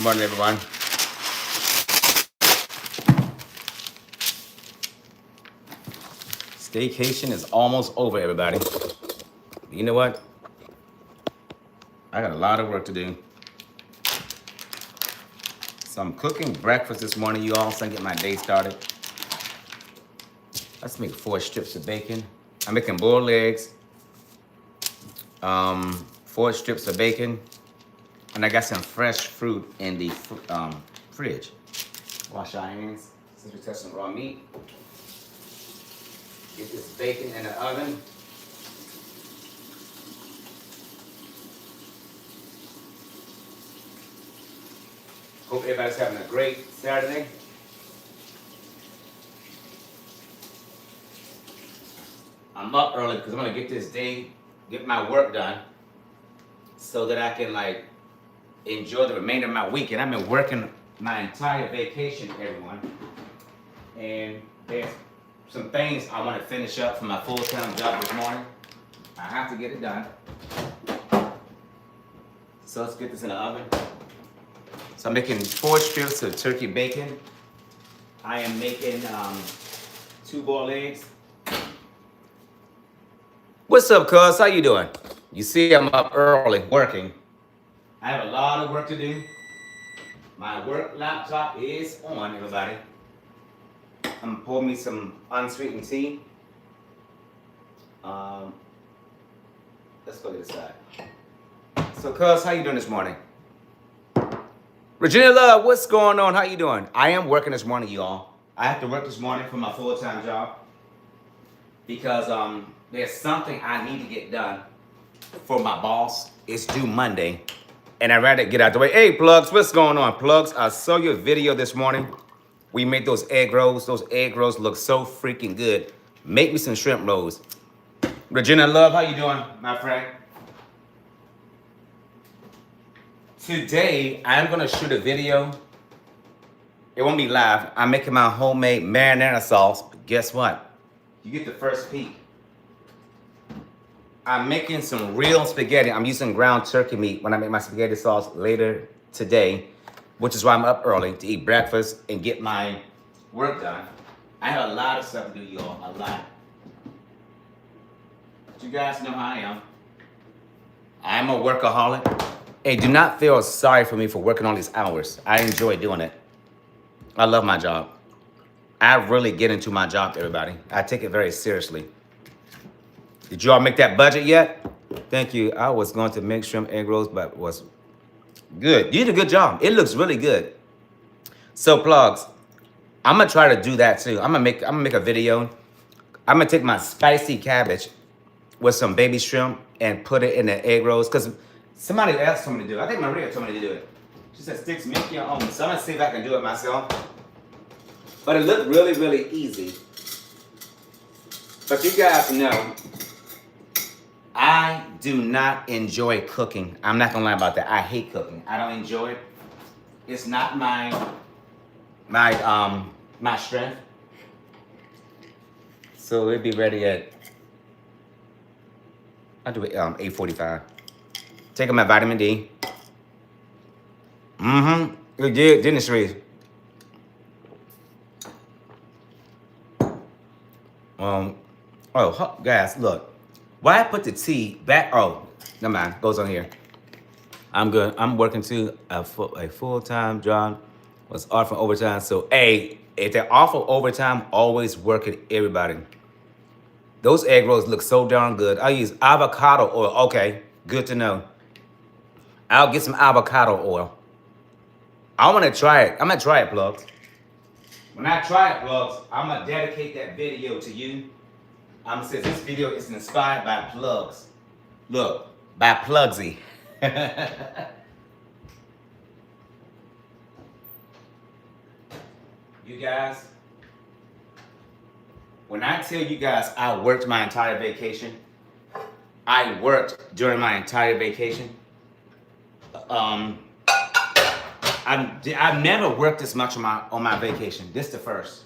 Good morning, everyone. Staycation is almost over, everybody. You know what? I got a lot of work to do. So I'm cooking breakfast this morning, you all, so I can get my day started. Let's make 4 strips of bacon. I'm making boiled eggs, 4 strips of bacon, and I got some fresh fruit in the fridge. Wash our hands since we touch some raw meat. Get this bacon in the oven. Hope everybody's having a great Saturday. I'm up early because I'm gonna get this day, get my work done, so that I can enjoy the remainder of my weekend. I've been working my entire vacation, everyone, and there's some things I want to finish up for my full-time job this morning. I have to get it done. So let's get this in the oven. So I'm making 4 strips of turkey bacon. I am making 2 boiled eggs. What's up, cuz? How you doing? You see I'm up early working. I have a lot of work to do. My work laptop is on, everybody. I'm gonna pour me some unsweetened tea. Let's go to the side. So, cuz, how you doing this morning? Regina Love, what's going on? How you doing? I am working this morning, y'all. I have to work this morning for my full-time job because there's something I need to get done for my boss. It's due Monday, and I'd rather get out the way. Hey, Plugs, what's going on? Plugs, I saw your video this morning. We made those egg rolls. Those egg rolls look so freaking good. Make me some shrimp rolls. Regina Love, how you doing, my friend? Today, I'm gonna shoot a video. It won't be live. I'm making my homemade marinara sauce. But guess what? You get the first peek. I'm making some real spaghetti. I'm using ground turkey meat when I make my spaghetti sauce later today, which is why I'm up early to eat breakfast and get my work done. I have a lot of stuff to do, y'all, a lot. But you guys know how I am. I'm a workaholic. Hey, do not feel sorry for me for working all these hours. I enjoy doing it. I love my job. I really get into my job, everybody. I take it very seriously. Did you all make that budget yet? Thank you. I was going to make shrimp egg rolls, but was good. You did a good job. It looks really good. So, Plugs, I'm gonna try to do that too. I'm gonna make a video. I'm gonna take my spicy cabbage with some baby shrimp and put it in the egg rolls because somebody else told me to do it. I think Maria told me to do it. She said, Sticks, make your own. So I'm gonna see if I can do it myself. But it looked really, really easy. But you guys know, I do not enjoy cooking. I'm not gonna lie about that. I hate cooking. I don't enjoy it. It's not my strength. So it'll be ready at, I'll do it 8:45. Taking my vitamin D. It did, didn't it, Sheree? Guys, look. Why I put the tea back? Oh, never mind. Goes on here. I'm good. I'm working too. A full-time job was offering overtime. So, hey, if they offer overtime, always work it, everybody. Those egg rolls look so darn good. I use avocado oil. Okay, good to know. I'll get some avocado oil. I want to try it. I'm going to try it, Plugs. When I try it, Plugs, I'm going to dedicate that video to you. I'm going to say this video is inspired by Plugs. Look, by Plugsy. You guys, when I tell you guys I worked my entire vacation, I worked during my entire vacation. I've never worked this much on my vacation. This is the first.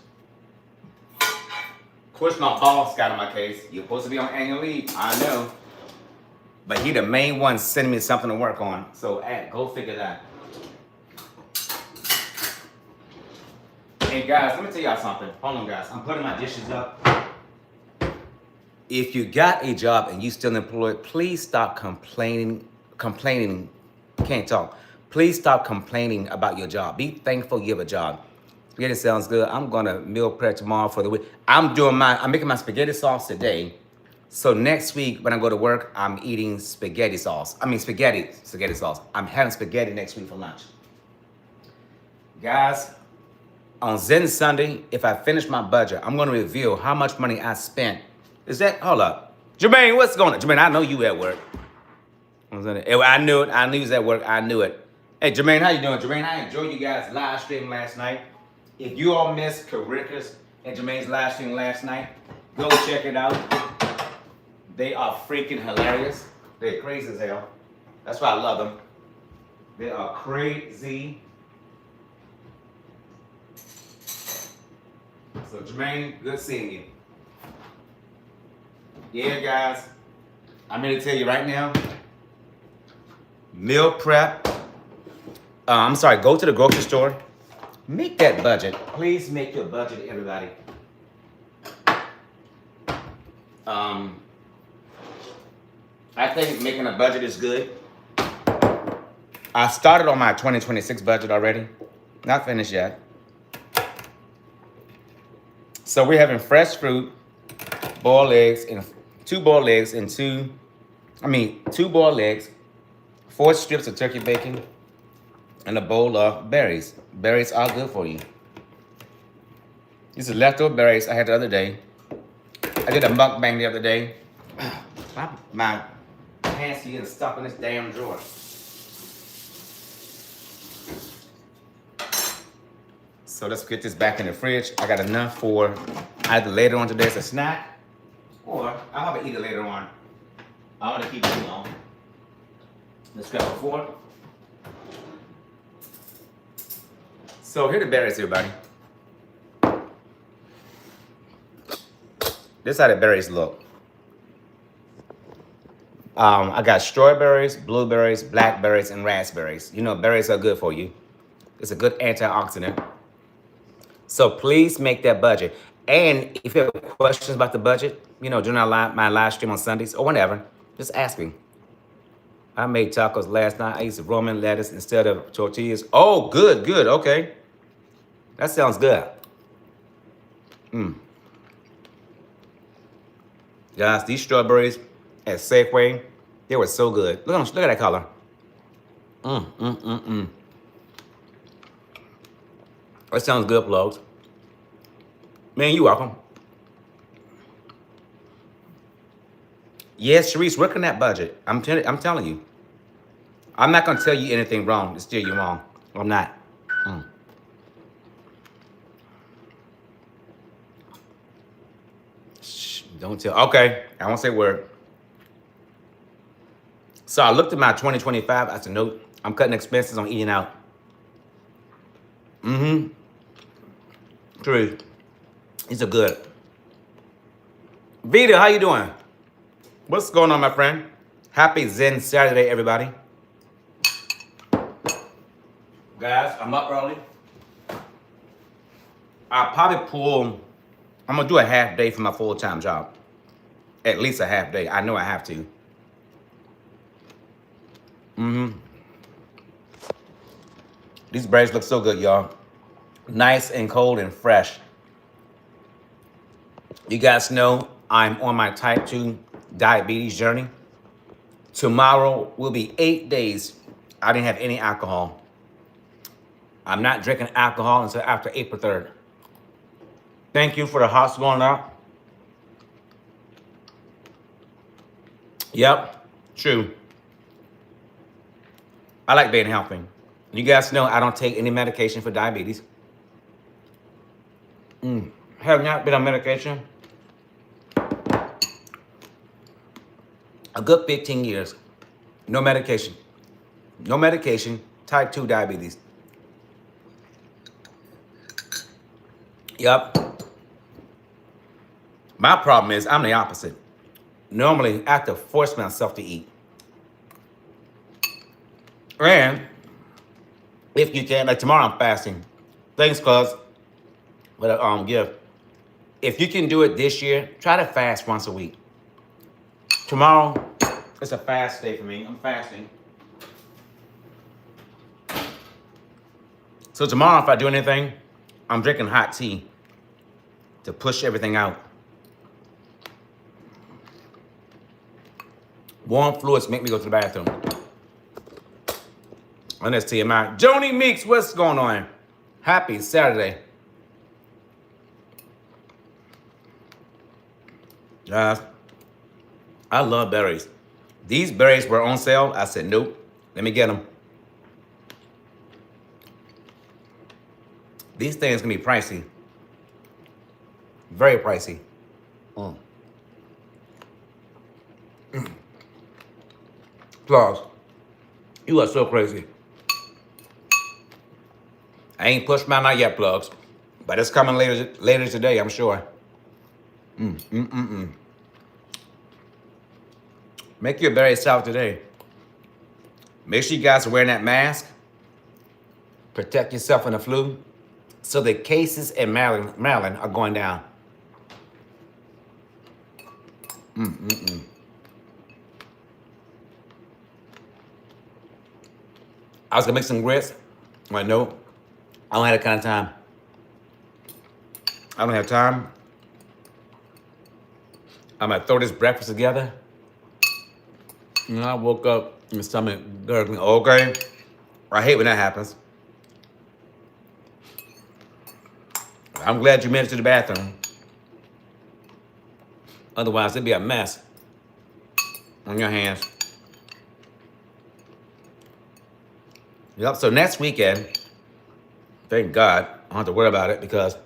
Of course, my boss got on my case. You're supposed to be on annual leave. I know. But he the main one sending me something to work on. So, go figure that. Hey guys, let me tell y'all something. Hold on, guys. I'm putting my dishes up. If you got a job and you still employed, please stop complaining. Can't talk. Please stop complaining about your job. Be thankful you have a job. Spaghetti sounds good. I'm gonna meal prep tomorrow for the week. I'm making my spaghetti sauce today. So next week when I go to work, I'm eating spaghetti sauce. I mean spaghetti sauce. I'm having spaghetti next week for lunch. Guys, on Zen Sunday, if I finish my budget, I'm gonna reveal how much money I spent. Hold up. Jermaine, what's going on? Jermaine, I know you at work. I knew it. I knew you was at work. I knew it. Hey, Jermaine, how you doing? Jermaine, I enjoyed you guys' live stream last night. If you all missed Caricus and Jermaine's live stream last night, go check it out. They are freaking hilarious. They're crazy as hell. That's why I love them. They are crazy. So, Jermaine, good seeing you. Yeah, guys, I'm here to tell you right now, meal prep. Go to the grocery store. Make that budget. Please make your budget, everybody. I think making a budget is good. I started on my 2026 budget already. Not finished yet. So we're having fresh fruit, boiled eggs, and two boiled eggs, 4 strips of turkey bacon, and a bowl of berries. Berries are good for you. These are leftover berries I had the other day. I did a mukbang the other day. My pants are getting stuck in this damn drawer. So let's get this back in the fridge. I got enough for either later on today as a snack, or I'll have to eat it later on. I want to keep it long. Let's grab a fork. So here are the berries, everybody. This is how the berries look. I got strawberries, blueberries, blackberries, and raspberries. You know, berries are good for you. It's a good antioxidant. So please make that budget. And if you have questions about the budget, during my live stream on Sundays or whenever, just ask me. I made tacos last night. I used Roman lettuce instead of tortillas. Oh, good, okay. That sounds good. Guys, these strawberries at Safeway, they were so good. Look at that color. That sounds good, plugs. Man, you welcome. Yes, Sharice, work on that budget. I'm telling you. I'm not going to tell you anything wrong to steer you wrong. I'm not. Shh, don't tell. Okay, I won't say a word. So I looked at my 2025. I said, nope, I'm cutting expenses on eating out. True. These are good. Vita, how you doing? What's going on, my friend? Happy Zen Saturday, everybody. Guys, I'm up early. I'm going to do a half day for my full-time job. At least a half day. I know I have to. These berries look so good, y'all. Nice and cold and fresh. You guys know I'm on my type 2 diabetes journey. Tomorrow will be 8 days I didn't have any alcohol. I'm not drinking alcohol until after April 3rd. Thank you for the hearts going up. Yep, true. I like being healthy. You guys know I don't take any medication for diabetes. Have not been on medication a good 15 years. No medication. No medication, type 2 diabetes. Yep. My problem is I'm the opposite. Normally, I have to force myself to eat. And if you can, like tomorrow I'm fasting. Thanks, cuz. But gift. If you can do it this year, try to fast once a week. Tomorrow, it's a fast day for me. I'm fasting. So tomorrow, if I do anything, I'm drinking hot tea to push everything out. Warm fluids make me go to the bathroom. And that's TMI. Joni Meeks, what's going on? Happy Saturday. Guys, I love berries. These berries were on sale. I said, nope, let me get them. These things can be pricey. Very pricey. Plugs, you are so crazy. I ain't pushed mine out yet, Plugs. But it's coming later today, I'm sure. Make your berry salad today. Make sure you guys are wearing that mask. Protect yourself from the flu. So the cases in Maryland are going down. I was gonna make some grits. I'm like, no, I don't have that kind of time. I don't have time. I'm gonna throw this breakfast together. And I woke up and my stomach gurgling. Okay. I hate when that happens. I'm glad you made it to the bathroom. Otherwise, it'd be a mess on your hands. Yep, so next weekend, thank God, I don't have to worry about it because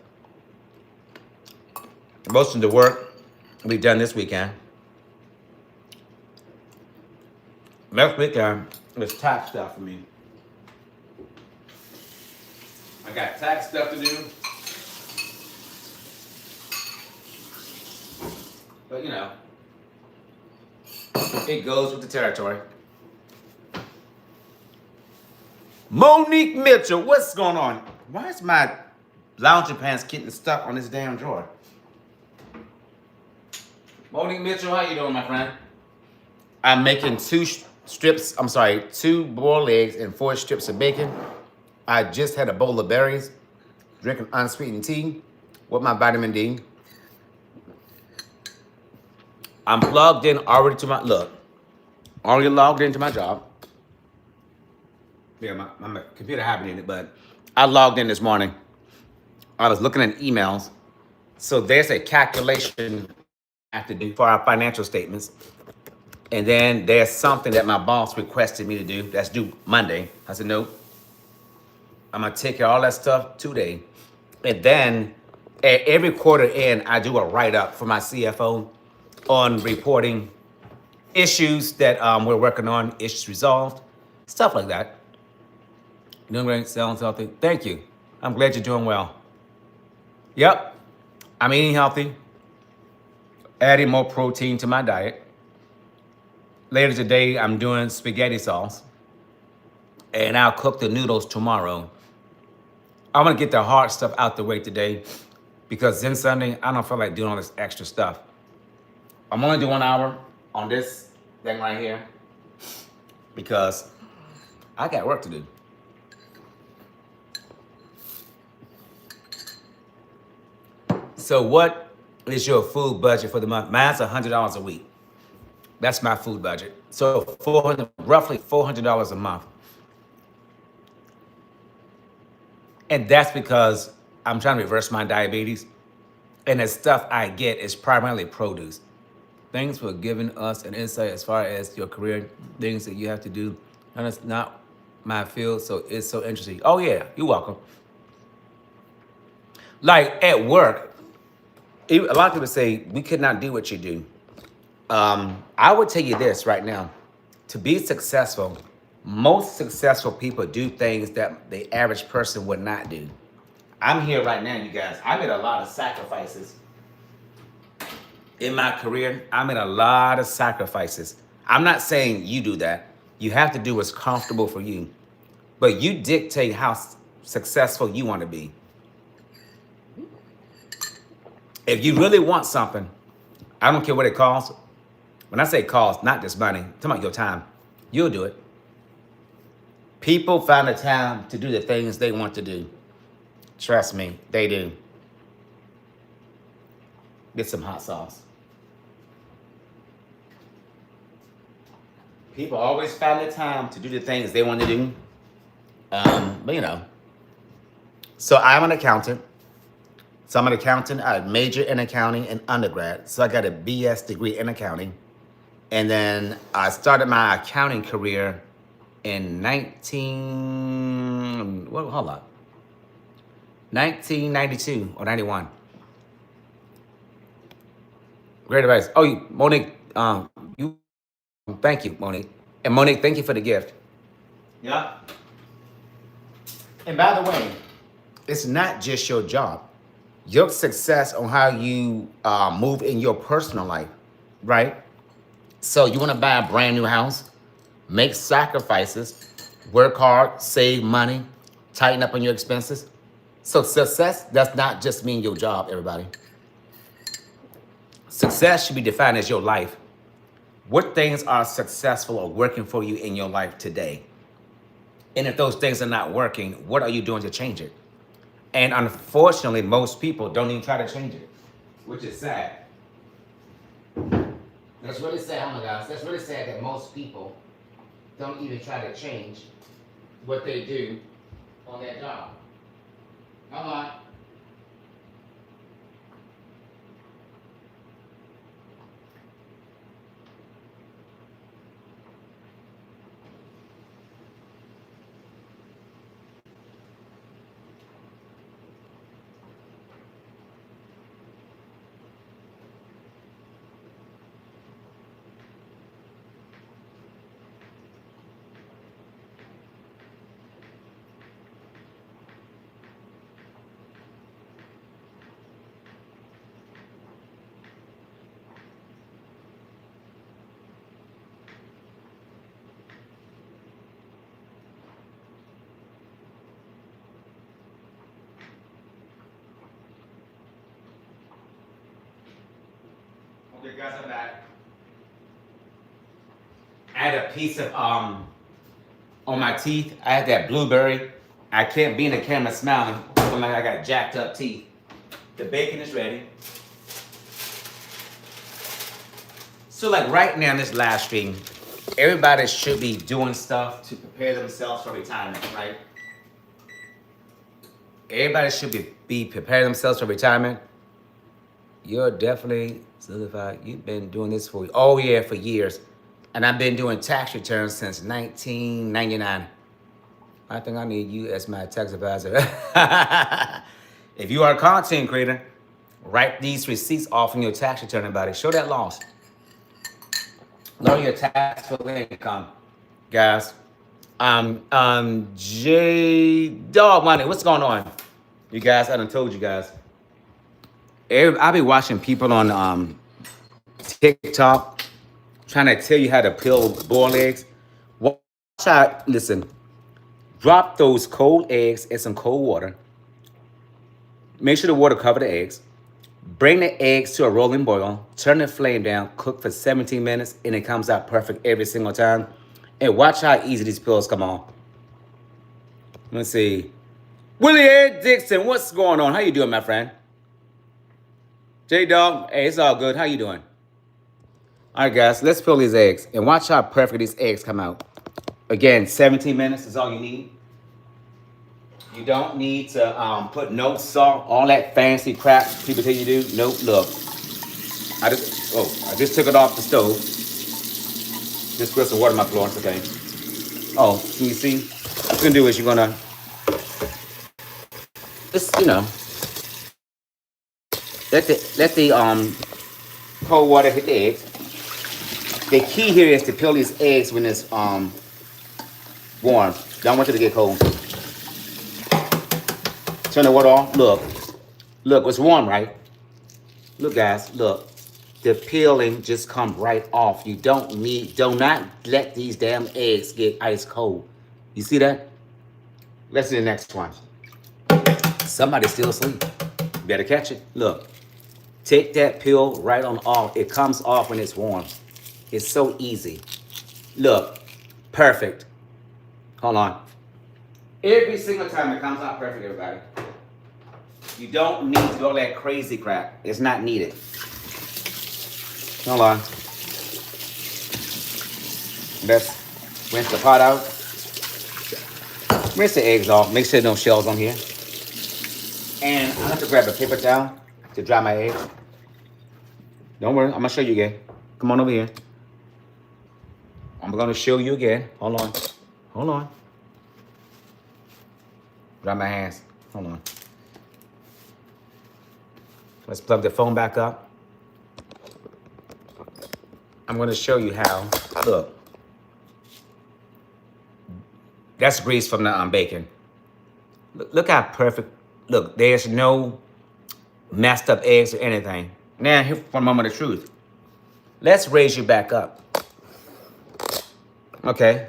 most of the work will be done this weekend. Next weekend is tax stuff for me. I got tax stuff to do. But you know, it goes with the territory. Monique Mitchell, what's going on? Why is my lounging pants getting stuck on this damn drawer? Monique Mitchell, how you doing, my friend? I'm making two boiled eggs and 4 strips of bacon. I just had a bowl of berries, drinking unsweetened tea with my vitamin D. I'm plugged in already to my, already logged into my job. Yeah, my computer happened, but I logged in this morning. I was looking at emails. So there's a calculation I have to do for our financial statements. And then there's something that my boss requested me to do that's due Monday. I said, no, I'm gonna take care of all that stuff today. And then at every quarter end, I do a write-up for my CFO on reporting issues that we're working on, issues resolved, stuff like that. Doing great, sounds healthy. Thank you. I'm glad you're doing well. Yep, I'm eating healthy, adding more protein to my diet. Later today, I'm doing spaghetti sauce, and I'll cook the noodles tomorrow. I'm gonna get the hard stuff out the way today because then Sunday, I don't feel like doing all this extra stuff. I'm only doing 1 hour on this thing right here because I got work to do. So what is your food budget for the month? Mine's $100 a week. That's my food budget. So roughly $400 a month. And that's because I'm trying to reverse my diabetes. And the stuff I get is primarily produce. Thanks for giving us an insight as far as your career, things that you have to do. And it's not my field, so it's so interesting. Oh yeah, you're welcome. Like at work, a lot of people say, we could not do what you do. I would tell you this right now. To be successful, most successful people do things that the average person would not do. I'm here right now, you guys. I made a lot of sacrifices. In my career, I made a lot of sacrifices. I'm not saying you do that. You have to do what's comfortable for you. But you dictate how successful you want to be. If you really want something, I don't care what it costs. When I say cost, not just money, I'm talking about your time. You'll do it. People find the time to do the things they want to do. Trust me, they do. Get some hot sauce. People always find the time to do the things they want to do. But you know, so I'm an accountant. So I'm an accountant. I majored in accounting in undergrad. So I got a BS degree in accounting. And then I started my accounting career in 1992 or 91. Great advice. Oh, Monique, thank you, Monique. And Monique, thank you for the gift. Yeah. And by the way, it's not just your job. Your success on how you move in your personal life, right? So you want to buy a brand new house, make sacrifices, work hard, save money, tighten up on your expenses. So success does not just mean your job, everybody. Success should be defined as your life. What things are successful or working for you in your life today? And if those things are not working, what are you doing to change it? And unfortunately, most people don't even try to change it, which is sad. That's really sad, oh my gosh. That's really sad that most people don't even try to change what they do on their job. Come on. Okay, guys, I'm back. I had a piece of on my teeth. I had that blueberry. I can't be in the camera smiling. Looking like I got jacked up teeth. The bacon is ready. So like right now in this live stream, everybody should be doing stuff to prepare themselves for retirement, right? Everybody should be preparing themselves for retirement. You're definitely certified. You've been doing this for years. And I've been doing tax returns since 1999. I think I need you as my tax advisor. If you are a content creator, write these receipts off in your tax return, everybody. Show that loss. Lower your taxable income, guys. J Dog Money, what's going on? You guys, I done told you guys. I be watching people on TikTok trying to tell you how to peel boiled eggs. Watch out, listen. Drop those cold eggs in some cold water. Make sure the water cover the eggs. Bring the eggs to a rolling boil. Turn the flame down. Cook for 17 minutes, and it comes out perfect every single time. And watch how easy these peels come off. Let's see. Willie Ed Dixon, what's going on? How you doing, my friend? J-Dog, hey, it's all good. How you doing? All right, guys, let's peel these eggs. And watch how perfect these eggs come out. Again, 17 minutes is all you need. You don't need to put no salt, all that fancy crap people tell you to do. Nope, look. I just took it off the stove. Just put some water on my floor, it's okay. Oh, can you see? What you're gonna do is you're gonna, let the cold water hit the eggs. The key here is to peel these eggs when it's warm. Don't want it to get cold. Turn the water off. Look, it's warm, right? Look, guys, look. The peeling just comes right off. You do not let these damn eggs get ice cold. You see that? Let's do the next one. Somebody's still asleep. You better catch it. Look. Take that peel right on off. It comes off when it's warm. It's so easy. Look, perfect. Hold on. Every single time it comes out perfect, everybody. You don't need to do all that crazy crap. It's not needed. Hold on. Let's rinse the pot out. Rinse the eggs off. Make sure there's no shells on here. And I have to grab a paper towel to dry my eggs. Don't worry, I'm gonna show you again. Come on over here. I'm gonna show you again. Hold on. Hold on. Dry my hands. Hold on. Let's plug the phone back up. I'm gonna show you how. Look. That's grease from the bacon. Look how perfect. Look, there's no messed up eggs or anything. Now, here for a moment of truth. Let's raise you back up. Okay.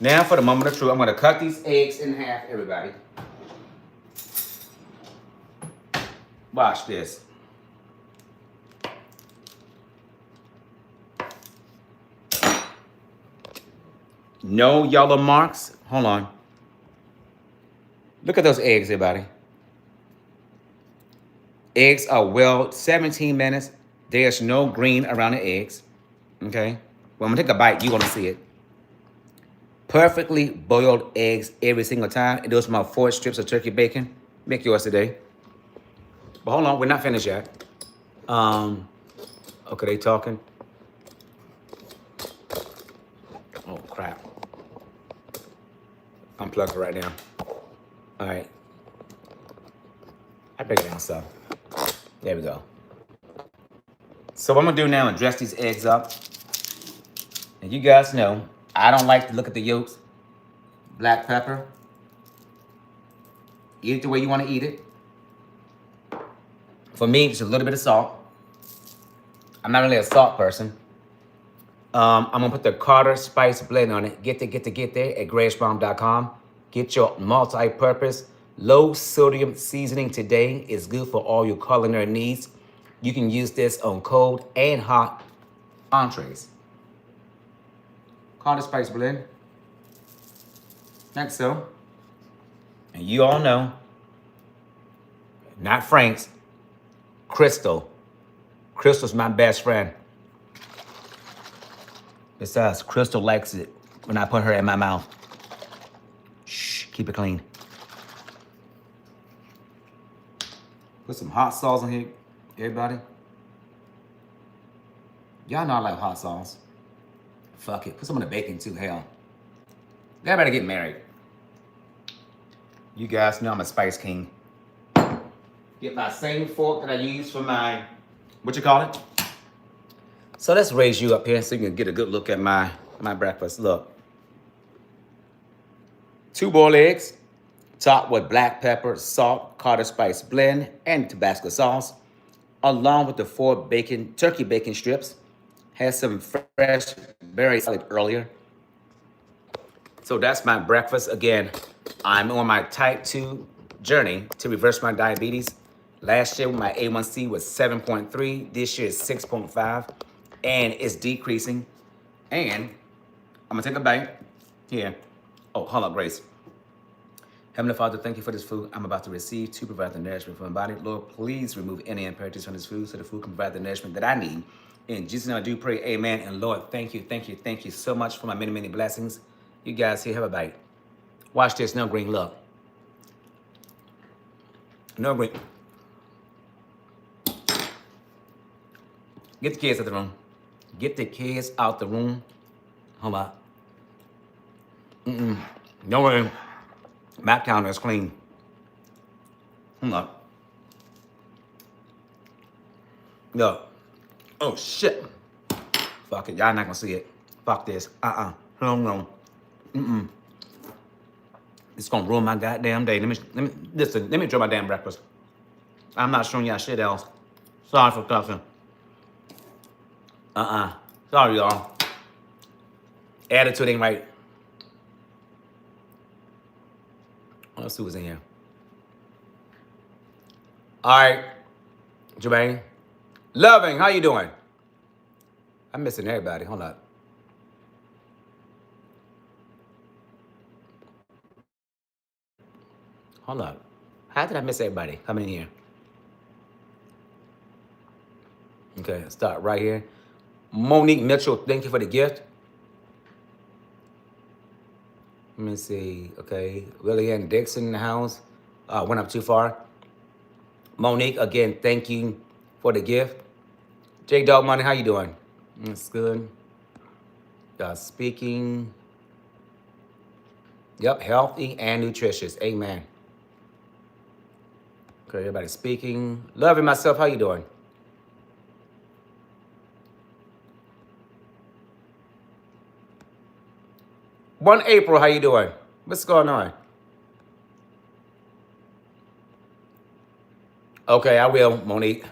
Now for the moment of truth, I'm gonna cut these eggs in half, everybody. Watch this. No yellow marks. Hold on. Look at those eggs, everybody. Eggs are well 17 minutes. There's no green around the eggs. Okay? Well, I'm gonna take a bite. You're gonna see it. Perfectly boiled eggs every single time. And those are my 4 strips of turkey bacon. Make yours today. But hold on, we're not finished yet. Okay, they talking. Oh, crap. Unplugged it right now. All right. I break it down some. There we go. So what I'm gonna do now is dress these eggs up. And you guys know, I don't like to look at the yolks. Black pepper. Eat it the way you want to eat it. For me, just a little bit of salt. I'm not really a salt person. I'm gonna put the Carter Spice blend on it. Get there at graysbomb.com. Get your multi-purpose, low sodium seasoning today. It's good for all your culinary needs. You can use this on cold and hot entrees. Carter Spice blend. Like so. And you all know, not Frank's, Crystal. Crystal's my best friend. Besides, Crystal likes it when I put her in my mouth. Shh, keep it clean. Put some hot sauce in here, everybody. Y'all know I like hot sauce. Fuck it, put some in the bacon too, hell. Everybody get married. You guys know I'm a spice king. Get my same fork that I use for my, what you call it? So let's raise you up here so you can get a good look at my breakfast. Look. 2 boiled eggs, topped with black pepper, salt, Carter Spice blend, and Tabasco sauce, along with the 4 turkey bacon strips. Had some fresh berry salad earlier. So that's my breakfast. Again, I'm on my type 2 journey to reverse my diabetes. Last year, my A1C was 7.3. This year is 6.5. And it's decreasing. And I'm gonna take a bite here. Oh, hold up, Grace. Heavenly Father, thank you for this food I'm about to receive to provide the nourishment for my body. Lord, please remove any impurities from this food so the food can provide the nourishment that I need. In Jesus' name I do pray, amen. And Lord, thank you so much for my many, many blessings. You guys here, have a bite. Watch this, no green, look. No green. Get the kids out the room. Get the kids out the room. Hold on. Don't worry. My counter is clean. Hold up. Look. Oh, shit. Fuck it. Y'all not gonna see it. Fuck this. No. It's gonna ruin my goddamn day. Let me enjoy my damn breakfast. I'm not showing y'all shit else. Sorry for cussing. Sorry, y'all. Attitude ain't right. Let's see what's in here. All right, Jermaine. Loving, how you doing? I'm missing everybody. Hold up. Hold up. How did I miss everybody coming in here? Okay, start right here. Monique Mitchell, thank you for the gift. Let me see. Okay, Lillian Dixon in the house. Went up too far. Monique, again, thank you for the gift. J Dog Money, how you doing? That's good. Speaking. Yep, healthy and nutritious. Amen. Okay, everybody speaking. Loving myself, how you doing? One April, how you doing? What's going on? Okay, I will, Monique.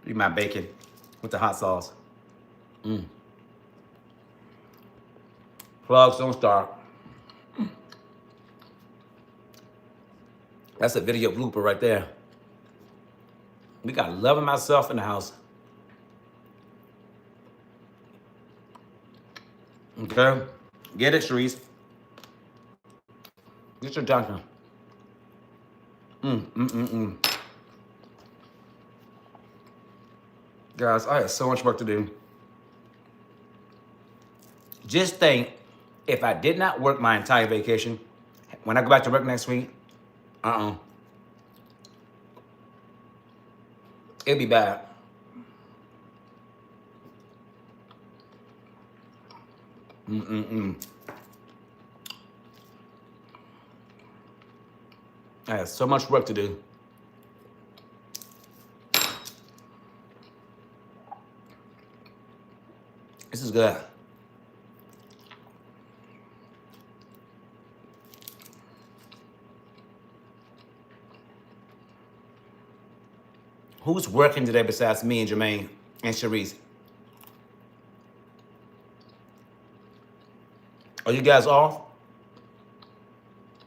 Eat my bacon with the hot sauce. Plugs don't start. That's a video blooper right there. We got loving myself in the house. Okay? Get it, Sharice. Get your Johnson. Guys, I have so much work to do. Just think, if I did not work my entire vacation, when I go back to work next week, it'd be bad. I have so much work to do. This is good. Who's working today besides me and Jermaine and Sharice? Are you guys off?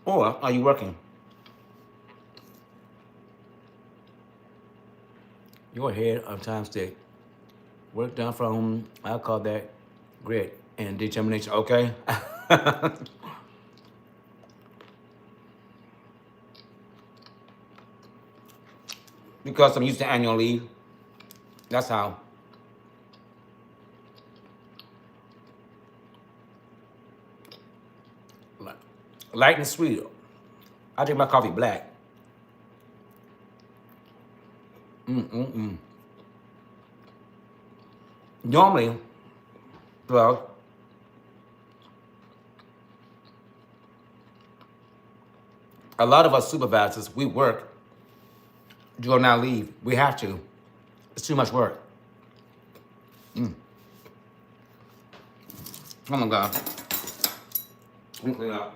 Or are you working? You're ahead of time stick. Work done from, I'll call that grit and determination. Okay? Because I'm used to annual leave. That's how. Light and sweet. I drink my coffee black. Normally, well, a lot of us supervisors, we work during our leave. We have to. It's too much work. Oh my God. Let me clean up.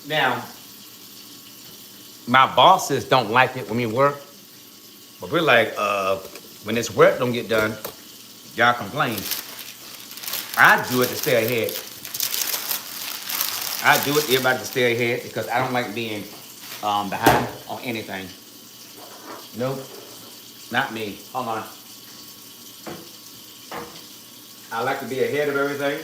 Now, my bosses don't like it when we work, but we're like, when this work don't get done, y'all complain. I do it to stay ahead. I do it to everybody to stay ahead because I don't like being behind on anything. Nope, not me. Hold on. I like to be ahead of everything.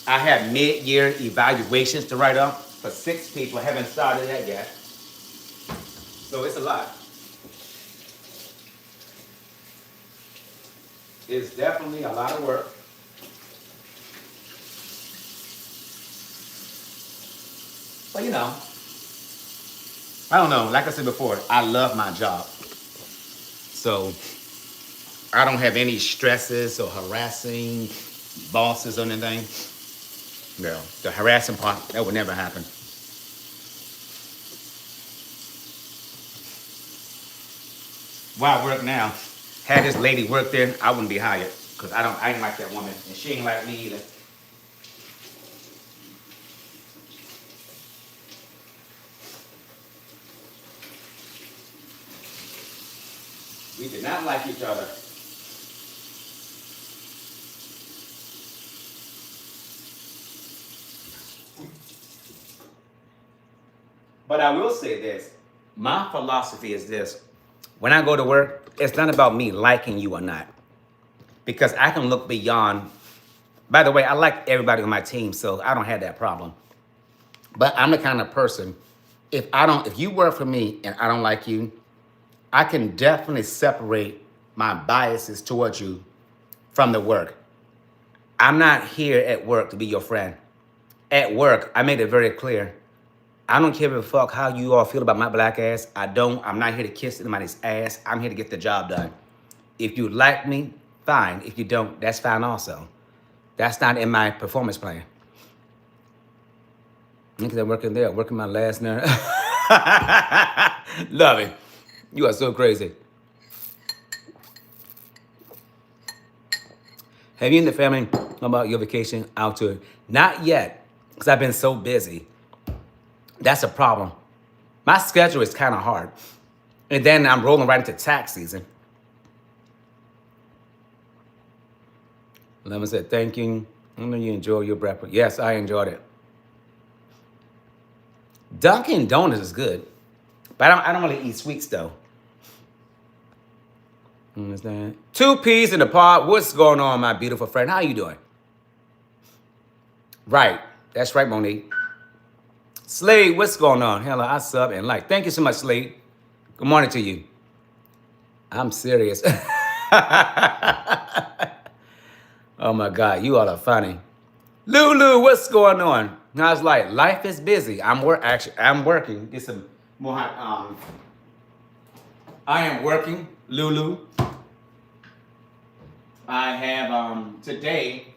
I have mid-year evaluations to write up for 6 people. I haven't started that yet. So it's a lot. It's definitely a lot of work. But you know, I don't know. Like I said before, I love my job. So I don't have any stresses or harassing bosses or anything. No, the harassing part, that would never happen. Where I work now, had this lady work there, I wouldn't be hired. Cause I ain't like that woman, and she ain't like me either. We did not like each other. But I will say this. My philosophy is this. When I go to work, it's not about me liking you or not. Because I can look beyond. By the way, I like everybody on my team, so I don't have that problem. But I'm the kind of person, if you work for me and I don't like you, I can definitely separate my biases towards you from the work. I'm not here at work to be your friend. At work, I made it very clear. I don't give a fuck how you all feel about my black ass. I'm not here to kiss anybody's ass. I'm here to get the job done. If you like me, fine. If you don't, that's fine also. That's not in my performance plan. Niggas are working there, working my last nerve. Love it. You are so crazy. Have you and the family thought about your vacation out to? Not yet, because I've been so busy. That's a problem. My schedule is kind of hard. And then I'm rolling right into tax season. Lemon said, thank you. I know you enjoy your breakfast. Yes, I enjoyed it. Dunkin' Donuts is good. But I don't really eat sweets, though. Understand? 2 peas in the pot. What's going on, my beautiful friend? How you doing? Right. That's right, Monique. Slade, what's going on? Hello, I sub and like. Thank you so much, Slade. Good morning to you. I'm serious. Oh my God, you all are funny. Lulu, what's going on? I was like, life is busy. I'm working. Get some more hot. I am working, Lulu. I have today.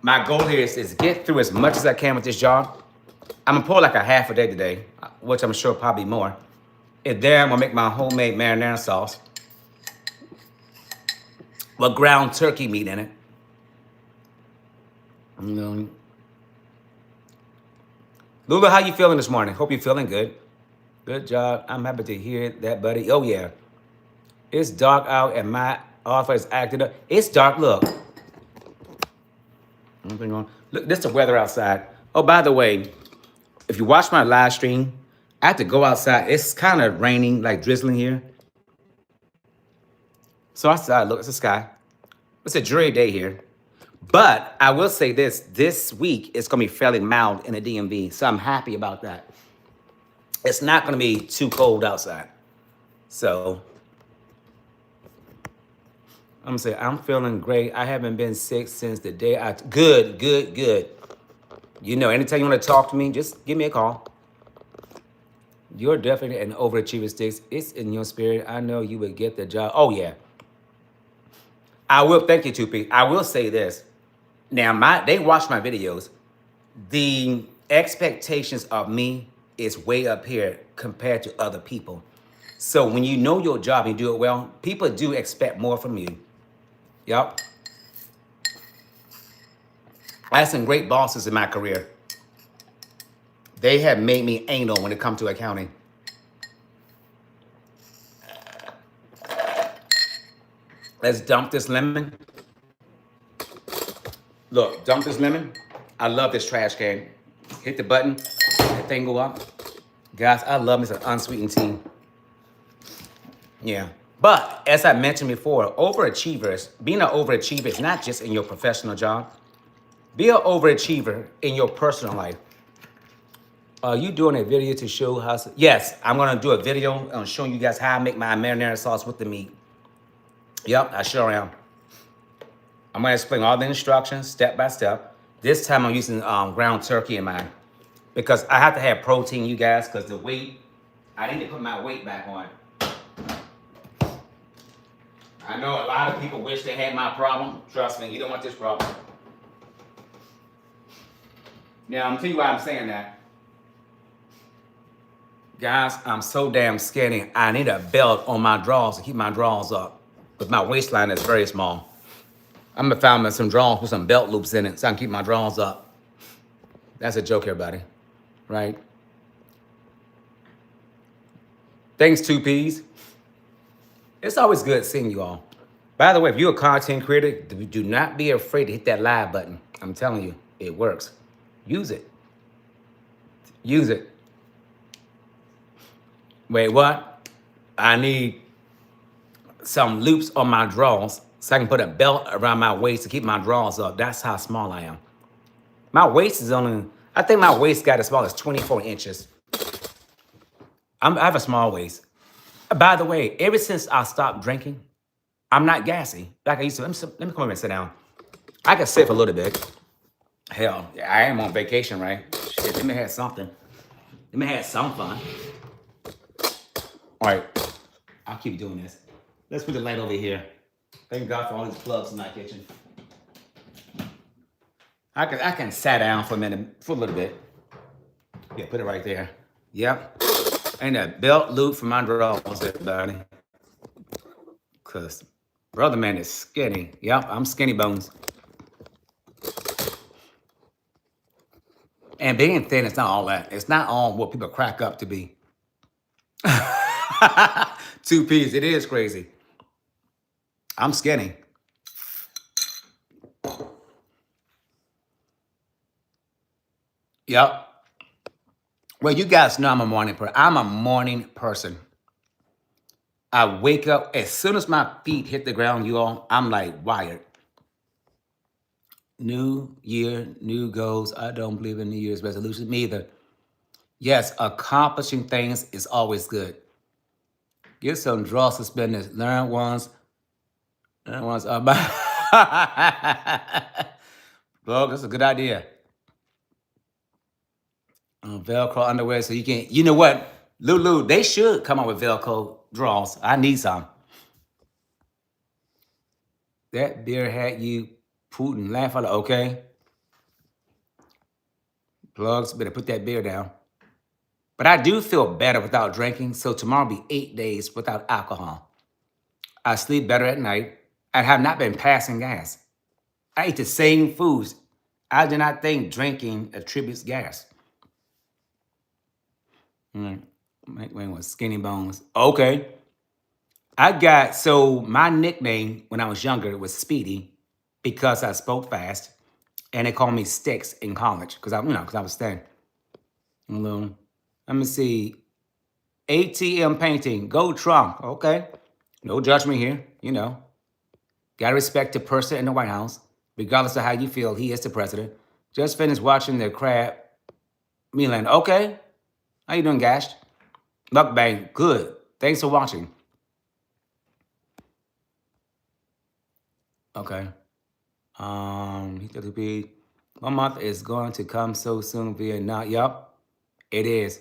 My goal here is get through as much as I can with this job. I'm gonna pull like a half a day today, which I'm sure probably more. And then I'm gonna make my homemade marinara sauce with ground turkey meat in it. Lulu, how you feeling this morning? Hope you're feeling good. Good job. I'm happy to hear that, buddy. Oh yeah. It's dark out and my office is acting up. It's dark, look. Look, this is the weather outside. Oh, by the way, if you watch my live stream, I have to go outside. It's kind of raining, like drizzling here. So outside, look, it's the sky. It's a dreary day here. But I will say this week it's gonna be fairly mild in the DMV. So I'm happy about that. It's not gonna be too cold outside. So I'm gonna say I'm feeling great. I haven't been sick since the day good. You know, anytime you want to talk to me, just give me a call. You're definitely an overachiever, Sticks. It's in your spirit. I know you would get the job. Oh, yeah. I will. Thank you, 2P. I will say this. Now, they watch my videos. The expectations of me is way up here compared to other people. So when you know your job and you do it well, people do expect more from you. Yup. I had some great bosses in my career. They have made me anal when it comes to accounting. Let's dump this lemon. Look, dump this lemon. I love this trash can. Hit the button, that thing go up. Guys, I love me some unsweetened tea. Yeah. But as I mentioned before, overachievers, being an overachiever is not just in your professional job. Be an overachiever in your personal life. Are you doing a video to show how? Yes, I'm gonna do a video on showing you guys how I make my marinara sauce with the meat. Yep, I sure am. I'm gonna explain all the instructions step by step. This time I'm using ground turkey in mine because I have to have protein, you guys, because the weight, I need to put my weight back on. I know a lot of people wish they had my problem. Trust me, you don't want this problem. Now, I'm telling you why I'm saying that. Guys, I'm so damn skinny. I need a belt on my drawers to keep my drawers up. But my waistline is very small. I'm gonna find me some drawers with some belt loops in it so I can keep my drawers up. That's a joke, everybody. Right? Thanks, 2Ps. It's always good seeing you all. By the way, if you're a content creator, do not be afraid to hit that live button. I'm telling you, it works. Use it. Use it. Wait, what? I need some loops on my drawers so I can put a belt around my waist to keep my drawers up. That's how small I am. My waist is only, I think my waist got as small as 24 inches. I have a small waist. By the way, ever since I stopped drinking, I'm not gassy like I used to. Let me come over and sit down. I can sit for a little bit. Hell, I am on vacation, right? Shit, let me have something. Let me have some fun. All right, I'll keep doing this. Let's put the light over here. Thank God for all these plugs in my kitchen. I can sit down for a minute, for a little bit. Yeah, put it right there. Yep. And a belt loop for my drawers, everybody. Cause brother man is skinny. Yep, I'm skinny bones. And being thin is not all that. It's not all what people crack up to be. 2Ps, it is crazy. I'm skinny. Yep. Well, you guys know I'm a morning person. I'm a morning person. I wake up, as soon as my feet hit the ground, you all, I'm like wired. New year, new goals. I don't believe in New Year's resolutions, me either. Yes, accomplishing things is always good. Get some draw suspenders. Learn ones. Learn ones are by. Bro, that's a good idea. Velcro underwear, so you can. You know what, Lulu? They should come up with Velcro draws. I need some. That beer hat you Putin laugh at. Okay. Plugs, better put that beer down. But I do feel better without drinking, so tomorrow will be 8 days without alcohol. I sleep better at night. I have not been passing gas. I eat the same foods. I do not think drinking attributes gas. Mike Wayne was skinny bones. Okay. So my nickname when I was younger was Speedy because I spoke fast. And they called me Sticks in college because I was thin. Let me see. ATM painting, go Trump. Okay. No judgment here, Gotta respect the person in the White House. Regardless of how you feel, he is the president. Just finished watching the crab Milan. Okay. How you doing, Gashed? Mukbang, good. Thanks for watching. Okay. One month is going to come so soon via now. Yup, it is.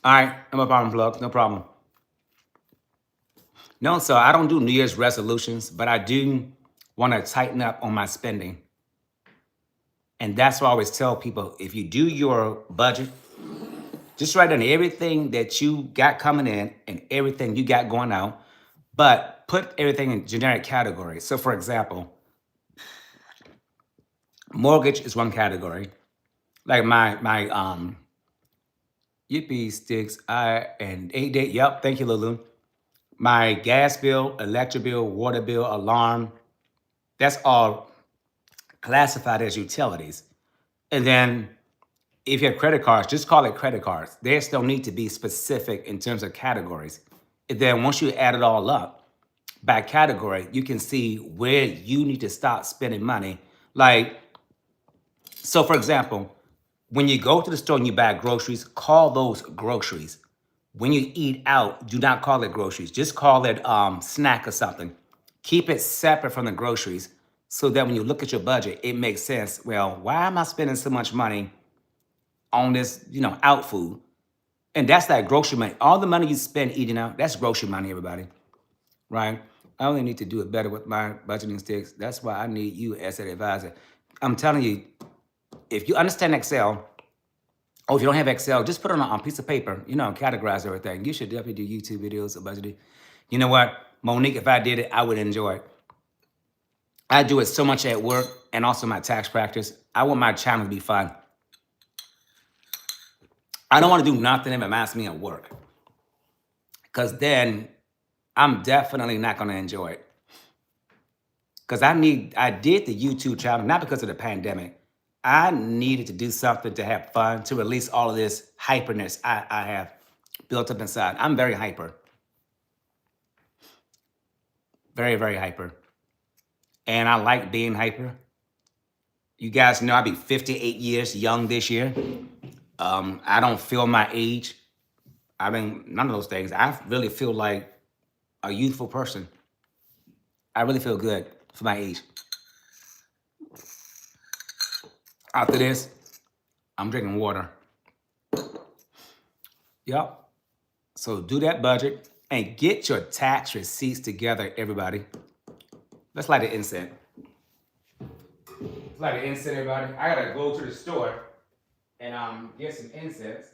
All right, no problem, plugs, no problem. No, so I don't do New Year's resolutions, but I do want to tighten up on my spending. And that's why I always tell people, if you do your budget, just write down everything that you got coming in and everything you got going out, but put everything in generic categories. So for example, mortgage is one category. Like my Yippee sticks, and 8 day, yep, thank you, Lulu. My gas bill, electric bill, water bill, alarm, that's all classified as utilities. And then if you have credit cards, just call it credit cards. They still need to be specific in terms of categories. And then once you add it all up by category, you can see where you need to stop spending money. Like, so for example, when you go to the store and you buy groceries, call those groceries. When you eat out, do not call it groceries. Just call it snack or something. Keep it separate from the groceries so that when you look at your budget, it makes sense. Well, why am I spending so much money on this, out food? And that's like grocery money. All the money you spend eating out, that's grocery money, everybody, right? I only need to do it better with my budgeting sticks. That's why I need you as an advisor. I'm telling you, if you understand Excel, or if you don't have Excel, just put it on a piece of paper, categorize everything. You should definitely do YouTube videos of budgeting. You know what, Monique, if I did it, I would enjoy it. I do it so much at work and also my tax practice. I want my channel to be fun. I don't want to do nothing that reminds me of work, because then I'm definitely not going to enjoy it. Because I did the YouTube channel, not because of the pandemic. I needed to do something to have fun, to release all of this hyperness I have built up inside. I'm very hyper, very, very hyper. And I like being hyper. You guys know I'll be 58 years young this year. I don't feel my age. I mean, none of those things. I really feel like a youthful person. I really feel good for my age. After this, I'm drinking water. Yep. So do that budget and get your tax receipts together, everybody. Let's light the incense. Let's light the incense, everybody. I gotta go to the store and get some incense.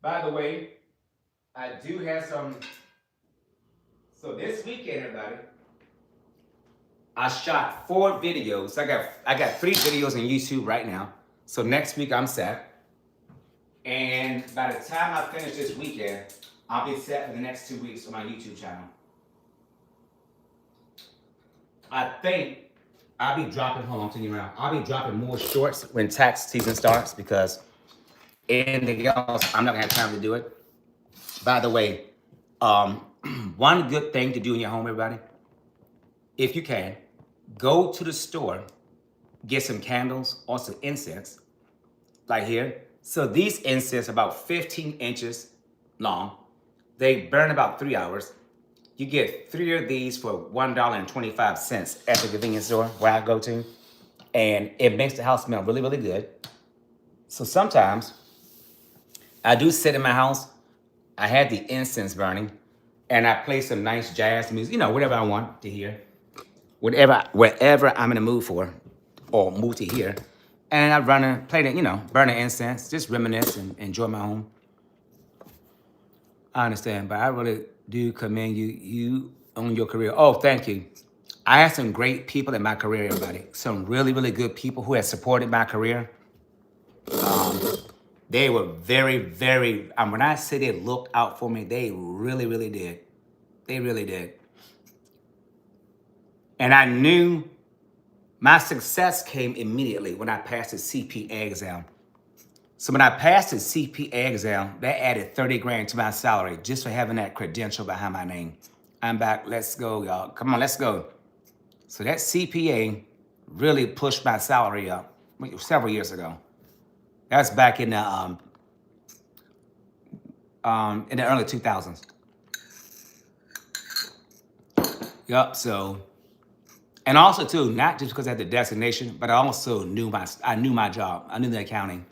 By the way, I do have some. So this weekend, everybody, I shot 4 videos. I got 3 videos on YouTube right now. So next week I'm set. And by the time I finish this weekend, I'll be set for the next 2 weeks on my YouTube channel. I think I'll be dropping, hold on, turn around. I'll be dropping more shorts when tax season starts, because anything else, I'm not gonna have time to do it. By the way, one good thing to do in your home, everybody, if you can, go to the store, get some candles or some incense, like here. So these incense are about 15 inches long. They burn about 3 hours. You get 3 of these for $1.25 at the convenience store where I go to. And it makes the house smell really, really good. So sometimes I do sit in my house, I had the incense burning, and I play some nice jazz music, whatever I want to hear. Whatever I'm in the mood for, or mood to hear. And I play the, burn the incense, just reminisce and enjoy my home. I understand, but I really do commend you on your career. Oh, thank you. I had some great people in my career, everybody. Some really, really good people who have supported my career. They were very, very, when I say they looked out for me, they really, really did. They really did. And I knew my success came immediately when I passed the CPA exam. So when I passed the CPA exam, that added 30 grand to my salary just for having that credential behind my name. I'm back. Let's go, y'all. Come on, let's go. So that CPA really pushed my salary up several years ago. That's back in the early 2000s. Yup. So, and also too, not just because I had the designation, but I also knew my job. I knew the accounting.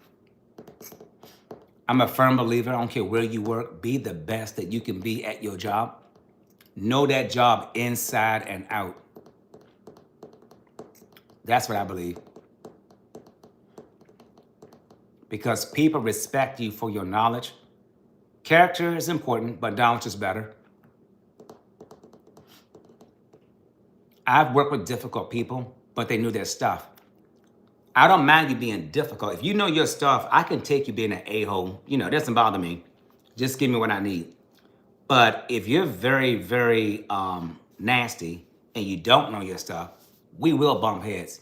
I'm a firm believer. I don't care where you work. Be the best that you can be at your job. Know that job inside and out. That's what I believe. Because people respect you for your knowledge. Character is important, but knowledge is better. I've worked with difficult people, but they knew their stuff. I don't mind you being difficult. If you know your stuff, I can take you being an a-hole. It doesn't bother me. Just give me what I need. But if you're very, very nasty and you don't know your stuff, we will bump heads.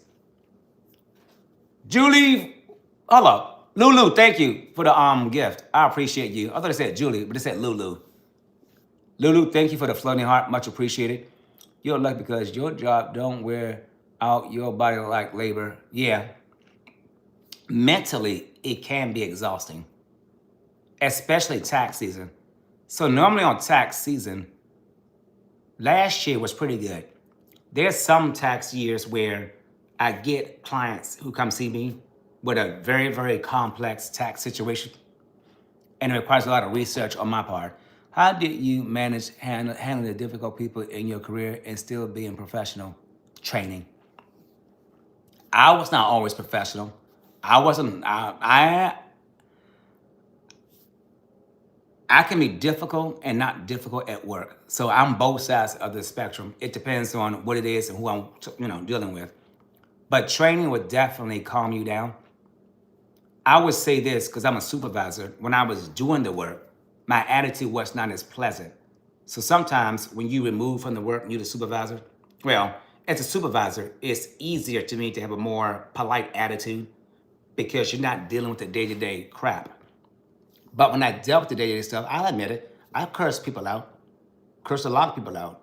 Julie, hello. Lulu, thank you for the gift. I appreciate you. I thought it said Julie, but it said Lulu. Lulu, thank you for the floating heart. Much appreciated. You're lucky because your job don't wear out your body like labor. Yeah. Mentally, it can be exhausting, especially tax season. So normally on tax season, last year was pretty good. There's some tax years where I get clients who come see me with a very, very complex tax situation, and it requires a lot of research on my part. How did you manage handling the difficult people in your career and still being professional? Training. I was not always professional. I wasn't. I can be difficult and not difficult at work. So I'm both sides of the spectrum. It depends on what it is and who I'm, dealing with. But training would definitely calm you down. I would say this because I'm a supervisor. When I was doing the work, my attitude was not as pleasant. So sometimes when you remove from the work and you're the supervisor, well, as a supervisor, it's easier to me to have a more polite attitude because you're not dealing with the day-to-day crap. But when I dealt with the day-to-day stuff, I'll admit it, I cursed people out, cursed a lot of people out.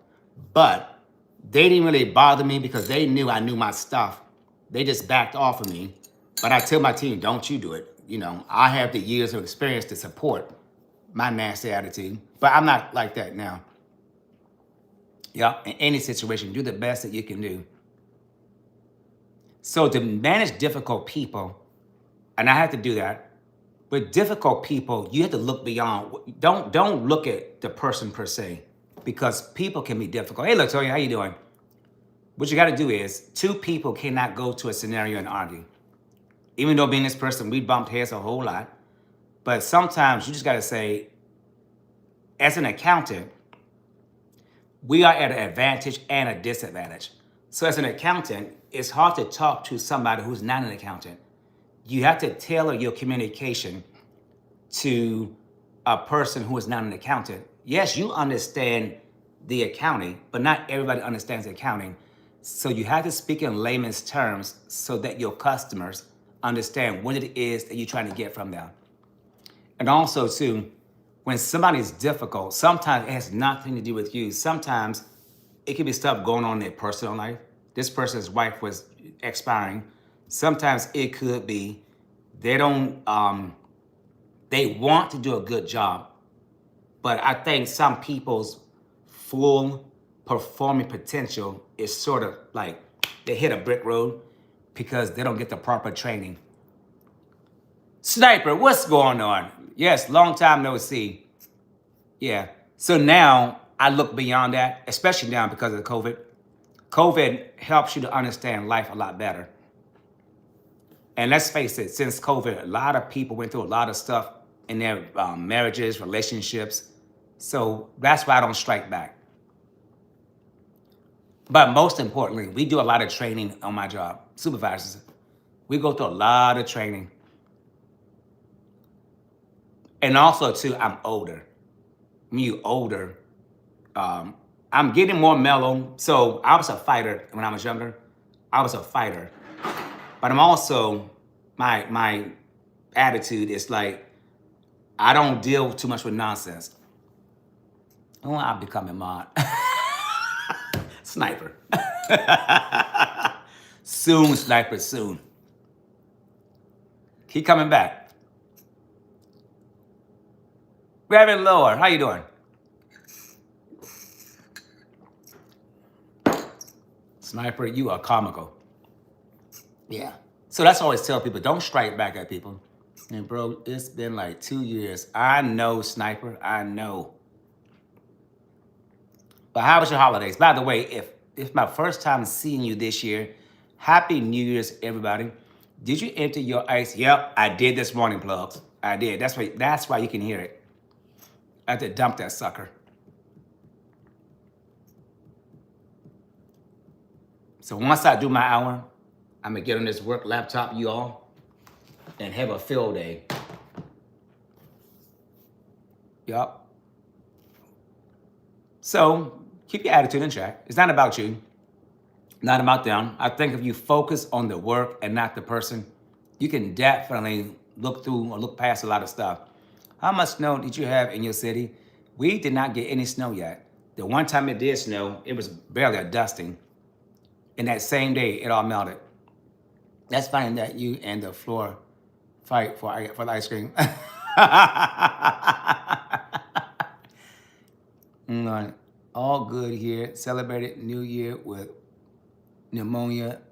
But they didn't really bother me because they knew I knew my stuff. They just backed off of me. But I tell my team, don't you do it. You know, I have the years of experience to support my nasty attitude. But I'm not like that now. Yeah, in any situation, do the best that you can do. So to manage difficult people, and I have to do that, with difficult people, you have to look beyond. Don't look at the person per se, because people can be difficult. Hey, look, Tony, how you doing? What you got to do is, two people cannot go to a scenario and argue. Even though being this person, we bumped heads a whole lot. But sometimes you just got to say, as an accountant, we are at an advantage and a disadvantage. So as an accountant, it's hard to talk to somebody who's not an accountant. You have to tailor your communication to a person who is not an accountant. Yes, you understand the accounting, but not everybody understands accounting. So you have to speak in layman's terms so that your customers understand what it is that you're trying to get from them. And also, too, when somebody's difficult, sometimes it has nothing to do with you. Sometimes it could be stuff going on in their personal life. This person's wife was expiring. Sometimes it could be they don't, they want to do a good job, but I think some people's full performing potential is sort of like they hit a brick road because they don't get the proper training. Sniper, what's going on? Yes, long time no see. Yeah. So now I look beyond that, especially now because of COVID. COVID helps you to understand life a lot better. And let's face it, since COVID, a lot of people went through a lot of stuff in their marriages, relationships. So that's why I don't strike back. But most importantly, we do a lot of training on my job. Supervisors, we go through a lot of training. And also, too, I'm older. When you older, I'm getting more mellow. So I was a fighter when I was younger. I was a fighter. But I'm also, my attitude is like, I don't deal too much with nonsense. Oh, I'm becoming mod. Sniper. Soon, Sniper, soon. Keep coming back. Reverend Lord, how you doing? Sniper, you are comical. Yeah. So that's always tell people, don't strike back at people. And bro, it's been like 2 years. I know, Sniper, I know. But how was your holidays? By the way, if it's my first time seeing you this year, Happy New Year's, everybody. Did you empty your ice? Yep, I did this morning, plugs. I did. That's why you can hear it. I had to dump that sucker. So once I do my hour, I'm gonna get on this work laptop, you all, and have a field day. Yup. So keep your attitude in check. It's not about you, not about them. I think if you focus on the work and not the person, you can definitely look through or look past a lot of stuff. How much snow did you have in your city? We did not get any snow yet. The one time it did snow, it was barely a dusting. And that same day, it all melted. That's funny that you and the floor fight for the ice cream. All good here. Celebrated New Year with pneumonia.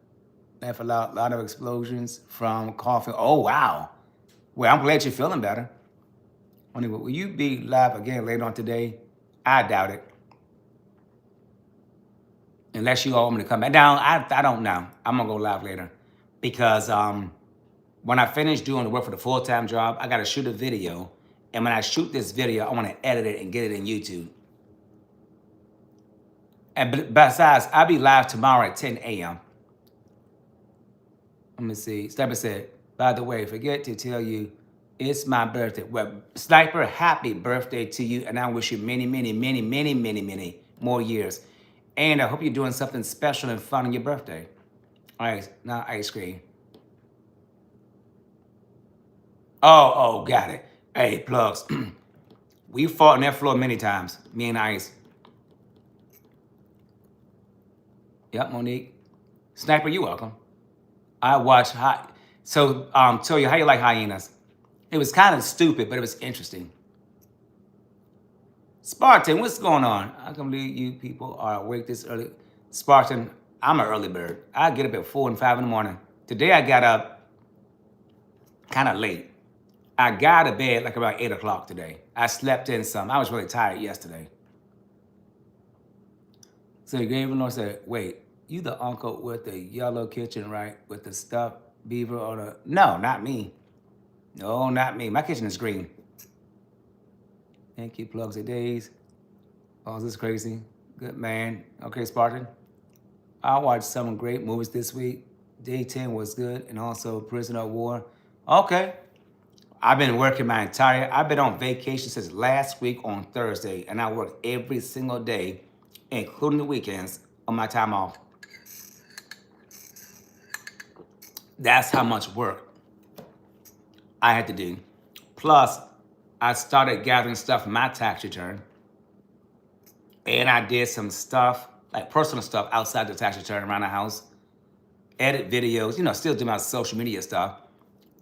Laugh a lot of explosions from coughing. Oh, wow. Well, I'm glad you're feeling better. Will you be live again later on today? I doubt it. Unless you all want me to come back. Now, I don't know. I'm going to go live later. Because when I finish doing the work for the full-time job, I got to shoot a video. And when I shoot this video, I want to edit it and get it in YouTube. And besides, I'll be live tomorrow at 10 a.m. Let me see. Sniper said, by the way, forget to tell you it's my birthday. Well, Sniper, happy birthday to you. And I wish you many, many, many, many, many, many more years. And I hope you're doing something special and fun on your birthday. All right, now ice cream. Oh, got it. Hey, plugs. We fought on that floor many times, me and Ice. Yep, Monique. Sniper, you welcome. I watched so tell you how you like hyenas. It was kind of stupid, but it was interesting. Spartan, what's going on? I can't believe you people are awake this early. Spartan, I'm an early bird. I get up at 4 and 5 in the morning. Today I got up kind of late. I got to bed like about 8 o'clock today. I slept in some. I was really tired yesterday. So Gabriel said, wait, you the uncle with the yellow kitchen, right? With the stuffed beaver on the... No, not me. No, not me. My kitchen is green. Thank you, plugs and days. Oh, is this crazy? Good man. Okay, Spartan. I watched some great movies this week. Day 10 was good, and also Prisoner of War. Okay. I've been working I've been on vacation since last week on Thursday, and I work every single day, including the weekends, on my time off. That's how much work I had to do. Plus, I started gathering stuff for my tax return. And I did some stuff, like personal stuff outside the tax return around the house. Edit videos, still do my social media stuff.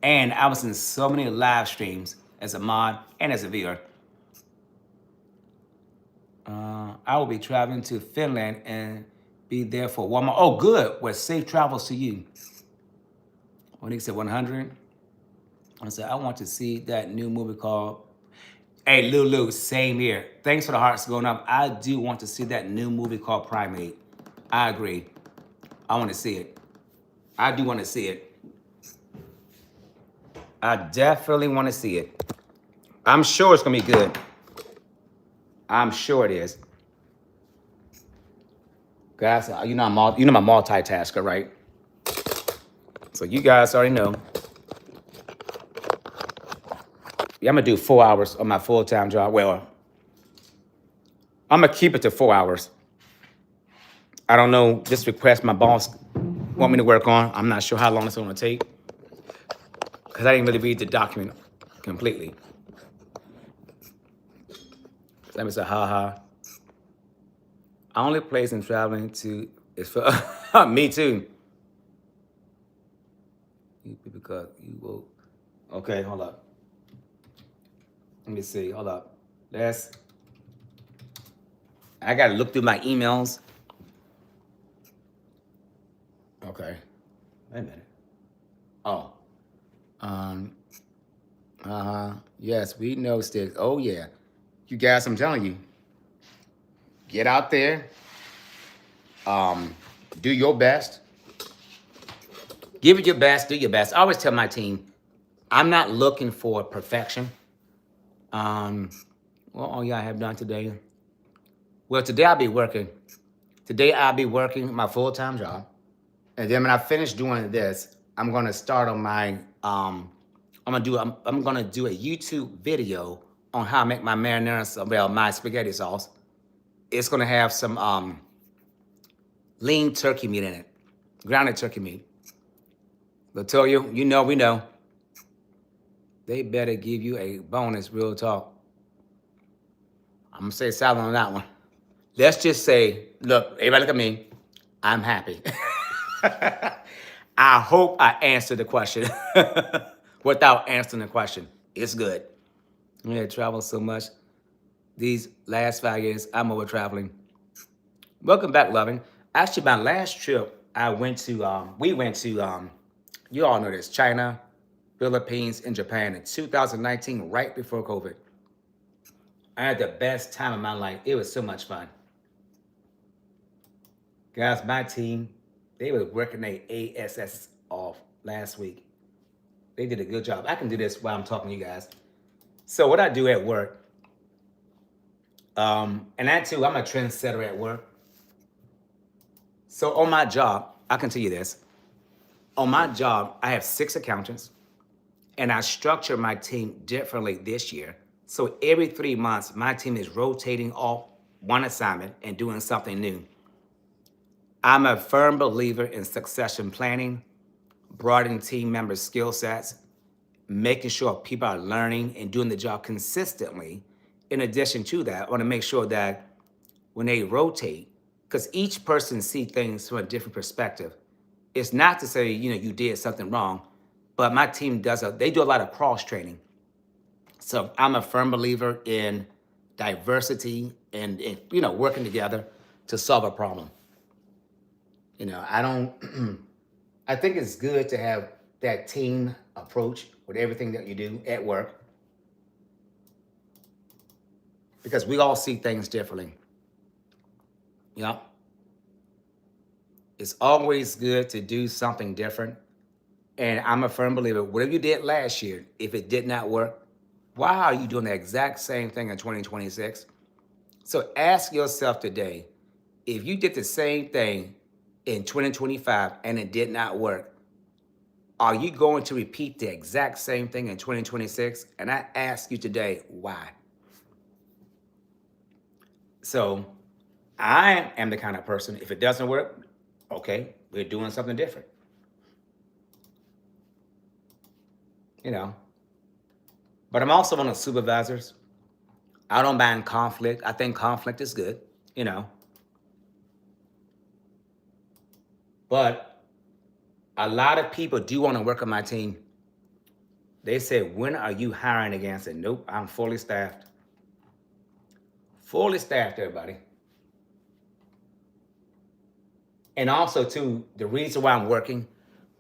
And I was in so many live streams as a mod and as a viewer. I will be traveling to Finland and be there for 1 month. Oh, good. Well, safe travels to you. When he said 100, I said, I want to see that new movie called... Hey, Lulu, same here. Thanks for the hearts going up. I do want to see that new movie called Primate. I agree. I want to see it. I do want to see it. I definitely want to see it. I'm sure it's going to be good. I'm sure it is. Guys, you know my multitasker, right? So you guys already know. Yeah, I'm going to do 4 hours on my full-time job. Well, I'm going to keep it to 4 hours. I don't know, this request my boss want me to work on. I'm not sure how long it's going to take. Because I didn't really read the document completely. Let me say, haha. Only place in traveling to is for me too. Because you will. Okay, hold up. Let me see. Hold up. I gotta look through my emails. Okay. Wait a minute. Oh. Yes, we know Sticks. Oh yeah. You guys, I'm telling you. Get out there. Do your best. Give it your best, do your best. I always tell my team, I'm not looking for perfection. What all y'all have done today? Well, today I'll be working. Today I'll be working my full-time job. And then when I finish doing this, I'm gonna start on my, I'm gonna do a YouTube video on how I make my marinara, well, my spaghetti sauce. It's gonna have some lean turkey meat in it, grounded turkey meat. Latoya, we know. They better give you a bonus, real talk. I'm gonna say silent on that one. Let's just say, look, everybody look at me. I'm happy. I hope I answered the question without answering the question. It's good. I travel so much. These last 5 years, I'm over traveling. Welcome back, loving. Actually, my last trip, we went to, you all know this, China, Philippines, and Japan in 2019, right before COVID. I had the best time of my life. It was so much fun. Guys, my team, they were working their ASS off last week. They did a good job. I can do this while I'm talking to you guys. So what I do at work, and that too, I'm a trendsetter at work. So on my job, I can tell you this. On my job, I have 6 accountants, and I structure my team differently this year. So every 3 months, my team is rotating off one assignment and doing something new. I'm a firm believer in succession planning, broadening team members' skill sets, making sure people are learning and doing the job consistently. In addition to that, I want to make sure that when they rotate, because each person sees things from a different perspective. It's not to say, you did something wrong, but my team they do a lot of cross training. So I'm a firm believer in diversity and working together to solve a problem. I don't I think it's good to have that team approach with everything that you do at work because we all see things differently. Yeah. It's always good to do something different. And I'm a firm believer, whatever you did last year, if it did not work, why are you doing the exact same thing in 2026? So ask yourself today, if you did the same thing in 2025 and it did not work, are you going to repeat the exact same thing in 2026? And I ask you today, why? So I am the kind of person, if it doesn't work, okay, we're doing something different. But I'm also one of the supervisors. I don't mind conflict. I think conflict is good, you know. But a lot of people do want to work on my team. They say, when are you hiring again? I said, nope, I'm fully staffed. Fully staffed, everybody. And also, too, the reason why I'm working,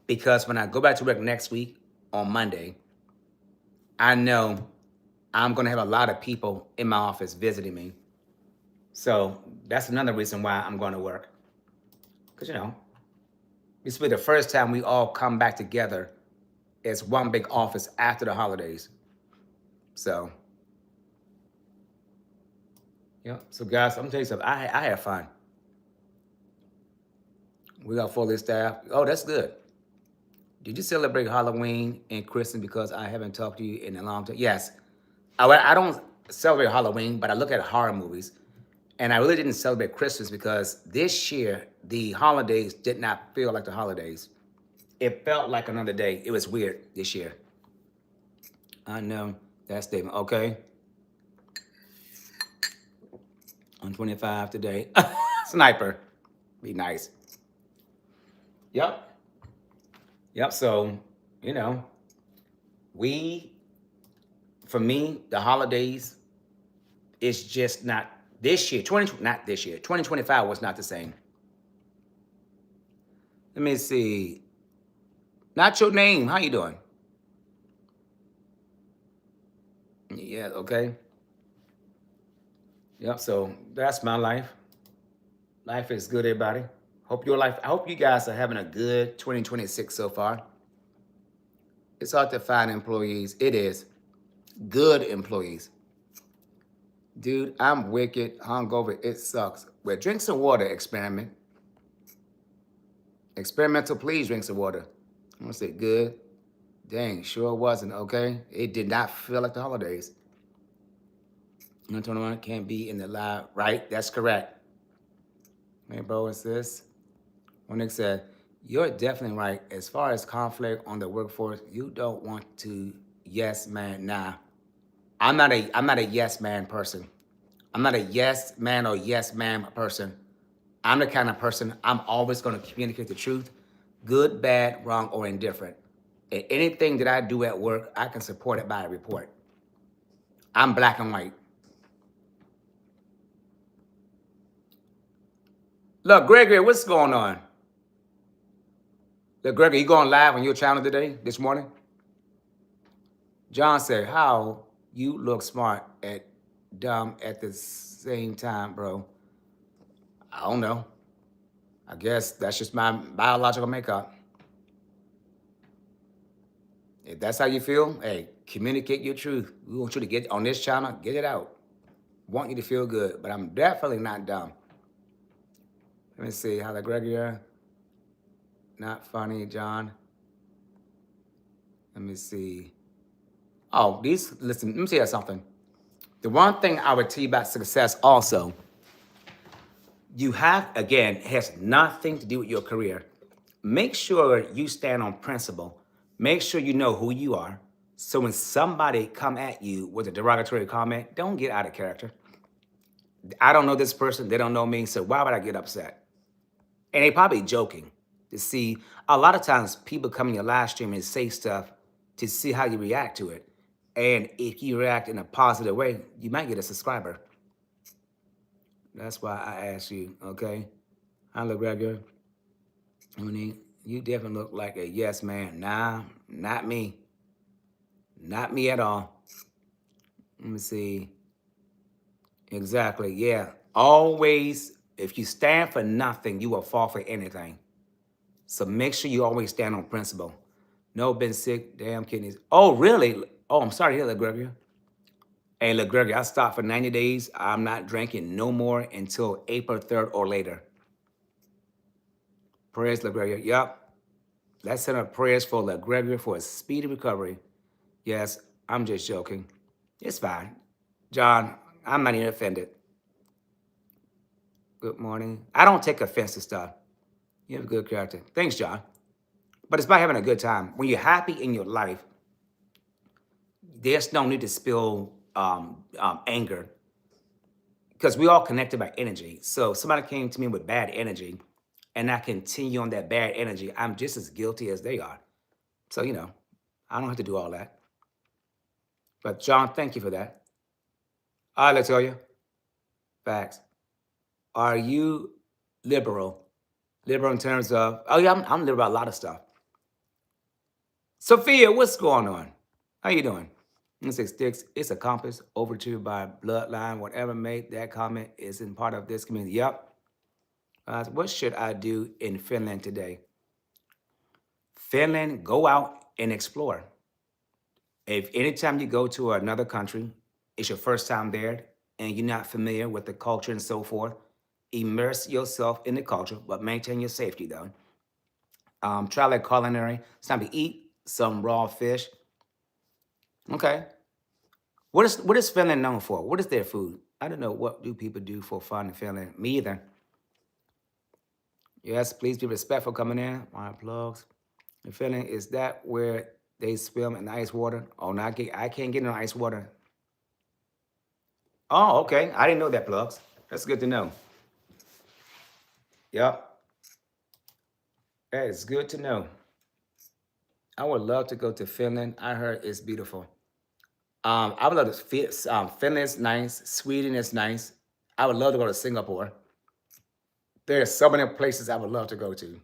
because when I go back to work next week on Monday, I know I'm going to have a lot of people in my office visiting me. So that's another reason why I'm going to work. Because, this will be the first time we all come back together as one big office after the holidays. So, So, guys, I'm going to tell you something. I have fun. We got fully staffed. Oh, that's good. Did you celebrate Halloween and Christmas? Because I haven't talked to you in a long time. Yes. I don't celebrate Halloween, but I look at horror movies. And I really didn't celebrate Christmas because this year, the holidays did not feel like the holidays. It felt like another day. It was weird this year. I know that statement. Okay. On 25 today. Sniper. Be nice. Yep. So, for me, the holidays, it's just not this year. 2025 was not the same. Let me see. Not your name. How you doing? Yeah, okay. Yep, so that's my life. Life is good, everybody. I hope you guys are having a good 2026 so far. It's hard to find employees. It is. Good employees. Dude, I'm wicked, hungover. It sucks. Well, drink some water, experiment. Experimental, please drink some water. I'm gonna say good. Dang, sure wasn't, okay? It did not feel like the holidays. 121 can't be in the live, right? That's correct. Hey, bro, what's this? Nick said, you're definitely right. As far as conflict on the workforce, you don't want to yes man. Nah, I'm not a yes man person. I'm not a yes man or yes ma'am person. I'm the kind of person I'm always going to communicate the truth, good, bad, wrong, or indifferent. And anything that I do at work, I can support it by a report. I'm black and white. Look, Gregory, what's going on? Look, Gregory, you going live on your channel today, this morning? John said, how you look smart and dumb at the same time, bro. I don't know. I guess that's just my biological makeup. If that's how you feel, hey, communicate your truth. We want you to get on this channel, get it out. Want you to feel good, but I'm definitely not dumb. Let me see how the Gregory, not funny, John. Let me see. Oh, listen, let me tell you something. The one thing I would tell you about success also, you have, again, has nothing to do with your career. Make sure you stand on principle. Make sure you know who you are. So when somebody come at you with a derogatory comment, don't get out of character. I don't know this person, they don't know me, so why would I get upset? And they probably joking to see, a lot of times people come in your live stream and say stuff to see how you react to it. And if you react in a positive way, you might get a subscriber. That's why I asked you, okay? I look right good. I mean, you definitely look like a yes man. Nah, not me. Not me at all. Let me see. Exactly, yeah. Always, if you stand for nothing, you will fall for anything. So make sure you always stand on principle. No, been sick, damn kidneys. Oh, really? Oh, I'm sorry to hear that, Gregory. Hey, look, Gregory, I stopped for 90 days. I'm not drinking no more until April 3rd or later. Prayers, LaGregory. Yup. Let's send up prayers for LaGregory for a speedy recovery. Yes, I'm just joking. It's fine. John, I'm not even offended. Good morning. I don't take offense to stuff. You have a good character. Thanks, John. But it's about having a good time. When you're happy in your life, there's no need to spill anger because we all connected by energy. So if somebody came to me with bad energy and I continue on that bad energy, I'm just as guilty as they are. So, I don't have to do all that. But John, thank you for that. All right, let's tell you. Facts. Are you liberal? Liberal in terms of, oh yeah, I'm liberal about a lot of stuff. Sophia, what's going on? How you doing? Let's say Sticks, it's accomplished over to by bloodline. Whatever made that comment isn't part of this community. Yep. What should I do in Finland today? Finland, go out and explore. If anytime you go to another country, it's your first time there and you're not familiar with the culture and so forth, immerse yourself in the culture, but maintain your safety though. Try like culinary. It's time to eat some raw fish. Okay. What is Finland known for? What is their food? I don't know. What do people do for fun in Finland? Me either. Yes, please be respectful coming in. My plugs. In Finland, is that where they swim in the ice water? Oh, no, I can't get in the ice water. Oh, okay. I didn't know that, plugs. That's good to know. Yep. That is good to know. I would love to go to Finland. I heard it's beautiful. I would love to. Finland is nice. Sweden is nice. I would love to go to Singapore. There are so many places I would love to go to.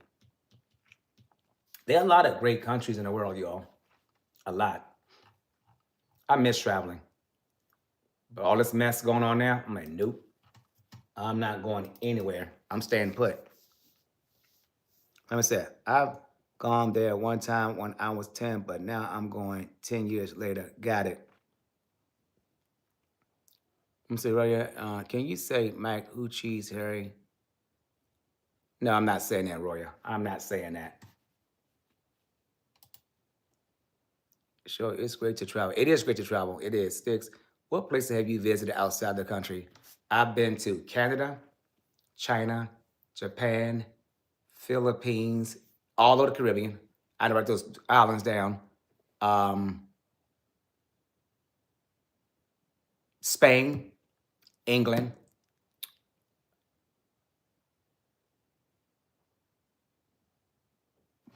There are a lot of great countries in the world, y'all. A lot. I miss traveling. But all this mess going on now, I'm like, nope. I'm not going anywhere. I'm staying put. Let me say, I've gone there one time when I was 10, but now I'm going 10 years later. Got it. Let me say right here, can you say, Mike, who cheese, Harry? No, I'm not saying that, Roya. I'm not saying that. Sure, it's great to travel. It is great to travel. It is. Sticks. What places have you visited outside the country? I've been to Canada, China, Japan, Philippines, all over the Caribbean. I write those islands down. Um, Spain, England.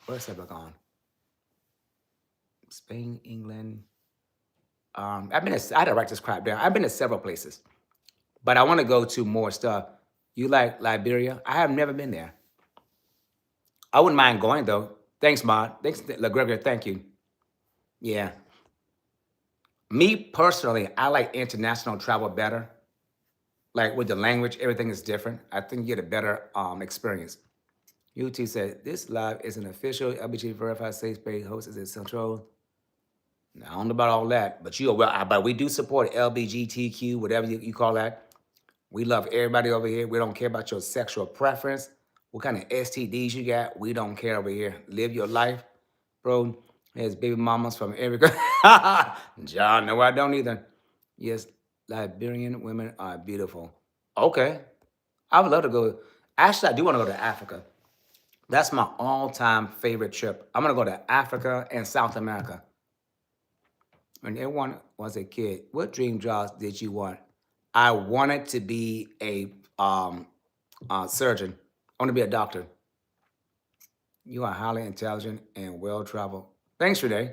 Where else have I gone? Spain, England. I had to write this crap down. I've been to several places, but I want to go to more stuff. You like Liberia? I have never been there. I wouldn't mind going though. Thanks, Mod. Thanks, LaGregor. Thank you. Yeah. Me personally, I like international travel better. Like with the language, everything is different. I think you get a better experience. UT said, this live is an official LBG verified safe space host is in Central. Now, I don't know about all that, but but we do support LBGTQ, whatever you call that. We love everybody over here. We don't care about your sexual preference, what kind of STDs you got. We don't care over here. Live your life, bro. There's baby mamas from every John, no, I don't either. Yes, Liberian women are beautiful. Okay. I would love to go. Actually, I do want to go to Africa. That's my all-time favorite trip. I'm gonna go to Africa and South America. When everyone was a kid, what dream jobs did you want? I wanted to be a surgeon. I want to be a doctor. You are highly intelligent and well-traveled. Thanks, Renee.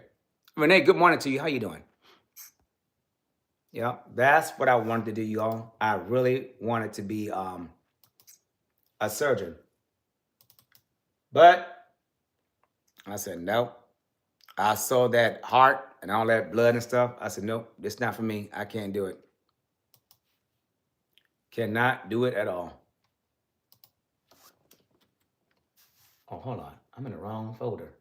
Renee, good morning to you. How you doing? Yeah, that's what I wanted to do, y'all. I really wanted to be a surgeon, but I said no. I saw that heart and all that blood and stuff. I said, nope, this is not for me. I can't do it. Cannot do it at all. Oh, hold on. I'm in the wrong folder.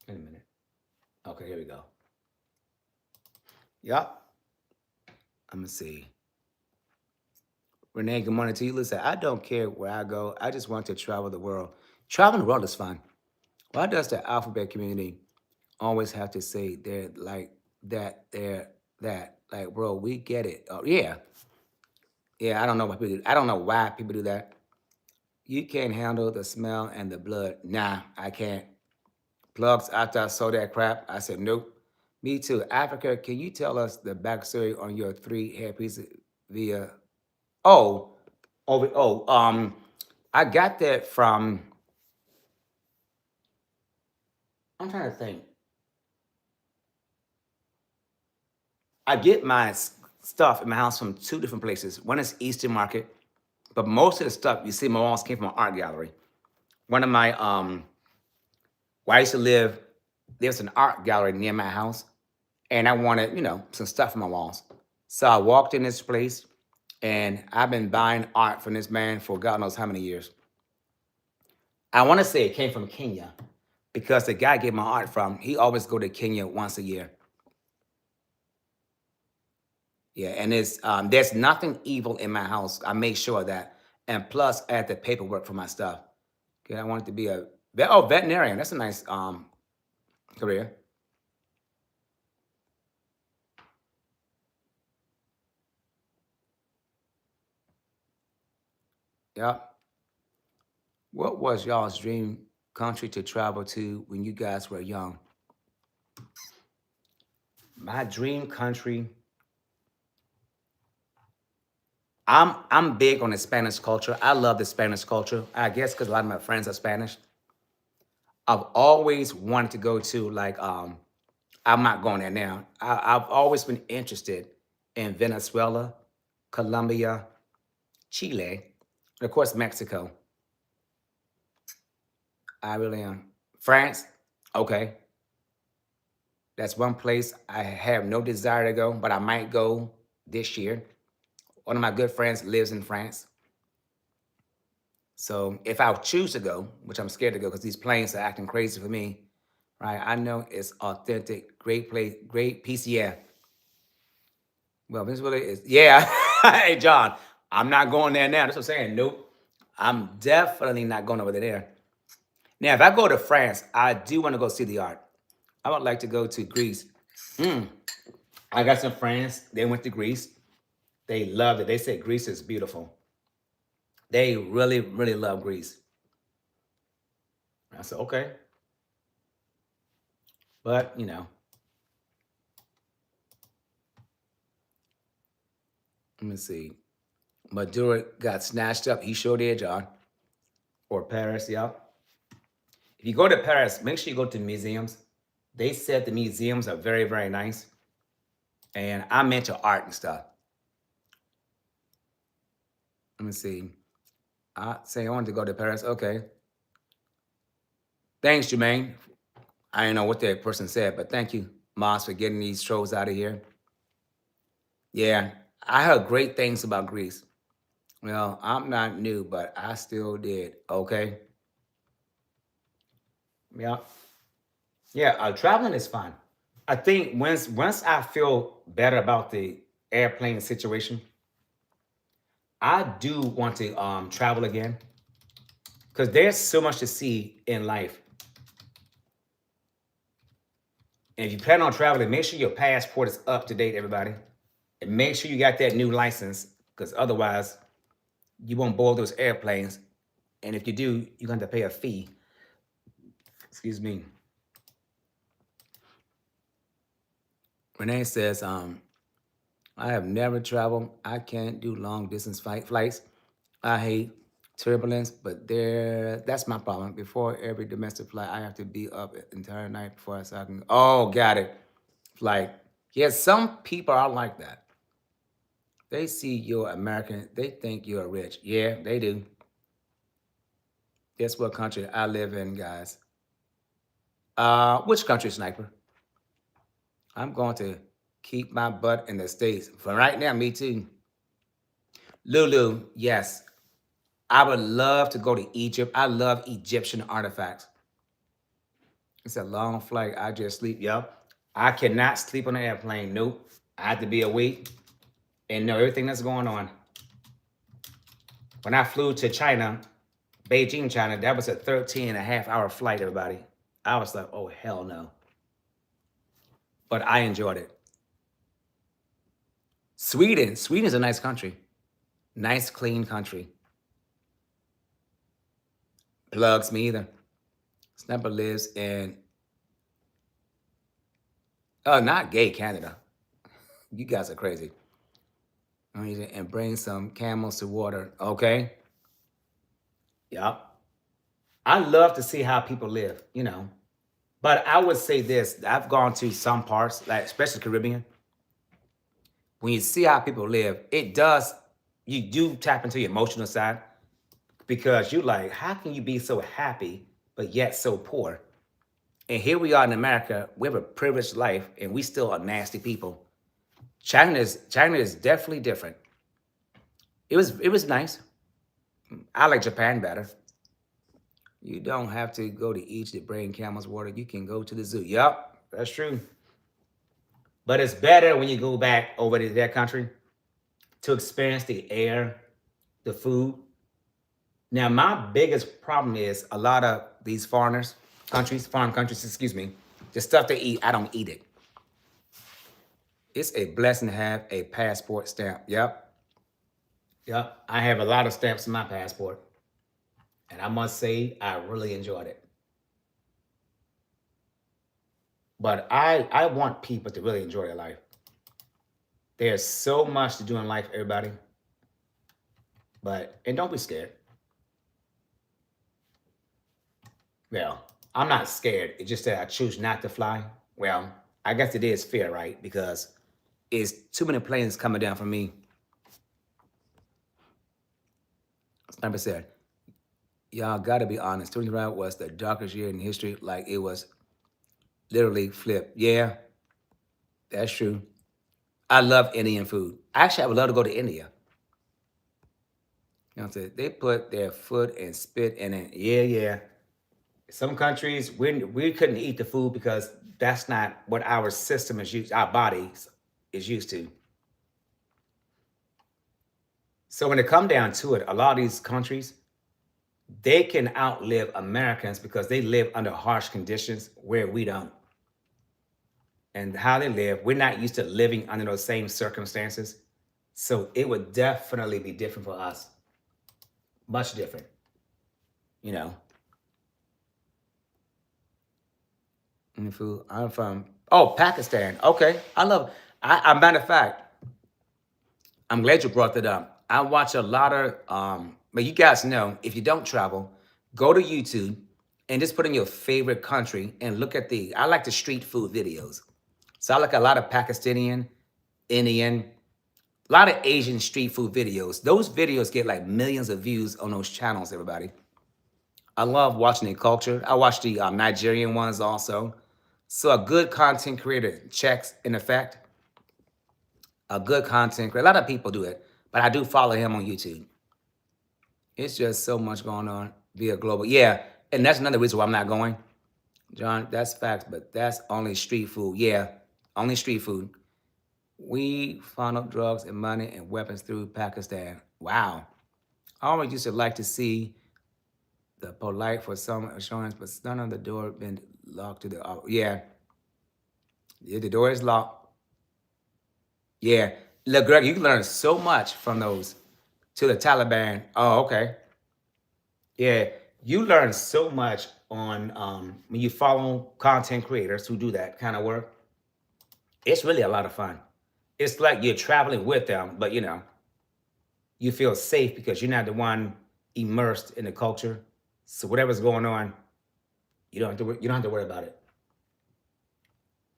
Wait a minute. Okay, here we go. Yup. I'm going to see. Renee, good morning to you. Listen, I don't care where I go. I just want to travel the world. Traveling the world is fun. Why does the alphabet community always have to say they're like that, they're that? Like, bro, we get it. Oh, yeah. Yeah, I don't know why people do. I don't know why people do that. You can't handle the smell and the blood. Nah, I can't. Plugs, after I saw that crap, I said, nope. Me too. Africa, can you tell us the backstory on your three hairpieces via oh, I got that from I'm trying to think. I get my stuff in my house from two different places. One is Eastern Market, but most of the stuff you see in my walls came from an art gallery. One of my where I used to live, there's an art gallery near my house, and I wanted, some stuff on my walls. So I walked in this place, and I've been buying art from this man for God knows how many years. I want to say it came from Kenya because the guy I get my art from, he always go to Kenya once a year. Yeah, and there's nothing evil in my house. I make sure of that, and plus I had the paperwork for my stuff. Okay, I wanted to be a veterinarian. That's a nice career. Yeah. What was y'all's dream country to travel to when you guys were young? My dream country. I'm big on the Spanish culture. I love the Spanish culture. I guess because a lot of my friends are Spanish. I've always wanted to go to I'm not going there now. I've always been interested in Venezuela, Colombia, Chile, and of course Mexico. I really am. France, okay. That's one place I have no desire to go, but I might go this year. One of my good friends lives in France. So if I choose to go, which I'm scared to go because these planes are acting crazy for me, right? I know it's authentic, great place, great PCF. Well, Venezuela is, yeah. Hey, John, I'm not going there now. That's what I'm saying. Nope. I'm definitely not going over there. Now, if I go to France, I do want to go see the art. I would like to go to Greece. Mm. I got some friends. They went to Greece. They loved it. They said Greece is beautiful. They really, really love Greece. I said, okay. But, let me see. Maduro got snatched up. He sure did, John. Or Paris, yeah. If you go to Paris, make sure you go to museums. They said the museums are very, very nice. And I'm into art and stuff. Let me see. I say I wanted to go to Paris. Okay. Thanks, Jermaine. I don't know what that person said, but thank you, Moss, for getting these trolls out of here. Yeah, I heard great things about Greece. Well, I'm not new, but I still did. Okay. Yeah. Yeah, traveling is fun. I think once I feel better about the airplane situation, I do want to travel again because there's so much to see in life. And if you plan on traveling, make sure your passport is up to date, everybody. And make sure you got that new license, because otherwise you won't board those airplanes. And if you do, you're going to have to pay a fee. Excuse me. Renee says, I have never traveled. I can't do long distance flights. I hate turbulence, but that's my problem. Before every domestic flight, I have to be up the entire night before I can. Oh, got it. Like, yeah, some people are like that. They see you're American, they think you're rich. Yeah, they do. Guess what country I live in, guys? Which country, Sniper? I'm going to keep my butt in the States. For right now, me too. Lulu, yes. I would love to go to Egypt. I love Egyptian artifacts. It's a long flight. I just sleep. Yep. I cannot sleep on an airplane. Nope. I have to be awake and know everything that's going on. When I flew to China, Beijing, China, that was a 13-and-a-half-hour flight, everybody. I was like, oh, hell no. But I enjoyed it. Sweden. Sweden's a nice country. Nice, clean country. Plugs me either. Snapper lives in, not gay Canada. You guys are crazy. And bring some camels to water. Okay. Yep. I love to see how people live, But I would say this: I've gone to some parts, like especially Caribbean. When you see how people live, you do tap into your emotional side, because you're like, how can you be so happy but yet so poor? And here we are in America. We have a privileged life, and we still are nasty people. China is definitely different. It was nice. I like Japan better. You don't have to go to Egypt to bring camels water. You can go to the zoo. Yep, that's true. But it's better when you go back over to their country to experience the air, the food. Now, my biggest problem is a lot of these foreign countries, excuse me, the stuff they eat, I don't eat it. It's a blessing to have a passport stamp. Yep. Yep. I have a lot of stamps in my passport. And I must say, I really enjoyed it. But I want people to really enjoy their life. There's so much to do in life, everybody. And don't be scared. Well, I'm not scared. It's just that I choose not to fly. Well, I guess it is fair, right? Because it's too many planes coming down from me. Sniper said, y'all gotta be honest. 2025 was the darkest year in history. Like, it was literally flipped. Yeah, that's true. I love Indian food. Actually, I would love to go to India. You know what I'm saying? They put their foot and spit in it. Yeah, yeah. Some countries, we couldn't eat the food because that's not what our system is used, our bodies is used to. So when it come down to it, a lot of these countries, they can outlive Americans because they live under harsh conditions where we don't. And how they live, we're not used to living under those same circumstances. So it would definitely be different for us. Much different, you know. Food. I'm from Pakistan. Okay, I love. Matter of fact, I'm glad you brought that up. I watch a lot of. But you guys know, if you don't travel, go to YouTube and just put in your favorite country and look at the. I like the street food videos, so I like a lot of Pakistani, Indian, a lot of Asian street food videos. Those videos get like millions of views on those channels. Everybody, I love watching the culture. I watch the Nigerian ones also. So a good content creator checks in effect. A good content creator. A lot of people do it, but I do follow him on YouTube. It's just so much going on via global. Yeah, and that's another reason why I'm not going. John, that's facts, but that's only street food. Yeah, only street food. We funnel drugs and money and weapons through Pakistan. Wow. I always used to like to see The polite for some assurance, but none of the door been locked to the yeah. Yeah, the door is locked. Yeah. Look, Greg, you can learn so much from those to the Taliban. Oh, okay. Yeah. You learn so much on when you follow content creators who do that kind of work. It's really a lot of fun. It's like you're traveling with them, but you feel safe because you're not the one immersed in the culture. So whatever's going on, you don't have to worry about it.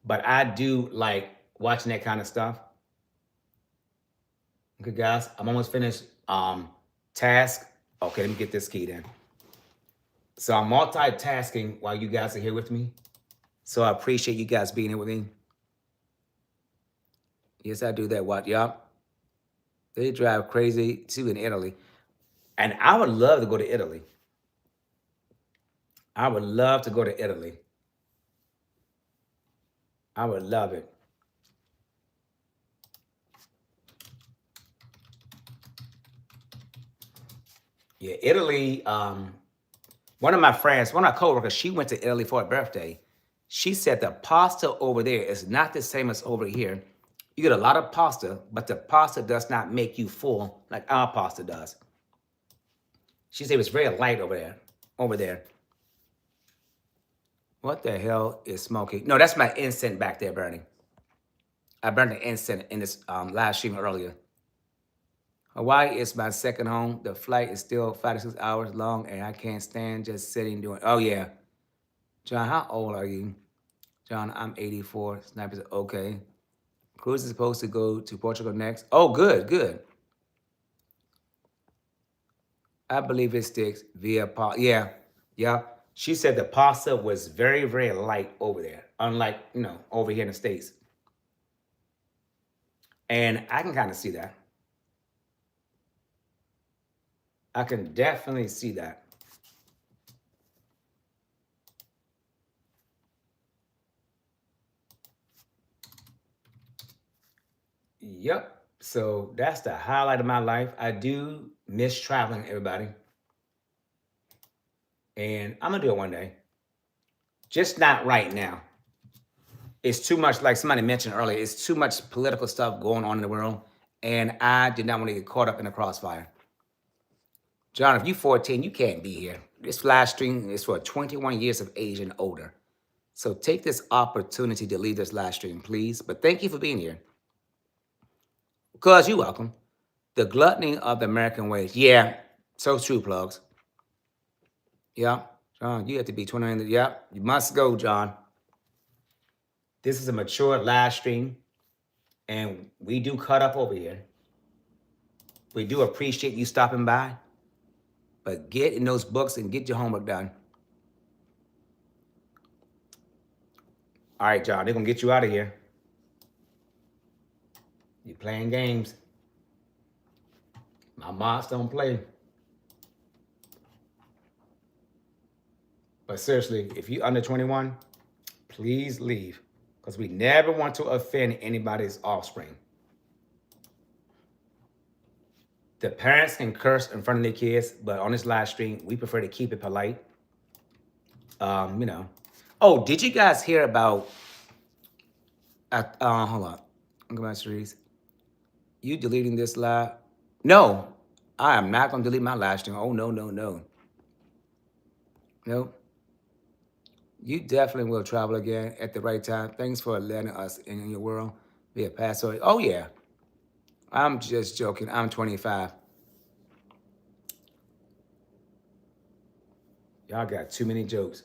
But I do like watching that kind of stuff. Okay, guys, I'm almost finished. Task. Okay, let me get this key then. So I'm multitasking while you guys are here with me. So I appreciate you guys being here with me. Yes, I do that. What? Yup. They drive crazy too in Italy. And I would love to go to Italy. I would love to go to Italy. I would love it. Yeah, Italy. One of my friends, one of my coworkers, she went to Italy for her birthday. She said the pasta over there is not the same as over here. You get a lot of pasta, but the pasta does not make you full like our pasta does. She said it was very light over there. Over there. What the hell is smoking? No, that's my incense back there burning. I burned the incense in this live stream earlier. Hawaii is my second home. The flight is still 5 to 6 hours long, and I can't stand just sitting doing. Oh yeah, John, how old are you? John, I'm 84. Snipers, okay. Cruise is supposed to go to Portugal next. Oh, good, good. I believe it sticks via pasta. Yeah, yeah. She said the pasta was very, very light over there, unlike over here in the States. And I can kind of see that. I can definitely see that. Yep. So that's the highlight of my life. I do miss traveling, everybody. And I'm going to do it one day. Just not right now. It's too much, like somebody mentioned earlier, it's too much political stuff going on in the world. And I did not want to get caught up in the crossfire. John, if you're 14, you can't be here. This live stream is for 21 years of age and older. So take this opportunity to leave this live stream, please. But thank you for being here. Because you're welcome. The gluttony of the American ways. Yeah, so true, plugs. Yeah, John, you have to be 21. Yeah, you must go, John. This is a mature live stream, and we do cut up over here. We do appreciate you stopping by, but get in those books and get your homework done. All right, John, they're going to get you out of here. You're playing games. My mods don't play. But seriously, if you're under 21, please leave. Because we never want to offend anybody's offspring. The parents can curse in front of their kids, but on this live stream, we prefer to keep it polite. Oh, did you guys hear about... hold on. I'm going to series. You deleting this live? No, I am not going to delete my live stream. Oh, no, no, no. Nope. You definitely will travel again at the right time. Thanks for letting us in your world be a passport. Oh, yeah. I'm just joking. I'm 25. Y'all got too many jokes.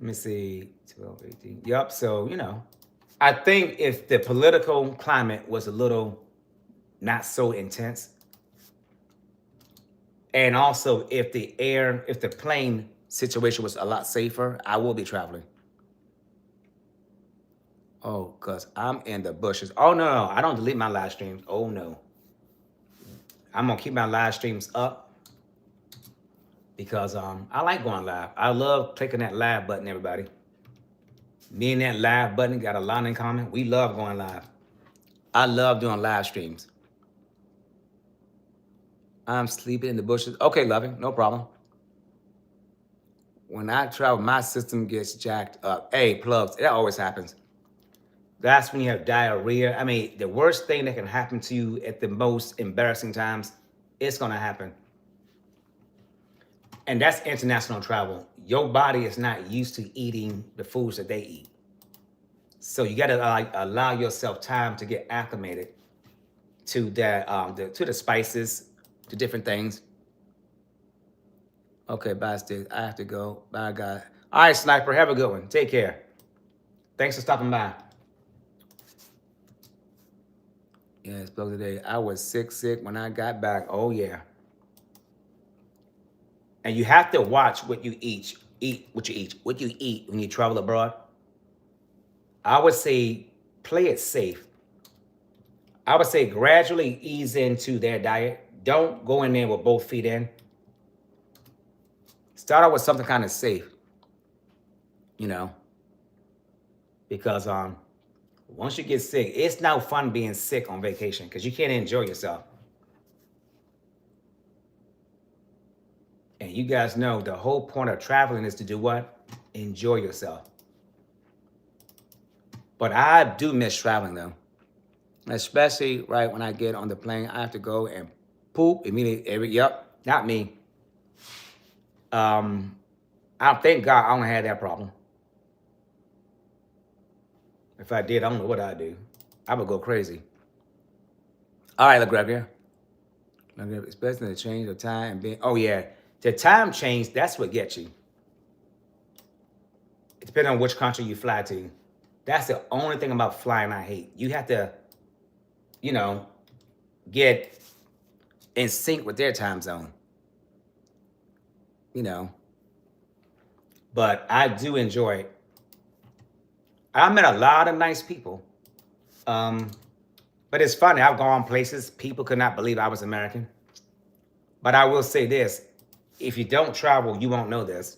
Let me see. 12, 18. Yup. So, I think if the political climate was a little not so intense, and also if the plane situation was a lot safer, I will be traveling. Oh, because I'm in the bushes. Oh, no, I don't delete my live streams. Oh, no. I'm going to keep my live streams up because I like going live. I love clicking that live button, everybody. Me and that live button got a lot in common. We love going live. I love doing live streams. I'm sleeping in the bushes. Okay, loving, no problem. When I travel, my system gets jacked up. Hey, plugs, that always happens. That's when you have diarrhea. I mean, the worst thing that can happen to you at the most embarrassing times, it's gonna happen. And that's international travel. Your body is not used to eating the foods that they eat. So you gotta allow yourself time to get acclimated to to the spices, to different things. Okay, bye, Steve. I have to go. Bye, guy. All right, Sniper. Have a good one. Take care. Thanks for stopping by. Yes, plug today. I was sick when I got back. Oh yeah. And you have to watch what you eat. What you eat when you travel abroad. I would say play it safe. I would say gradually ease into their diet. Don't go in there with both feet in. Start out with something kind of safe, you know, because once you get sick, it's not fun being sick on vacation because you can't enjoy yourself. And you guys know the whole point of traveling is to do what? Enjoy yourself. But I do miss traveling though. Especially right when I get on the plane, I have to go and poop immediately. Yep, not me. I thank God I don't have that problem. If I did, I don't know what I'd do. I would go crazy. All right, LaGregia. Especially the change of time and being. Oh yeah, the time change. That's what gets you. It depends on which country you fly to. That's the only thing about flying I hate. You have to, you know, get in sync with their time zone. You know, but I do enjoy it. I met a lot of nice people. But it's funny, I've gone places, people could not believe I was American. But I will say this, if you don't travel, you won't know this.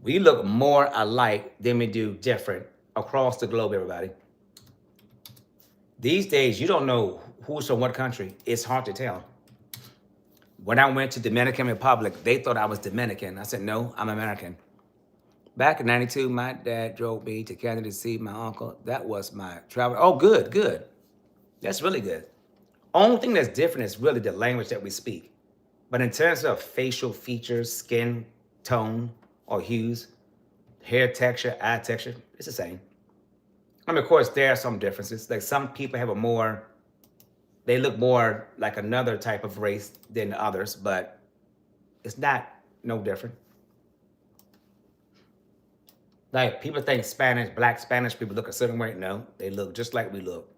We look more alike than we do different across the globe, everybody. These days, you don't know who's from what country. It's hard to tell. When I went to Dominican Republic, they thought I was Dominican. I said, no, I'm American. Back in 92, my dad drove me to Canada to see my uncle. That was my travel. Oh, good, good. That's really good. Only thing that's different is really the language that we speak. But in terms of facial features, skin tone or hues, hair texture, eye texture, it's the same. I mean, of course, there are some differences. Like some people have they look more like another type of race than others, but it's not no different. Like people think black Spanish people look a certain way. No, they look just like we look.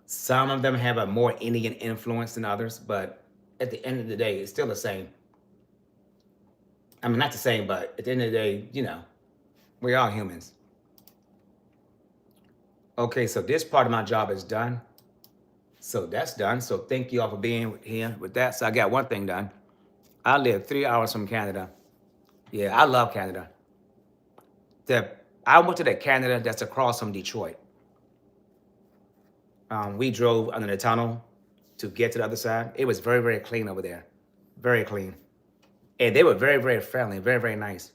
Some of them have a more Indian influence than others, but at the end of the day, it's still the same. I mean, not the same, but at the end of the day, we're all humans. Okay, so this part of my job is done. So that's done. So thank you all for being here with that. So I got one thing done. I live 3 hours from Canada. Yeah, I love Canada. I went to that Canada that's across from Detroit. We drove under the tunnel to get to the other side. It was very, very clean over there. Very clean. And they were very, very friendly, very, very nice.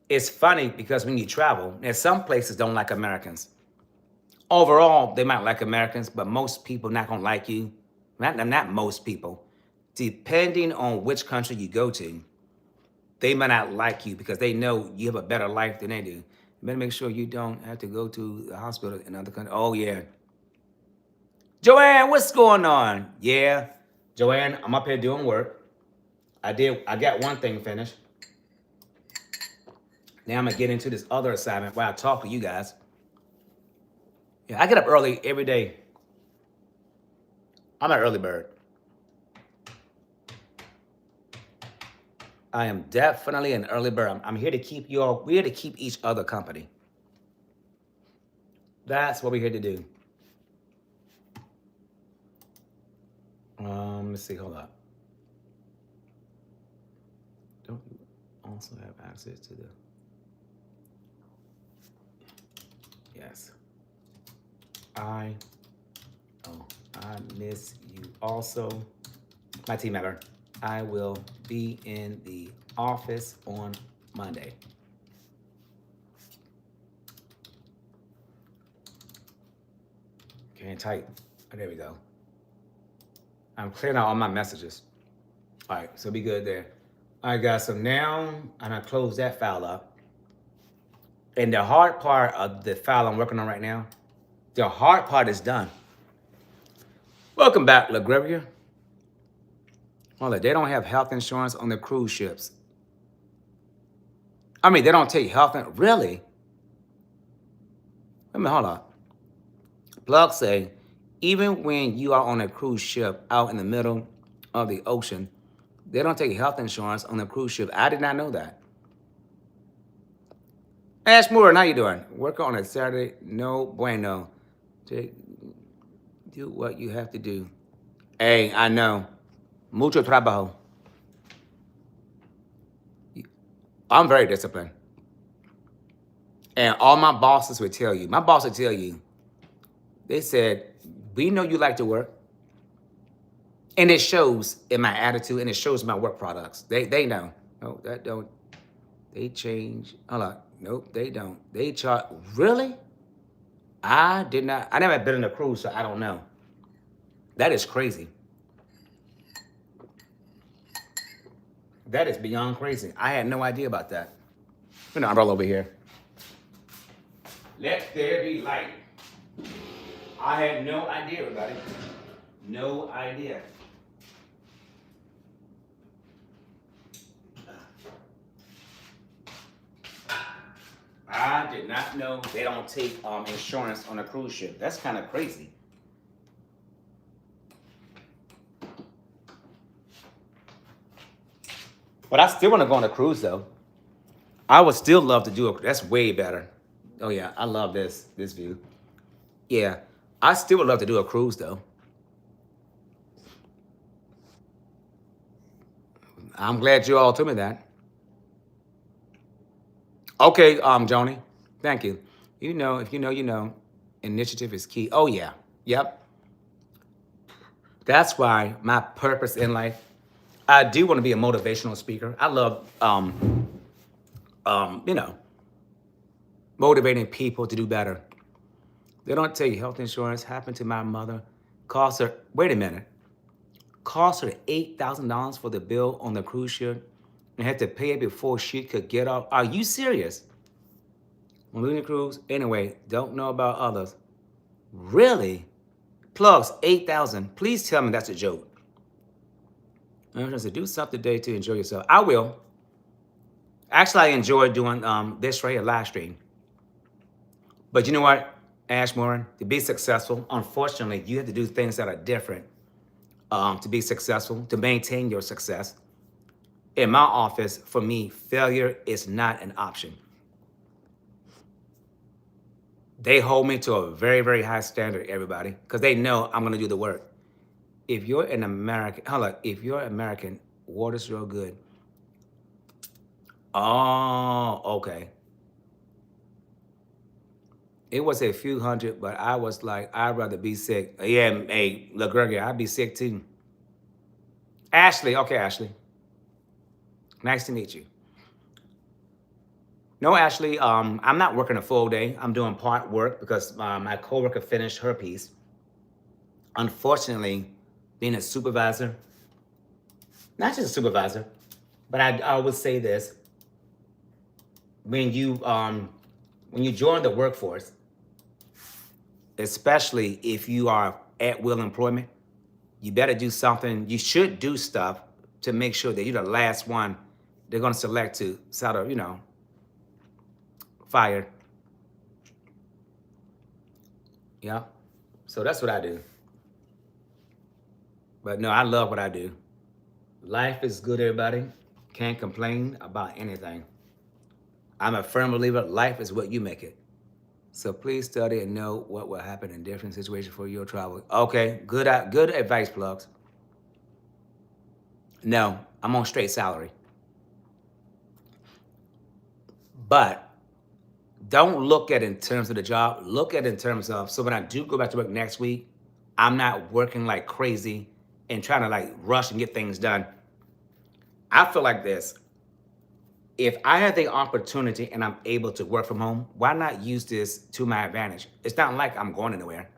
It's funny because when you travel, and some places don't like Americans. Overall, they might like Americans, but most people not gonna like you. Not most people. Depending on which country you go to, they might not like you because they know you have a better life than they do. You better make sure you don't have to go to the hospital in another country. Oh yeah. Joanne, what's going on? Yeah. Joanne, I'm up here doing work. I got one thing finished. Now I'm gonna get into this other assignment while I talk to you guys. Yeah, I get up early every day. I'm an early bird. I am definitely an early bird. I'm here to keep you all, we're here to keep each other company. That's what we're here to do. Let's see, hold up. Don't you also have access to the, yes. I miss you also. My team member. I will be in the office on Monday. Okay, tight. Oh, there we go. I'm clearing out all my messages. All right, so be good there. All right, guys, so now I'm gonna close that file up. And the hard part of the file I'm working on right now, the hard part is done. Welcome back, LaGrevier. Hold on, they don't have health insurance on the cruise ships. I mean, they don't take health insurance. Really? Wait a minute, hold on. Plug say, even when you are on a cruise ship out in the middle of the ocean, they don't take health insurance on the cruise ship. I did not know that. Ash Moore, how you doing? Work on a Saturday, no bueno. Do what you have to do. Hey, I know. Mucho trabajo. I'm very disciplined. And all my bosses would tell you, they said, we know you like to work. And it shows in my attitude and it shows my work products. They know. No, that don't. They change. Hold on. Nope, they don't. They charge. Really? I did not. I never been on a cruise, so I don't know. That is crazy. That is beyond crazy. I had no idea about that. You know, I'm all over here. Let there be light. I had no idea, everybody. No idea. I did not know they don't take insurance on a cruise ship. That's kind of crazy. But I still want to go on a cruise, though. I would still love to do it. That's way better. Oh, yeah. I love this view. Yeah. I still would love to do a cruise, though. I'm glad you all told me that. Okay, Joni. Thank you. You know, if you know, you know. Initiative is key. Oh, yeah. Yep. That's why my purpose in life, I do want to be a motivational speaker. I love, you know, motivating people to do better. They don't take health insurance. Happened to my mother. Cost her, wait a minute. Cost her $8,000 for the bill on the cruise ship and had to pay it before she could get off. Are you serious? On Lunar Cruise? Anyway, don't know about others. Really? Plus, $8,000. Please tell me that's a joke. I'm going to do something today to enjoy yourself. I will. Actually, I enjoy doing this right here, live stream. But you know what, Ashmore? To be successful, unfortunately, you have to do things that are different to be successful, to maintain your success. In my office, for me, failure is not an option. They hold me to a very, very high standard, everybody, because they know I'm going to do the work. If you're an American, hold on, if you're American, water's real good. Oh, okay. It was a few hundred, but I was like, I'd rather be sick. Yeah, hey, look, Gregory, I'd be sick too. Ashley, okay, Ashley. Nice to meet you. No, Ashley, I'm not working a full day. I'm doing part work because my coworker finished her piece. Unfortunately, being a supervisor, not just a supervisor, but I would say this: when you join the workforce, especially if you are at will employment, you better do something. You should do stuff to make sure that you're the last one they're going to select to sort of, fire. Yeah. So that's what I do. But no, I love what I do. Life is good, everybody. Can't complain about anything. I'm a firm believer, life is what you make it. So please study and know what will happen in different situations for your travel. Okay, good advice, Plugs. No, I'm on straight salary. But don't look at it in terms of the job. Look at it in terms of, so when I do go back to work next week, I'm not working like crazy and trying to like rush and get things done. I feel like this. If I have the opportunity and I'm able to work from home, why not use this to my advantage? It's not like I'm going anywhere.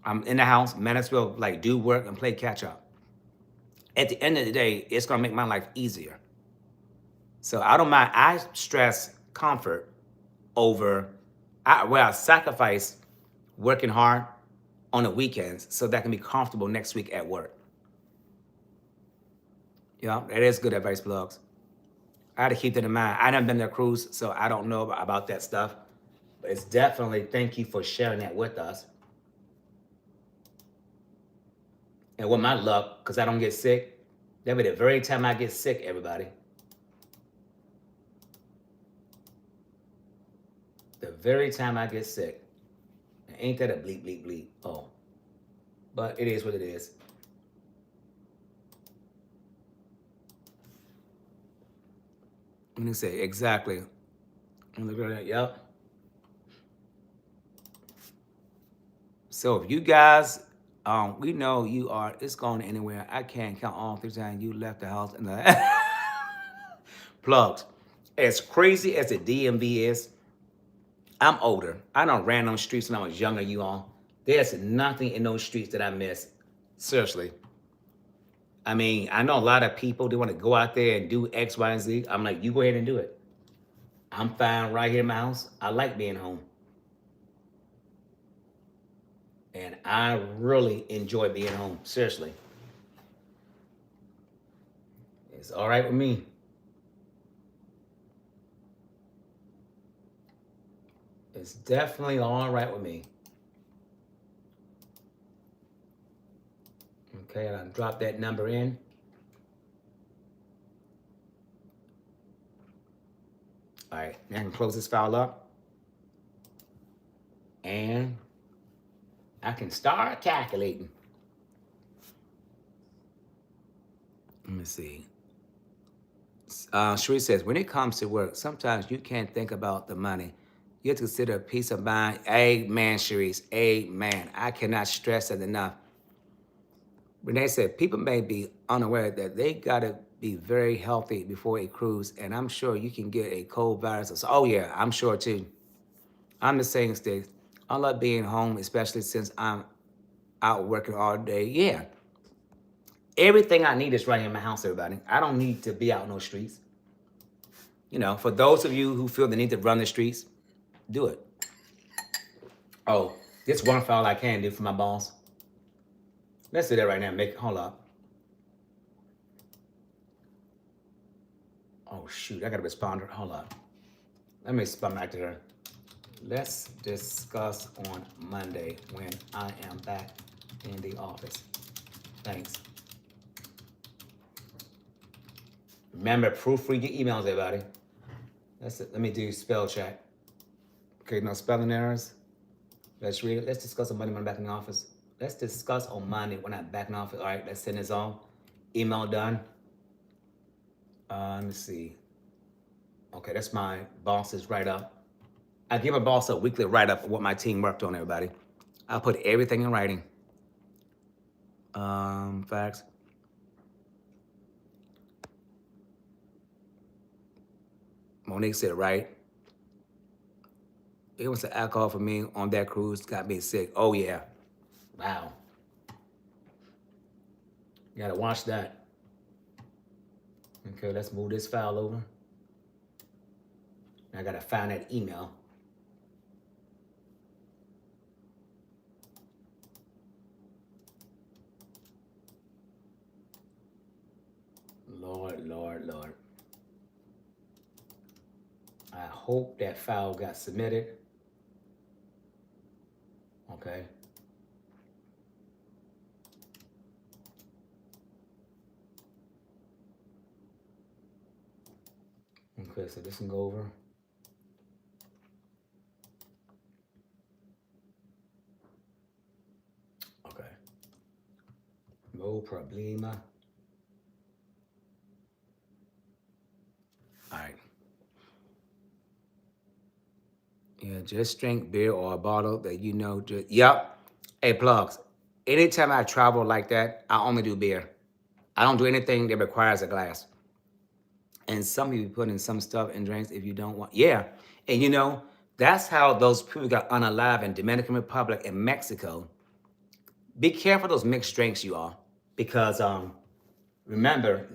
I'm in the house, might as well like do work and play catch up. At the end of the day, it's gonna make my life easier. So I don't mind. I stress comfort over, I sacrifice working hard on the weekends so that I can be comfortable next week at work. Yeah, that is good advice, blogs. I had to keep that in mind. I haven't been to a cruise, so I don't know about that stuff. But it's definitely, thank you for sharing that with us. And with my luck, because I don't get sick, that'll be the very time I get sick, everybody. The very time I get sick. And ain't that a bleep, bleep, bleep? Oh. But it is what it is. Let me say, exactly. Look at that, yep. So if you guys, we know you are, it's going anywhere. I can't count all 3 times you left the house. And plugs. As crazy as the DMV is, I'm older. I done ran on streets when I was younger, you all. There's nothing in those streets that I miss. Seriously. I mean, I know a lot of people, they want to go out there and do X, Y, and Z. I'm like, you go ahead and do it. I'm fine right here in my house. I like being home. And I really enjoy being home. Seriously. It's all right with me. It's definitely all right with me. Okay, and I drop that number in. All right, now I can close this file up. And I can start calculating. Let me see. Sheree says, when it comes to work, sometimes you can't think about the money. You have to consider peace of mind. Amen, Sharice. Amen. I cannot stress that enough. Renee said, people may be unaware that they got to be very healthy before a cruise, and I'm sure you can get a cold virus. Oh, yeah, I'm sure too. I'm the same, Sticks. I love being home, especially since I'm out working all day. Yeah. Everything I need is right here in my house, everybody. I don't need to be out in those streets. You know, for those of you who feel the need to run the streets, do it. Oh, this one file I can do for my boss. Let's do that right now. Hold up. Oh, shoot. I got to respond to her. Hold up. Let me respond back to her. Let's discuss on Monday when I am back in the office. Thanks. Remember, proofread your emails, everybody. Let me do spell check. Okay, no spelling errors. Let's read it. Let's discuss on Monday when I'm back in the office. Let's discuss on Monday when I'm back in the office. All right, let's send this on. Email done. Let me see. Okay, that's my boss's write-up. I give my boss a weekly write-up of what my team worked on, everybody. I'll put everything in writing. Facts. Monique said, right. It was the alcohol for me on that cruise. Got me sick. Oh, yeah. Wow. You gotta watch that. Okay, let's move this file over. I gotta find that email. Lord, Lord, Lord. I hope that file got submitted. Okay. Okay, so this can go over. Okay. No problema. All right. Yeah, just drink beer or a bottle that you know. Yep. Hey, plugs. Anytime I travel like that, I only do beer. I don't do anything that requires a glass. And some people put in some stuff in drinks if you don't want. Yeah. And you know, that's how those people got unalive in Dominican Republic and Mexico. Be careful those mixed drinks you all. Because remember,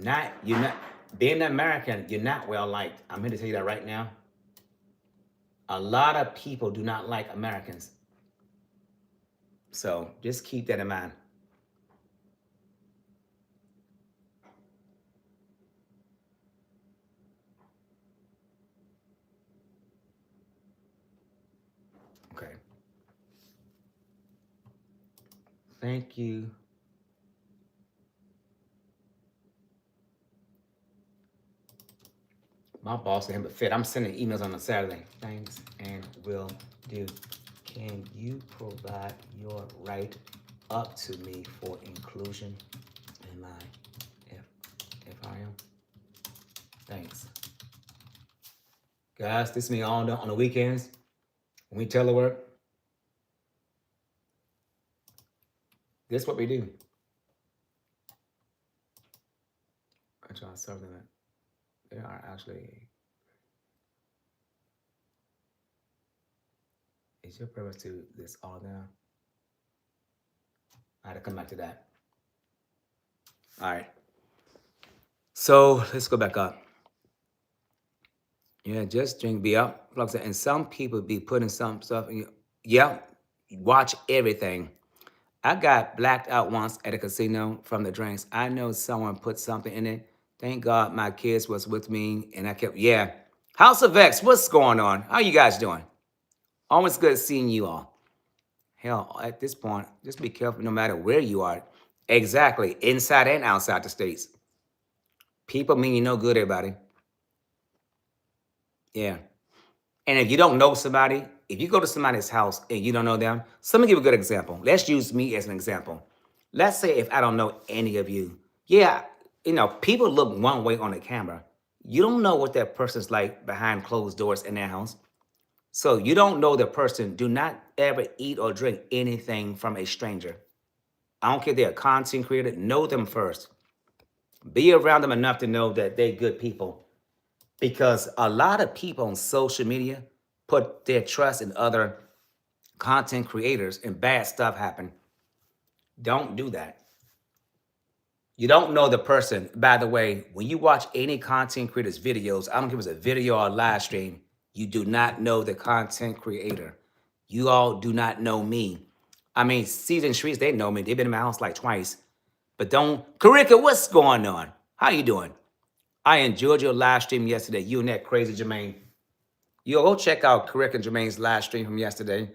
you're not being an American, you're not well liked. I'm here to tell you that right now. A lot of people do not like Americans. So just keep that in mind. Okay. Thank you. My boss said him a fit. I'm sending emails on a Saturday. Thanks and will do. Can you provide your right up to me for inclusion in my if I am? Thanks. Guys, this is me all on the weekends. When we telework, this is what we do. I try to serve them. They are actually. Is your purpose to this all now? I had to come back to that. All right. So let's go back up. Yeah, just drink beer. Like I said, and some people be putting some stuff in. Yeah, watch everything. I got blacked out once at a casino from the drinks. I know someone put something in it. Thank God my kids was with me, and I kept. Yeah, House of X. What's going on? How you guys doing? Always good seeing you all. Hell, at this point, just be careful no matter where you are. Exactly, inside and outside the states. People mean you no good, everybody. Yeah. And if you don't know somebody, if you go to somebody's house and you don't know them, so let me give you a good example. Let's use me as an example. Let's say if I don't know any of you, yeah, people look one way on the camera. You don't know what that person's like behind closed doors in their house. So you don't know the person. Do not ever eat or drink anything from a stranger. I don't care if they're a content creator. Know them first. Be around them enough to know that they're good people. Because a lot of people on social media put their trust in other content creators and bad stuff happen. Don't do that. You don't know the person. By the way, when you watch any content creators' videos, I don't care if it's a video or a live stream, you do not know the content creator. You all do not know me. I mean, Season Streets, they know me. They've been in my house like twice. But don't, Karika, what's going on? How you doing? I enjoyed your live stream yesterday. You and that crazy Jermaine. You go check out Karika and Jermaine's live stream from yesterday.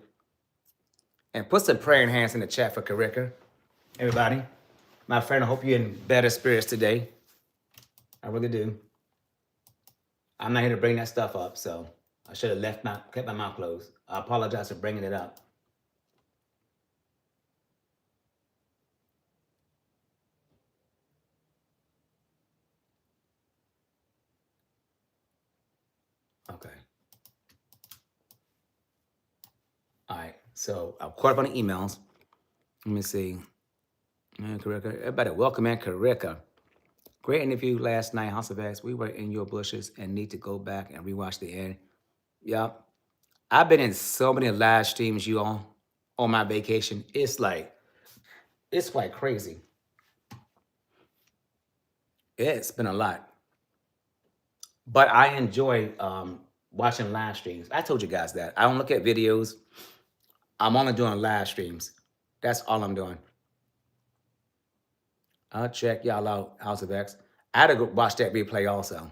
And put some prayer hands in the chat for Karika. Everybody. My friend, I hope you're in better spirits today. I really do. I'm not here to bring that stuff up, so I should have kept my mouth closed. I apologize for bringing it up. Okay. All right. So I've caught up on the emails. Let me see. Man, Karika. Everybody, welcome in, Karika. Great interview last night, House of X. We were in your bushes and need to go back and rewatch the end. Yep. I've been in so many live streams, you all, on my vacation. It's quite crazy. It's been a lot. But I enjoy watching live streams. I told you guys that. I don't look at videos. I'm only doing live streams. That's all I'm doing. I'll check y'all out, House of X. I had to go watch that replay also.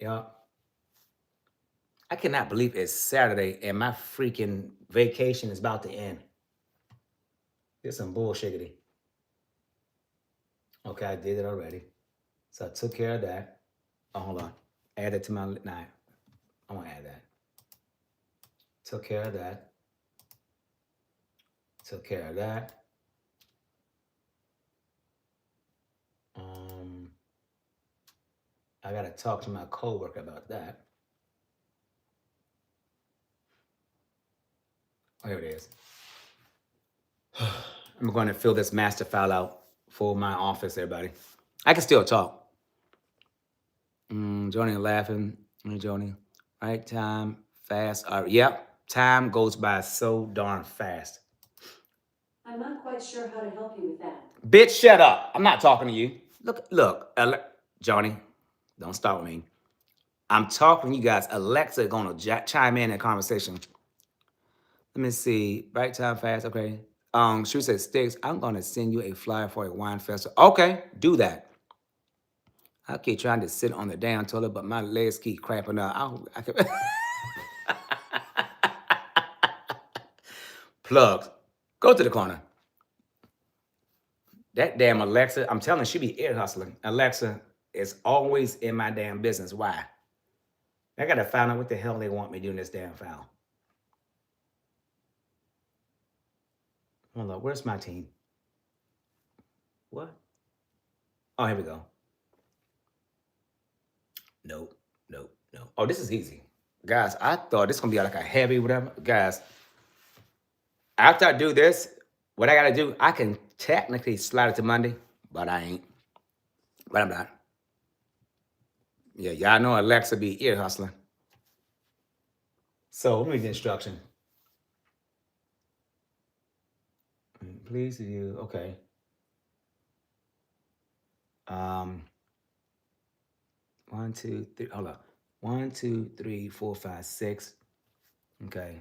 Yeah. I cannot believe it's Saturday and my freaking vacation is about to end. It's some bullshiggity. Okay, I did it already. So I took care of that. Oh, hold on. Add it to my, nah, I want to add that. Took care of that. Took care of that. I got to talk to my coworker about that. Oh, here it is. I'm going to fill this master file out for my office, everybody. I can still talk. Joni laughing. Joni. Right time, fast. Yep. Time goes by so darn fast. I'm not quite sure how to help you with that. Bitch, shut up. I'm not talking to you. Look, Johnny, don't start with me. I'm talking to you guys. Alexa gonna chime in the conversation. Let me see. Right time, fast. Okay. She said, Sticks, I'm gonna send you a flyer for a wine festival. Okay, do that. I keep trying to sit on the damn toilet, but my legs keep cramping up. I can... Plugs, go to the corner. That damn Alexa, I'm telling you, she be ear hustling. Alexa is always in my damn business. Why? I gotta find out what the hell they want me doing this damn file. Hold on, where's my team? What? Oh, here we go. Nope. Oh, this is easy. Guys, I thought this was gonna be like a heavy whatever. Guys, after I do this, what I gotta do, I can technically slide it to Monday, but I ain't. But I'm not. Yeah, y'all know Alexa be ear hustling. So let me get instruction. Please you okay. 1, 2, 3. Hold up. 1, 2, 3, 4, 5, 6. Okay.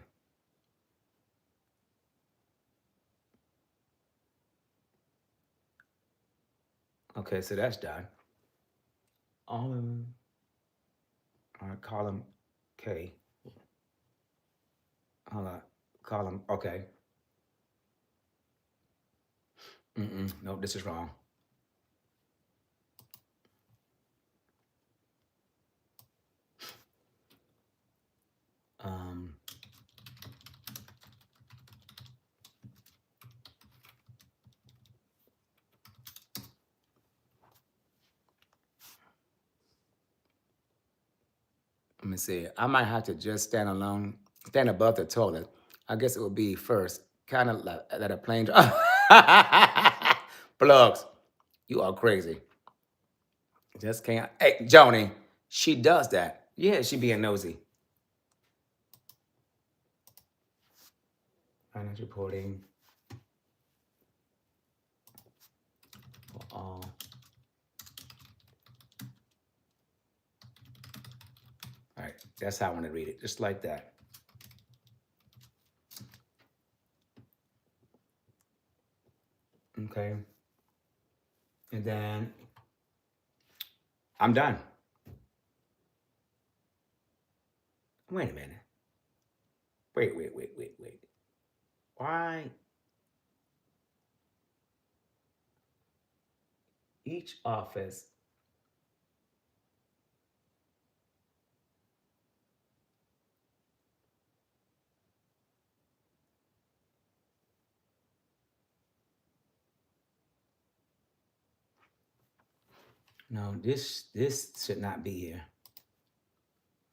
Okay, so that's done. All of them are column K. Hold on. Column, okay. Nope, this is wrong. Let me see. I might have to just stand above the toilet. I guess it would be first. Kind of like that a plane. Plugs, you are crazy. Just can't. Hey, Joni, she does that. Yeah, she being nosy. Financial reporting. All. All right, that's how I want to read it, just like that. Okay. And then I'm done. Wait a minute. Wait. Why each office No, this should not be here.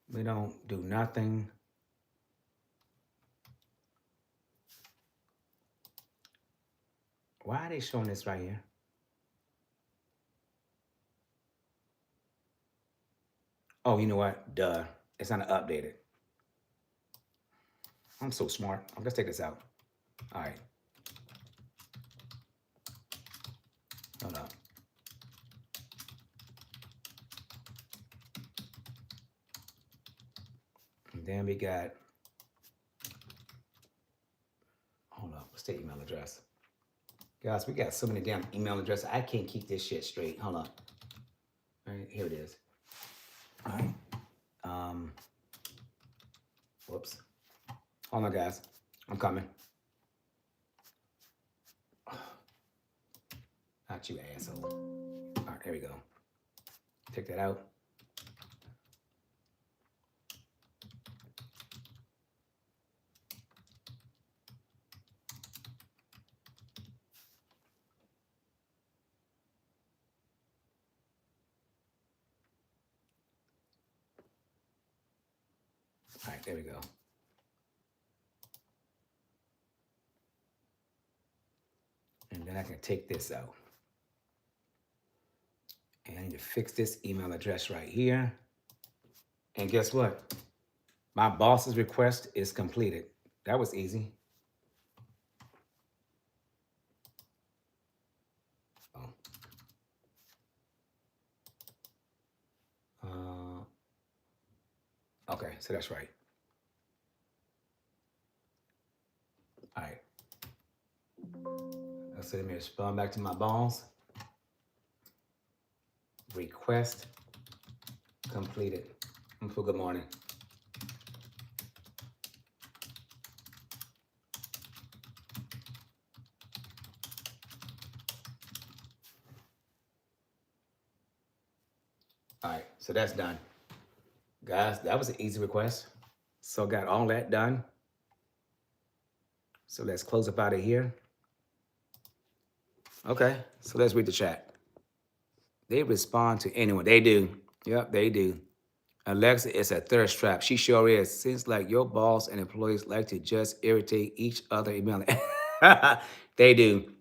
We don't do nothing. Why are they showing this right here? Oh, you know what? Duh. It's not updated. I'm so smart. Let's take this out. All right. Hold up. And then we got, hold up, what's the email address? Guys, we got so many damn email addresses. I can't keep this shit straight. Hold on. All right, here it is. All right. Whoops. Hold on, guys. I'm coming. Not you, asshole. All right, here we go. Take that out. All right, there we go. then I can take this out. And I need to fix this email address right here. And guess what? My boss's request is completed. That was easy. Oh. Okay, so that's right. All right. So let me respond back to my boss. Request completed. Good morning. All right, so that's done. Guys, that was an easy request. So got all that done. So let's close up out of here. Okay, so let's read the chat. They respond to anyone. They do. Yep, they do. Alexa is a thirst trap. She sure is. Seems like your boss and employees like to just irritate each other emailing. They do.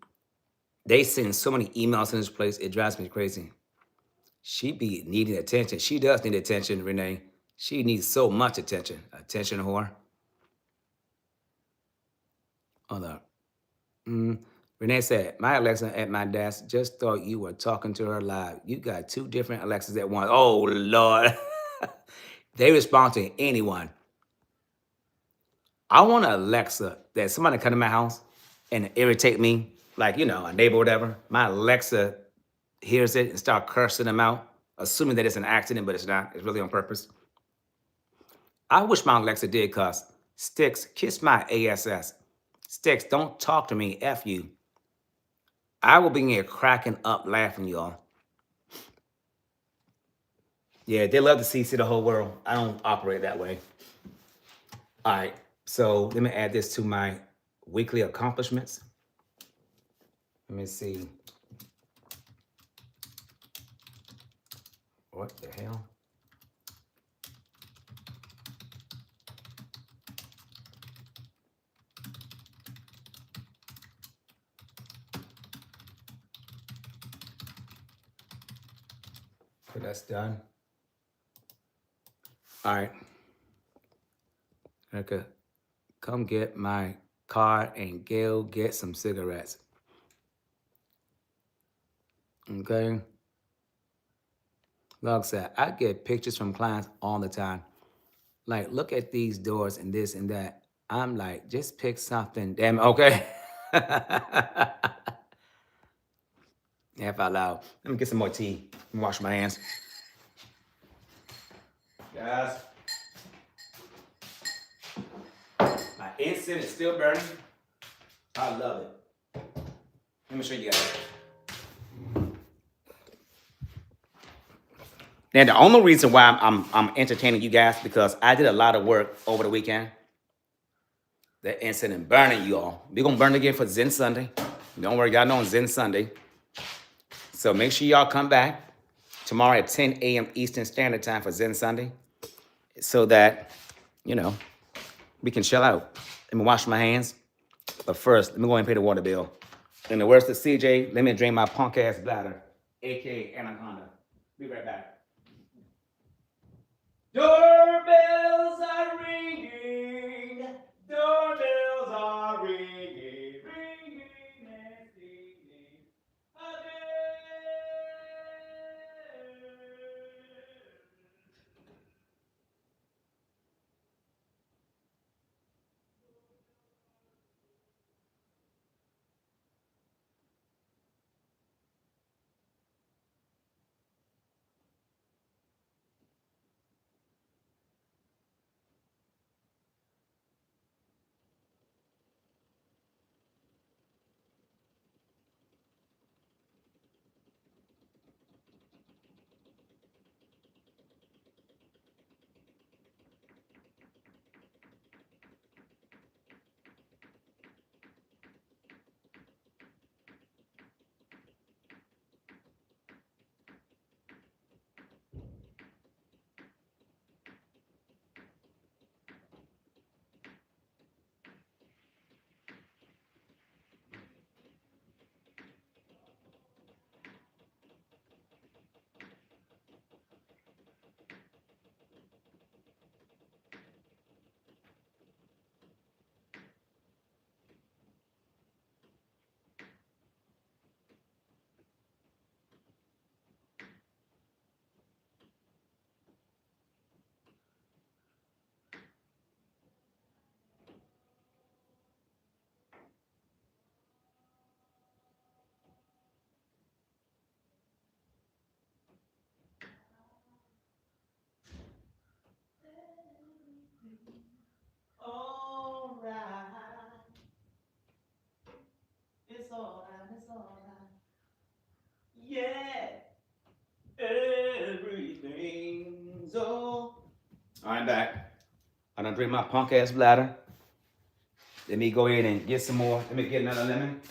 They send so many emails in this place, it drives me crazy. She be needing attention. She does need attention, Renee. She needs so much attention. Attention whore. Hold up. Renee said, my Alexa at my desk just thought you were talking to her live. You got two different Alexas at once. Oh, Lord. They respond to anyone. I want an Alexa that somebody come to my house and irritate me, like, a neighbor or whatever. My Alexa hears it and start cursing them out, assuming that it's an accident, but it's not. It's really on purpose. I wish my Alexa did cuss. Sticks, kiss my ass. Sticks, don't talk to me, F you. I will be in here cracking up laughing, y'all. Yeah, they love to see the whole world. I don't operate that way. All right, so let me add this to my weekly accomplishments. Let me see. What the hell? So that's done. All right. Okay. Come get my card and go get some cigarettes. Okay. Log said, I get pictures from clients all the time. Like, look at these doors and this and that. I'm like, just pick something. Damn, okay. Laugh out loud. Let me get some more tea. Let me wash my hands. Guys, my incense is still burning. I love it. Let me show you guys. Now, the only reason why I'm entertaining you guys because I did a lot of work over the weekend. The incident burning you all. We're gonna burn again for Zen Sunday. Don't worry, y'all know on Zen Sunday. So make sure y'all come back tomorrow at 10 a.m. Eastern Standard Time for Zen Sunday, so that we can chill out. Let me wash my hands. But first, let me go ahead and pay the water bill. In the words of CJ, let me drain my punk ass bladder, aka Anaconda. Be right back. Doorbells are ringing. Doorbells are ringing. Ringing and singing. it's alright, it's alright. Yeah, everything's all. I'm back. I done drink my punk ass bladder. Let me go ahead and get some more. Let me get another lemon.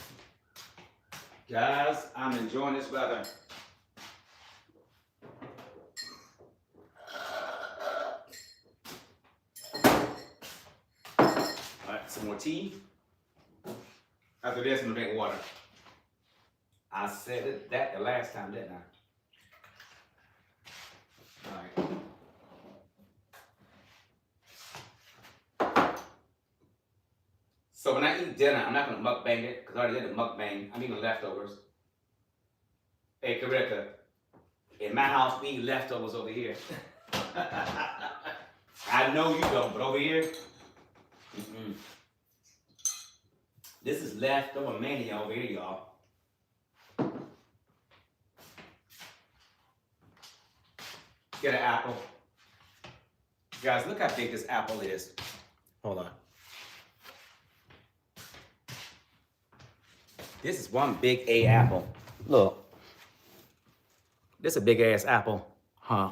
Guys, I'm enjoying this weather. All right, some more tea. After this, I'm gonna drink water. I said that the last time, didn't I? All right. So when I eat dinner, I'm not gonna mukbang it because I already did a mukbang. I'm eating leftovers. Hey, Karika, in my house we eat leftovers over here. I know you don't, but over here, this is leftover mania over here, y'all. Get an apple. Guys, look how big this apple is. Hold on. This is one big A apple. Look. This is a big ass apple. Huh.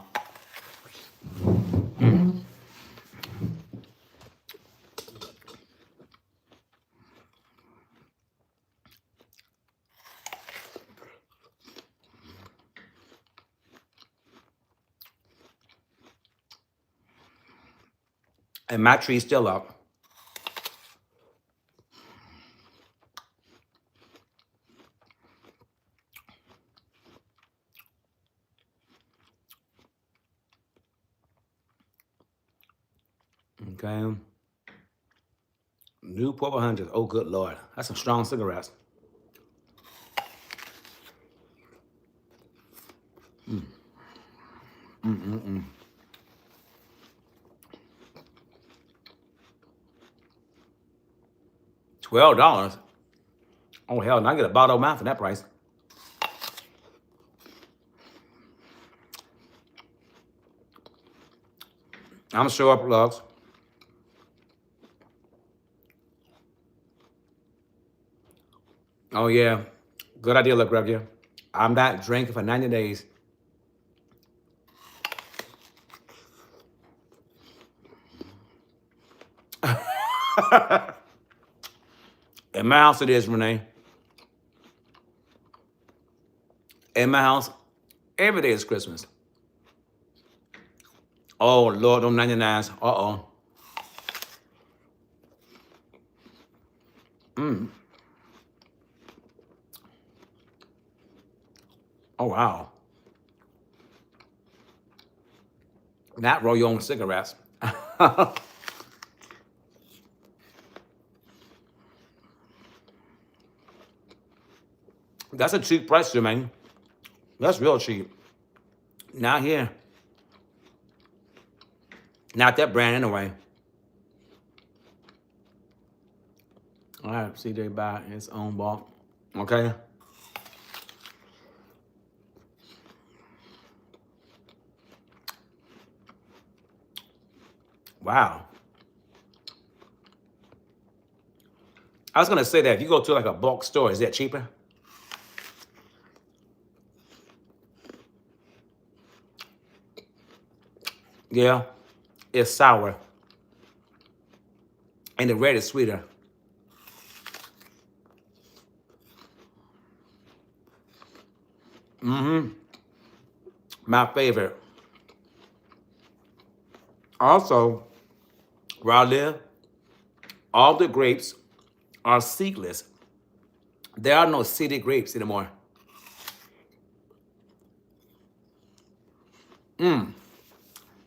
And my tree's still up. Okay. Newport 100. Oh, good Lord. That's some strong cigarettes. $12. Oh, hell, now I get a bottle of mine for that price. I'm sure plugs. Oh, yeah. Good idea, LaGregia. I'm not drinking for 90 days. In my house it is, Renee. In my house, every day is Christmas. Oh, Lord, them 99s. Uh-oh. Oh, wow. Not roll your own cigarettes. That's a cheap price, Jermaine. That's real cheap. Not here. Not that brand anyway. All right, CJ buy its own bulk. Okay. Wow. I was gonna say that if you go to like a bulk store, is that cheaper? Yeah. It's sour. And the red is sweeter. My favorite. Also, where I live, all the grapes are seedless. There are no seeded grapes anymore.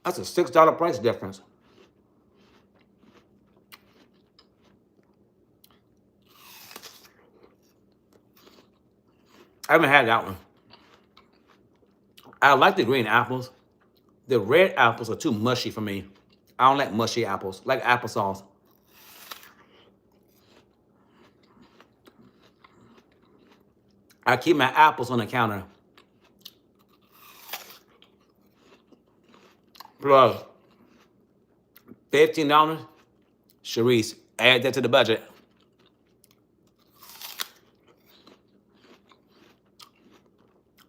That's a $6 price difference. I haven't had that one. I like the green apples. The red apples are too mushy for me. I don't like mushy apples, like applesauce. I keep my apples on the counter. Plus, $15. Sharice, add that to the budget.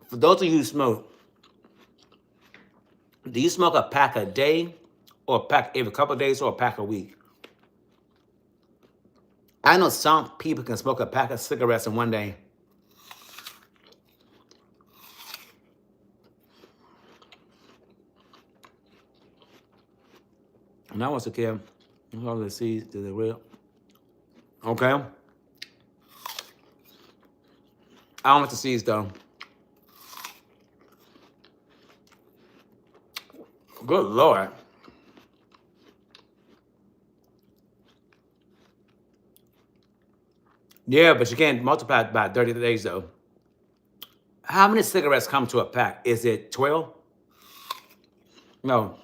For those of you who smoke, do you smoke a pack a day or a pack every couple of days or a pack a week? I know some people can smoke a pack of cigarettes in one day. When I was a kid, all the seeds to the real. Okay? I don't like the seeds though. Good Lord. Yeah, but you can't multiply it by 30 days though. How many cigarettes come to a pack? Is it 12? No.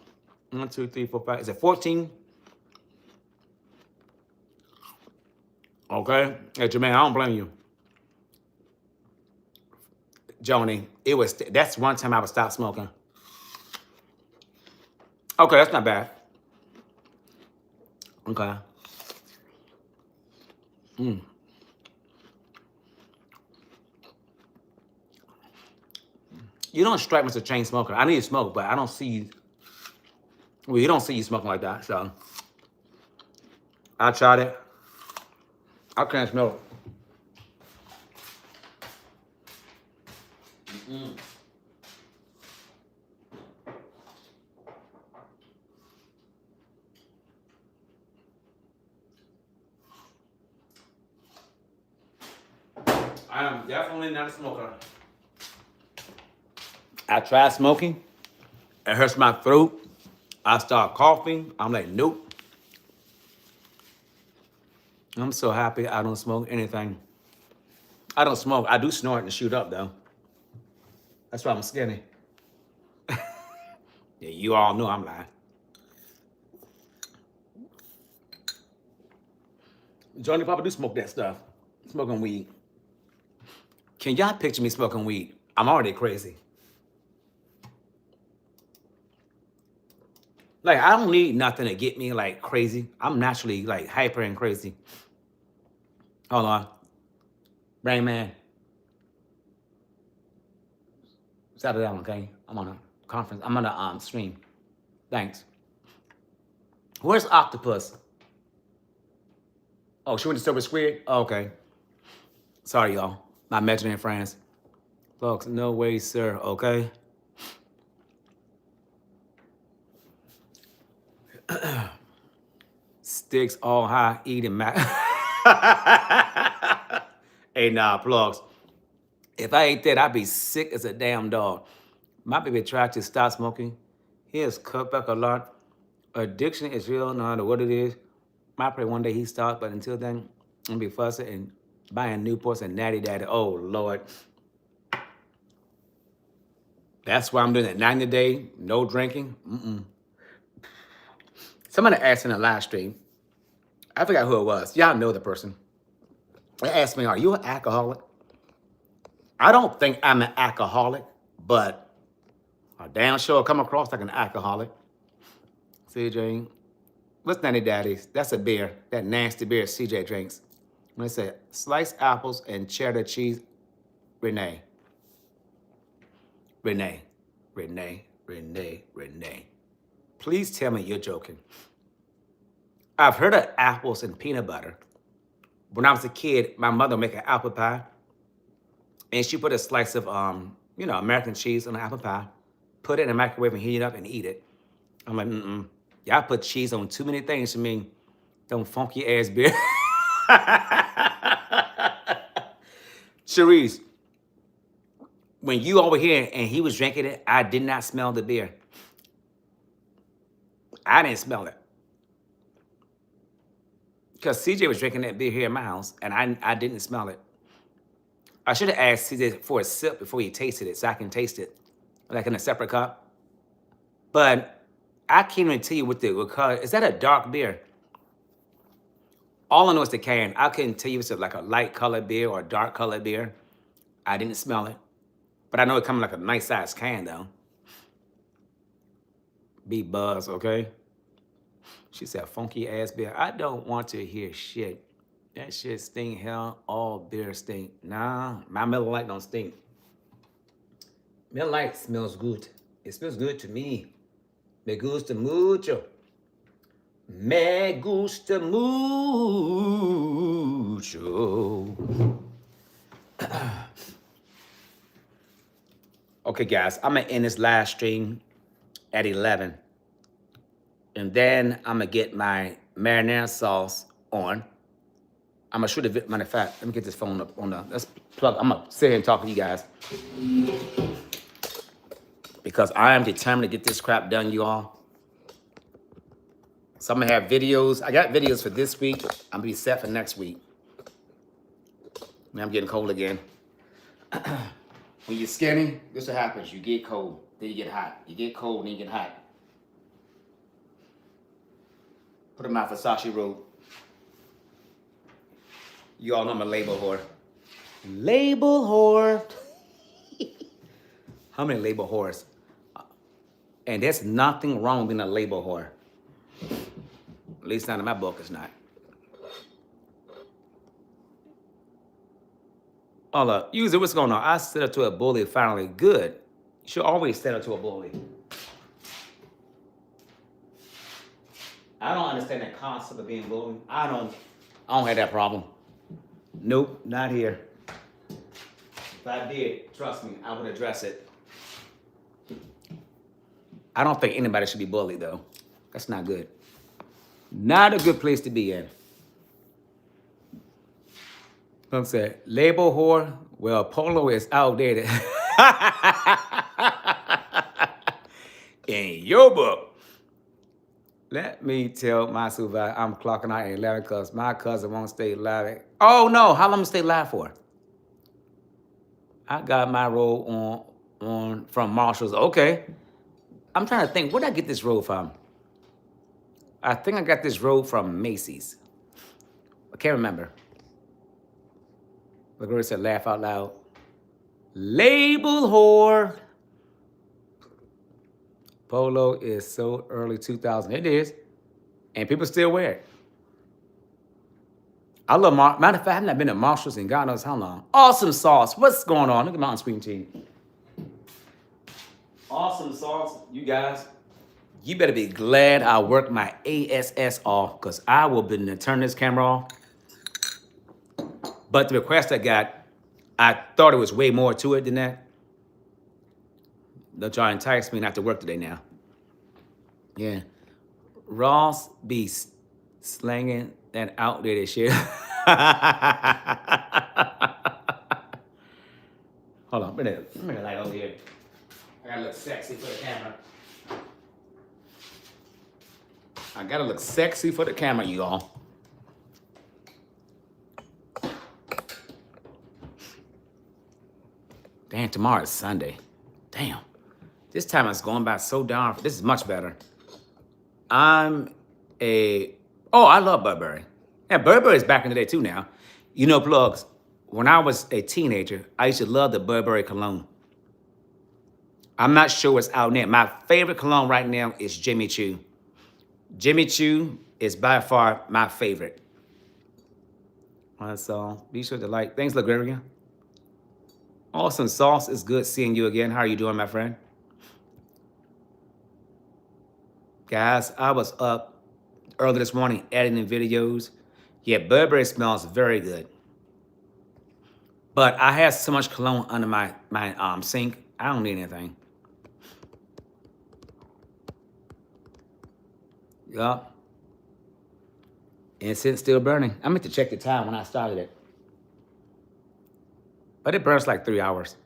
1, 2, 3, 4, 5. Is it 14? Okay. Hey, Jermaine, I don't blame you. Joni, that's one time I would stop smoking. Okay, that's not bad. Okay. You don't strike me as a chain smoker. I need to smoke, but I don't see you. Well, you don't see you smoking like that, so. I tried it. I can't smell it. I am definitely not a smoker. I tried smoking. It hurts my throat. I start coughing. I'm like, nope. I'm so happy I don't smoke anything. I don't smoke. I do snort and shoot up, though. That's why I'm skinny. Yeah, you all know I'm lying. Johnny Papa do smoke that stuff. Smoking weed. Can y'all picture me smoking weed? I'm already crazy. Like, I don't need nothing to get me, like, crazy. I'm naturally, like, hyper and crazy. Hold on. Rain Man. Settle down, okay? I'm on a conference. I'm on a stream. Thanks. Where's Octopus? Oh, she went to Silver Squid? Oh, okay. Sorry, y'all. My imaginary friends. Folks, no way, sir, okay? Sticks all high, eating mac. Hey, nah, plugs. If I ate that, I'd be sick as a damn dog. My baby tried to stop smoking. He has cut back a lot. Addiction is real, no matter what it is. I pray one day he stops, but until then, I'm gonna be fussing and buying Newports and Natty Daddy. Oh, Lord. That's why I'm doing that 90 day, no drinking. Somebody asked in a live stream, I forgot who it was. Y'all know the person. They asked me, are you an alcoholic? I don't think I'm an alcoholic, but I damn sure come across like an alcoholic. CJ, what's Nanny Daddy's? That's a beer, that nasty beer CJ drinks. When they say sliced apples and cheddar cheese, Renee. Please tell me you're joking. I've heard of apples and peanut butter. When I was a kid, my mother would make an apple pie, and she put a slice of, American cheese on the apple pie, put it in the microwave and heat it up and eat it. I'm like, y'all put cheese on too many things to me. Don't funky ass beer. Cherise, when you over here and he was drinking it, I did not smell the beer. I didn't smell it. Because CJ was drinking that beer here in my house, and I didn't smell it. I should have asked CJ for a sip before he tasted it, so I can taste it, like in a separate cup. But I can't even tell you what color. Is that a dark beer? All I know is the can. I couldn't tell you if it's like a light colored beer or a dark colored beer. I didn't smell it. But I know it comes in like a nice sized can, though. Be buzz, okay? She said, funky ass beer. I don't want to hear shit. That shit stink hell. All beer stink. Nah, my Miller Lite don't stink. Miller Lite smells good. It smells good to me. Me gusta mucho. Me gusta mucho. Okay, guys, I'm gonna end this live stream at 11. And then I'm gonna get my marinara sauce on. I'm gonna shoot a matter of fact, let me get this phone up on the, let's plug, I'm gonna sit here and talk to you guys. Because I am determined to get this crap done, you all. So I'm gonna have videos. I got videos for this week. I'm gonna be set for next week. Now I'm getting cold again. When you're skinny, this is what happens. You get cold, then you get hot. You get cold, then you get hot. Put on my Versace robe. You all know I'm a label whore. Label whore. How many label whores? And there's nothing wrong with being a label whore. At least not in my book, it's not. Hold up. User, what's going on? I stood up to a bully finally. Good. You should always stand up to a bully. I don't understand the concept of being bullied. I don't have that problem. Nope, not here. If I did, trust me, I would address it. I don't think anybody should be bullied, though. That's not good. Not a good place to be in. Some said, label whore, well, Polo is outdated. In your book. Let me tell my supervisor I'm clocking out at 11 because my cousin won't stay live. Oh, no. How long to stay live for? I got my roll on from Marshall's. Okay. I'm trying to think. Where did I get this roll from? I think I got this roll from Macy's. I can't remember. The girl said, laugh out loud. Label whore. Polo is so early 2000. It is. And people still wear it. I love matter of fact, I've not been to Marshall's in God knows how long. Awesome sauce. What's going on? Look at Mountain Scream team. Awesome sauce, you guys. You better be glad I worked my ASS off because I will be to turn this camera off. But the request I got, I thought it was way more to it than that. They'll try and entice me not to work today now. Yeah. Ross be slanging that outdated shit. Hold on, bring the light over here. I gotta look sexy for the camera. I gotta look sexy for the camera, you all. Damn, tomorrow is Sunday. Damn. This time it's going by so darn. This is much better. I love Burberry. And Burberry is back in the day too now. You know, plugs, when I was a teenager, I used to love the Burberry cologne. I'm not sure what's out there. My favorite cologne right now is Jimmy Choo. Jimmy Choo is by far my favorite. So be sure to like. Thanks, LaGreria. Awesome sauce. It's good seeing you again. How are you doing, my friend? Guys, I was up early this morning editing videos. Yeah, Burberry smells very good. But I have so much cologne under my sink, I don't need anything. Yup. And it's still burning. I meant to check the time when I started it. But it burns like 3 hours.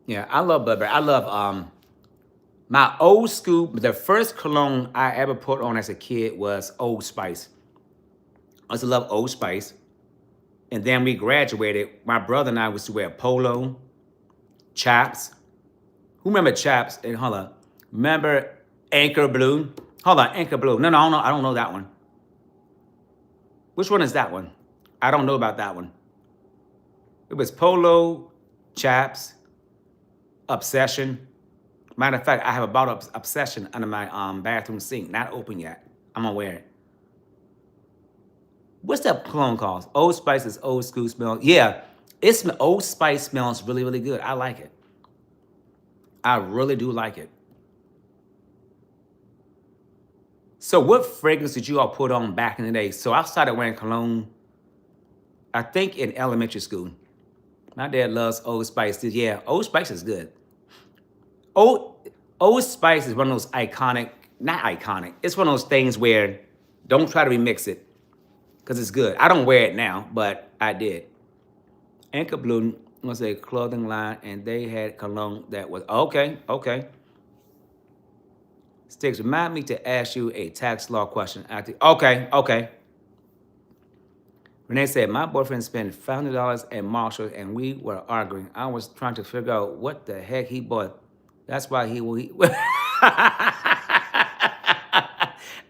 Yeah, I love Burberry. I love my old school, the first cologne I ever put on as a kid was Old Spice. I used to love Old Spice. And then we graduated. My brother and I used to wear Polo, Chaps. Who remember Chaps? And hold on. Remember Anchor Blue? Hold on, Anchor Blue. No, I don't know that one. Which one is that one? I don't know about that one. It was Polo, Chaps, Obsession. Matter of fact, I have a bottle of Obsession under my bathroom sink. Not open yet. I'm gonna wear it. What's that cologne called? Old Spice is old school smell. Yeah, Old Spice smells really, really good. I like it. I really do like it. So what fragrance did you all put on back in the day? So I started wearing cologne, I think in elementary school. My dad loves Old Spice. Yeah, Old Spice is good. Old, Old Spice is one of those iconic, not iconic, it's one of those things where don't try to remix it because it's good. I don't wear it now, but I did. Anchor Blue was a clothing line and they had cologne that was, okay. Sticks, remind me to ask you a tax law question. Okay. Renee said, my boyfriend spent $500 at Marshall and we were arguing. I was trying to figure out what the heck he bought. That's why he will.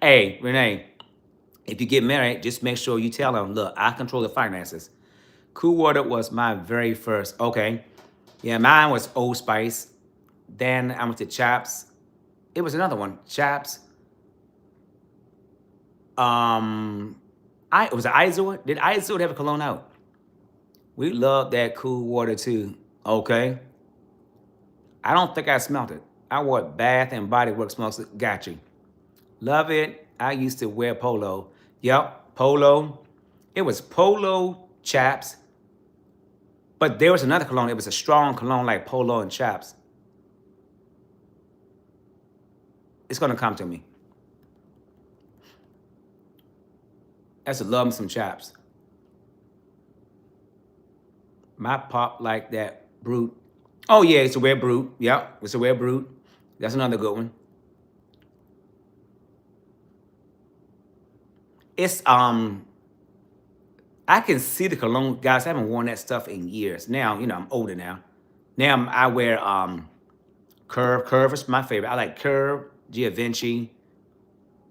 Hey, Renee, if you get married, just make sure you tell him, look, I control the finances. Cool Water was my very first. Okay. Yeah, mine was Old Spice. Then I went to Chaps. It was another one. Chaps. Was it Izor? Did Izor have a cologne out? We love that Cool Water too. Okay. I don't think I smelled it. I wore Bath and Body Works mostly. Got you. Love it. I used to wear Polo. Yep, Polo. It was Polo, Chaps. But there was another cologne. It was a strong cologne like Polo and Chaps. It's gonna come to me. I used to love me some Chaps. My pop like that Brute. Oh yeah, it's a wear Brute. Yep, it's a wear Brute. That's another good one. It's I can see the cologne, guys. I haven't worn that stuff in years. Now, I'm older now. Now I wear Curve. Curve is my favorite. I like Curve, Givenchy,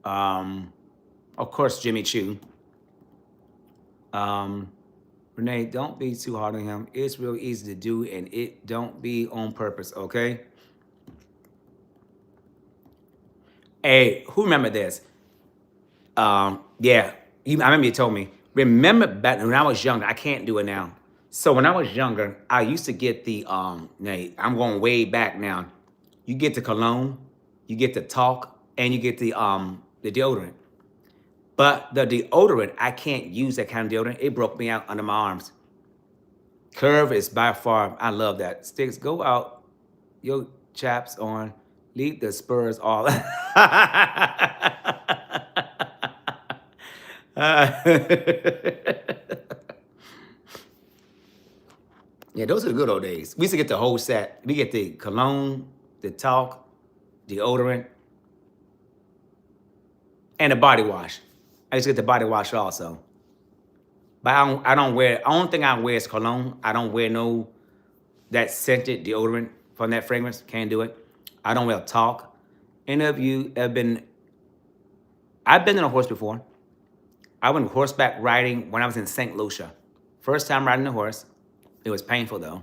of course Jimmy Choo. Renee, don't be too hard on him. It's real easy to do, and it don't be on purpose, okay? Hey, who remember this? Yeah, I remember you told me. Remember back when I was younger, I can't do it now. So when I was younger, I used to get the, now I'm going way back now. You get the cologne, you get the talc, and you get the deodorant. But the deodorant, I can't use that kind of deodorant. It broke me out under my arms. Curve is by far, I love that. Sticks, go out, your chaps on, leave the spurs all. Yeah, those are the good old days. We used to get the whole set. We get the cologne, the talc, deodorant, and the body wash. I used to get the body wash also. But I don't wear, only thing I wear is cologne. I don't wear no, that scented deodorant from that fragrance. Can't do it. I don't wear talc. Any of you have been, I've been on a horse before. I went horseback riding when I was in St. Lucia. First time riding a horse. It was painful though,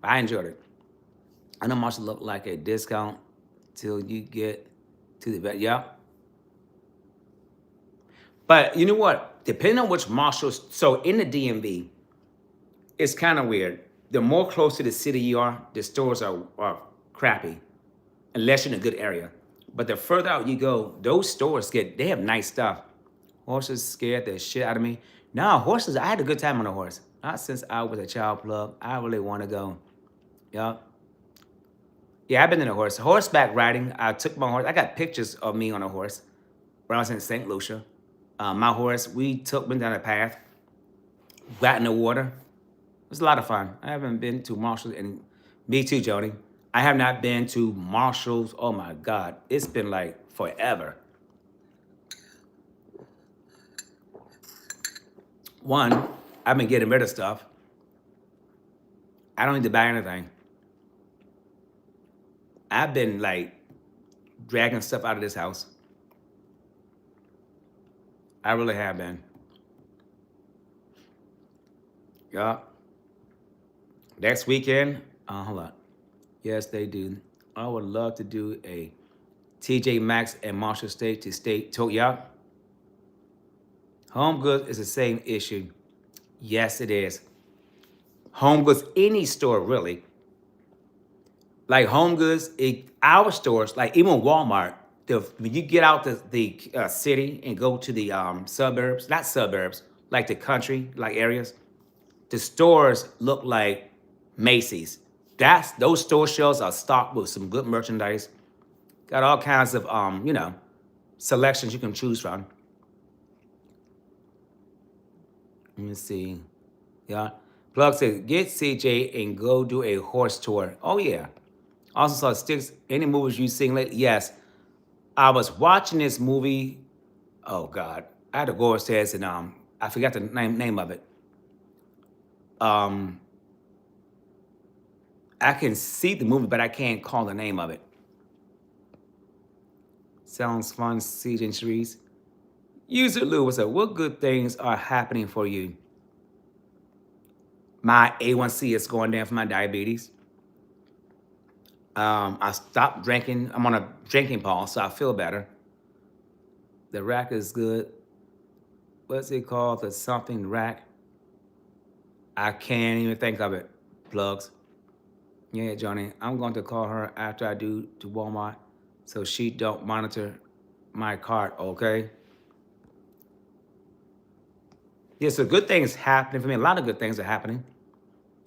but I enjoyed it. I know Marshall looked like a discount till you get to the vet. Yeah. But you know what? Depending on which Marshalls, so in the DMV, it's kind of weird. The more close to the city you are, the stores are crappy, unless you're in a good area. But the further out you go, those stores they have nice stuff. Horses scared the shit out of me. No, horses, I had a good time on a horse. Not since I was a child plug. I really want to go. Yup. Yeah, I've been in a horse. Horseback riding, I took my horse. I got pictures of me on a horse when I was in St. Lucia. My horse, went down a path, got in the water. It was a lot of fun. I haven't been to Marshalls, and me too, Jody. I have not been to Marshalls. Oh my God, it's been like forever. One, I've been getting rid of stuff. I don't need to buy anything. I've been like dragging stuff out of this house. I really have been. Yeah. Next weekend, hold on. Yes, they do. I would love to do a TJ Maxx and Marshall State to state. Yeah. Home Goods is the same issue. Yes, it is. Home Goods, any store really. Like Home Goods, our stores, like even Walmart, when you get out the city and go to the suburbs, not suburbs, like the country, like areas, the stores look like Macy's. Those store shelves are stocked with some good merchandise. Got all kinds of selections you can choose from. Let me see. Yeah. Plug says, get CJ and go do a horse tour. Oh yeah. Also saw Sticks. Any movies you seen lately? Yes. I was watching this movie. Oh God. I had to go upstairs and I forgot the name of it. Um I can see the movie, but I can't call the name of it. Sounds fun, CJ and Shreeze. User Lou was like, what good things are happening for you? My A1C is going down for my diabetes. I stopped drinking. I'm on a drinking pause, so I feel better. The rack is good. What's it called? The something rack. I can't even think of it. Plugs. Yeah, Johnny. I'm going to call her after I do to Walmart so she don't monitor my cart, okay? Yeah, so good things happening for me. A lot of good things are happening.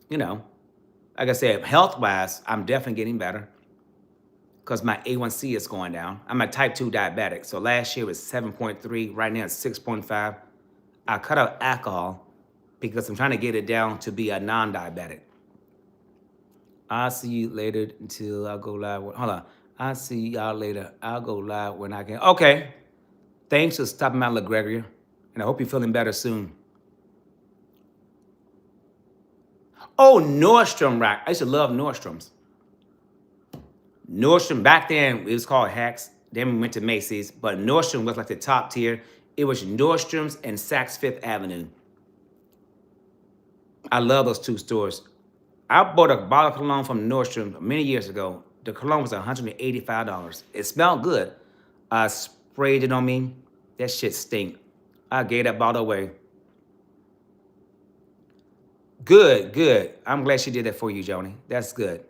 You know, like I said, health-wise, I'm definitely getting better because my A1C is going down. I'm a type 2 diabetic. So last year was 7.3. Right now it's 6.5. I cut out alcohol because I'm trying to get it down to be a non-diabetic. I'll see you later until I go live. Hold on. I'll see y'all later. I'll go live when I can. Okay. Thanks for stopping by, LaGregoria. And I hope you're feeling better soon. Oh, Nordstrom rack. I used to love Nordstroms. Nordstrom, back then, it was called Hacks. Then we went to Macy's. But Nordstrom was like the top tier. It was Nordstrom's and Saks Fifth Avenue. I love those two stores. I bought a bottle of cologne from Nordstrom many years ago. The cologne was $185. It smelled good. I sprayed it on me. That shit stink. I gave that bottle away. Good, good. I'm glad she did that for you, Joni. That's good.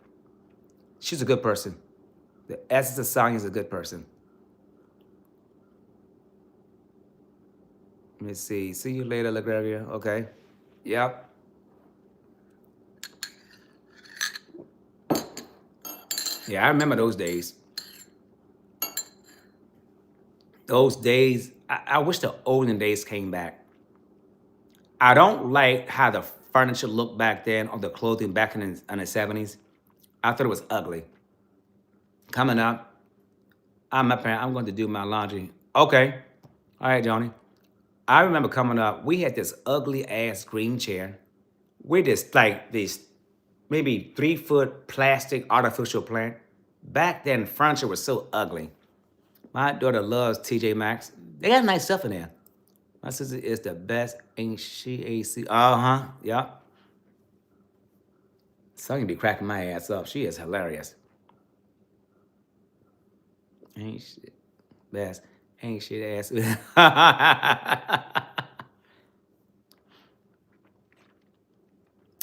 She's a good person. The essence of Sonya is a good person. Let me see. See you later, LaGravia. Okay. Yep. Yeah, I remember those days. Those days, I wish the olden days came back. I don't like how the furniture looked back then or the clothing back in the 70s. I thought it was ugly. Coming up, I'm going to do my laundry. Okay. All right, Johnny. I remember coming up, we had this ugly ass green chair with this maybe 3-foot plastic artificial plant. Back then, furniture was so ugly. My daughter loves TJ Maxx. They got nice stuff in there. My sister is the best, ain't she? AC. Uh-huh. Yep. Sonya be cracking my ass up. She is hilarious. Ain't shit. Best. Ain't shit ass.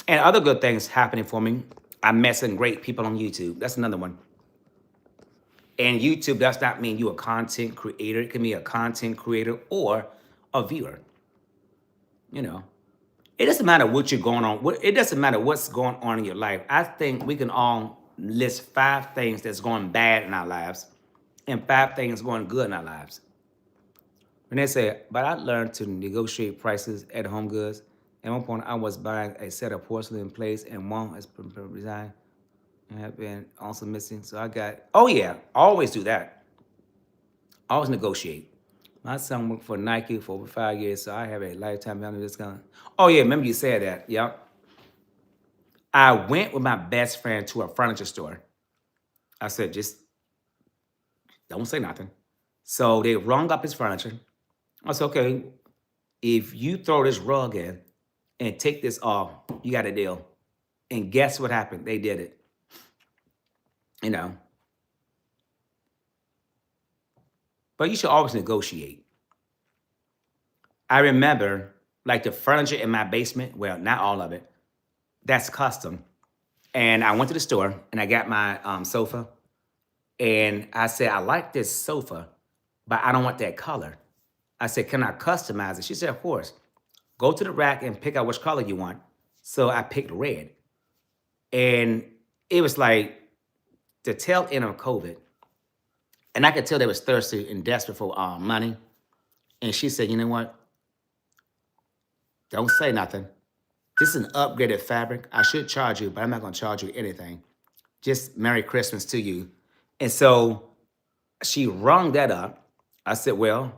And other good things happening for me. I met some great people on YouTube. That's another one. And YouTube does not mean you're a content creator. It can be a content creator or a viewer. You know, it doesn't matter what you're going on. It doesn't matter what's going on in your life. I think we can all list 5 things that's going bad in our lives and 5 things going good in our lives. When they say, but I learned to negotiate prices at Home Goods. At one point, I was buying a set of porcelain plates and one has been resigned and have been also missing. So I got, oh yeah, always do that. Always negotiate. My son worked for Nike for over 5 years, so I have a lifetime value discount. Oh yeah, remember you said that, yep. I went with my best friend to a furniture store. I said, just don't say nothing. So they rung up his furniture. I said, okay, if you throw this rug in and take this off, you got a deal. And guess what happened? They did it. You know. But you should always negotiate. I remember, like the furniture in my basement, well, not all of it, that's custom. And I went to the store and I got my sofa. And I said, I like this sofa, but I don't want that color. I said, can I customize it? She said, of course. Go to the rack and pick out which color you want. So I picked red. And it was like the tail end of COVID. And I could tell they was thirsty and desperate for money. And she said, you know what? Don't say nothing. This is an upgraded fabric. I should charge you, but I'm not going to charge you anything. Just Merry Christmas to you. And so she rung that up. I said, well,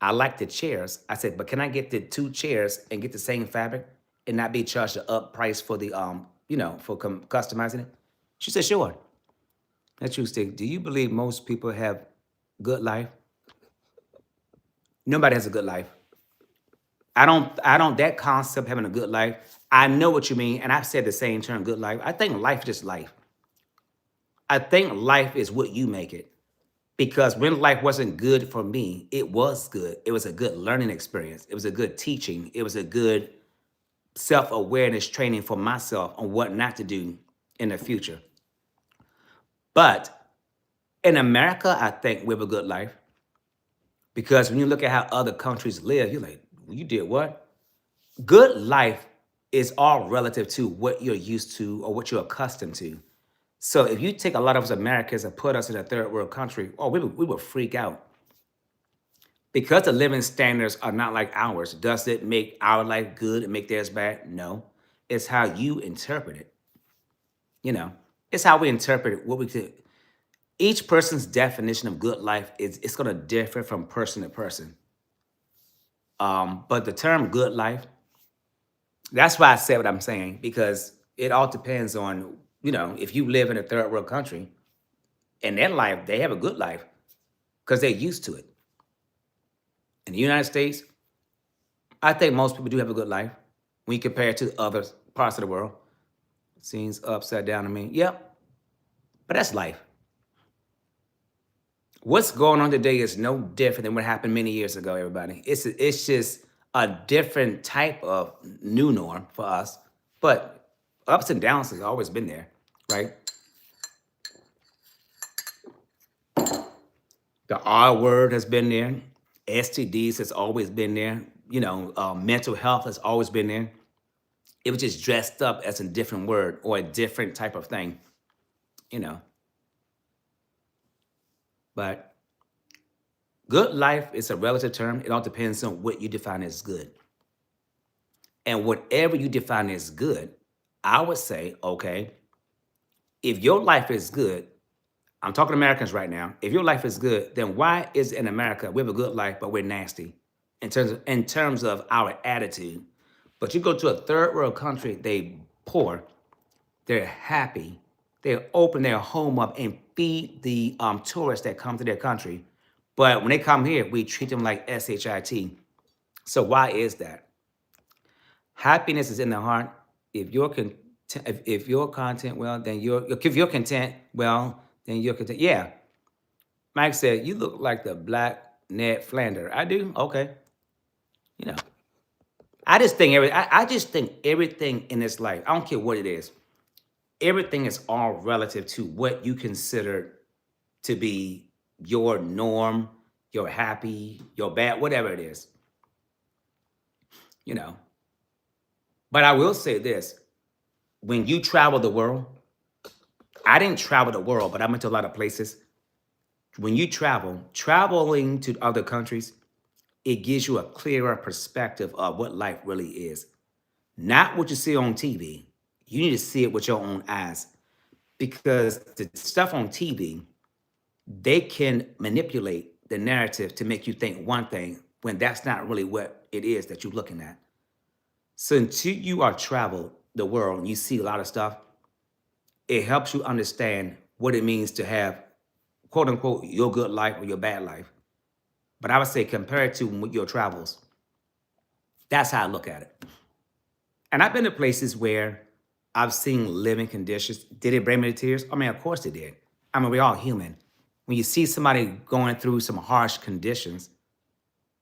I like the chairs. I said, but can I get the 2 chairs and get the same fabric and not be charged the up price for the, for customizing it? She said, sure. That's true, Stick. Do you believe most people have good life? Nobody has a good life. That concept having a good life, I know what you mean. And I've said the same term, good life. I think life is just life. I think life is what you make it. Because when life wasn't good for me, it was good. It was a good learning experience. It was a good teaching. It was a good self-awareness training for myself on what not to do in the future. But in America, I think we have a good life. Because when you look at how other countries live, you're like, you did what? Good life is all relative to what you're used to or what you're accustomed to. So if you take a lot of us Americans and put us in a third world country, we would freak out. Because the living standards are not like ours, does it make our life good and make theirs bad? No. It's how you interpret it. It's how we interpret it. What we could. Each person's definition of good life it's going to differ from person to person. But the term good life, that's why I said what I'm saying, because it all depends on, if you live in a third world country, in their life, they have a good life because they're used to it. In the United States, I think most people do have a good life when you compare it to other parts of the world. Seems upside down to me. Yep, but that's life. What's going on today is no different than what happened many years ago, everybody. It's just a different type of new norm for us, but ups and downs has always been there, right? The R word has been there. STDs has always been there. Mental health has always been there. It was just dressed up as a different word or a different type of thing, you know. But good life is a relative term. It all depends on what you define as good. And whatever you define as good, I would say, okay, if your life is good, I'm talking Americans right now. If your life is good, then why is it in America we have a good life, but we're nasty in terms of our attitude? But you go to a third world country, they poor, they're happy, they open their home up and feed the tourists that come to their country. But when they come here, we treat them like shit. So why is that? Happiness is in the heart. If you're if you're content, well, then if you're content, well, then you're content. Yeah. Mike said, you look like the black Ned Flanders. I do? Okay. You know. I just think everything in this life, I don't care what it is, everything is all relative to what you consider to be your norm, your happy, your bad, whatever it is. You know. But I will say this. When you travel the world, I didn't travel the world, but I went to a lot of places. When you traveling to other countries, it gives you a clearer perspective of what life really is. Not what you see on TV. You need to see it with your own eyes. Because the stuff on TV, they can manipulate the narrative to make you think one thing when that's not really what it is that you're looking at. So until you are traveled the world and you see a lot of stuff, it helps you understand what it means to have, quote unquote, your good life or your bad life. But I would say compared to your travels, that's how I look at it. And I've been to places where I've seen living conditions. Did it bring me to tears? I mean, of course it did. I mean, we're all human. When you see somebody going through some harsh conditions,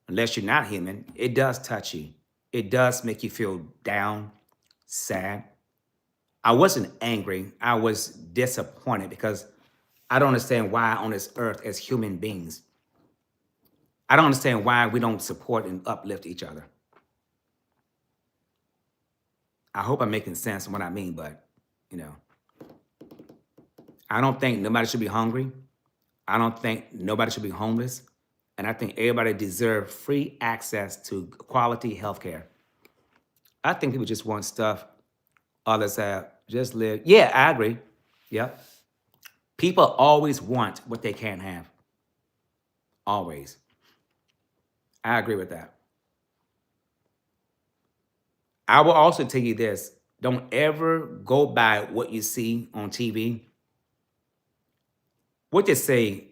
unless you're not human, it does touch you. It does make you feel down, sad. I wasn't angry. I was disappointed because I don't understand why on this earth as human beings, I don't understand why we don't support and uplift each other. I hope I'm making sense of what I mean, but you know, I don't think nobody should be hungry. I don't think nobody should be homeless. And I think everybody deserves free access to quality health care. I think people just want stuff others have. Just live. Yeah, I agree. Yep. People always want what they can't have. Always. I agree with that. I will also tell you this. Don't ever go by what you see on TV. What they say,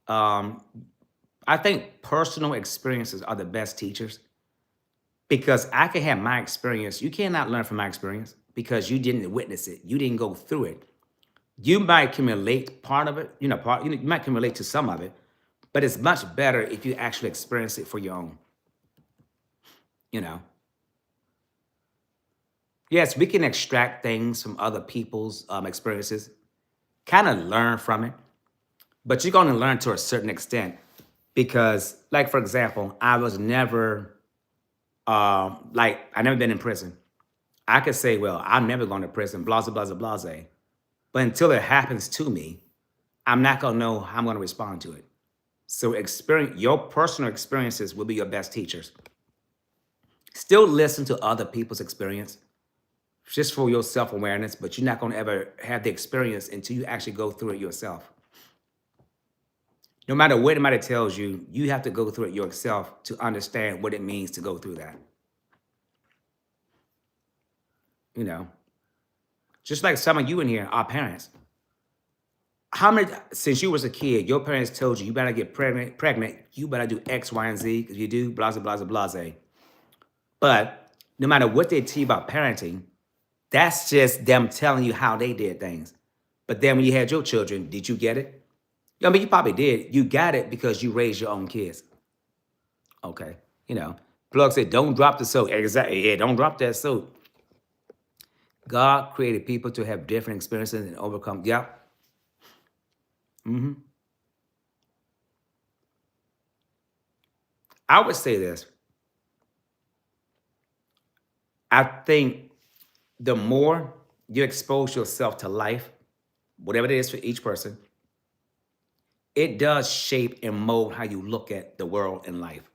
um, I think personal experiences are the best teachers because I can have my experience. You cannot learn from my experience because you didn't witness it. You didn't go through it. You might can relate part of it, you might can relate to some of it, but it's much better if you actually experience it for your own, you know. Yes, we can extract things from other people's experiences, kind of learn from it, but you're going to learn to a certain extent because, like, for example, I was never, I never been in prison. I could say, well, I'm never going to prison, blah, blah, blah, blah, blah. But until it happens to me, I'm not going to know how I'm going to respond to it. So experience your personal experiences will be your best teachers. Still listen to other people's experience just for your self-awareness, but you're not going to ever have the experience until you actually go through it yourself. No matter what anybody tells you, you have to go through it yourself to understand what it means to go through that. You know, just like some of you in here, our parents. How many, since you was a kid, your parents told you, you better get pregnant, you better do X, Y, and Z, because you do, blah, blah, blah, blah. But no matter what they tell you about parenting, that's just them telling you how they did things. But then when you had your children, did you get it? I mean, you probably did. You got it because you raised your own kids. Okay. You know, Plug said, don't drop the soap. Exactly. Yeah, don't drop that soap. God created people to have different experiences and overcome. Yep. I would say this. I think the more you expose yourself to life, whatever it is for each person, it does shape and mold how you look at the world and life.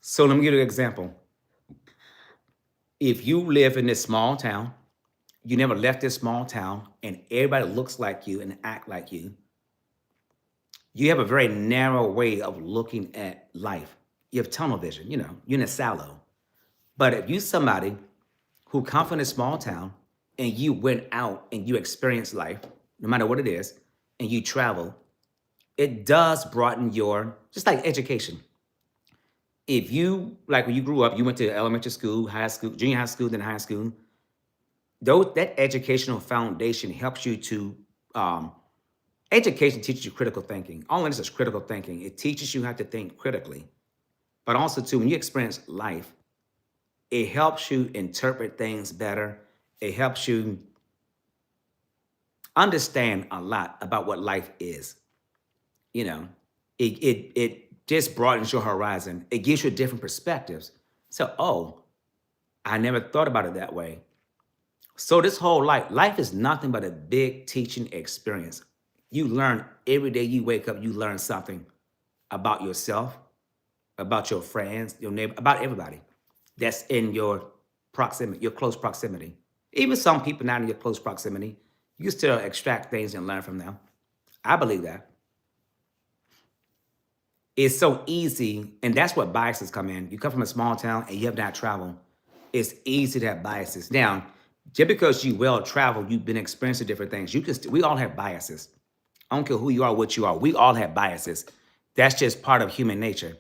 So let me give you an example. If you live in this small town, you never left this small town, and everybody looks like you and act like you have a very narrow way of looking at life. You have tunnel vision, you're in a silo. But if you somebody who come from a small town and you went out and you experienced life, no matter what it is, and you travel, it does broaden your, just like education. If you, like when you grew up, you went to elementary school, high school, junior high school, then high school, that educational foundation helps you to, education teaches you critical thinking. All of this is critical thinking. It teaches you how to think critically. But also too, when you experience life, it helps you interpret things better. It helps you understand a lot about what life is. You know, it just broadens your horizon. It gives you different perspectives. So, oh, I never thought about it that way. So this whole life is nothing but a big teaching experience. You learn every day you wake up, you learn something about yourself, about your friends, your neighbor, about everybody that's in your proximity, your close proximity. Even some people not in your close proximity, you still extract things and learn from them. I believe that. It's so easy, and that's what biases come in. You come from a small town and you have not traveled. It's easy to have biases. Now, just because you well traveled, you've been experiencing different things. You can. We all have biases. I don't care who you are, what you are. We all have biases. That's just part of human nature.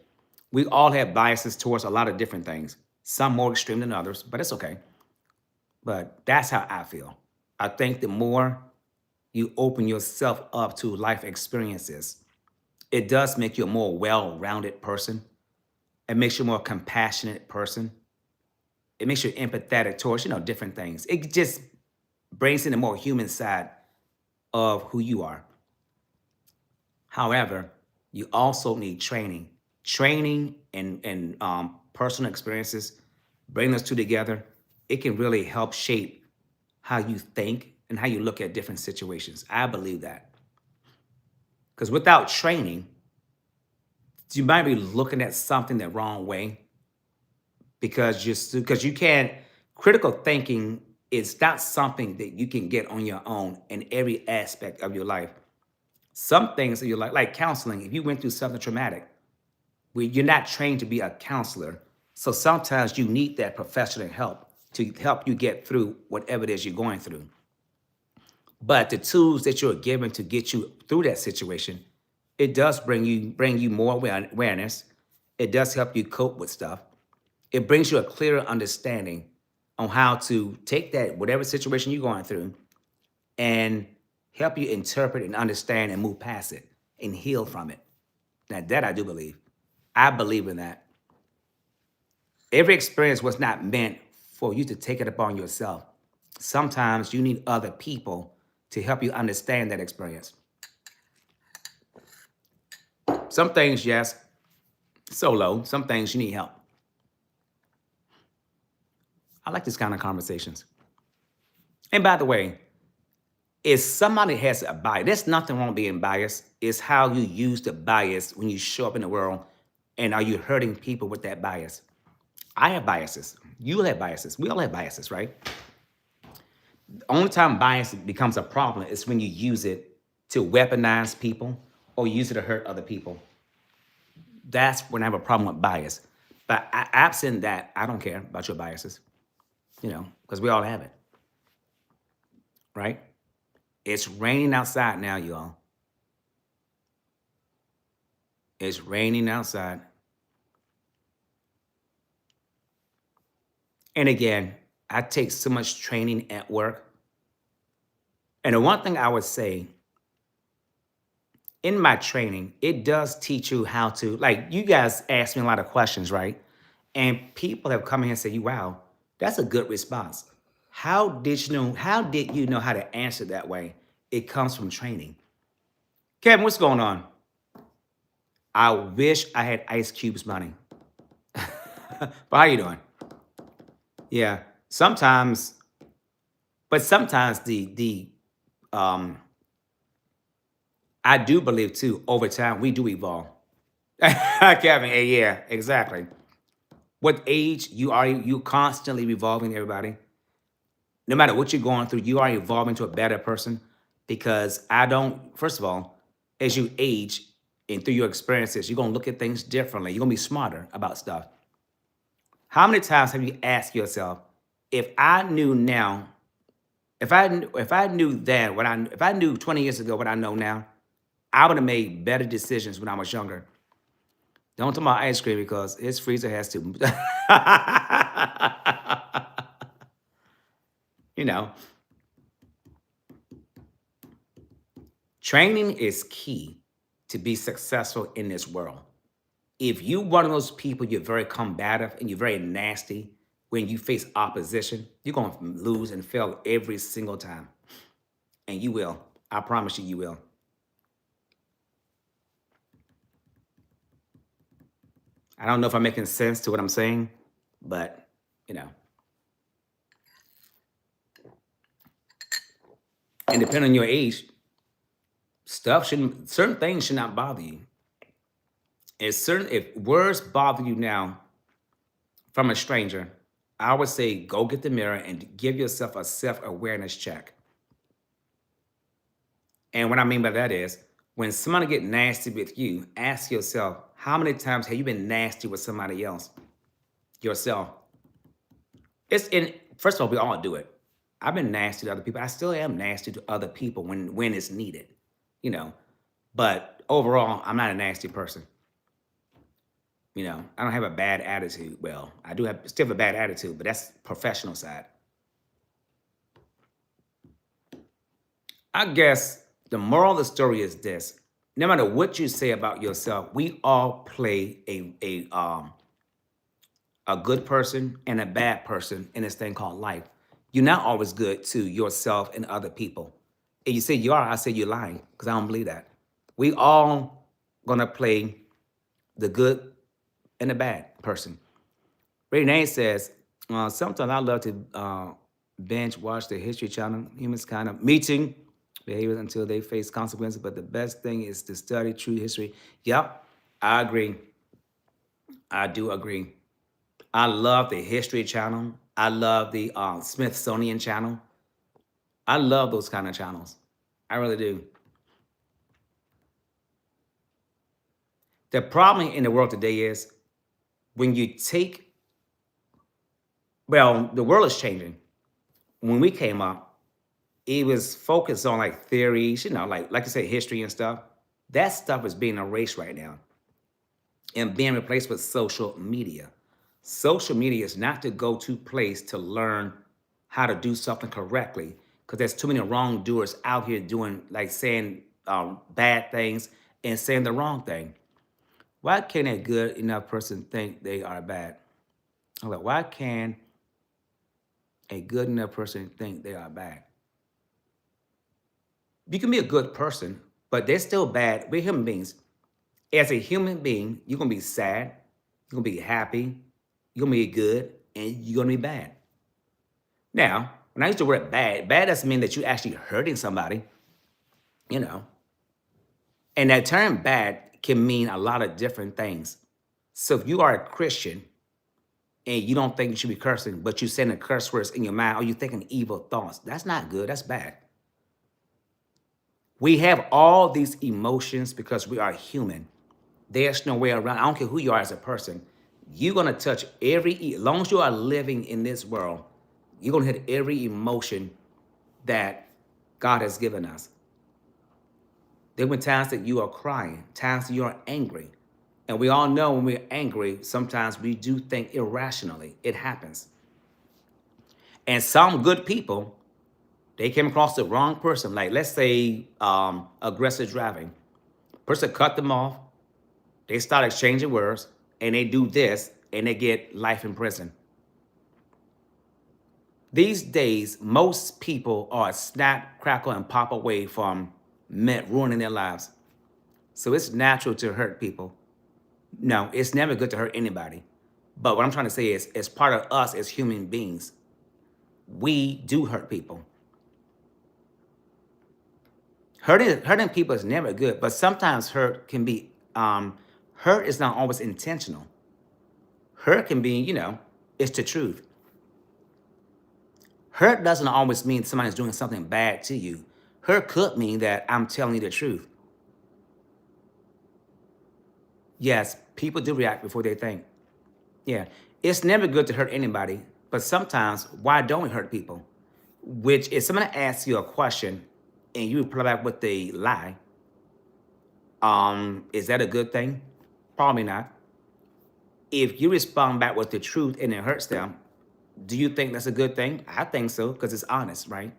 We all have biases towards a lot of different things. Some more extreme than others, but it's okay. But that's how I feel. I think the more you open yourself up to life experiences, it does make you a more well-rounded person. It makes you a more compassionate person. It makes you empathetic towards, different things. It just brings in a more human side of who you are. However, you also need training. Training and personal experiences, bring those two together, it can really help shape how you think and how you look at different situations. I believe that. Because without training, you might be looking at something the wrong way because you can't critical thinking is not something that you can get on your own in every aspect of your life. Some things that you like counseling, if you went through something traumatic, you're not trained to be a counselor. So sometimes you need that professional help to help you get through whatever it is you're going through. But the tools that you're given to get you through that situation, it does bring you more awareness. It does help you cope with stuff. It brings you a clearer understanding on how to take that whatever situation you're going through and help you interpret and understand and move past it and heal from it. Now that I do believe. I believe in that. Every experience was not meant for you to take it upon yourself. Sometimes you need other people to help you understand that experience. Some things, yes, solo. Some things you need help. I like this kind of conversations. And by the way, if somebody has a bias, there's nothing wrong with being biased. It's how you use the bias when you show up in the world, and are you hurting people with that bias? I have biases. You have biases. We all have biases, right? The only time bias becomes a problem is when you use it to weaponize people or use it to hurt other people. That's when I have a problem with bias. But absent that, I don't care about your biases, because we all have it, right? It's raining outside now, y'all. It's raining outside. And again, I take so much training at work. And the one thing I would say in my training, it does teach you how to, like, you guys ask me a lot of questions, right? And people have come in and said, wow, that's a good response. How did you know how to answer that way? It comes from training. Kevin, what's going on? I wish I had Ice Cube's money. But how you doing? Yeah. Sometimes the I do believe too, over time we do evolve. Kevin, yeah, exactly. With age, you constantly evolving, everybody. No matter what you're going through, you are evolving to a better person because first of all, as you age and through your experiences, you're gonna look at things differently. You're gonna be smarter about stuff. How many times have you asked yourself, if I knew now, if I knew then if I knew 20 years ago what I know now, I would have made better decisions when I was younger. Don't talk about ice cream because his freezer has to. you know, training is key to be successful in this world. If you one of those people, you're very combative and you're very nasty when you face opposition, you're going to lose and fail every single time. And you will. I promise you, you will. I don't know if I'm making sense to what I'm saying, but, and depending on your age, certain things should not bother you. If words bother you now from a stranger, I would say go get the mirror and give yourself a self-awareness check. And what I mean by that is, when somebody get nasty with you, ask yourself, how many times have you been nasty with somebody else? Yourself. First of all, we all do it. I've been nasty to other people. I still am nasty to other people when it's needed, But overall, I'm not a nasty person. I don't have a bad attitude. Well, I do still have a bad attitude, but that's professional side. I guess the moral of the story is this. No matter what you say about yourself, we all play a good person and a bad person in this thing called life. You're not always good to yourself and other people. If you say you are, I say you're lying because I don't believe that. We all gonna play the good and the bad person. Renee says, sometimes I love to binge watch the History Channel. Humans kind of meeting behaviors until they face consequences, but the best thing is to study true history. Yep, I agree. I do agree. I love the History Channel. I love the Smithsonian Channel. I love those kind of channels. I really do. The problem in the world today is when you take, well, the world is changing. When we came up, it was focused on like theories, like you say, history and stuff. That stuff is being erased right now and being replaced with social media. Social media is not the go-to place to learn how to do something correctly because there's too many wrongdoers out here doing like saying bad things and saying the wrong thing. Why can a good enough person think they are bad? I'm like, why can a good enough person think they are bad? You can be a good person, but they're still bad. We're human beings. As a human being, you're gonna be sad, you're gonna be happy, you're gonna be good, and you're gonna be bad. Now, when I use the word bad, bad doesn't mean that you're actually hurting somebody, you know. And that term bad can mean a lot of different things. So if you are a Christian and you don't think you should be cursing, but you're saying the curse words in your mind or you're thinking evil thoughts, that's not good, that's bad. We have all these emotions because we are human. There's no way around. I don't care who you are as a person. You're gonna touch as long as you are living in this world, you're gonna hit every emotion that God has given us. There were times that you are crying, times that you are angry. And we all know when we're angry, sometimes we do think irrationally. It happens. And some good people, they came across the wrong person. Like let's say aggressive driving. Person cut them off, they start exchanging words, and they do this, and they get life in prison. These days, most people are snap, crackle, and pop away from ruining their lives. So it's natural to hurt people. No, it's never good to hurt anybody. But what I'm trying to say is, as part of us as human beings, we do hurt people. Hurting people is never good, but sometimes hurt can be, hurt is not always intentional. Hurt can be, it's the truth. Hurt doesn't always mean somebody's doing something bad to you. Hurt could mean that I'm telling you the truth. Yes, people do react before they think. Yeah, it's never good to hurt anybody, but sometimes, why don't we hurt people? Which, if someone asks you a question and you reply back with a lie, is that a good thing? Probably not. If you respond back with the truth and it hurts them, do you think that's a good thing? I think so, because it's honest, right?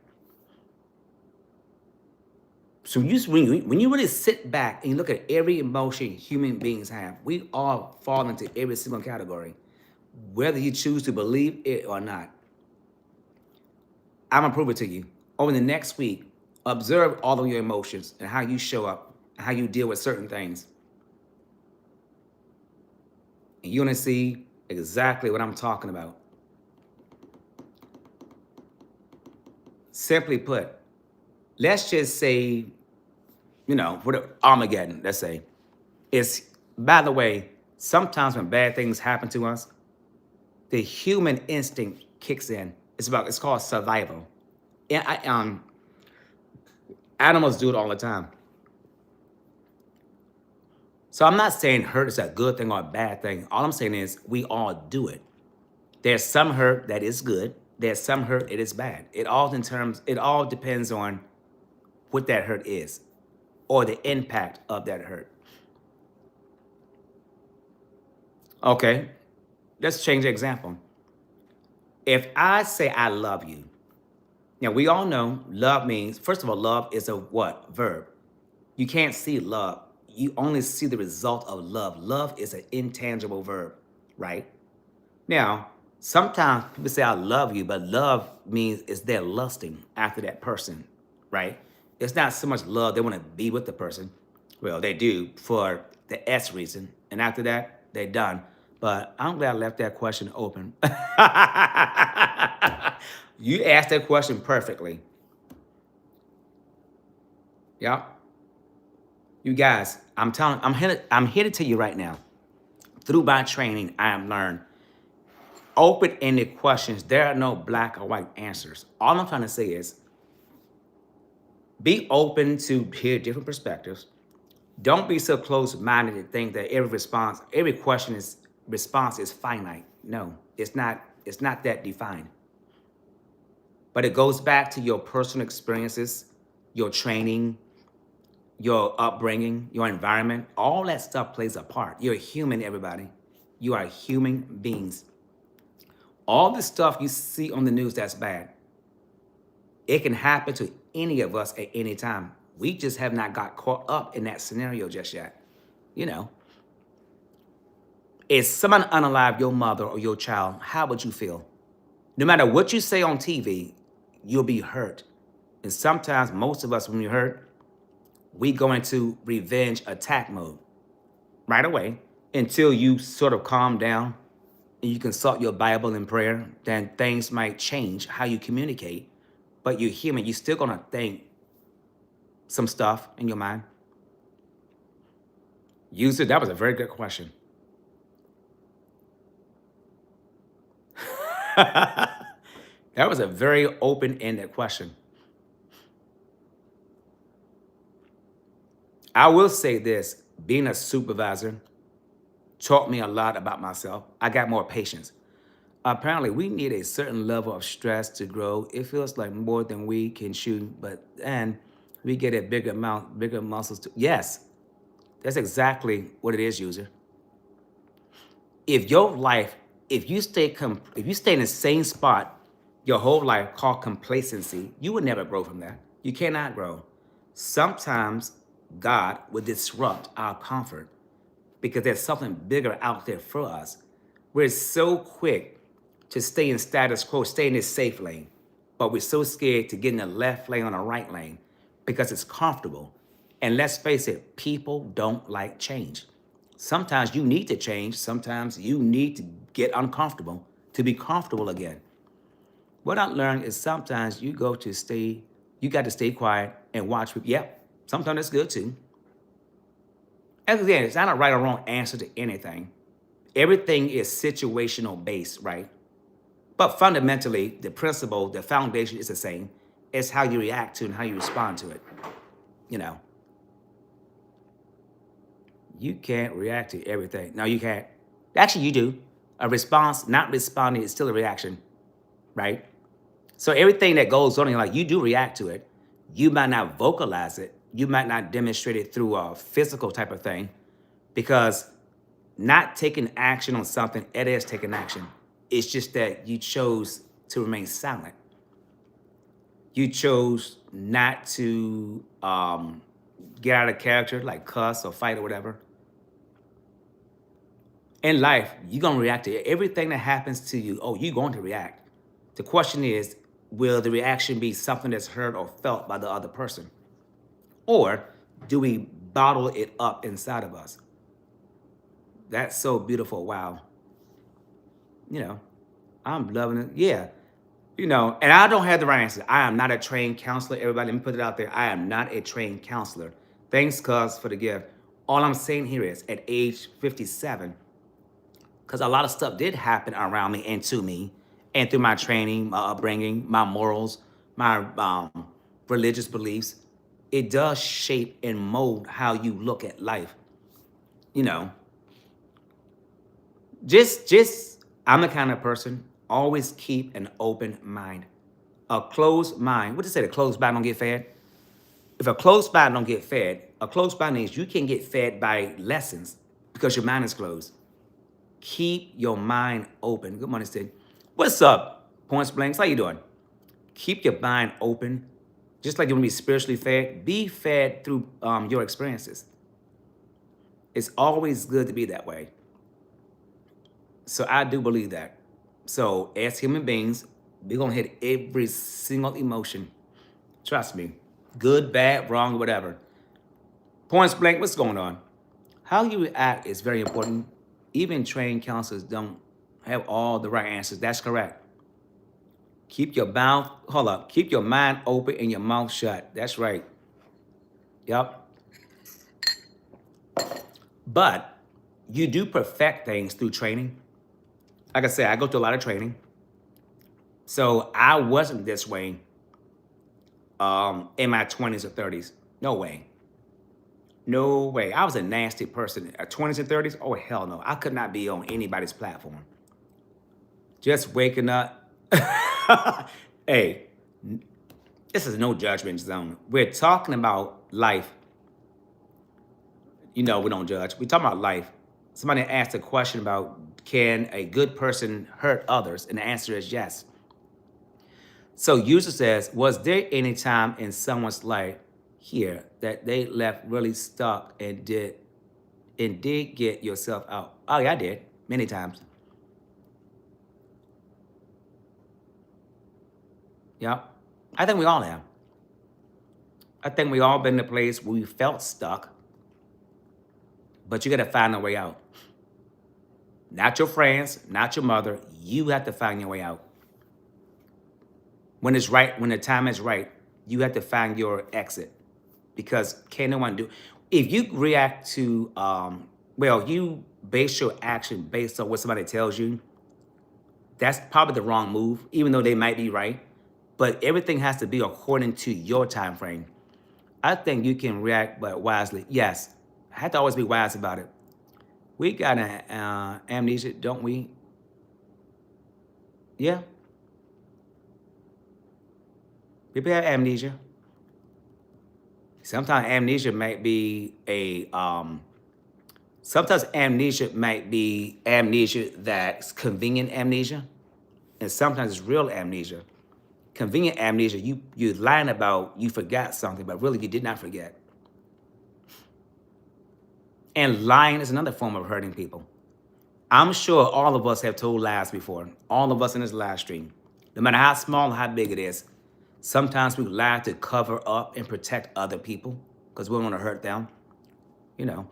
So when you really sit back and you look at every emotion human beings have, we all fall into every single category, whether you choose to believe it or not. I'm gonna prove it to you. Over the next week, observe all of your emotions and how you show up and how you deal with certain things. And you're gonna see exactly what I'm talking about. Simply put, let's just say, what Armageddon, let's say. It's, by the way, sometimes when bad things happen to us, the human instinct kicks in. It's called survival. And animals do it all the time. So I'm not saying hurt is a good thing or a bad thing. All I'm saying is we all do it. There's some hurt that is good. There's some hurt it is bad. It all depends on what that hurt is or the impact of that hurt. Okay, let's change the example. If I say I love you, now we all know love means, first of all, love is a what? Verb. You can't see love. You only see the result of love. Love is an intangible verb, right? Now, Sometimes people say I love you, but love means it's they're lusting after that person, right? It's not so much love they want to be with the person. Well, they do for the S reason, and after that they're done. But I'm glad I left that question open. You asked that question perfectly. Yep. You guys, I'm here to tell you right now. Through my training, I have learned open-ended questions. There are no black or white answers. All I'm trying to say is be open to hear different perspectives. Don't be so close-minded to think that every question is response is finite. No, it's not. It's not that defined. But it goes back to your personal experiences, your training, your upbringing, your environment. All that stuff plays a part. You're a human, everybody. You are human beings. All the stuff you see on the news that's bad, it can happen to any of us at any time. We just have not got caught up in that scenario just yet. You know, if someone unalive your mother or your child, how would you feel? No matter what you say on TV, you'll be hurt. And sometimes, most of us, when we're hurt, we go into revenge attack mode right away until you sort of calm down and you consult your Bible and prayer. Then things might change how you communicate. But you're human. You're still going to think some stuff in your mind. User, that was a very good question. That was a very open-ended question. I will say this, being a supervisor taught me a lot about myself. I got more patience. Apparently, we need a certain level of stress to grow. It feels like more than we can chew, but then we get a bigger amount, bigger muscles. Yes, that's exactly what it is, user. If your life, if you stay in the same spot your whole life called complacency, you will never grow from that. You cannot grow. Sometimes God will disrupt our comfort because there's something bigger out there for us. We're so quick to stay in status quo, stay in this safe lane, but we're so scared to get in the left lane or the right lane because it's comfortable. And let's face it, people don't like change. Sometimes you need to change. Sometimes you need to get uncomfortable to be comfortable again. What I learned is sometimes you got to stay quiet and watch people. Yep, sometimes that's good too. And again, it's not a right or wrong answer to anything. Everything is situational based, right? But fundamentally, the principle, the foundation is the same. It's how you react to and how you respond to it. You know, you can't react to everything. No, you can't. Actually, you do. A response, not responding, is still a reaction, right? So everything that goes on in your life, you do react to it. You might not vocalize it. You might not demonstrate it through a physical type of thing because not taking action on something, it is taking action. It's just that you chose to remain silent. You chose not to get out of character, like cuss or fight or whatever. In life, you're going to react to everything that happens to you. Oh, you're going to react. The question is, will the reaction be something that's heard or felt by the other person? Or do we bottle it up inside of us? That's so beautiful. Wow. You know, I'm loving it. Yeah. You know, and I don't have the right answer. I am not a trained counselor. Everybody, let me put it out there. I am not a trained counselor. Thanks, cuz, for the gift. All I'm saying here is at age 57, because a lot of stuff did happen around me and to me, and through my training, my upbringing, my morals, my religious beliefs, it does shape and mold how you look at life. You know, just I'm the kind of person, always keep an open mind. A closed mind, what does it say, a closed mind don't get fed? If a closed mind don't get fed, a closed mind means you can get fed by lessons because your mind is closed. Keep your mind open. Good morning, Sid. What's up, Points Blanks? How you doing? Keep your mind open. Just like you want to be spiritually fed, be fed through your experiences. It's always good to be that way. So I do believe that. So as human beings, we're gonna hit every single emotion. Trust me. Good, bad, wrong, whatever. Points blank, what's going on? How you react is very important. Even trained counselors don't have all the right answers. That's correct. Keep your mouth, hold up, keep your mind open and your mouth shut. That's right. Yep. But you do perfect things through training. Like I said, I go through a lot of training. So I wasn't this way in my 20s or 30s. No way. No way. I was a nasty person. 20s and 30s? Oh, hell no. I could not be on anybody's platform. Just waking up. Hey, this is no judgment zone. We're talking about life. You know, we don't judge. We're talking about life. Somebody asked a question about, can a good person hurt others? And the answer is yes. So user says, was there any time in someone's life here that they left really stuck and did get yourself out? Oh yeah, I did. Many times. Yep. I think we all have. I think we all been in a place where we felt stuck, but you gotta find a way out. Not your friends, not your mother. You have to find your way out. When it's right, when the time is right, you have to find your exit. Because can no one do, if you react to, well, you base your action based on what somebody tells you, that's probably the wrong move, even though they might be right. But everything has to be according to your time frame. I think you can react, but wisely. Yes, I have to always be wise about it. We got an amnesia, don't we? Yeah, people have amnesia. Sometimes amnesia might be a sometimes amnesia might be amnesia that's convenient amnesia, and sometimes it's real amnesia. Convenient amnesia, you're lying about you forgot something, but really you did not forget. And lying is another form of hurting people. I'm sure all of us have told lies before. All of us in this live stream. No matter how small or how big it is, sometimes we lie to cover up and protect other people because we don't want to hurt them, you know.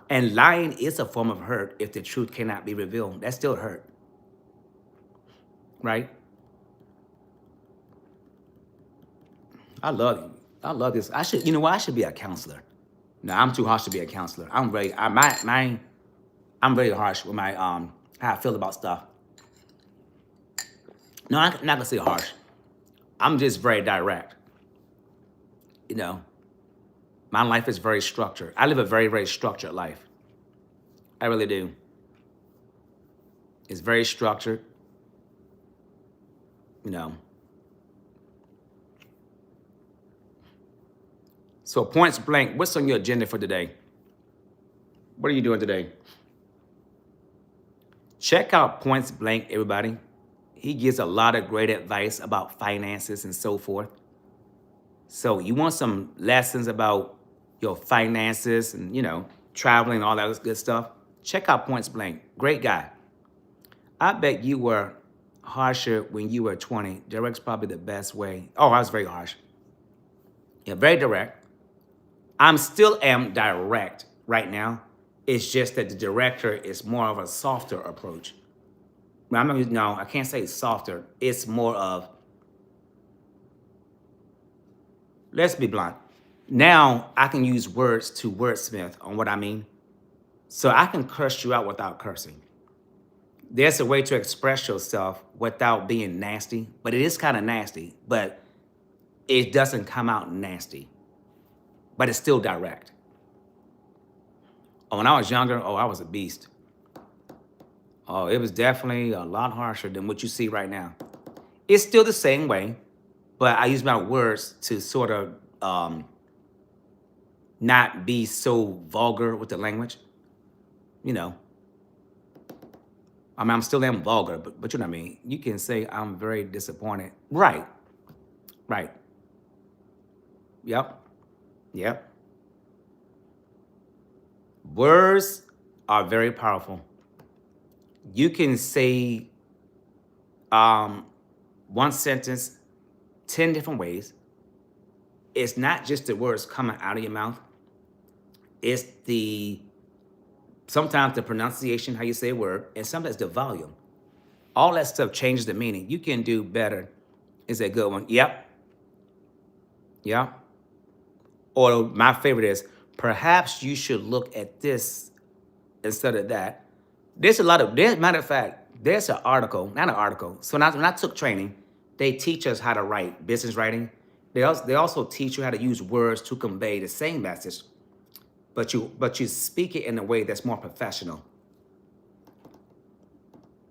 And lying is a form of hurt if the truth cannot be revealed. That's still hurt, right? I love this. I should, you know what? I should be a counselor. No, I'm too harsh to be a counselor. I'm very harsh with my how I feel about stuff. No, I'm not gonna say harsh. I'm just very direct. You know, my life is very structured. I live a very, very structured life. I really do. It's very structured. You know. So points blank, what's on your agenda for today? What are you doing today? Check out Points Blank, everybody. He gives a lot of great advice about finances and so forth. So you want some lessons about your finances and, you know, traveling, all that good stuff? Check out Points Blank. Great guy. I bet you were harsher when you were 20. Direct's probably the best way. Oh, I was very harsh. Yeah, very direct. I'm still am direct right now. It's just that the director is more of a softer approach. No, I can't say softer. It's more of, let's be blunt. Now I can use words to wordsmith on what I mean. So I can curse you out without cursing. There's a way to express yourself without being nasty, but it is kind of nasty, but it doesn't come out nasty, but it's still direct. Oh, when I was younger, oh, I was a beast. Oh, it was definitely a lot harsher than what you see right now. It's still the same way, but I use my words to sort of not be so vulgar with the language. You know, I mean, I'm still am vulgar, but you know what I mean? You can say I'm very disappointed. Right, right. Yep, yep. Words are very powerful. You can say um, one sentence 10 different ways. It's not just the words coming out of your mouth, it's the sometimes the pronunciation, how you say a word, and sometimes the volume. All that stuff changes the meaning. You can do better. Is a good one. Yep. Yep. Or my favorite is perhaps you should look at this instead of that. There's a lot of there's matter of fact, there's an article, not an article. So when I took training, they teach us how to write business writing. They also teach you how to use words to convey the same message, but you speak it in a way that's more professional.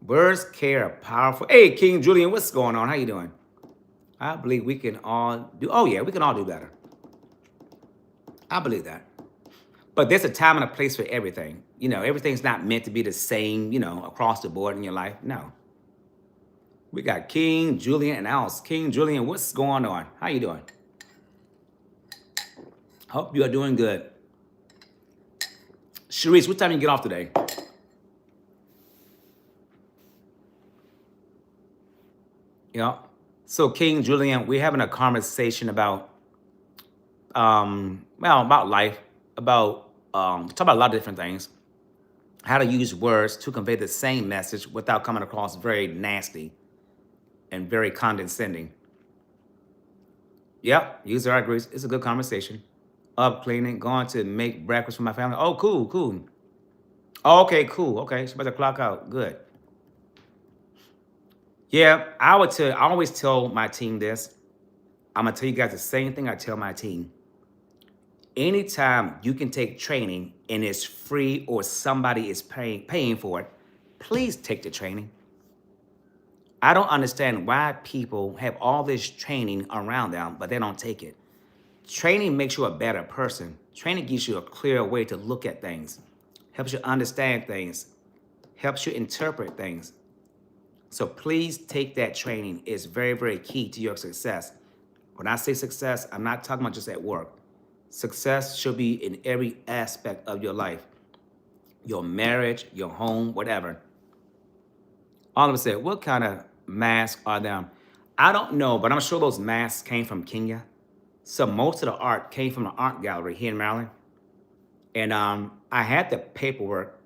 Words carry a powerful. Hey, King Julian, what's going on? How you doing? I believe we can all do. Oh yeah, we can all do better. I believe that. But there's a time and a place for everything. You know, everything's not meant to be the same, you know, across the board in your life. No. We got King, Julian, and Alice. King, Julian, what's going on? How you doing? Hope you are doing good. Sharice, what time you get off today? Yeah. So King, Julian, we're having a conversation about about life, about talk about a lot of different things. How to use words to convey the same message without coming across very nasty and very condescending. Yep, user agrees. It's a good conversation. Up cleaning, going to make breakfast for my family. Oh, cool, cool. Oh, okay, cool. Okay, it's about to clock out. Good. Yeah, I always tell my team this. I'm gonna tell you guys the same thing I tell my team. Anytime you can take training and it's free or somebody is paying for it, please take the training. I don't understand why people have all this training around them, but they don't take it. Training makes you a better person. Training gives you a clear way to look at things, helps you understand things, helps you interpret things. So please take that training. It's very, very key to your success. When I say success, I'm not talking about just at work. Success should be in every aspect of your life, your marriage, your home, whatever. All of us said, what kind of masks are them? I don't know, but I'm sure those masks came from Kenya. So most of the art came from the art gallery here in Maryland. And I had the paperwork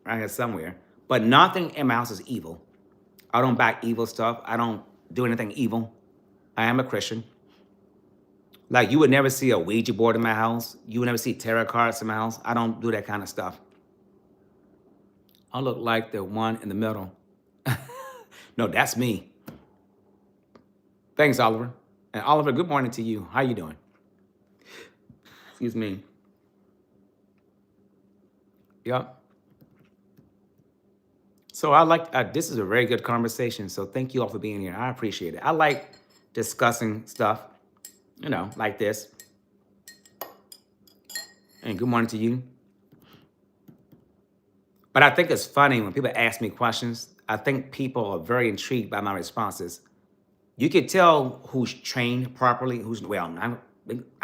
right here somewhere, but nothing in my house is evil. I don't buy evil stuff. I don't do anything evil. I am a Christian. Like you would never see a Ouija board in my house. You would never see tarot cards in my house. I don't do that kind of stuff. I look like the one in the middle. No, that's me. Thanks, Oliver. And Oliver, good morning to you. How you doing? Excuse me. Yep. So I like this is a very good conversation. So thank you all for being here. I appreciate it. I like discussing stuff, you know, like this. And good morning to you. But I think it's funny when people ask me questions. I think people are very intrigued by my responses. You can tell who's trained properly, who's well. I'm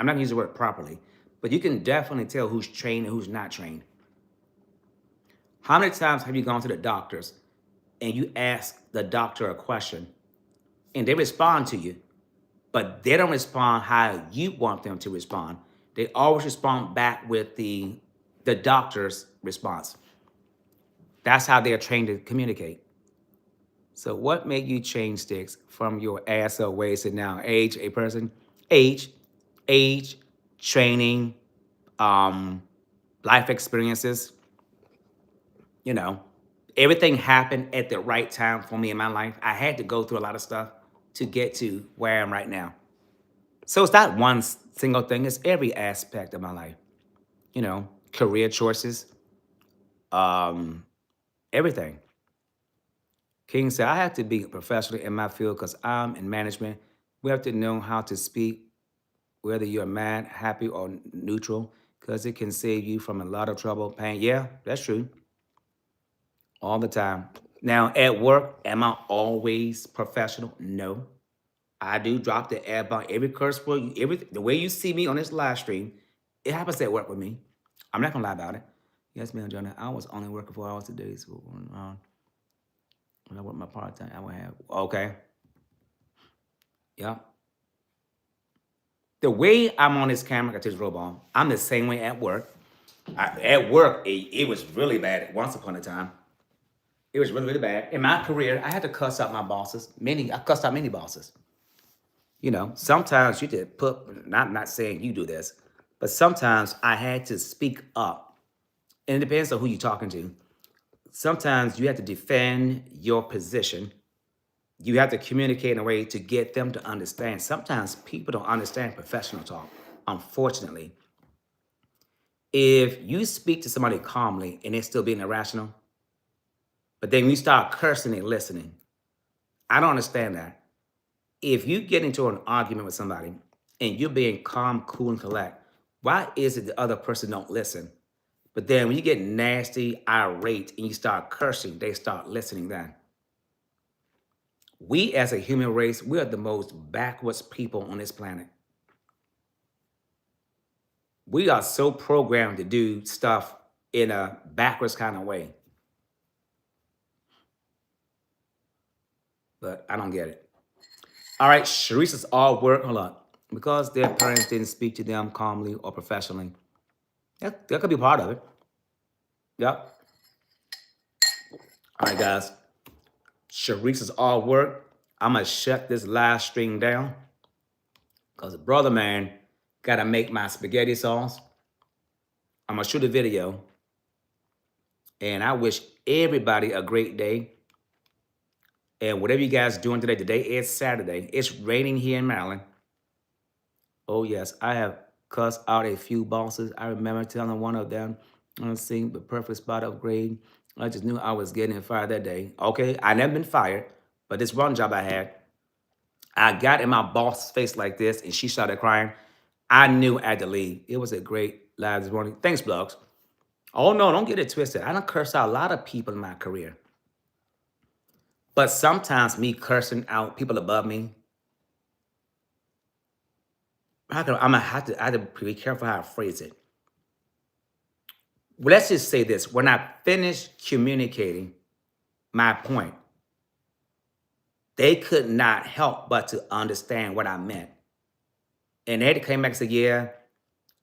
not using the word properly, but you can definitely tell who's trained and who's not trained. How many times have you gone to the doctors and you ask the doctor a question and they respond to you, but they don't respond how you want them to respond? They always respond back with the doctor's response. That's how they're trained to communicate. So what made you change Sticks from your ass up ways to now? Age, a person? Age, training, life experiences, you know, everything happened at the right time for me in my life. I had to go through a lot of stuff to get to where I am right now. So it's not one single thing, it's every aspect of my life. You know, career choices, everything. King said, I have to be a professional in my field because I'm in management. We have to know how to speak, whether you're mad, happy, or neutral, because it can save you from a lot of trouble, pain. Yeah, that's true. All the time. Now, at work, am I always professional? No. I do drop the F bomb every curse word, the way you see me on this live stream, it happens at work with me. I'm not gonna lie about it. Yes, ma'am, Jonah. I was only working 4 hours a day, so When I work my part time, I would have. Okay. Yeah. The way I'm on this camera, I got this robe on. I'm the same way at work. At work, it was really bad once upon a time. It was really, really bad. In my career, I had to cuss out my bosses. I cussed out many bosses. Sometimes you did put, not saying you do this, but sometimes I had to speak up. And it depends on who you're talking to. Sometimes you have to defend your position. You have to communicate in a way to get them to understand. Sometimes people don't understand professional talk, unfortunately. If you speak to somebody calmly and they're still being irrational, but then you start cursing and listening, I don't understand that. If you get into an argument with somebody and you're being calm, cool, and collect, why is it the other person don't listen? But then when you get nasty, irate, and you start cursing, they start listening then. We as a human race, we are the most backwards people on this planet. We are so programmed to do stuff in a backwards kind of way. But I don't get it. All right, Sharice's all work. Hold on. Because their parents didn't speak to them calmly or professionally. That could be part of it. Yep. All right, guys. Sharice's all work. I'm going to shut this live stream down. Because brother man got to make my spaghetti sauce. I'm going to shoot a video. And I wish everybody a great day. And whatever you guys doing today is Saturday. It's raining here in Maryland. Oh, yes, I have cussed out a few bosses. I remember telling one of them, let's see, the perfect spot upgrade. I just knew I was getting fired that day. Okay, I never been fired, but this one job I had, I got in my boss's face like this, and she started crying. I knew I had to leave. It was a great live this morning. Thanks, blogs. Oh, no, don't get it twisted. I done cursed out a lot of people in my career. But sometimes me cursing out people above me, I'm gonna have to be careful how I phrase it. Let's just say this: when I finished communicating my point, they could not help but to understand what I meant, and they came back and said, "Yeah,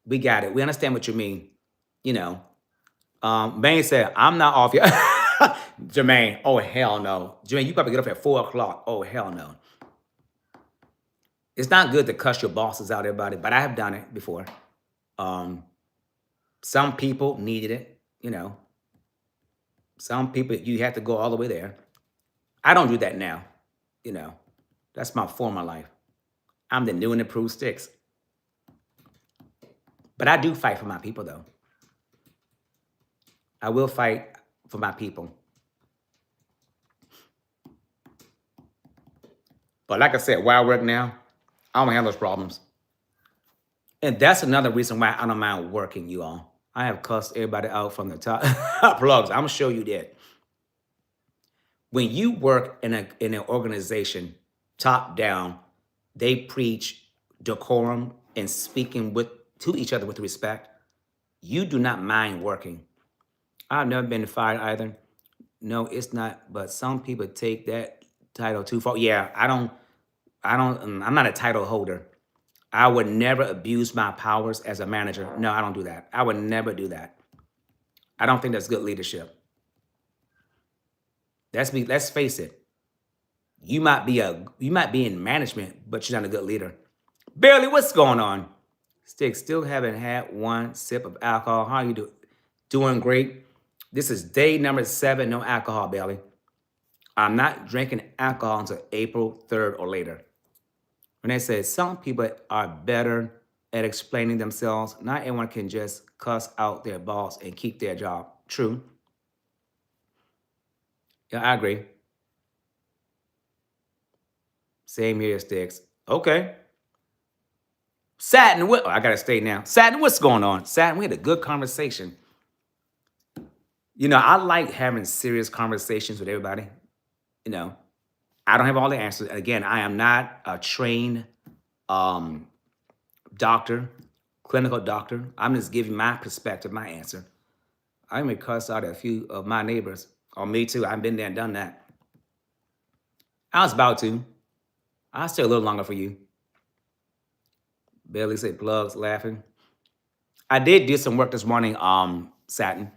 we got it. We understand what you mean." You know, Bane said, "I'm not off yet." Jermaine, oh hell no, Jermaine, you probably get up at 4 o'clock. Oh hell no. It's not good to cuss your bosses out, everybody, but I have done it before. Some people needed it, Some people, you have to go all the way there. I don't do that now, That's my former life. I'm the new and improved Sticks. But I do fight for my people, though. I will fight for my people. But like I said, where I work now, I don't have those problems. And that's another reason why I don't mind working, you all. I have cussed everybody out from the top plugs. I'm gonna show you that. When you work in an organization, top down, they preach decorum and speaking to each other with respect. You do not mind working. I've never been fired either. No, it's not. But some people take that title too far. Yeah, I'm not a title holder. I would never abuse my powers as a manager. No, I don't do that. I would never do that. I don't think that's good leadership. Let's face it. You might be in management, but you're not a good leader. Barely, what's going on? Stick, still haven't had one sip of alcohol. How you do? Doing great. This is day number 7, no alcohol, Bailey. I'm not drinking alcohol until April 3rd or later. When they say some people are better at explaining themselves, not everyone can just cuss out their boss and keep their job. True. Yeah, I agree. Same here, Sticks. Okay. Satin, I gotta stay now. Satin, what's going on? Satin, we had a good conversation. I like having serious conversations with everybody. I don't have all the answers. Again, I am not a trained doctor, clinical doctor. I'm just giving my perspective, my answer. I may cuss out a few of my neighbors, or me too. I've been there and done that. I was about to. I'll stay a little longer for you. Bailey said plugs, laughing. I did do some work this morning, Satin.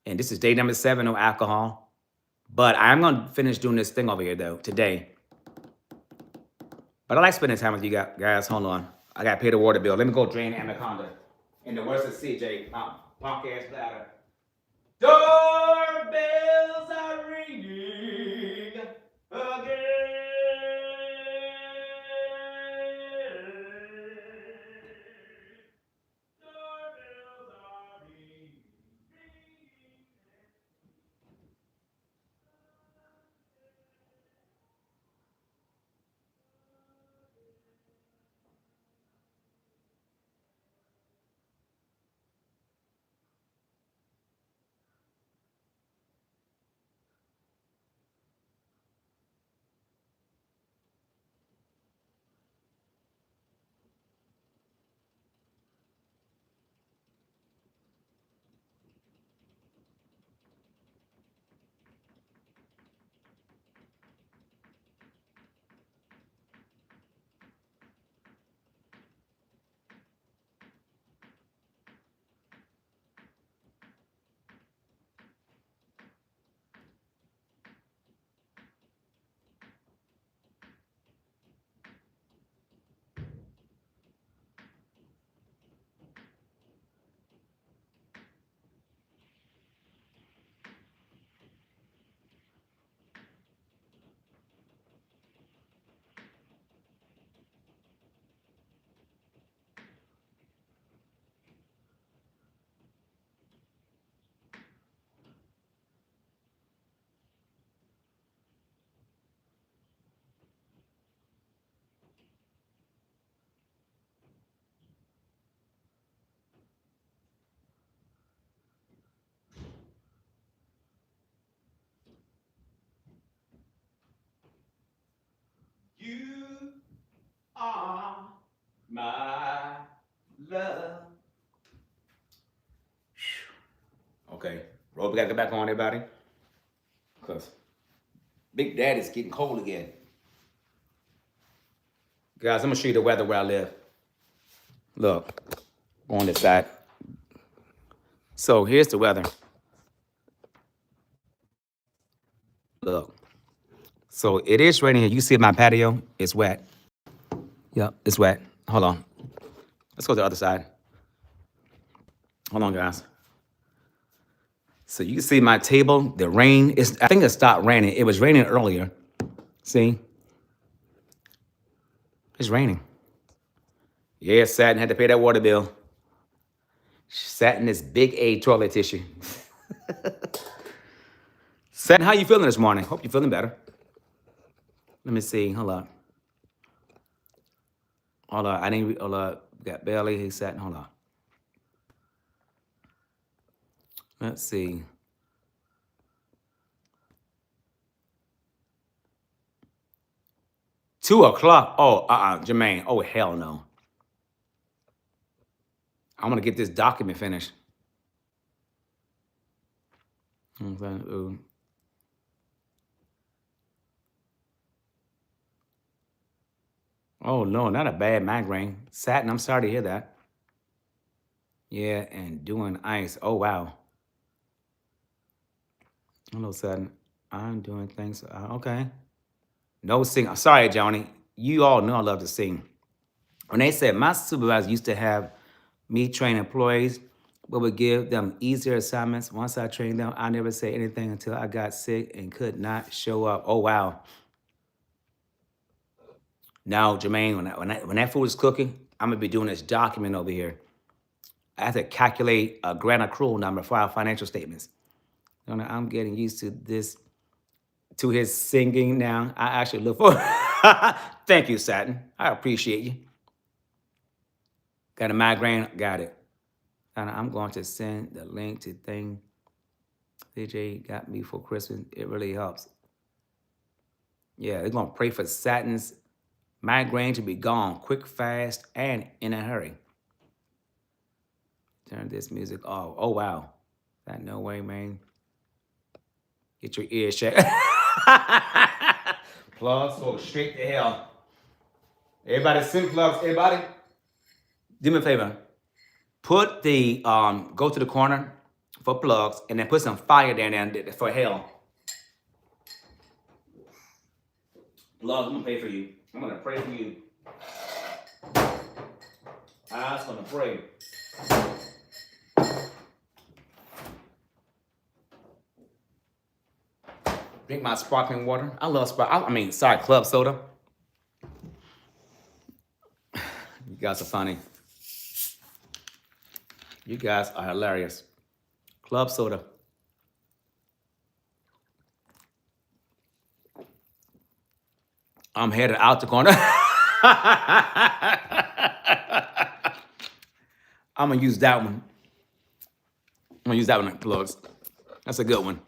And this is day number 7, no alcohol. But I'm gonna finish doing this thing over here though today. But I like spending time with you guys. Hold on. I gotta pay the water bill. Let me go drain Anaconda. In the words of CJ, my punk ass bladder. Doorbells are ringing again. Doorbells are ringing. You are my love. Okay, Rob, we gotta get back on everybody. Because Big Daddy's getting cold again. Guys, I'm gonna show you the weather where I live. Look, on this side. So here's the weather. Look. So it is raining here. You see my patio? It's wet. Yep, it's wet. Hold on. Let's go to the other side. Hold on, guys. So you can see my table, the rain. I think it stopped raining. It was raining earlier. See? It's raining. Yeah, Satin had to pay that water bill. Sat in this big A toilet tissue. Satin, how you feeling this morning? Hope you're feeling better. Let me see. Hold on. Hold on. I didn't. Hold on. Got Bailey. He sat. Hold on. Let's see. $2:00. Oh, Jermaine. Oh, hell no. I'm gonna get this document finished. Ooh. Oh no, not a bad migraine. Satin, I'm sorry to hear that. Yeah, and doing ice. Oh wow. Hello, Satin. I'm doing things. Okay. No sing. Sorry, Johnny. You all know I love to sing. When they said my supervisor used to have me train employees, but would give them easier assignments. Once I trained them, I never say anything until I got sick and could not show up. Oh wow. Now, Jermaine, when that food is cooking, I'm gonna be doing this document over here. I have to calculate a grand accrual number for our financial statements. I'm getting used to this, to his singing now. I actually look for. Thank you, Satin. I appreciate you. Got a migraine? Got it. And I'm going to send the link to thing DJ got me for Christmas. It really helps. Yeah, they're gonna pray for Satin's migraine to be gone quick, fast, and in a hurry. Turn this music off. Oh wow. That no way, man. Get your ears checked. Plugs go straight to hell. Everybody send plugs. Everybody, do me a favor. Put the go to the corner for plugs, and then put some fire there for hell. Plugs, I'm gonna pay for you. I'm gonna pray for you. I'm just gonna pray. Drink my sparkling water. I love club soda. You guys are funny. You guys are hilarious. Club soda. I'm headed out the corner. I'm gonna use that one. I'm gonna use that one on plugs. That's a good one.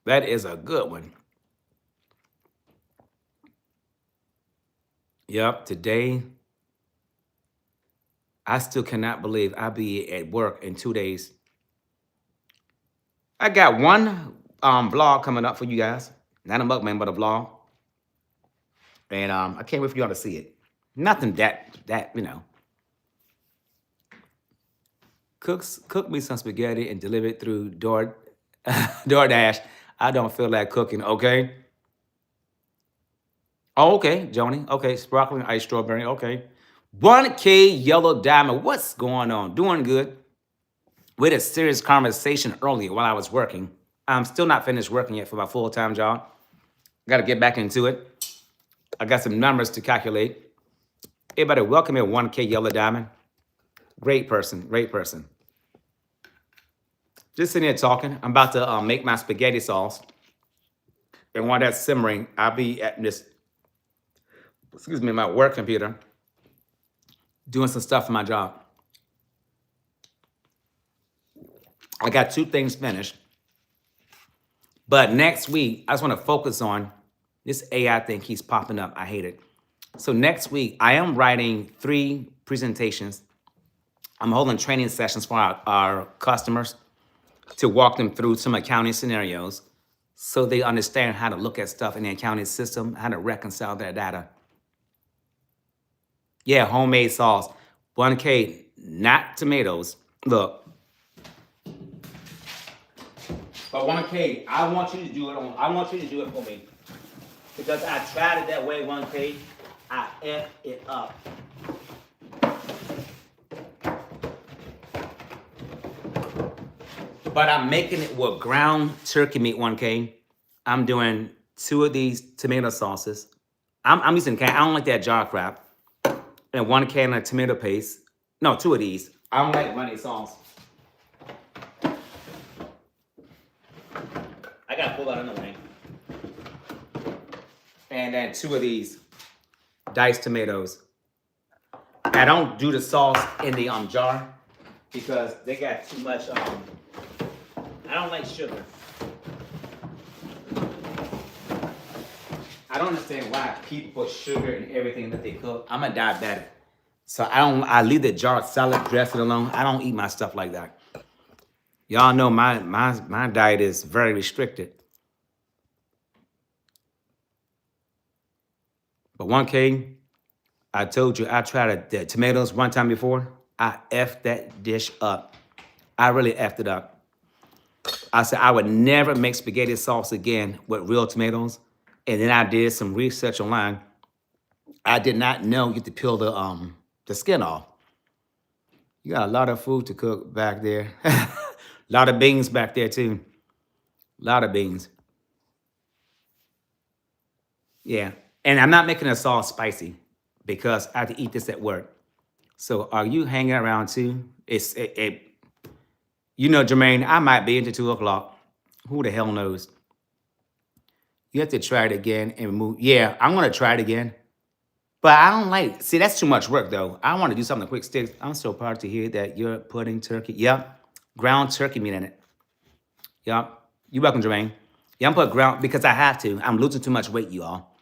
That is a good one. Yep, today, I still cannot believe I'll be at work in 2 days. I got one vlog coming up for you guys. Not a mukbang, but a vlog. And I can't wait for y'all to see it. Nothing that you know. Cook me some spaghetti and deliver it through DoorDash. I don't feel like cooking, okay? Oh, okay, Joni. Okay, sparkling ice strawberry, okay. 1K Yellow Diamond, what's going on? Doing good. We had a serious conversation earlier while I was working. I'm still not finished working yet for my full-time job. Got to get back into it. I got some numbers to calculate. Everybody, welcome here, 1K Yellow Diamond. Great person, great person. Just sitting here talking. I'm about to make my spaghetti sauce. And while that's simmering, I'll be at my work computer, doing some stuff for my job. I got 2 things finished. But next week, I just want to focus on this AI thing keeps popping up. I hate it. So next week, I am writing 3 presentations. I'm holding training sessions for our customers to walk them through some accounting scenarios so they understand how to look at stuff in the accounting system, how to reconcile their data. Yeah, homemade sauce. 1K, not tomatoes. Look. But 1K, I want you to do it for me. Because I tried it that way, 1K. I F it up. But I'm making it with ground turkey meat, 1K. I'm doing 2 of these tomato sauces. I'm using can. I don't like that jar crap. And 1 can of tomato paste. No, 2 of these. I don't like runny sauce. I gotta pull that another way. And then 2 of these diced tomatoes. I don't do the sauce in the jar because they got too much. I don't like sugar. I don't understand why people put sugar in everything that they cook. I'm a diabetic. So I leave the jar salad dressing alone. I don't eat my stuff like that. Y'all know my diet is very restricted. But 1K, I told you I tried the tomatoes one time before. I effed that dish up. I really effed it up. I said I would never make spaghetti sauce again with real tomatoes. And then I did some research online. I did not know you have to peel the skin off. You got a lot of food to cook back there. A lot of beans back there too. A lot of beans. Yeah. And I'm not making the sauce spicy because I have to eat this at work. So are you hanging around too? You know, Jermaine, I might be into 2 o'clock. Who the hell knows? You have to try it again and move. Yeah, I'm going to try it again. But I don't like, see, that's too much work though. I want to do something quick. Sticks. I'm so proud to hear that you're putting turkey. Yep. Ground turkey meat in it. Yep. You're welcome, Jermaine. Yeah, I'm putting ground because I have to. I'm losing too much weight, you all.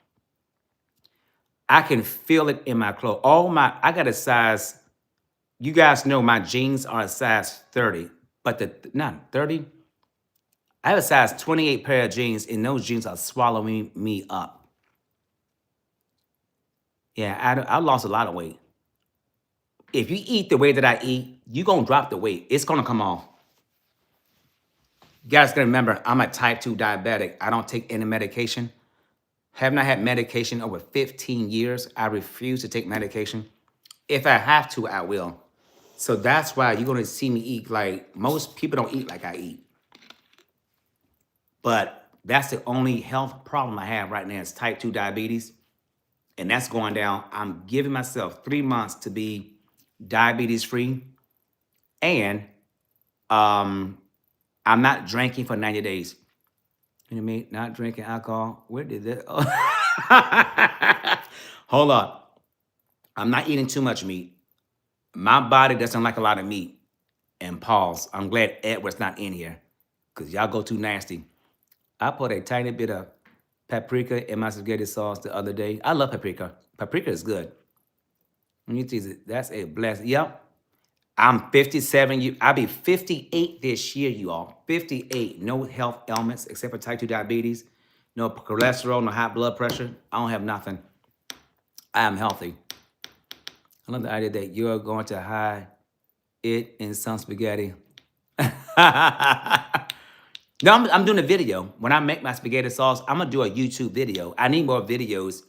I can feel it in my clothes. I got a size, you guys know my jeans are a size 30, but not 30. I have a size 28 pair of jeans, and those jeans are swallowing me up. Yeah, I lost a lot of weight. If you eat the way that I eat, you're going to drop the weight. It's going to come off. You guys got to remember, I'm a type 2 diabetic. I don't take any medication. Have not had medication over 15 years. I refuse to take medication. If I have to, I will. So that's why you're going to see me eat like most people don't eat like I eat. But that's the only health problem I have right now is type 2 diabetes. And that's going down. I'm giving myself 3 months to be diabetes free. And I'm not drinking for 90 days. You know what I mean? Not drinking alcohol. Where did that? Oh. Hold on. I'm not eating too much meat. My body doesn't like a lot of meat. And pause. I'm glad Edward's not in here because y'all go too nasty. I put a tiny bit of paprika in my spaghetti sauce the other day. I love paprika. Paprika is good. Let me tease it. That's a blessing. Yep. I'm 57. I'll be 58 this year, you all. 58. No health ailments except for type 2 diabetes. No cholesterol, no high blood pressure. I don't have nothing. I am healthy. I love the idea that you're going to hide it in some spaghetti. No, I'm doing a video. When I make my spaghetti sauce, I'm going to do a YouTube video. I need more videos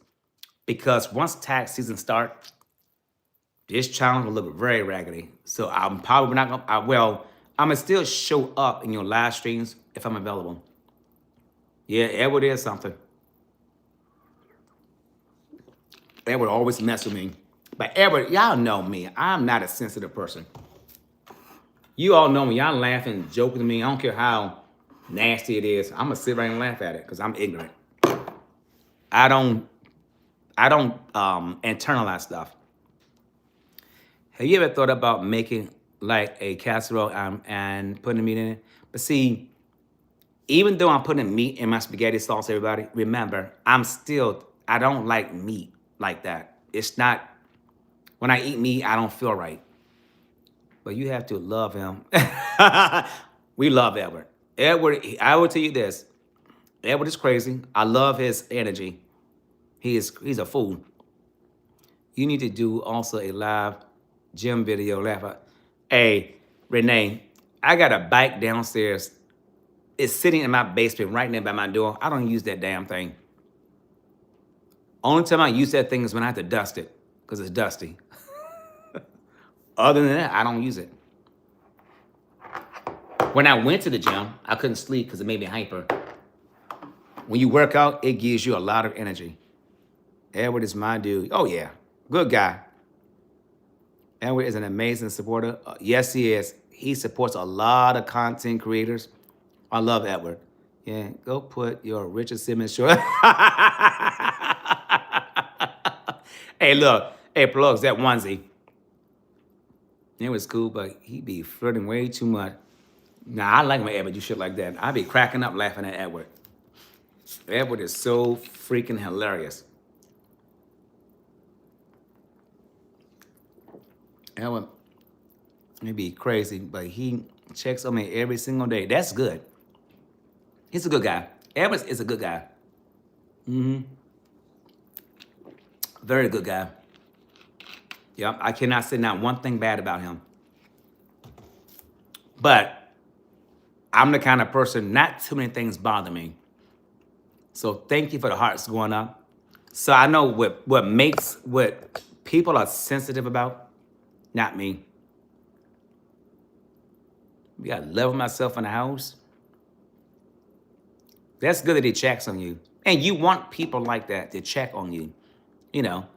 because once tax season starts, this channel will look very raggedy. So I'm probably not going to, I'm going to still show up in your live streams if I'm available. Yeah, Edward is something. Edward always mess with me. But Edward, y'all know me. I'm not a sensitive person. You all know me. Y'all laughing, joking with me. I don't care how nasty it is. I'm going to sit right and laugh at it because I'm ignorant. I don't internalize stuff. Have you ever thought about making like a casserole and putting meat in it? But see, even though I'm putting meat in my spaghetti sauce, everybody, remember, I don't like meat like that. It's not, when I eat meat, I don't feel right. But you have to love him. We love Edward. Edward, I will tell you this. Edward is crazy. I love his energy. He's a fool. You need to do also a live gym video. Hey, Renee, I got a bike downstairs. It's sitting in my basement right there by my door. I don't use that damn thing. Only time I use that thing is when I have to dust it because it's dusty. Other than that, I don't use it. When I went to the gym, I couldn't sleep because it made me hyper. When you work out, it gives you a lot of energy. Edward is my dude. Oh, yeah. Good guy. Edward is an amazing supporter. Yes, he is. He supports a lot of content creators. I love Edward. Yeah, go put your Richard Simmons short. Hey, look. Hey, plugs, that onesie. It was cool, but he be flirting way too much. Nah, I like when Edward do shit like that. I be cracking up laughing at Edward. Edward is so freaking hilarious. Edward, he be crazy, but he checks on me every single day. That's good. He's a good guy. Edward is a good guy. Very good guy. Yep, I cannot say not one thing bad about him. But I'm the kind of person, not too many things bother me. So thank you for the hearts going up. So I know what people are sensitive about, not me. We got to level myself in the house. That's good that he checks on you. And you want people like that to check on you. You know,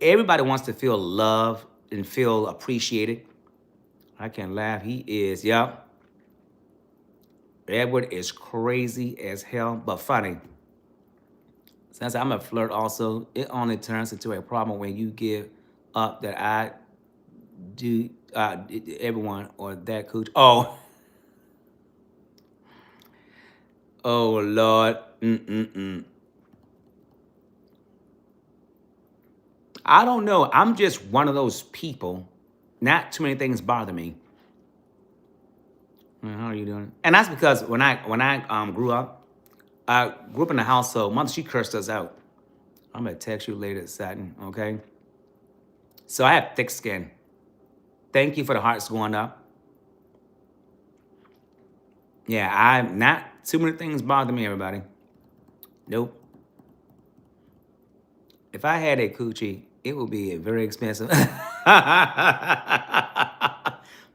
everybody wants to feel loved and feel appreciated. I can laugh. He is, yep. Edward is crazy as hell, but funny. Since I'm a flirt also, it only turns into a problem when you give up that I do everyone or that cooch. Oh. Oh, Lord. I don't know. I'm just one of those people. Not too many things bother me. How are you doing? And that's because when I grew up, I grew up in a household. Mother, she cursed us out. I'm gonna text you later, Satin. Okay. So I have thick skin. Thank you for the hearts going up. Yeah, I'm not too many things bother me, everybody. Nope. If I had a coochie, it would be very expensive.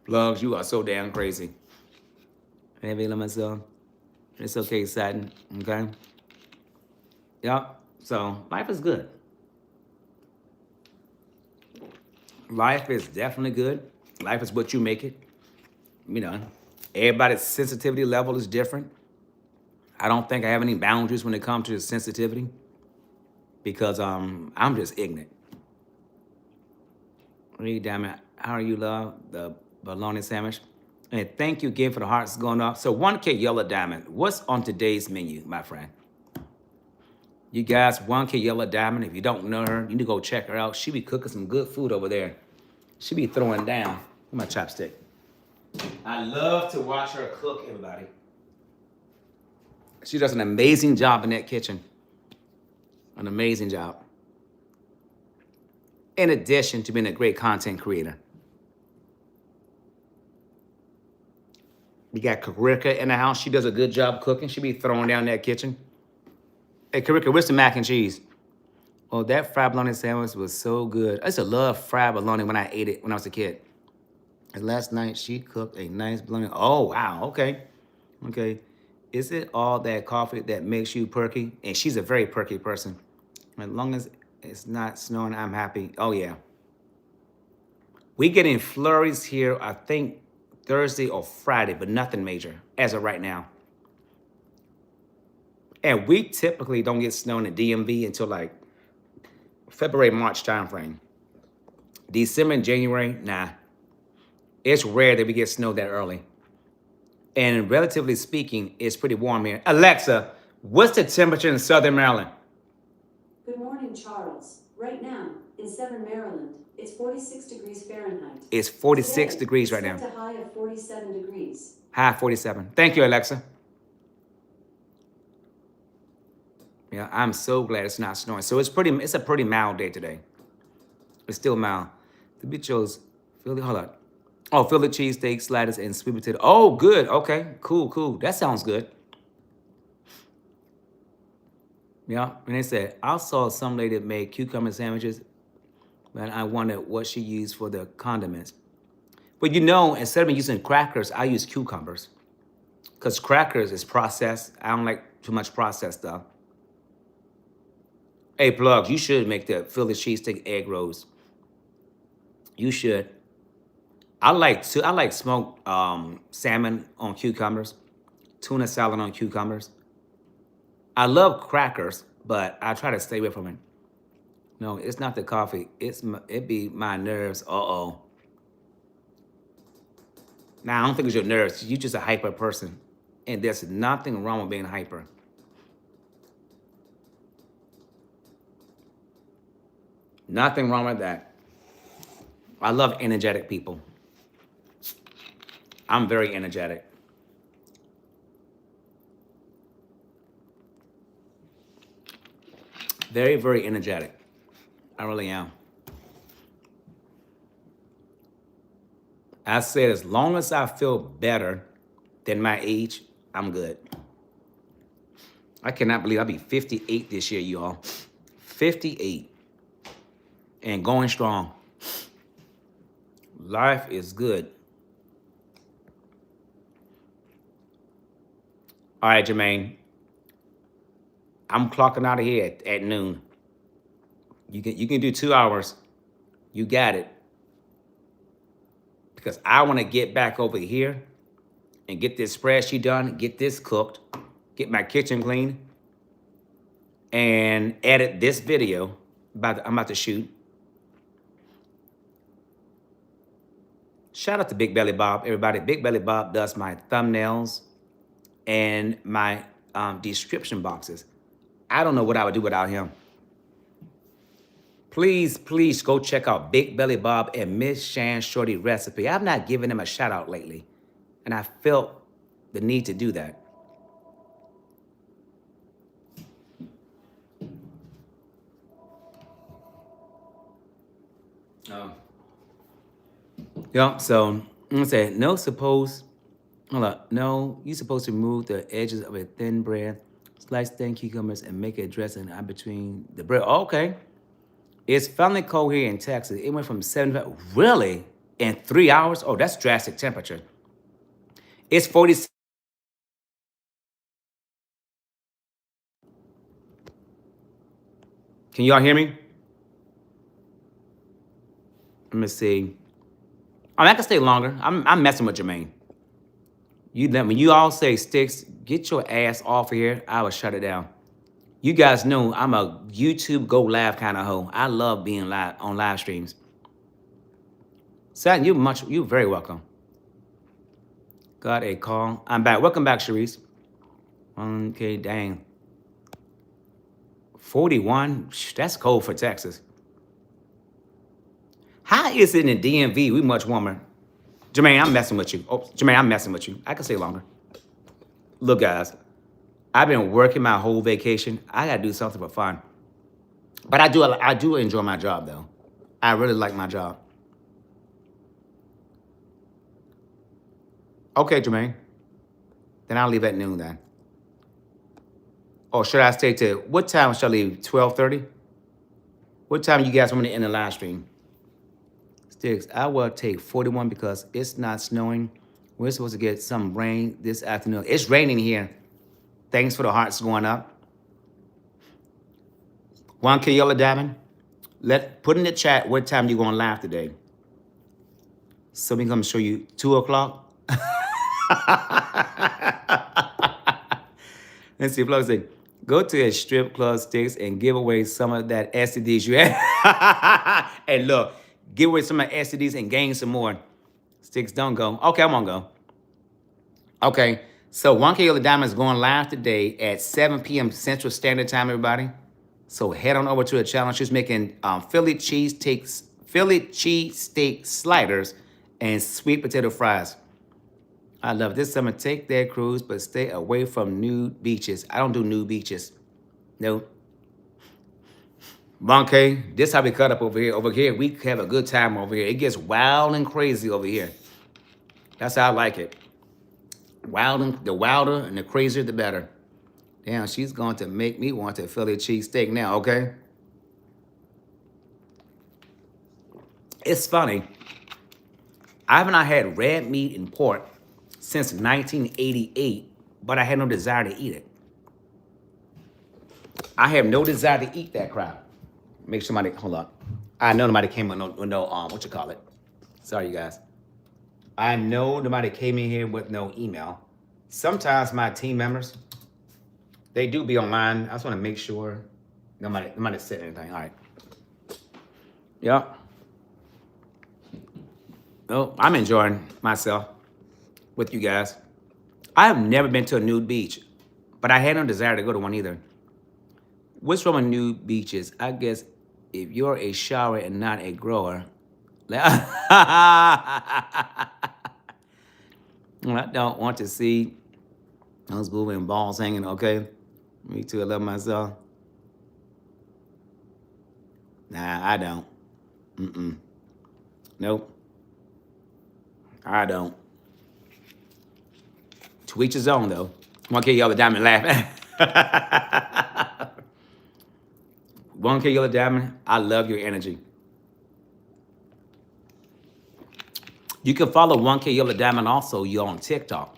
Plugs, you are so damn crazy. Maybe let myself. It's okay, Satin. Okay. Yep. So life is good. Life is definitely good. Life is what you make it. You know, everybody's sensitivity level is different. I don't think I have any boundaries when it comes to sensitivity because I'm just ignorant. Read, damn it. How are you, love? The bologna sandwich. And thank you again for the hearts going up. So 1K Yellow Diamond. What's on today's menu, my friend? You guys, 1K Yellow Diamond. If you don't know her, you need to go check her out. She be cooking some good food over there. She be throwing down. My chopstick. I love to watch her cook, everybody. She does an amazing job in that kitchen. An amazing job. In addition to being a great content creator. We got Karika in the house. She does a good job cooking. She be throwing down that kitchen. Hey, Karika, where's the mac and cheese? Oh, that fried bologna sandwich was so good. I used to love fried bologna when I ate it when I was a kid. And last night, she cooked a nice bologna. Oh, wow. Okay. Okay. Is it all that coffee that makes you perky? And she's a very perky person. As long as it's not snowing, I'm happy. Oh, yeah. We getting flurries here, I think, Thursday or Friday, but nothing major as of right now. And we typically don't get snow in the DMV until like February, March timeframe. December and January, nah. It's rare that we get snow that early. And relatively speaking, it's pretty warm here. Alexa, what's the temperature in Southern Maryland? Good morning, Charles. Right now, in Southern Maryland, it's 46 degrees Fahrenheit. It's 46 Today, degrees right now. expect a high of 47 degrees. High 47. Thank you, Alexa. Yeah, I'm so glad it's not snowing. So it's a pretty mild day today. It's still mild. The bitch chose Philly, hold on. Oh, Philly cheesesteak, sliders, and sweet potato. Oh, good. Okay, cool. That sounds good. Yeah, and they said, I saw some lady that made cucumber sandwiches, but I wondered what she used for the condiments. But you know, instead of using crackers, I use cucumbers. Because crackers is processed. I don't like too much processed stuff. Hey, Plugs, you should make the Philly cheesesteak egg rolls. You should. I like smoked salmon on cucumbers, tuna salad on cucumbers. I love crackers, but I try to stay away from it. No, it's not the coffee. It be my nerves. Uh-oh. Now, I don't think it's your nerves. You're just a hyper person. And there's nothing wrong with being hyper. Nothing wrong with that. I love energetic people. I'm very energetic. Very, very energetic. I really am. I said as long as I feel better than my age, I'm good. I cannot believe I'll be 58 this year, y'all. 58. And going strong. Life is good. All right, Jermaine. I'm clocking out of here at noon. You can do 2 hours. You got it. Because I want to get back over here and get this spreadsheet done, get this cooked, get my kitchen clean, and edit this video I'm about to shoot. Shout out to Big Belly Bob, everybody. Big Belly Bob does my thumbnails and my description boxes. I don't know what I would do without him. Please go check out Big Belly Bob and Miss Shan Shorty Recipe. I've not given him a shout out lately. And I felt the need to do that. Oh. Yeah, so I'm gonna say no suppose hold up. No, you're supposed to remove the edges of a thin bread, slice thin cucumbers, and make a dressing in between the bread. Okay. It's finally cold here in Texas. It went from 75. Really? In 3 hours? Oh, that's drastic temperature. It's 40. Can y'all hear me? Let me see. I mean, I can stay longer. I'm messing with Jermaine. When you all say Sticks, get your ass off of here, I will shut it down. You guys know I'm a YouTube go live kind of hoe. I love being live on live streams. Satin, you're very welcome. Got a call. I'm back. Welcome back, Sharice. Okay, dang. 41. That's cold for Texas. How is it in the DMV? We much warmer. Jermaine, I'm messing with you. Oh, Jermaine, I'm messing with you. I can stay longer. Look, guys, I've been working my whole vacation. I gotta do something for fun. But I do enjoy my job though. I really like my job. Okay, Jermaine. Then I'll leave at noon then. Or should I stay till what time shall I leave? 12:30? What time you guys want me to end the live stream? Sticks, I will take 41 because it's not snowing. We're supposed to get some rain this afternoon. It's raining here. Thanks for the hearts going up. 1K Yellow Diamond. Put in the chat what time you going live today. So we come show you 2 o'clock. Let's see, Flo say, go to a strip club, Sticks, and give away some of that STDs you had. And look, give away some of the STDs and gain some more. Sticks, don't go. Okay, I'm gonna go. Okay, so 1K Yellow Diamond is going live today at 7 p.m. Central Standard Time, everybody. So head on over to the channel. She's making Philly cheesesteak sliders and sweet potato fries. I love this summer. Take that cruise, but stay away from nude beaches. I don't do nude beaches. No. 1K, this how we cut up over here. Over here, we have a good time over here. It gets wild and crazy over here. That's how I like it. The wilder and the crazier, the better. Damn, she's going to make me want a Philly cheesesteak now, okay? It's funny. I have not had red meat and pork since 1988, but I had no desire to eat it. I have no desire to eat that crap. Make sure somebody, hold on. I know nobody came with no what you call it? Sorry, you guys. I know nobody came in here with no email. Sometimes my team members, they do be online. I just want to make sure nobody said anything. All right. Yep. Oh, I'm enjoying myself with you guys. I have never been to a nude beach, but I had no desire to go to one either. What's wrong with nude beaches? I guess if you're a shower and not a grower. I don't want to see those moving balls hanging, okay? Me too, I love myself. Nah, I don't. Nope. I don't. To each his own, though. 1K Yellow Diamond laughing. 1K Yellow Diamond, I love your energy. You can follow 1K Yellow Diamond also. You're on TikTok.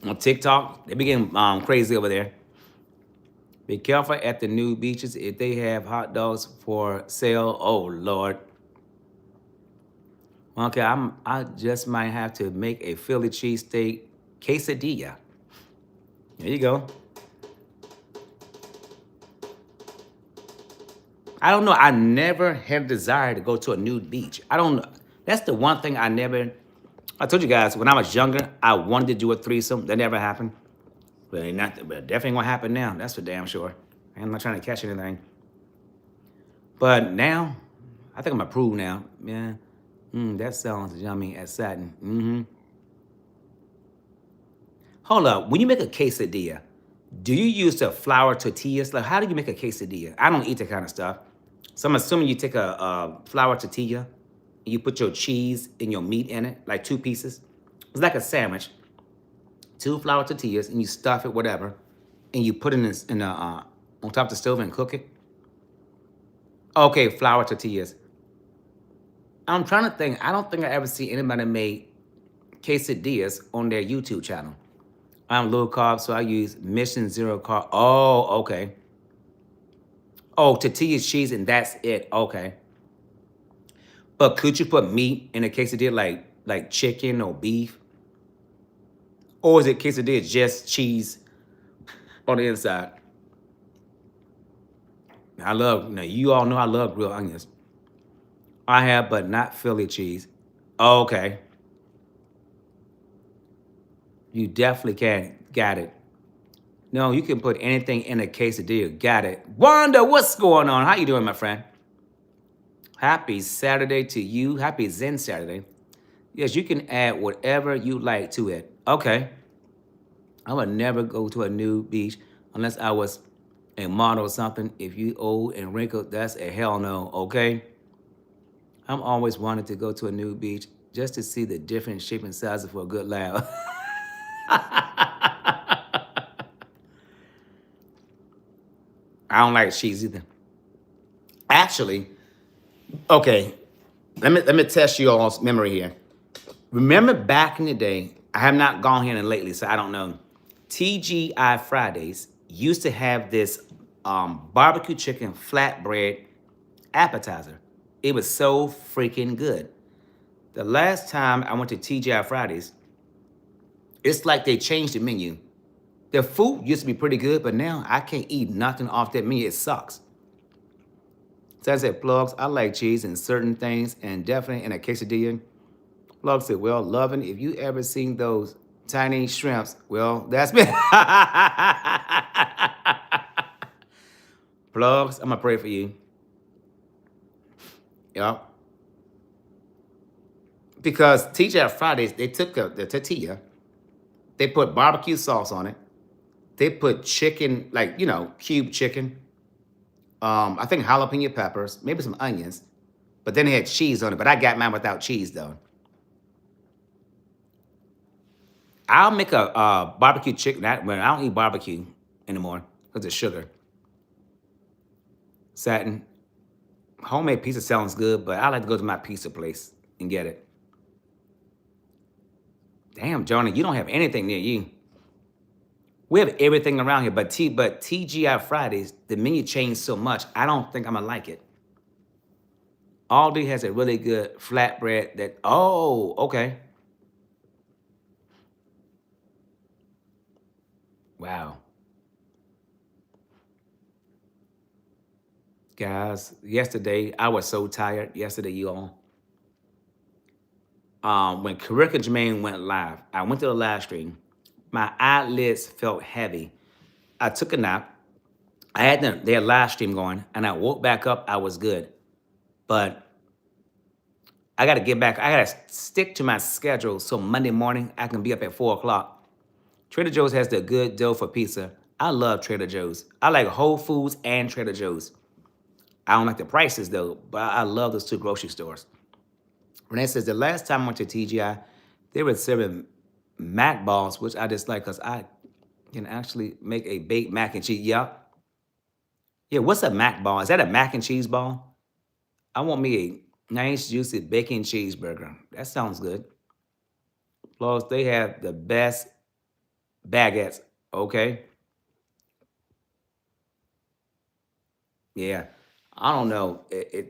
On TikTok, they be getting crazy over there. Be careful at the nude beaches if they have hot dogs for sale. Oh, Lord. Okay, I just might have to make a Philly cheesesteak quesadilla. There you go. I don't know. I never had desire to go to a nude beach. I don't know. That's the one thing I told you guys, when I was younger, I wanted to do a threesome. That never happened. But definitely gonna happen now. That's for damn sure. I'm not trying to catch anything. But now, I think I'm approved now. Yeah. That sounds yummy at Satin. Hold up. When you make a quesadilla, do you use the flour tortillas? Like, how do you make a quesadilla? I don't eat that kind of stuff. So I'm assuming you take a flour tortilla, and you put your cheese and your meat in it, like two pieces. It's like a sandwich. Two flour tortillas, and you stuff it, whatever, and you put it on top of the stove and cook it. Okay, flour tortillas. I'm trying to think. I don't think I ever see anybody make quesadillas on their YouTube channel. I'm low carb, so I use Mission Zero Carb. Oh, okay. Oh, tortilla cheese, and that's it. Okay. But could you put meat in a quesadilla, like chicken or beef, or is it quesadilla just cheese on the inside? I love. Now you all know I love grilled onions. I have, but not Philly cheese. Okay. You definitely can. Got it. No, you can put anything in a quesadilla. Got it. Wanda, what's going on? How you doing, my friend? Happy Saturday to you. Happy Zen Saturday. Yes, you can add whatever you like to it. Okay. I would never go to a nude beach unless I was a model or something. If you old and wrinkled, that's a hell no, okay? I'm always wanted to go to a nude beach just to see the different shape and sizes for a good laugh. I don't like cheese either. Actually, okay, let me test you all's memory here. Remember back in the day, I have not gone here in lately, so I don't know. TGI Fridays used to have this barbecue chicken flatbread appetizer. It was so freaking good. The last time I went to TGI Fridays, it's like they changed the menu. The food used to be pretty good, but now I can't eat nothing off that menu. It sucks. So I said, Plugs, I like cheese in certain things and definitely in a quesadilla. Plug said, well, loving, if you ever seen those tiny shrimps, well, that's me. Plugs, I'm going to pray for you. Yep. Because TGI Fridays, they took the tortilla, they put barbecue sauce on it, they put chicken, like, cube chicken, I think jalapeno peppers, maybe some onions, but then they had cheese on it, but I got mine without cheese, though. I'll make a barbecue chicken. When I don't eat barbecue anymore because of sugar. Satin. Homemade pizza sounds good, but I like to go to my pizza place and get it. Damn, Johnny, you don't have anything near you. We have everything around here, but TGI Fridays, the menu changed so much, I don't think I'm gonna like it. Aldi has a really good flatbread that, oh, okay. Wow. Guys, yesterday, I was so tired. Yesterday, you all. When Carrick and Jermaine went live, I went to the live stream. My eyelids felt heavy. I took a nap. I had their live stream going, and I woke back up. I was good. But I got to get back. I got to stick to my schedule so Monday morning I can be up at 4 o'clock. Trader Joe's has the good dough for pizza. I love Trader Joe's. I like Whole Foods and Trader Joe's. I don't like the prices, though, but I love those two grocery stores. Renee says, the last time I went to TGI, they were serving mac balls, which I dislike because I can actually make a baked mac and cheese. Yup. Yeah, what's a mac ball? Is that a mac and cheese ball? I want me a nice, juicy bacon cheeseburger. That sounds good. Plus, they have the best baguettes. Okay. Yeah. I don't know.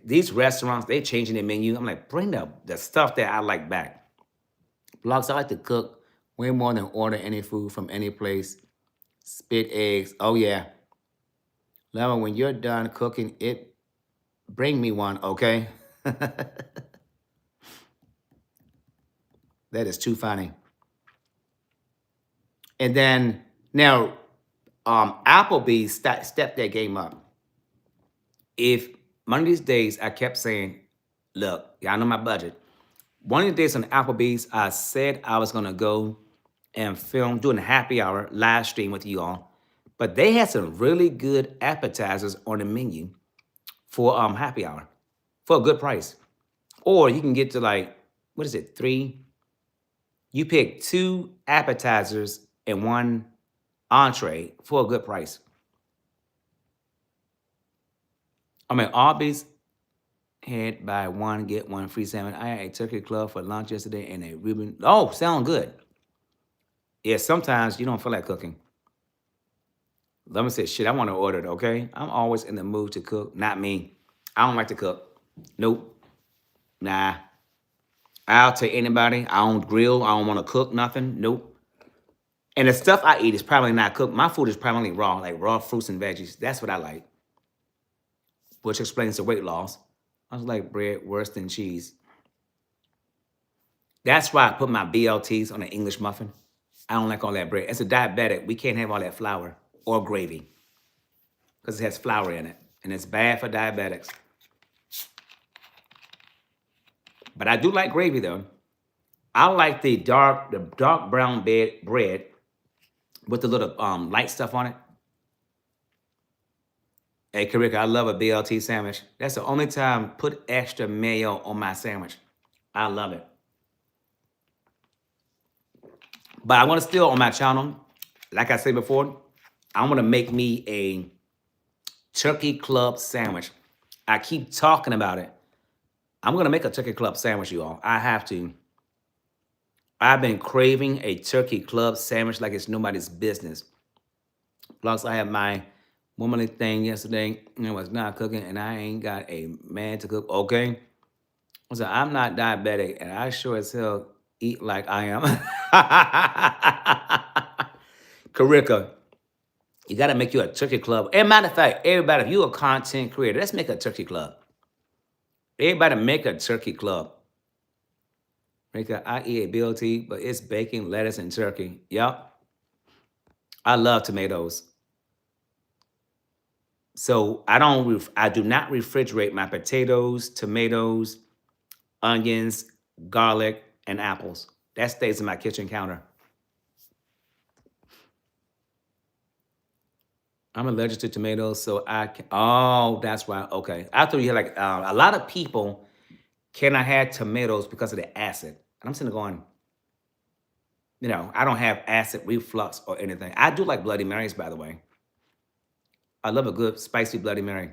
These restaurants, they changing their menu. I'm like, bring the stuff that I like back. Blogs, I like to cook way more than order any food from any place. Spit eggs. Oh, yeah. Lemon, when you're done cooking, bring me one, okay? That is too funny. And then, now, Applebee's stepped their game up. If one of these days I kept saying, look, y'all know my budget. One of the days on Applebee's, I said I was going to go and film doing a happy hour live stream with you all. But they had some really good appetizers on the menu for happy hour for a good price. Or you can get to like, what is it, three? You pick two appetizers and one entree for a good price. I mean, Arby's had buy one, get one free salmon. I had a turkey club for lunch yesterday and a Reuben. Oh, sound good. Yeah, sometimes you don't feel like cooking. Let me say, shit, I want to order it, okay? I'm always in the mood to cook. Not me. I don't like to cook. Nope. Nah. I'll take anybody. I don't grill. I don't want to cook nothing. Nope. And the stuff I eat is probably not cooked. My food is primarily raw, like raw fruits and veggies. That's what I like, which explains the weight loss. I was like bread worse than cheese. That's why I put my BLTs on an English muffin. I don't like all that bread. As a diabetic, we can't have all that flour or gravy because it has flour in it, and it's bad for diabetics. But I do like gravy though. I like the dark brown bread with the little light stuff on it. Hey, Karika, I love a BLT sandwich. That's the only time put extra mayo on my sandwich. I love it. But I want to still on my channel, like I said before, I want to make me a turkey club sandwich. I keep talking about it. I'm going to make a turkey club sandwich, you all. I have to. I've been craving a turkey club sandwich like it's nobody's business. Plus, I had my womanly thing yesterday, and I was not cooking, and I ain't got a man to cook. Okay? So I'm not diabetic, and I sure as hell eat like I am. Karika, you got to make you a turkey club. And matter of fact, everybody, if you're a content creator, let's make a turkey club. Everybody make a turkey club. I eat a BLT, but it's bacon, lettuce, and turkey. Yep. I love tomatoes. So I do not refrigerate my potatoes, tomatoes, onions, garlic, and apples. That stays in my kitchen counter. I'm allergic to tomatoes, so I can. Oh, that's why. Okay, I thought you had like a lot of people cannot have tomatoes because of the acid. And I'm sitting there going, I don't have acid reflux or anything. I do like Bloody Marys, by the way. I love a good spicy Bloody Mary.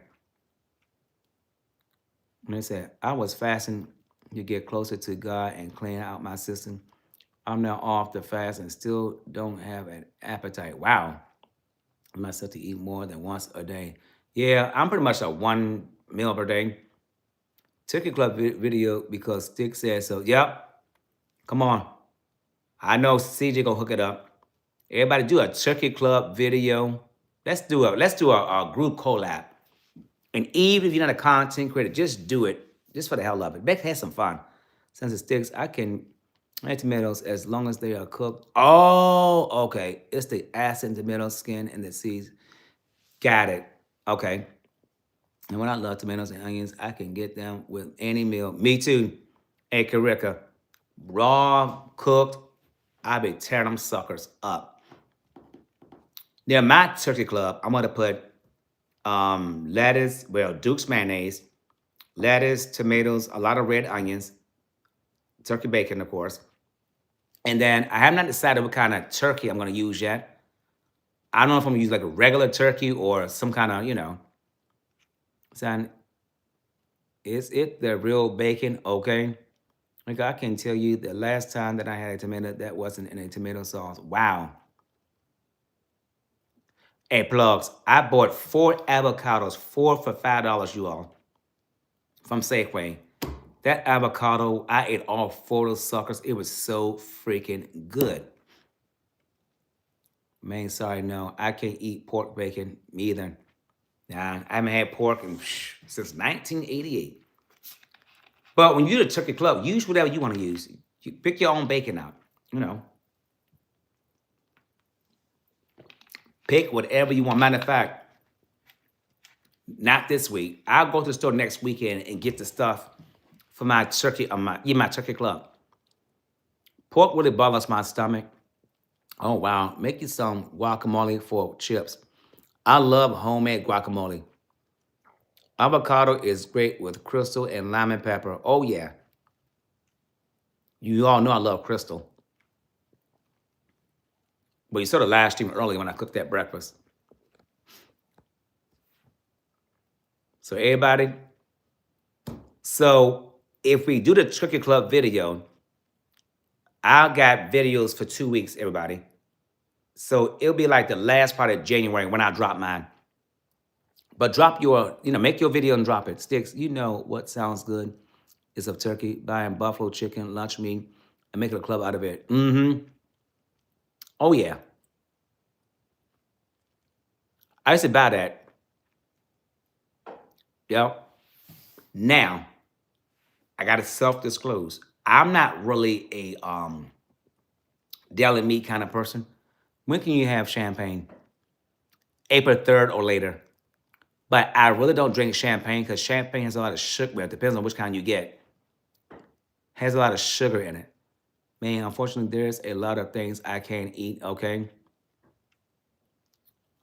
And they said, I was fasting to get closer to God and clean out my system. I'm now off the fast and still don't have an appetite. Wow. I myself to eat more than once a day. Yeah, I'm pretty much a one meal per day. Turkey Club video because Stick said so. Yep. Come on. I know CJ gonna hook it up. Everybody do a Turkey Club video. Let's do a group collab. And even if you're not a content creator, just do it. Just for the hell of it. Beck has some fun. Since it sticks, I can add tomatoes as long as they are cooked. Oh, okay. It's the acid tomato skin and the seeds. Got it. Okay. And when I love tomatoes and onions, I can get them with any meal. Me too. Hey, Karika. Raw, cooked, I be tearing them suckers up. Now, my turkey club, I'm going to put lettuce, Duke's mayonnaise, lettuce, tomatoes, a lot of red onions, turkey bacon, of course. And then I have not decided what kind of turkey I'm going to use yet. I don't know if I'm going to use like a regular turkey or some kind of, son, is it the real bacon? Okay. Like I can tell you the last time that I had a tomato that wasn't in a tomato sauce. Wow. Hey, plugs, I bought 4 avocados, 4 for $5, you all, from Safeway. That avocado, I ate all 4 of those suckers. It was so freaking good. Man, sorry, no, I can't eat pork bacon either. Nah, I haven't had pork since 1988. But when you do the turkey club, use whatever you want to use. You pick your own bacon out, Pick whatever you want. Matter of fact, not this week. I'll go to the store next weekend and get the stuff for my turkey, my turkey club. Pork really bothers my stomach. Oh wow, make you some guacamole for chips. I love homemade guacamole. Avocado is great with crystal and lemon pepper. Oh yeah, you all know I love crystal. But you saw the live stream earlier when I cooked that breakfast. So everybody, so if we do the Turkey Club video, I got videos for 2 weeks, everybody. So it'll be like the last part of January when I drop mine. But drop your, make your video and drop it. Sticks, you know what sounds good is of turkey, buying buffalo chicken, lunch meat, and making a club out of it. Mm-hmm. Oh yeah. I used to buy that. Yep. Now, I gotta self-disclose. I'm not really a deli meat kind of person. When can you have champagne? April 3rd or later. But I really don't drink champagne because champagne has a lot of sugar. Well, it depends on which kind you get. Has a lot of sugar in it. Man, unfortunately, there's a lot of things I can't eat, okay?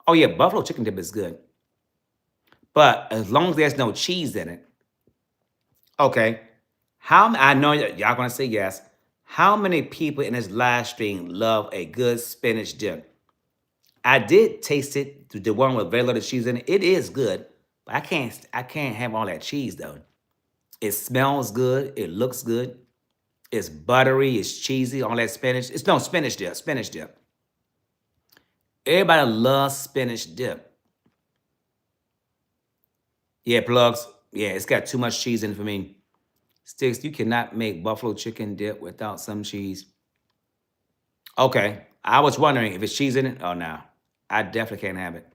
Oh yeah, buffalo chicken dip is good. But as long as there's no cheese in it, okay. I know y'all gonna say yes. How many people in this live stream love a good spinach dip? I did taste it, the one with very little cheese in it. It is good, but I can't have all that cheese though. It smells good. It looks good. It's buttery. It's cheesy. All that spinach. It's no spinach dip. Spinach dip. Everybody loves spinach dip. Yeah, plugs. Yeah, it's got too much cheese in it for me. Sticks, you cannot make buffalo chicken dip without some cheese. Okay, I was wondering if it's cheese in it. Oh, no. I definitely can't have it.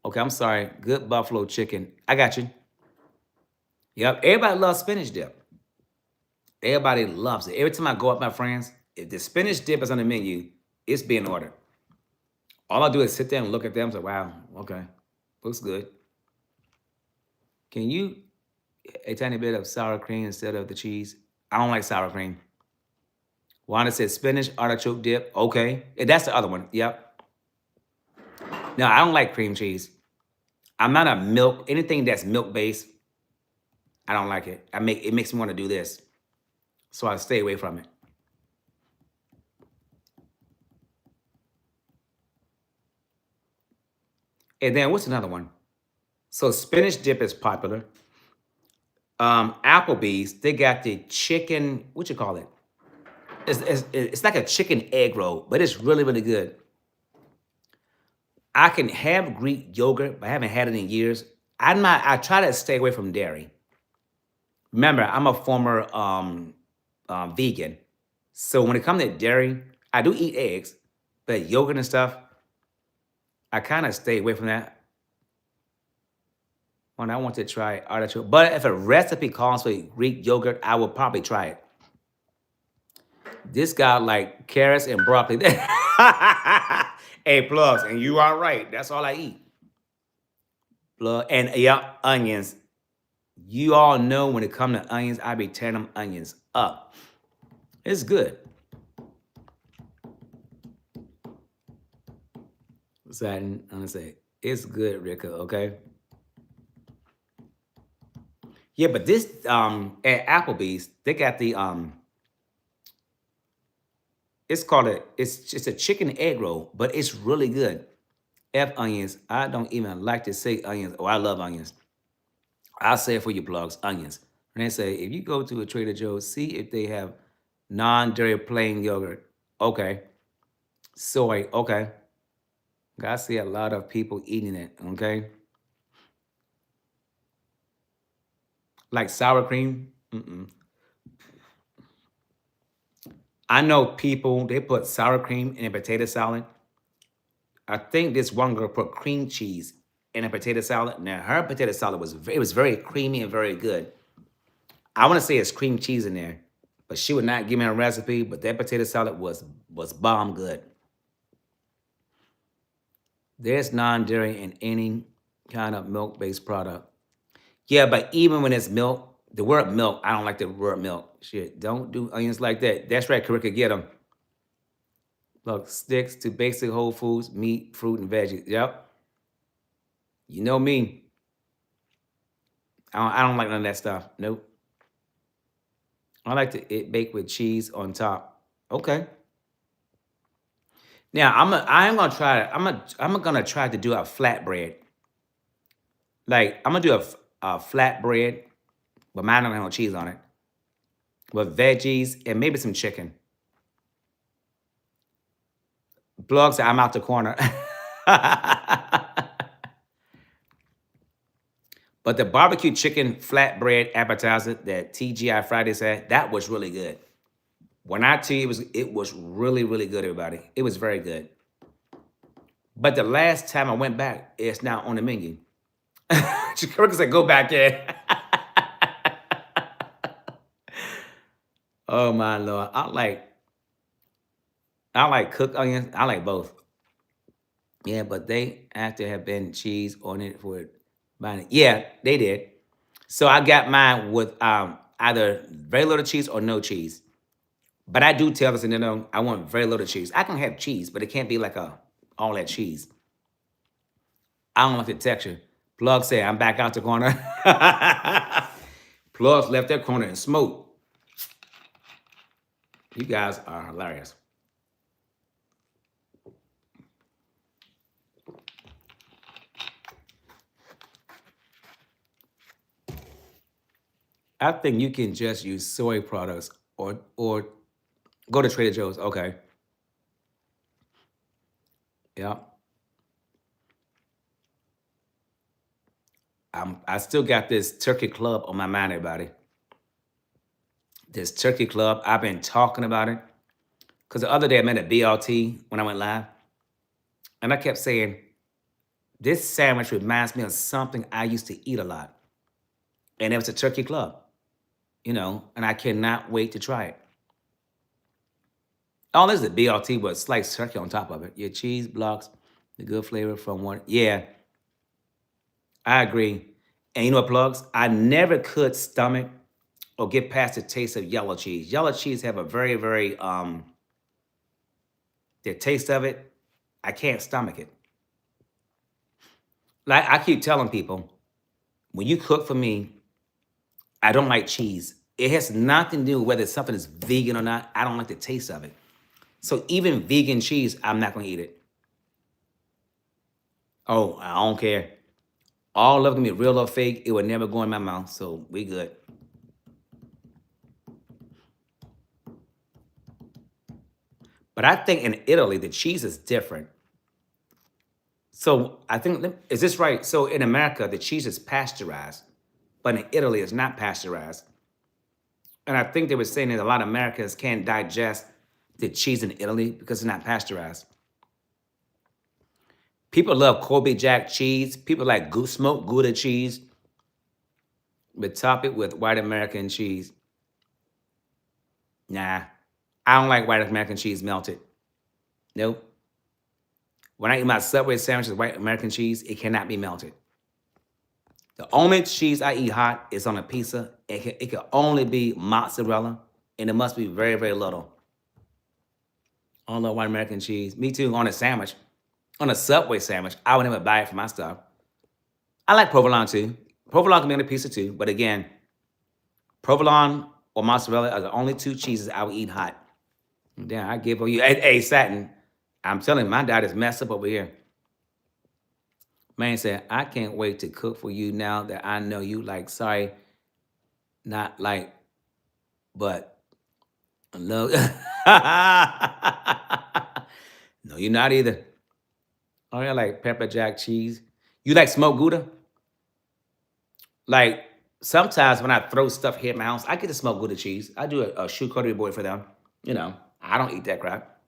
Okay, I'm sorry. Good buffalo chicken. I got you. Yep, everybody loves spinach dip. Everybody loves it. Every time I go up, my friends, if the spinach dip is on the menu, it's being ordered. All I do is sit there and look at them and say, wow, okay, looks good. Can you a tiny bit of sour cream instead of the cheese? I don't like sour cream. Wanda said spinach artichoke dip. Okay. That's the other one. Yep. No, I don't like cream cheese. I'm not a milk, anything that's milk based, I don't like it. It makes me want to do this. So I stay away from it. And then what's another one? So spinach dip is popular. Applebee's, they got the chicken, what you call it? It's like a chicken egg roll, but it's really, really good. I can have Greek yogurt, but I haven't had it in years. I try to stay away from dairy. Remember, I'm a former vegan. So when it comes to dairy, I do eat eggs, but yogurt and stuff, I kind of stay away from that. When I want to try artichoke, but if a recipe calls for Greek yogurt, I will probably try it. This guy like carrots and broccoli. A plus, and you are right. That's all I eat. Plug and yeah, onions. You all know when it comes to onions, I be tearing them onions up. It's good. So I'm gonna say it's good, Rika. Okay. Yeah, but this at Applebee's, they got the it's a chicken egg roll, but it's really good. F onions. I don't even like to say onions. Oh, I love onions. I'll say it for you plugs, onions. And they say if you go to a Trader Joe's, see if they have non-dairy plain yogurt. Okay. Soy, okay. I see a lot of people eating it, okay? Like sour cream. Mm-mm. I know people, they put sour cream in a potato salad. I think this one girl put cream cheese in a potato salad. Now, her potato salad was very creamy and very good. I want to say it's cream cheese in there, but she would not give me a recipe, but that potato salad was bomb good. There's non-dairy in any kind of milk-based product. Yeah, but even when it's milk, the word milk, I don't like the word milk. Shit, don't do onions like that. That's right, Karika, get them. Look, sticks to basic whole foods, meat, fruit, and veggies. Yep. You know me. I don't like none of that stuff. Nope. I like to it baked with cheese on top. Okay. Now I am gonna try. I'm gonna try to do a flatbread. Like I'm gonna do a flatbread, but mine don't have no cheese on it, with veggies and maybe some chicken. Plugs, I'm out the corner. But the barbecue chicken flatbread appetizer that TGI Fridays had, that was really good. When I tell you it was really, really good, everybody. It was very good. But the last time I went back, it's not on the menu. Kirk said, go back in. Oh my Lord. I like cooked onions. I like both. Yeah, but they have to have been cheese on it for it. Yeah, they did. So I got mine with either very little cheese or no cheese. But I do tell us, I want very little cheese. I can have cheese, but it can't be like all that cheese. I don't like the texture. Plug said, I'm back out the corner. Plug left that corner and smoke. You guys are hilarious. I think you can just use soy products or go to Trader Joe's. Okay. Yeah. I still got this turkey club on my mind, everybody. This turkey club, I've been talking about it. Because the other day I met at BLT when I went live. And I kept saying, this sandwich reminds me of something I used to eat a lot. And it was a turkey club, and I cannot wait to try it. All this is a BLT with sliced turkey on top of it. Your cheese blocks the good flavor from one. Yeah, I agree. And you know what, Plugs? I never could stomach or get past the taste of yellow cheese. Yellow cheese have a very, very, the taste of it, I can't stomach it. Like I keep telling people, when you cook for me, I don't like cheese. It has nothing to do with whether something is vegan or not. I don't like the taste of it. So even vegan cheese, I'm not gonna eat it. Oh, I don't care. All of them be real or fake. It would never go in my mouth, so we good. But I think in Italy, the cheese is different. So I think, is this right? So in America, the cheese is pasteurized, but in Italy, it's not pasteurized. And I think they were saying that a lot of Americans can't digest the cheese in Italy because it's not pasteurized. People love Colby Jack cheese. People like smoked Gouda cheese, but top it with white American cheese. Nah, I don't like white American cheese melted. Nope. When I eat my Subway sandwich with white American cheese, it cannot be melted. The only cheese I eat hot is on a pizza. It can only be mozzarella, and it must be very, very little. I don't love white American cheese. Me too, on a sandwich. On a Subway sandwich, I would never buy it for my stuff. I like provolone too. Provolone can be on a pizza too, but again, provolone or mozzarella are the only two cheeses I would eat hot. Damn, I give you. Hey, Satin, I'm telling you, my diet is messed up over here. Man said, I can't wait to cook for you now that I know you like, sorry, not like, but love. No, you're not either. Oh, yeah, like pepper jack cheese. You like smoked Gouda? Like, sometimes when I throw stuff here at my house, I get to smoke Gouda cheese. I do a charcuterie board for them. I don't eat that crap.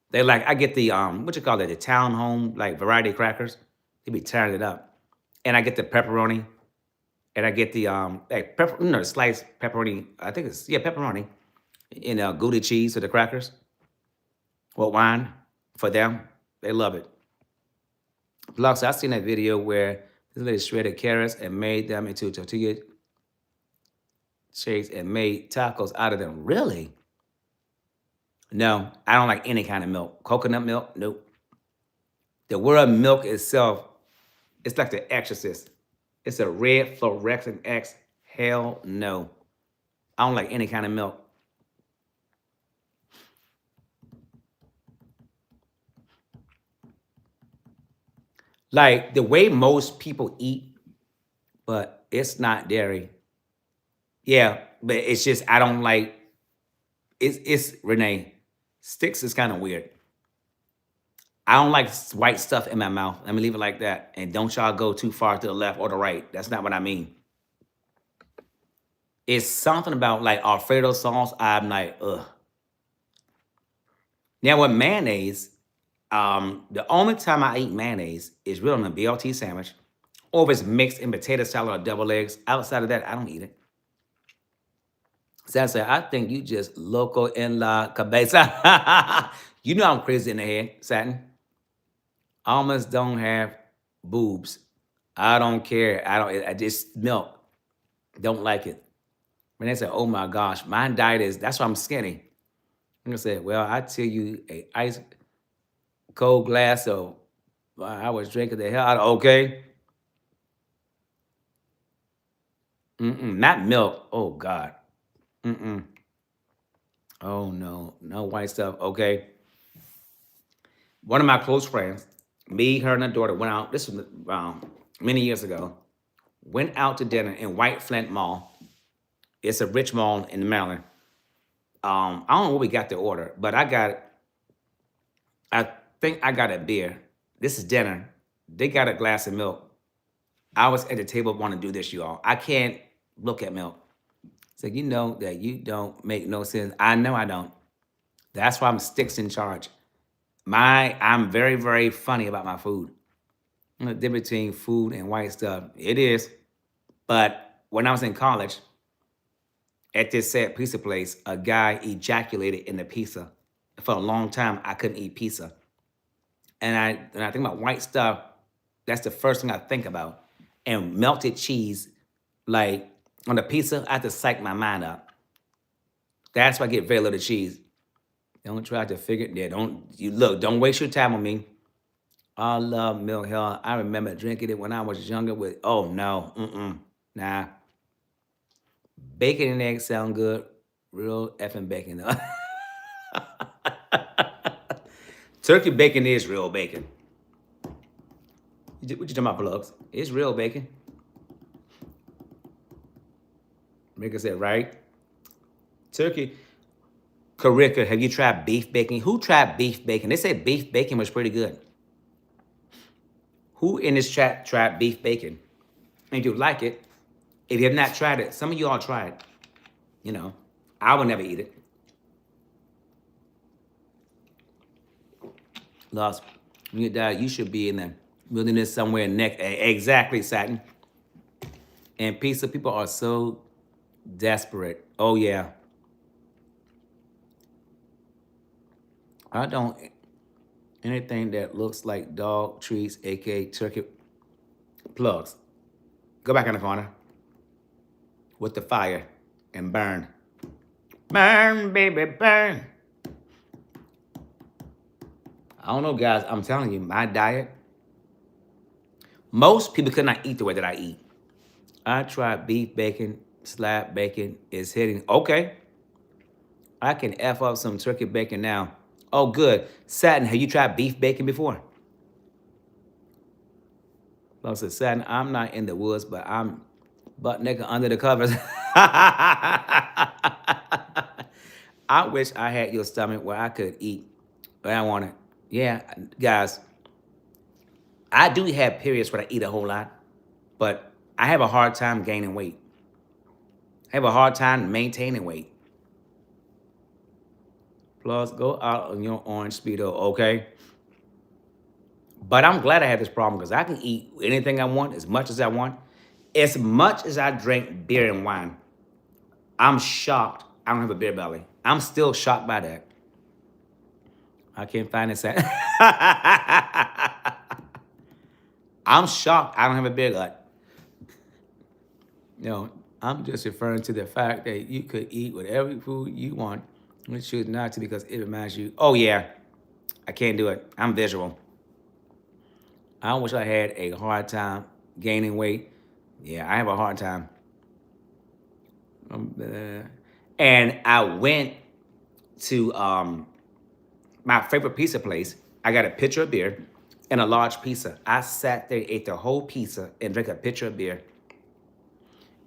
They like, I get the, what you call it, the town home, like variety crackers. They be tearing it up. And I get the pepperoni. And I get the, sliced pepperoni. I think it's, pepperoni. And Gouda cheese for the crackers. Well, wine for them. They love it. Plus, I seen that video where this lady shredded carrots and made them into tortilla shapes and made tacos out of them. Really? No, I don't like any kind of milk. Coconut milk, nope. The word milk itself, it's like the exorcist. It's a red fluorescent X. Hell no. I don't like any kind of milk. Like the way most people eat, but it's not dairy. Yeah, but it's just I don't like it's Renee. Sticks is kind of weird. I don't like white stuff in my mouth. Let me leave it like that. And don't y'all go too far to the left or the right. That's not what I mean. It's something about like Alfredo sauce. I'm like, ugh. Now with mayonnaise, the only time I eat mayonnaise is really on a BLT sandwich, or if it's mixed in potato salad or double eggs. Outside of that, I don't eat it. So I said, I think you just loco en la cabeza. You know I'm crazy in the head, Satin. I almost don't have boobs. I don't care. I just milk. Don't like it. When they say, oh my gosh, my diet is, that's why I'm skinny. I'm gonna say, well, I tell you, a ice cold glass of, I was drinking the hell out of, okay. Not milk. Oh God. Mm-mm. Oh no, no white stuff. Okay. One of my close friends, me, her, and her daughter went out. This was many years ago. Went out to dinner in White Flint Mall. It's a rich mall in Maryland. I don't know what we got to order, but I think I got a beer. This is dinner. They got a glass of milk. I was at the table wanting to do this, you all. I can't look at milk. So you know that you don't make no sense. I know I don't. That's why I'm Sticksncharge. I'm very, very funny about my food. The difference between food and white stuff. It is. But when I was in college, at this said pizza place, a guy ejaculated in the pizza. For a long time, I couldn't eat pizza. And when I think about white stuff, that's the first thing I think about. And melted cheese, like on the pizza, I have to psych my mind up. That's why I get very little cheese. Don't try to figure it. Yeah, don't waste your time on me. I love milk. Hell, I remember drinking it when I was younger with, oh no, nah. Bacon and eggs sound good. Real effing bacon though. Turkey bacon is real bacon. What you talking about, plugs? It's real bacon. Maker said, right? Turkey. Karika, have you tried beef bacon? Who tried beef bacon? They said beef bacon was pretty good. Who in this chat tried beef bacon? And if you like it, if you have not tried it, some of you all tried. You know, I would never eat it. Lost. When you die, you should be in the wilderness somewhere next. Exactly, Satin. And pizza people are so desperate. Oh yeah. I don't anything that looks like dog treats, aka turkey plugs. Go back in the corner with the fire and burn. Burn, baby, burn. I don't know, guys. I'm telling you, my diet. Most people could not eat the way that I eat. I tried beef bacon, slab bacon is hitting. Okay. I can F up some turkey bacon now. Oh, good. Satin, have you tried beef bacon before? Well, I said, Satin, I'm not in the woods, but I'm butt naked under the covers. I wish I had your stomach where I could eat what I wanted. Yeah, guys, I do have periods where I eat a whole lot, but I have a hard time gaining weight. I have a hard time maintaining weight. Plus, go out on your orange Speedo, okay? But I'm glad I had this problem because I can eat anything I want, as much as I want. As much as I drink beer and wine, I'm shocked I don't have a beer belly. I'm still shocked by that. I can't find it. I'm shocked I don't have a beer gut. You know, I'm just referring to the fact that you could eat whatever food you want We choose not to because it reminds you. Oh yeah, I can't do it. I'm visual. I wish I had a hard time gaining weight. Yeah, I have a hard time. And I went to my favorite pizza place. I got a pitcher of beer and a large pizza. I sat there, ate the whole pizza, and drank a pitcher of beer.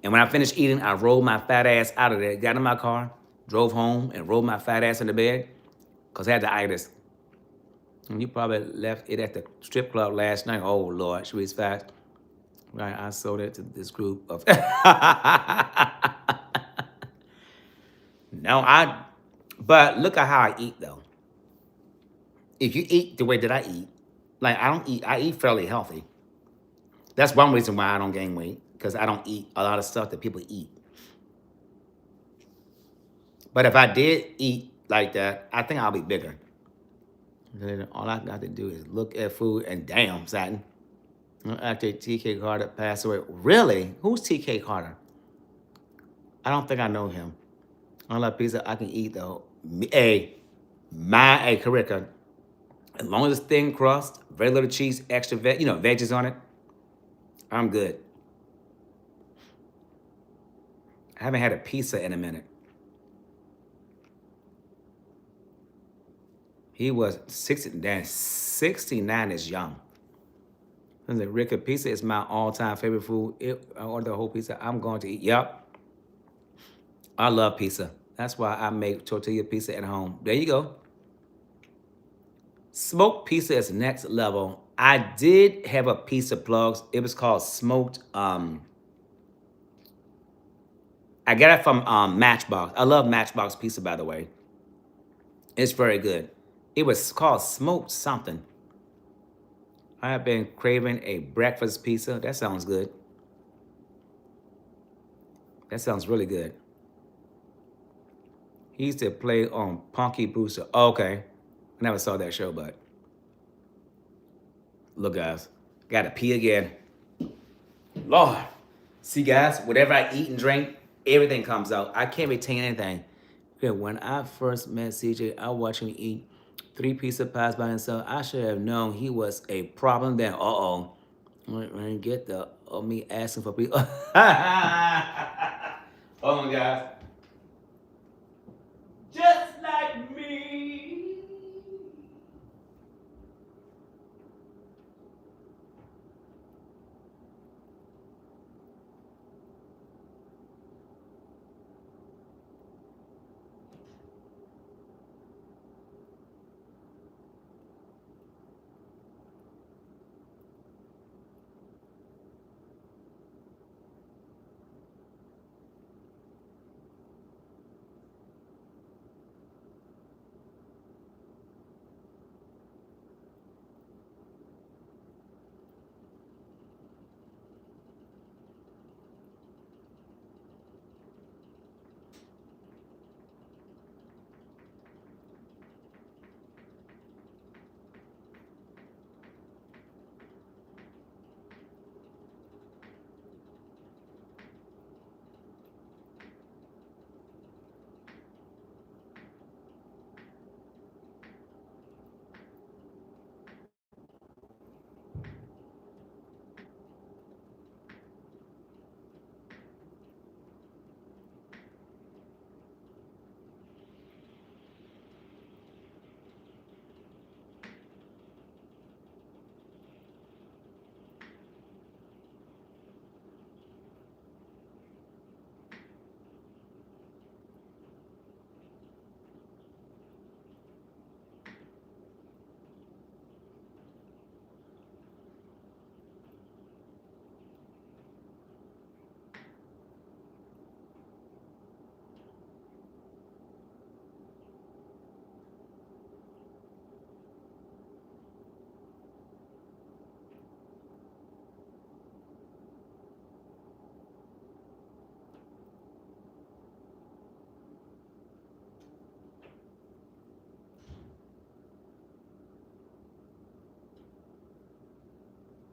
And when I finished eating, I rolled my fat ass out of there, got in my car, drove home, and rolled my fat ass in the bed because I had the itis. And you probably left it at the strip club last night. Oh, Lord, she was fast. Right, I sold it to this group of. No, but look at how I eat though. If you eat the way that I eat, like I eat fairly healthy. That's one reason why I don't gain weight, because I don't eat a lot of stuff that people eat. But if I did eat like that, I think I'll be bigger. Then all I got to do is look at food and damn, Satin. After TK Carter passed away. Really? Who's TK Carter? I don't think I know him. I love pizza I can eat though. A Carica. As long as it's thin crust, very little cheese, extra veggies on it, I'm good. I haven't had a pizza in a minute. He was 69 is young. I said, Rica, pizza is my all-time favorite food. I order the whole pizza, I'm going to eat. Yep. I love pizza. That's why I make tortilla pizza at home. There you go. Smoked pizza is next level. I did have a pizza plugs. It was called smoked. I got it from Matchbox. I love Matchbox pizza, by the way. It's very good. It was called smoked something. I have been craving a breakfast pizza. That sounds good. That sounds really good. He used to play on Punky Brewster. Oh, okay. I never saw that show, but look, guys, gotta pee again. Lord. See, guys, whatever I eat and drink, everything comes out. I can't retain anything. Yeah, when I first met CJ, I watched him eat 3 pizza pies by himself. I should have known he was a problem then. Uh-oh. I didn't get me asking for people. Oh my God. Just like me.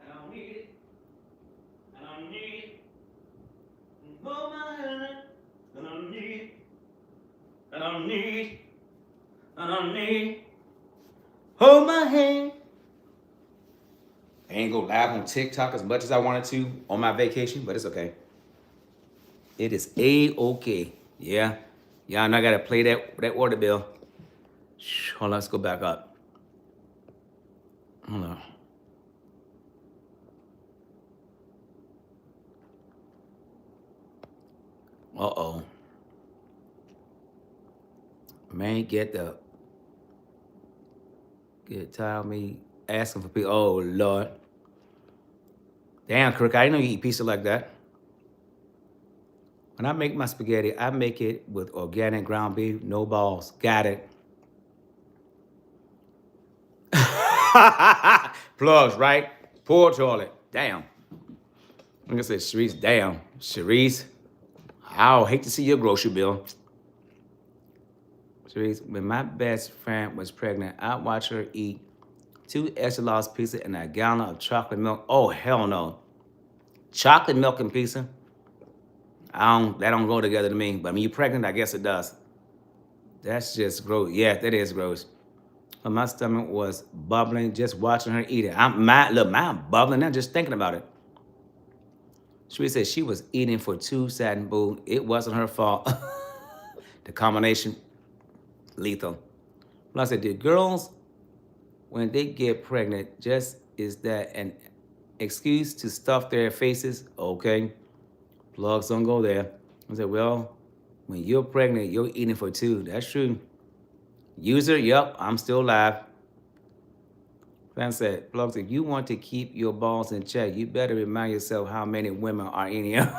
I don't need it. I don't need it. Hold my hand. I don't need it. I don't need it. on me. Hold my hand. I ain't go live on TikTok as much as I wanted to on my vacation, but it's okay. It is A-okay. Yeah. Y'all know I gotta play that order bill. Hold on, let's go back up. Hold on. Uh-oh. Man, get tired of me asking for people. Oh, Lord. Damn, Kirk, I didn't know you eat pizza like that. When I make my spaghetti, I make it with organic ground beef, no balls. Got it. Plugs, right? Poor toilet. Damn. I'm gonna say Sharice, damn. Sharice, I'll hate to see your grocery bill. Sharice, when my best friend was pregnant, I watched her eat 2 extra large pizza and a gallon of chocolate milk. Oh, hell no. Chocolate milk and pizza? That don't go together to me. But when you're pregnant, I guess it does. That's just gross. Yeah, that is gross. But my stomach was bubbling just watching her eat it. Mine bubbling now just thinking about it. She said she was eating for 2 satin boo. It wasn't her fault. The combination, lethal. But I said, the girls, when they get pregnant, just is that an excuse to stuff their faces? Okay. Plugs don't go there. I said, well, when you're pregnant, you're eating for 2. That's true. User, yep, I'm still alive. Fan said, Plugs, if you want to keep your balls in check, you better remind yourself how many women are in here.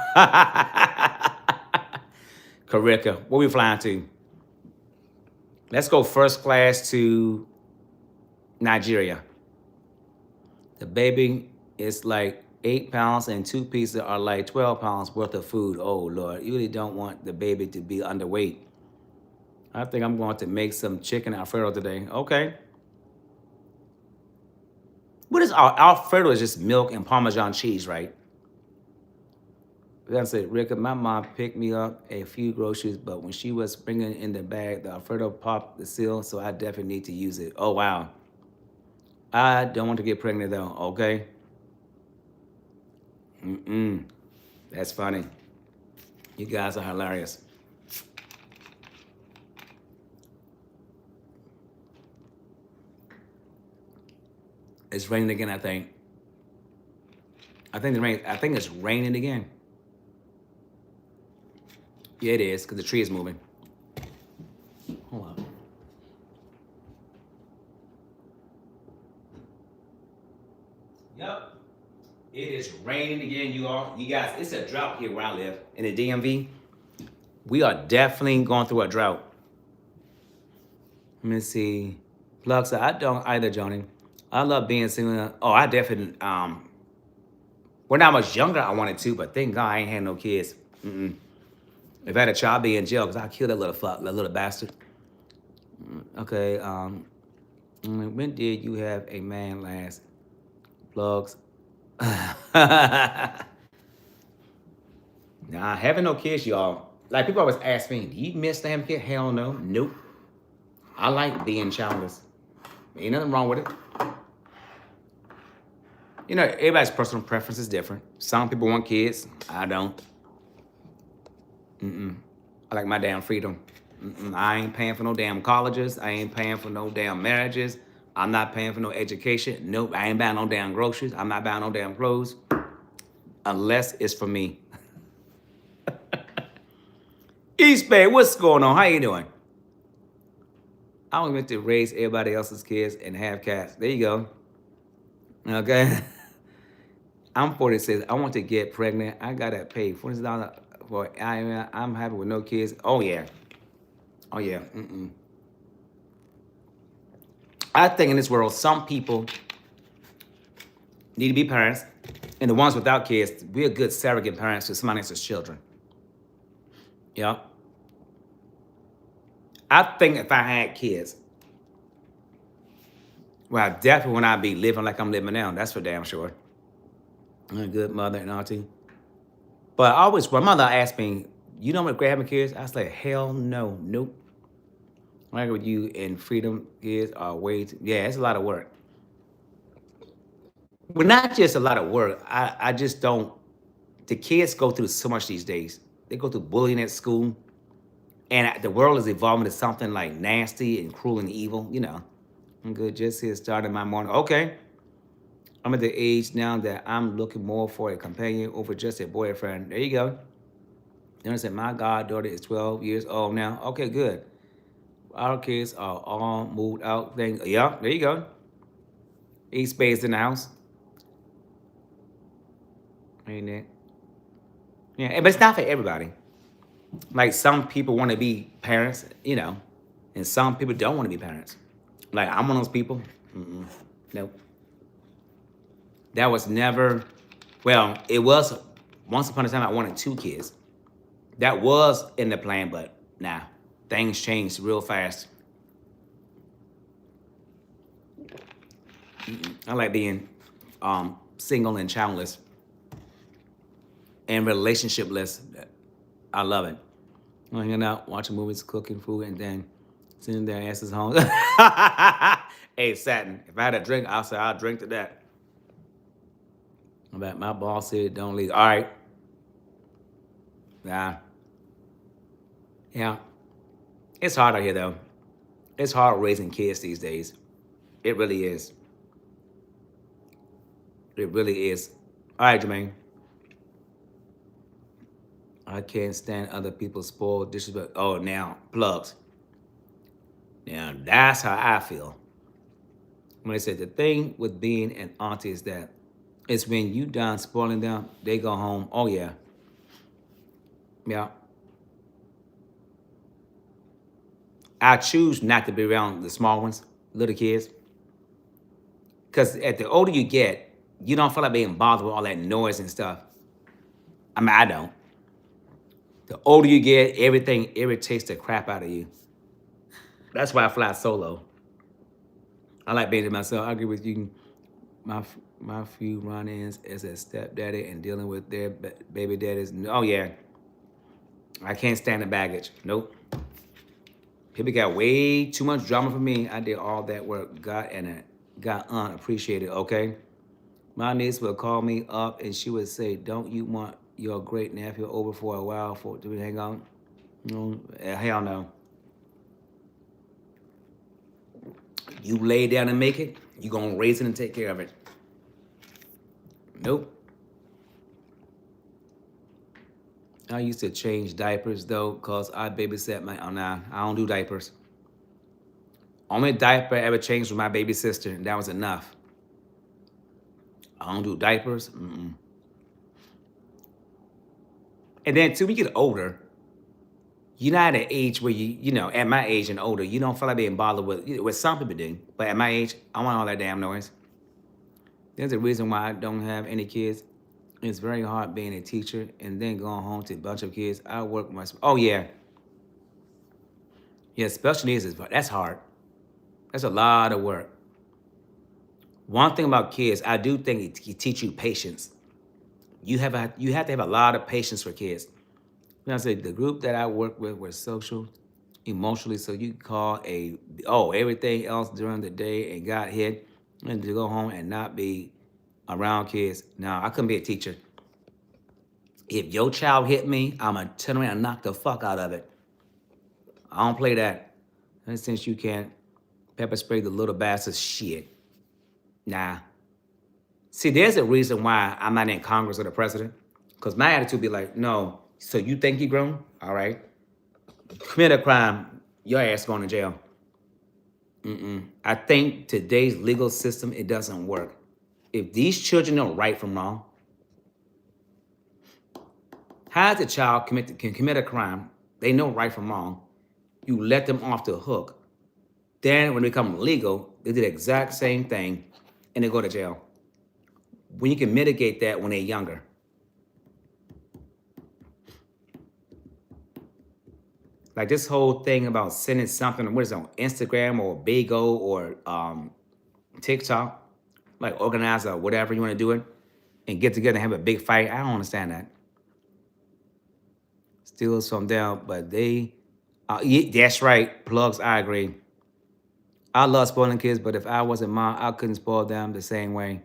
Karika, where we flying to? Let's go first class to Nigeria. The baby is like 8 pounds and 2 pieces are like 12 pounds worth of food. Oh, Lord, you really don't want the baby to be underweight. I think I'm going to make some chicken Alfredo today. Okay. What is Alfredo? Is just milk and Parmesan cheese, right? I said, Rick, my mom picked me up a few groceries, but when she was bringing in the bag, the Alfredo popped the seal, so I definitely need to use it. Oh, wow. I don't want to get pregnant, though, okay? That's funny. You guys are hilarious. It's raining again, I think. I think it's raining again. Yeah, it is, because the tree is moving. Hold on. Yep. It is raining again, you guys. It's a drought here where I live in the DMV. We are definitely going through a drought. Let me see. Plug, I don't either, Johnny. I love being single. Oh, I definitely, when I was younger, I wanted to, but thank God I ain't had no kids. If I had a child, I'd be in jail because I killed that little fuck, that little bastard. Okay, when did you have a man last? Plugs. Nah, having no kids, y'all. Like, people always ask me, do you miss having kids? Hell no. Nope. I like being childless. Ain't nothing wrong with it. You know, everybody's personal preference is different. Some people want kids. I don't. I like my damn freedom. I ain't paying for no damn colleges. I ain't paying for no damn marriages. I'm not paying for no education. Nope, I ain't buying no damn groceries. I'm not buying no damn clothes. Unless it's for me. East Bay, what's going on? How you doing? I only meant to raise everybody else's kids and have cats. There you go. Okay. I'm 46. I want to get pregnant. I gotta pay $40 for I'm happy with no kids. Oh yeah. Oh yeah. I think in this world, some people need to be parents, and the ones without kids, we're good surrogate parents to somebody else's children. Yeah. I think if I had kids, well, I definitely would not be living like I'm living now. That's for damn sure. I'm a good mother and auntie. But when my mother asked me, you don't regret having kids? I was like, hell no, nope. Like with you and freedom kids are way too, yeah, it's a lot of work. But not just a lot of work. I just don't. The kids go through so much these days. They go through bullying at school, and the world is evolving to something like nasty and cruel and evil. I'm good. Just here starting my morning. Okay, I'm at the age now that I'm looking more for a companion over just a boyfriend. There you go. Then I said, my goddaughter is 12 years old now. Okay, good. Our kids are all moved out. Yeah, there you go. East Bay's in the house. Ain't it? Yeah, but it's not for everybody. Like some people want to be parents, and some people don't want to be parents. Like I'm one of those people. Nope. That was never. Well, it was once upon a time I wanted 2 kids. That was in the plan, but nah, things changed real fast. I like being single and childless and relationshipless. I love it. Hanging out, watching movies, cooking food, and then sending their asses home. Hey, Satin, if I had a drink, I'll say I'll drink to that. But my boss said don't leave. All right. Nah. Yeah. It's hard out here, though. It's hard raising kids these days. It really is. It really is. All right, Jermaine. I can't stand other people spoiled disrespect. Oh, now, plugs. Now, that's how I feel. When they said the thing with being an auntie is that it's when you done spoiling them, they go home. Oh, yeah. Yeah. I choose not to be around the small ones, little kids. Because at the older you get, you don't feel like being bothered with all that noise and stuff. I mean, I don't. The older you get, everything irritates the crap out of you. That's why I fly solo. I like being to myself. I agree with you. My few run-ins as a stepdaddy and dealing with their baby daddies. Oh, yeah. I can't stand the baggage. Nope. People got way too much drama for me. I did all that work. Got unappreciated, okay? My niece would call me up and she would say, don't you want your great nephew over for a while do we hang on? No, hell no. You lay down and make it, you gonna raise it and take care of it. Nope. I used to change diapers though, cause I babysat nah, I don't do diapers. Only diaper I ever changed was my baby sister, and that was enough. I don't do diapers. Mm-mm. And then too, when you get older, you're not at an age where at my age and older, you don't feel like being bothered with some people do. But at my age, I want all that damn noise. There's a reason why I don't have any kids. It's very hard being a teacher and then going home to a bunch of kids. I work with my, oh yeah. Yeah, special needs that's hard. That's a lot of work. One thing about kids, I do think it teach you patience. You have to have a lot of patience for kids. I said the group that I work with was social, emotionally, so you call everything else during the day and got hit, and to go home and not be around kids. Now I couldn't be a teacher. If your child hit me, I'ma turn around and knock the fuck out of it. I don't play that. And since you can't pepper spray the little bastard, shit. Nah. See, there's a reason why I'm not in Congress or the president. Because my attitude be like, no, so you think you grown? All right. Commit a crime, your ass going to jail. I think today's legal system, it doesn't work. If these children know right from wrong, how does a child can commit a crime, they know right from wrong, you let them off the hook. Then when they become legal, they do the exact same thing and they go to jail. When you can mitigate that when they're younger. Like this whole thing about sending something, what is it, on Instagram or Bigo or TikTok, like organize or whatever you want to do it, and get together and have a big fight. I don't understand that. Steals from them, but they Yeah, that's right. Plugs, I agree. I love spoiling kids, but if I wasn't mom, I couldn't spoil them the same way.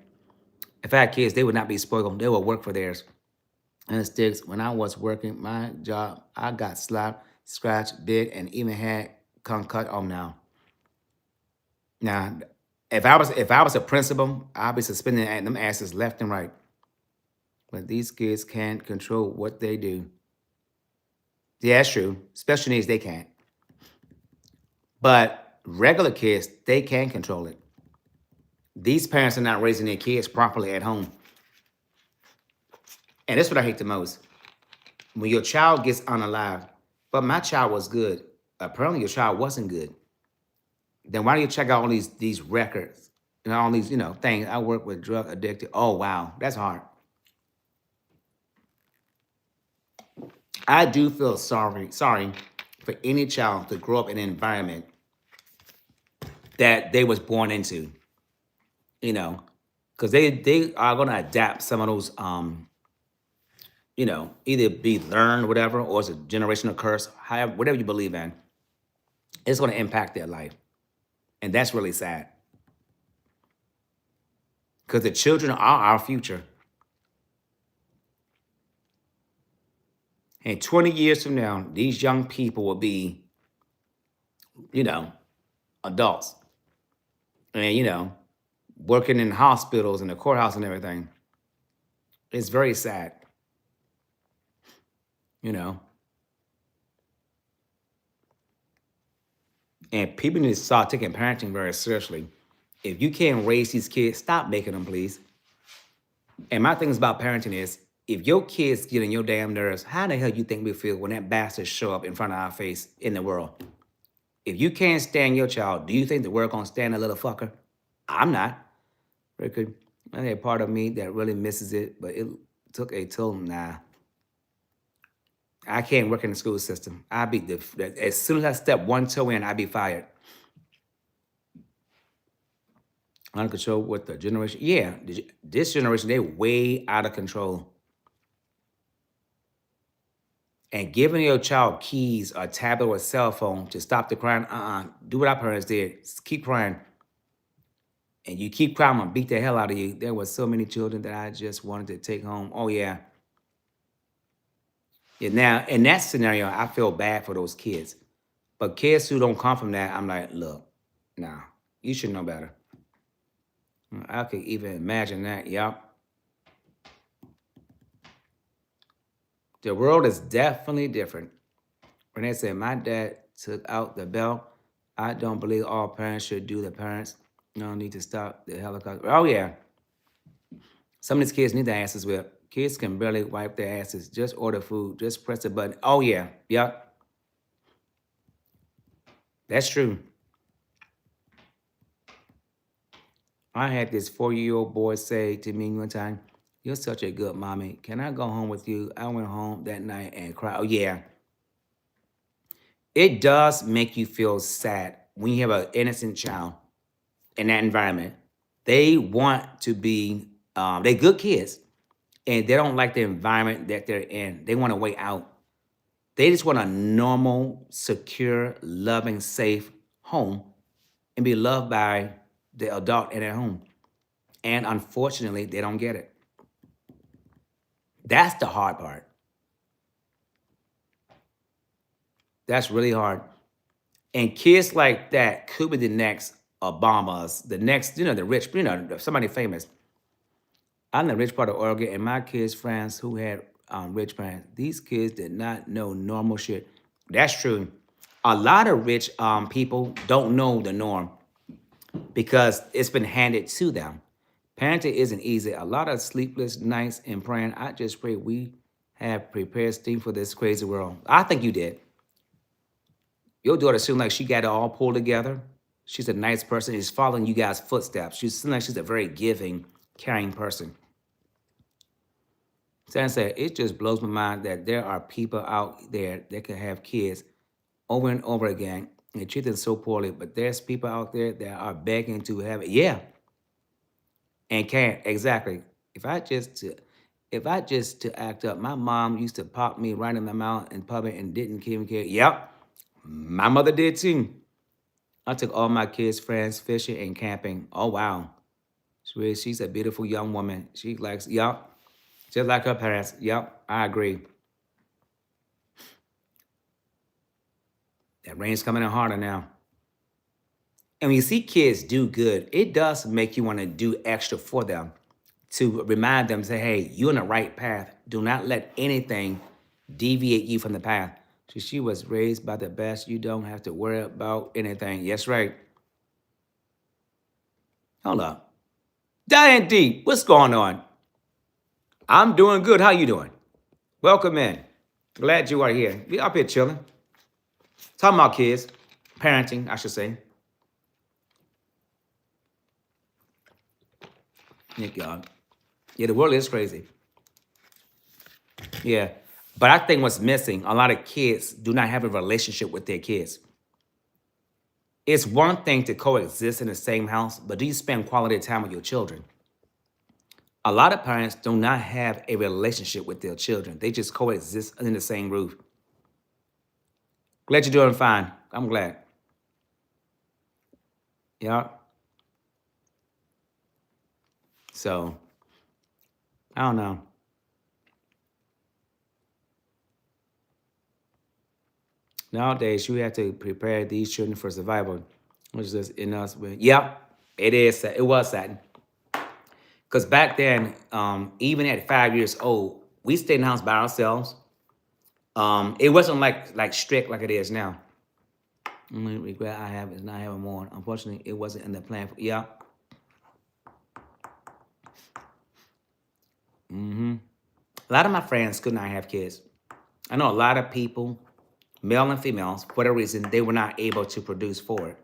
If I had kids, they would not be spoiled. They would work for theirs. And sticks, when I was working my job, I got slapped, scratched, bit, and even had concut on now. Now, if I was a principal, I'd be suspending them asses left and right. But these kids can't control what they do. Yeah, that's true. Special needs, they can't. But regular kids, they can control it. These parents are not raising their kids properly at home. And that's what I hate the most. When your child gets unalive, but my child was good. Apparently your child wasn't good. Then why do you check out all these records and all these, things? I work with drug addicted. Oh wow, that's hard. I do feel sorry for any child to grow up in an environment that they was born into, you know, because they are gonna adapt some of those either be learned, whatever, or it's a generational curse, however, whatever you believe in, it's gonna impact their life. And that's really sad. Because the children are our future. And 20 years from now, these young people will be, you know, adults. And, working in hospitals and the courthouse and everything. It's very sad, you know. And people need to start taking parenting very seriously. If you can't raise these kids, stop making them, please. And my thing about parenting is, if your kids get on your damn nerves, how the hell you think we feel when that bastard show up in front of our face in the world? If you can't stand your child, do you think the world gonna stand a little fucker? I'm not. Ricky, I had part of me that really misses it, but it took a toll. Nah, I can't work in the school system. As soon as I step one toe in, I'd be fired. Under control with the generation. Yeah, this generation, they way out of control. And giving your child keys, a tablet, or a cell phone to stop the crying, do what our parents did. Just keep crying. And you keep crying, I'm gonna beat the hell out of you. There were so many children that I just wanted to take home. Oh yeah. Yeah, now in that scenario, I feel bad for those kids. But kids who don't come from that, I'm like, look, nah, you should know better. I could even imagine that. Yup. The world is definitely different. When they say my dad took out the belt, I don't believe all parents should do the parents. No need to stop the helicopter. Oh yeah. Some of these kids need their asses whipped. Kids can barely wipe their asses. Just order food. Just press the button. Oh yeah. Yup. That's true. I had this 4-year-old boy say to me one time, "You're such a good mommy. Can I go home with you?" I went home that night and cried. Oh yeah. It does make you feel sad when you have an innocent child in that environment. They want to be, they're good kids, and they don't like the environment that they're in. They want a way out. They just want a normal, secure, loving, safe home and be loved by the adult in their home. And unfortunately, they don't get it. That's the hard part. That's really hard. And kids like that could be the next Obamas, the next, the rich, somebody famous. I'm in the rich part of Oregon, and my kids' friends who had rich parents, these kids did not know normal shit. That's true. A lot of rich people don't know the norm because it's been handed to them. Parenting isn't easy. A lot of sleepless nights and praying. I just pray we have prepared Steve for this crazy world. I think you did. Your daughter seems like she got it all pulled together. She's a nice person. She's following you guys' footsteps. She seems like she's a very giving, caring person. Stan said, it just blows my mind that there are people out there that can have kids over and over again and they treat them so poorly, but there's people out there that are begging to have it. Yeah, and can't. Exactly. If I just to act up, my mom used to pop me right in the mouth in public and didn't even care. Yep. My mother did too. I took all my kids' friends fishing and camping. Oh wow. She's a beautiful young woman. She likes, yup, just like her parents. Yup, I agree. That rain's coming in harder now. And when you see kids do good, it does make you want to do extra for them to remind them, say, hey, you're on the right path. Do not let anything deviate you from the path. So she was raised by the best. You don't have to worry about anything. Yes, right. Hold up. Diane D, what's going on? I'm doing good. How you doing? Welcome in. Glad you are here. We up here chilling. Talking about kids. Parenting, I should say. Thank God. Yeah, the world is crazy. Yeah. But I think what's missing, a lot of kids do not have a relationship with their kids. It's one thing to coexist in the same house, but do you spend quality time with your children? A lot of parents do not have a relationship with their children. They just coexist in the same roof. Glad you're doing fine. I'm glad. Yeah. So, I don't know. Nowadays, you have to prepare these children for survival, which is in us. Yep, it is. It was sad. Because back then, even at 5 years old, we stayed in the house by ourselves. It wasn't like strict like it is now. Only regret I have is not having more. Unfortunately, it wasn't in the plan. Yeah. A lot of my friends could not have kids. I know a lot of people, male and females, for whatever reason, they were not able to produce for it.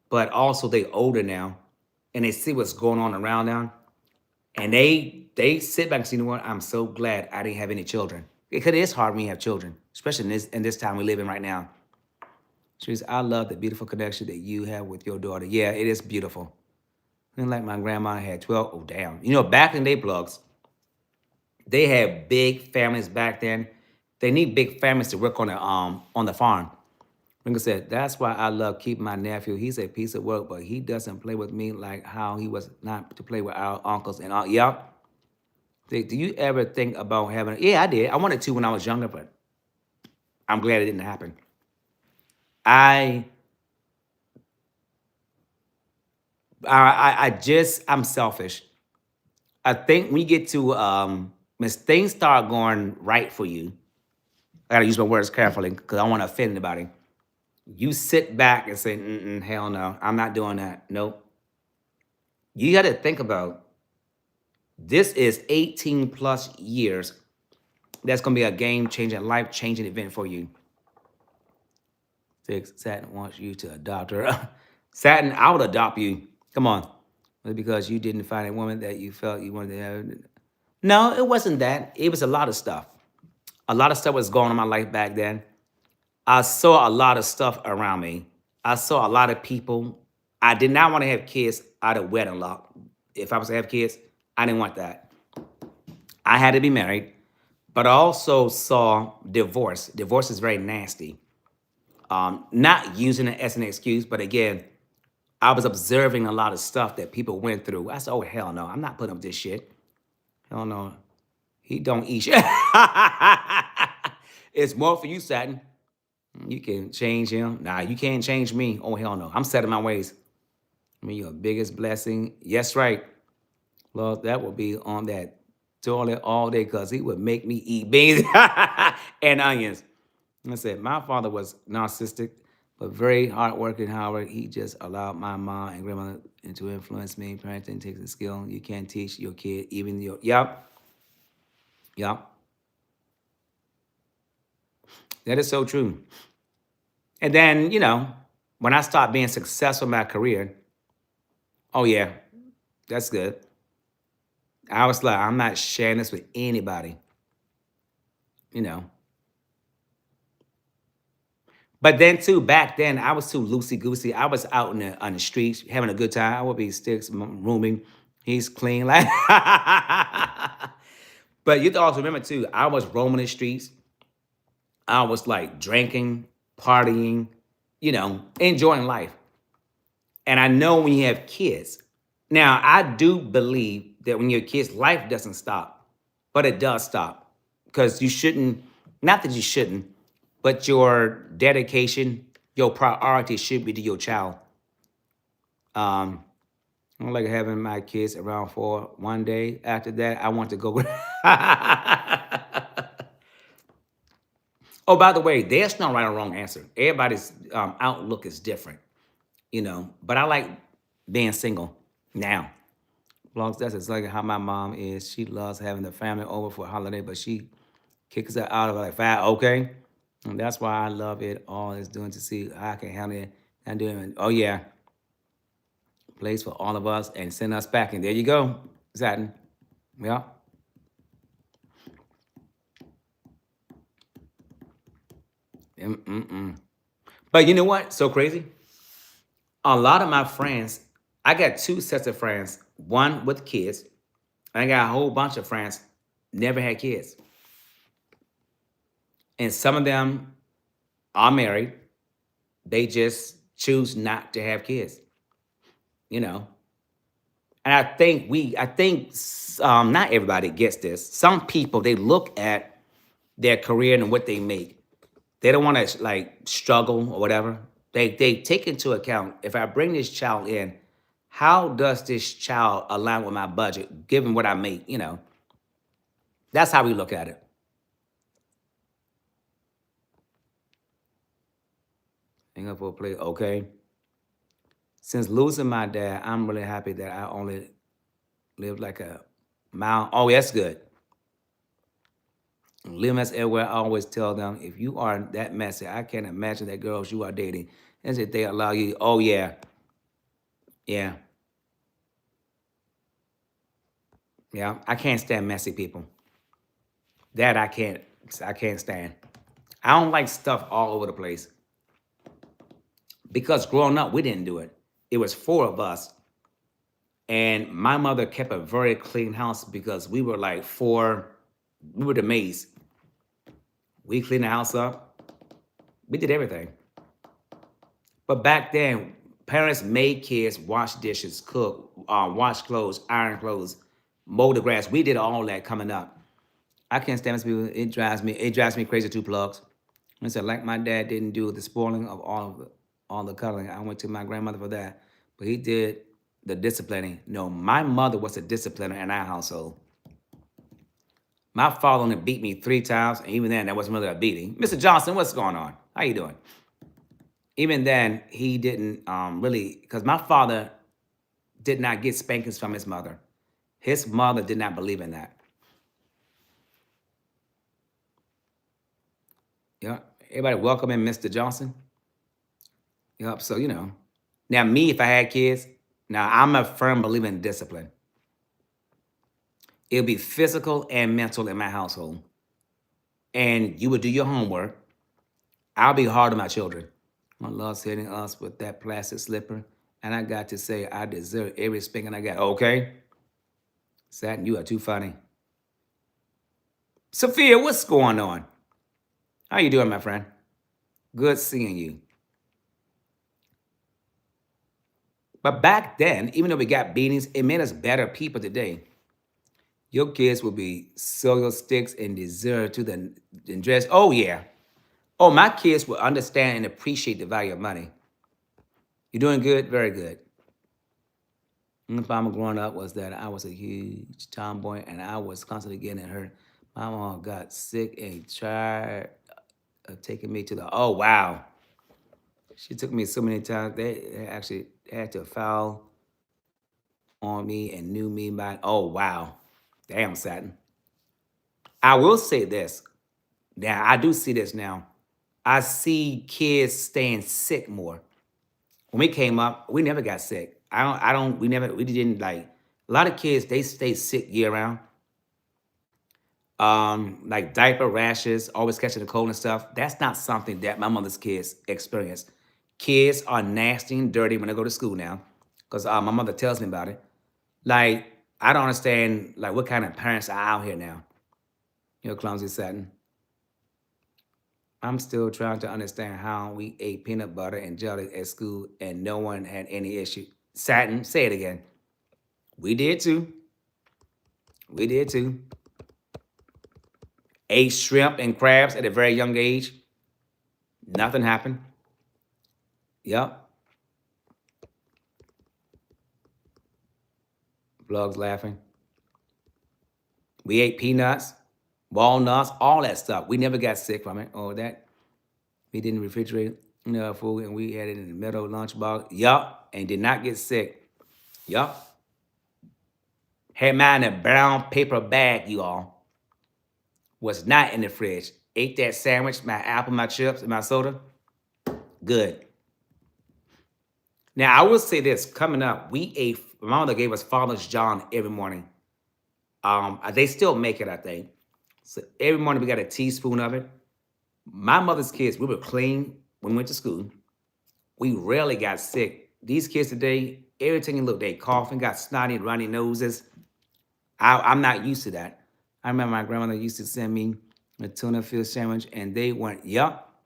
But also they older now, and they see what's going on around them, and they sit back and say, you know what? I'm so glad I didn't have any children, because it is hard when you have children, especially in this time we live in right now. She's, I love the beautiful connection that you have with your daughter. Yeah, it is beautiful. And like my grandma had 12. Oh damn! You know, back in their plugs, they had big families back then. They need big families to work on the farm. Like I said, that's why I love keeping my nephew. He's a piece of work, but he doesn't play with me like how he was not to play with our uncles and all. Yep. Do you ever think about having? Yeah, I did. I wanted to when I was younger, but I'm glad it didn't happen. I I'm selfish. I think when you get to when things start going right for you, I gotta use my words carefully because I don't want to offend anybody. You sit back and say, hell no, I'm not doing that. Nope. You got to think about this is 18 plus years. That's going to be a game changing, life changing event for you. Satin wants you to adopt her. Satin, I would adopt you. Come on. Because you didn't find a woman that you felt you wanted to have. No, it wasn't that. It was a lot of stuff. A lot of stuff was going on in my life back then. I saw a lot of stuff around me. I saw a lot of people. I did not want to have kids out of wedlock. If I was to have kids, I didn't want that. I had to be married, but I also saw divorce. Divorce is very nasty. Not using it as an excuse, but again, I was observing a lot of stuff that people went through. I said, oh, hell no, I'm not putting up with this shit. Hell no. He don't eat shit. It's more for you, Satin. You can change him. Nah, you can't change me. Oh, hell no. I'm set in my ways. I mean, your biggest blessing. Yes, right. Lord, that would be on that toilet all day because he would make me eat beans and onions. I said, my father was narcissistic, but very hardworking. However, he just allowed my mom and grandmother to influence me. Parenting takes a skill. You can't teach your kid, even your, yep. That is so true. And then, when I started being successful in my career, oh yeah, that's good. I was like, I'm not sharing this with anybody, you know. But then too, back then, I was too loosey goosey. I was out on the streets having a good time. I would be sticks rooming. He's clean like. But you have to also remember too, I was roaming the streets. I was like drinking. partying, enjoying life. And I know when you have kids, now I do believe that when you're kids, life doesn't stop, but it does stop because you shouldn't, not that you shouldn't, but your dedication, your priority should be to your child. Um, I don't like having my kids around for one day. After that, I want to go. Oh, by the way, there's no right or wrong answer. Everybody's outlook is different. But I like being single now. Long as that's exactly how my mom is. She loves having the family over for a holiday, but she kicks it out of like five. Okay, and that's why I love it. All it's doing to see how I can handle it and doing. Oh yeah, place for all of us and send us back. And there you go, Satin. Yeah. Mm-mm-mm. But you know what? So crazy. A lot of my friends, I got two sets of friends. One with kids, and I got a whole bunch of friends never had kids, and some of them are married. They just choose not to have kids. You know, and I think not everybody gets this. Some people they look at their career and what they make. They don't want to like struggle or whatever. They take into account if I bring this child in, how does this child align with my budget given what I make? That's how we look at it. Hang up for a play. Okay. Since losing my dad, I'm really happy that I only lived like a mile. Oh, that's good. Live mess everywhere. I always tell them if you are that messy, I can't imagine that girls you are dating. And if they allow you, oh yeah, yeah, yeah. I can't stand messy people. That I can't stand. I don't like stuff all over the place. Because growing up, we didn't do it. It was four of us. And my mother kept a very clean house because we were like four, we were the maids. We cleaned the house up. We did everything. But back then, parents made kids wash dishes, cook, wash clothes, iron clothes, mow the grass. We did all that coming up. I can't stand this people. It drives me crazy. Two plugs. I said, like my dad didn't do the spoiling of all the cuddling. I went to my grandmother for that, but he did the disciplining. No, my mother was a discipliner in our household. My father only beat me 3 times, and even then, that wasn't really a beating. Mr. Johnson, what's going on? How you doing? Even then, he didn't really, because my father did not get spankings from his mother. His mother did not believe in that. Yeah, everybody welcome in Mr. Johnson. Yep. So now me, if I had kids, now I'm a firm believer in discipline. It'll be physical and mental in my household, and you would do your homework. I'll be hard on my children. My Lord's hitting us with that plastic slipper, and I got to say I deserve every spanking I got. Okay, Satin, you are too funny. Sophia, what's going on? How you doing, my friend? Good seeing you. But back then, even though we got beatings, it made us better people today. Your kids will be cereal sticks and dessert to the dress. Oh yeah. Oh, my kids will understand and appreciate the value of money. You're doing good, very good. My problem growing up was that I was a huge tomboy and I was constantly getting hurt. My mom got sick and tired of taking me to the. Oh wow. She took me so many times. They actually had to foul on me and knew me by. Oh wow. Damn, Satin. I will say this. Now I do see this now. I see kids staying sick more. When we came up, we never got sick. We didn't like a lot of kids, they stay sick year round. Like diaper rashes, always catching the cold and stuff. That's not something that my mother's kids experience. Kids are nasty and dirty when they go to school now. Because my mother tells me about it. Like, I don't understand like what kind of parents are out here now. Clumsy Satin. I'm still trying to understand how we ate peanut butter and jelly at school and no one had any issue. Satin, say it again. We did too. We did too. Ate shrimp and crabs at a very young age. Nothing happened. Yep. Plugs laughing. We ate peanuts, walnuts, all that stuff. We never got sick from it or that. We didn't refrigerate food and we had it in the metal lunchbox. Yup. And did not get sick. Yup. Had mine in a brown paper bag, you all. Was not in the fridge. Ate that sandwich, my apple, my chips, and my soda. Good. Now, I will say this. Coming up, my mother gave us Father's John every morning. They still make it, I think. So every morning we got a teaspoon of it. My mother's kids, we were clean when we went to school. We rarely got sick. These kids today, every time you look, they coughing, got snotty, runny noses. I'm not used to that. I remember my grandmother used to send me a tuna fish sandwich, and they went, yup.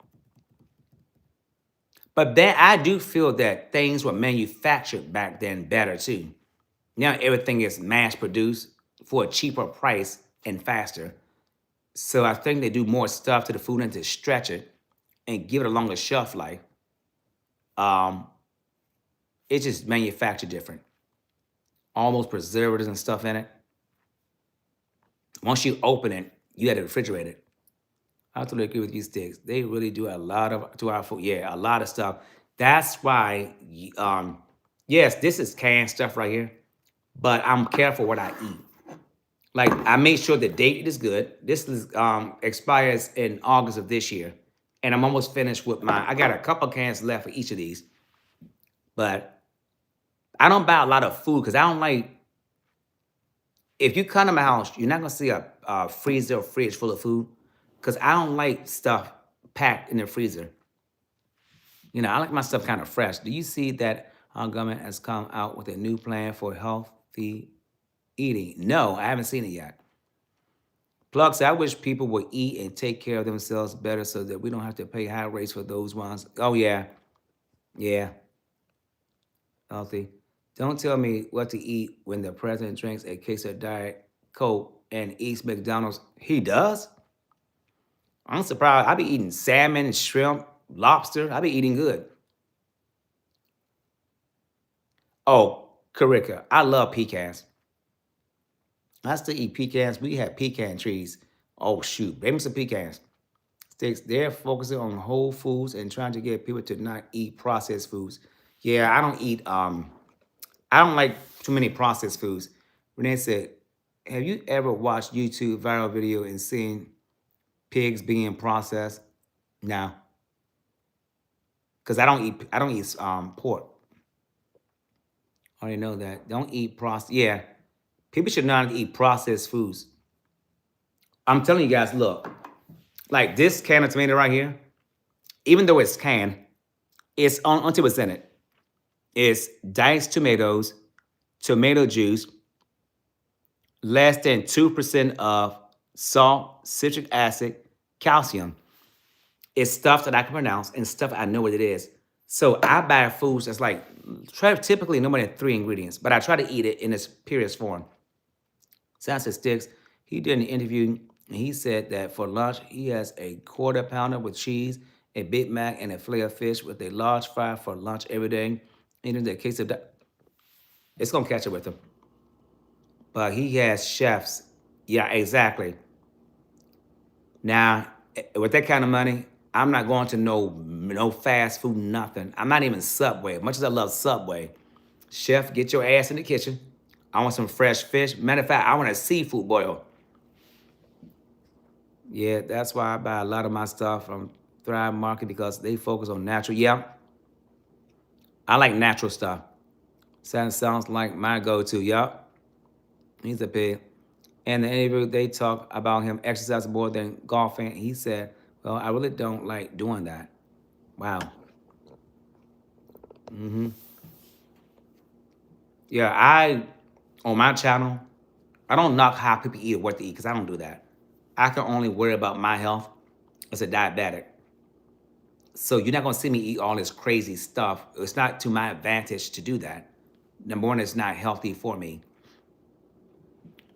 But then I do feel that things were manufactured back then better too. Now everything is mass produced for a cheaper price and faster. So I think they do more stuff to the food and to stretch it and give it a longer shelf life. Um, it's just manufactured different. Almost preservatives and stuff in it. Once you open it, you had to refrigerate it. I totally agree with you, Sticks. They really do a lot to our food. Yeah, a lot of stuff. That's why, yes, this is canned stuff right here, but I'm careful what I eat. Like, I made sure the date is good. This is expires in August of this year. And I'm almost finished with I got a couple cans left for each of these. But I don't buy a lot of food because I don't like, if you come to my house, you're not going to see a freezer or fridge full of food because I don't like stuff packed in the freezer. I like my stuff kind of fresh. Do you see that our government has come out with a new plan for healthy eating? No, I haven't seen it yet. Plugs, I wish people would eat and take care of themselves better so that we don't have to pay high rates for those ones. Oh, yeah. Yeah. Healthy. Don't tell me what to eat when the president drinks a case of Diet Coke and eats McDonald's. He does? I'm surprised. I be eating salmon, shrimp, lobster. I be eating good. Oh, Karika, I love pecans. I still eat pecans. We have pecan trees. Oh, shoot. Bring me some pecans. Sticks, they're focusing on whole foods and trying to get people to not eat processed foods. Yeah, I don't eat, I don't like too many processed foods. Renee said, have you ever watched YouTube viral video and seen pigs being processed? No. Because I don't eat pork. I already know that. Don't eat processed. Yeah. People should not eat processed foods. I'm telling you guys, look, like this can of tomato right here, even though it's canned, it's until what's in it. It's diced tomatoes, tomato juice, less than 2% of salt, citric acid, calcium. It's stuff that I can pronounce and stuff I know what it is. So I buy foods that's like typically no more than 3 ingredients, but I try to eat it in its purest form. Santa Sticks, he did an interview and he said that for lunch he has a quarter pounder with cheese, a Big Mac, and a fillet of fish with a large fry for lunch every day. And in the case of that, it's gonna catch up with him. But he has chefs. Yeah, exactly. Now, with that kind of money, I'm not going to no fast food, nothing. I'm not even Subway. Much as I love Subway, chef, get your ass in the kitchen. I want some fresh fish. Matter of fact, I want a seafood boil. Yeah, that's why I buy a lot of my stuff from Thrive Market because they focus on natural. Yeah, I like natural stuff. Sounds like my go-to. Yup, he's a pig. And the interview, they talk about him exercising more than golfing. He said, well, I really don't like doing that. Wow. Yeah, on my channel, I don't knock how people eat or what to eat because I don't do that. I can only worry about my health as a diabetic. So you're not gonna see me eat all this crazy stuff. It's not to my advantage to do that. Number one, it's not healthy for me.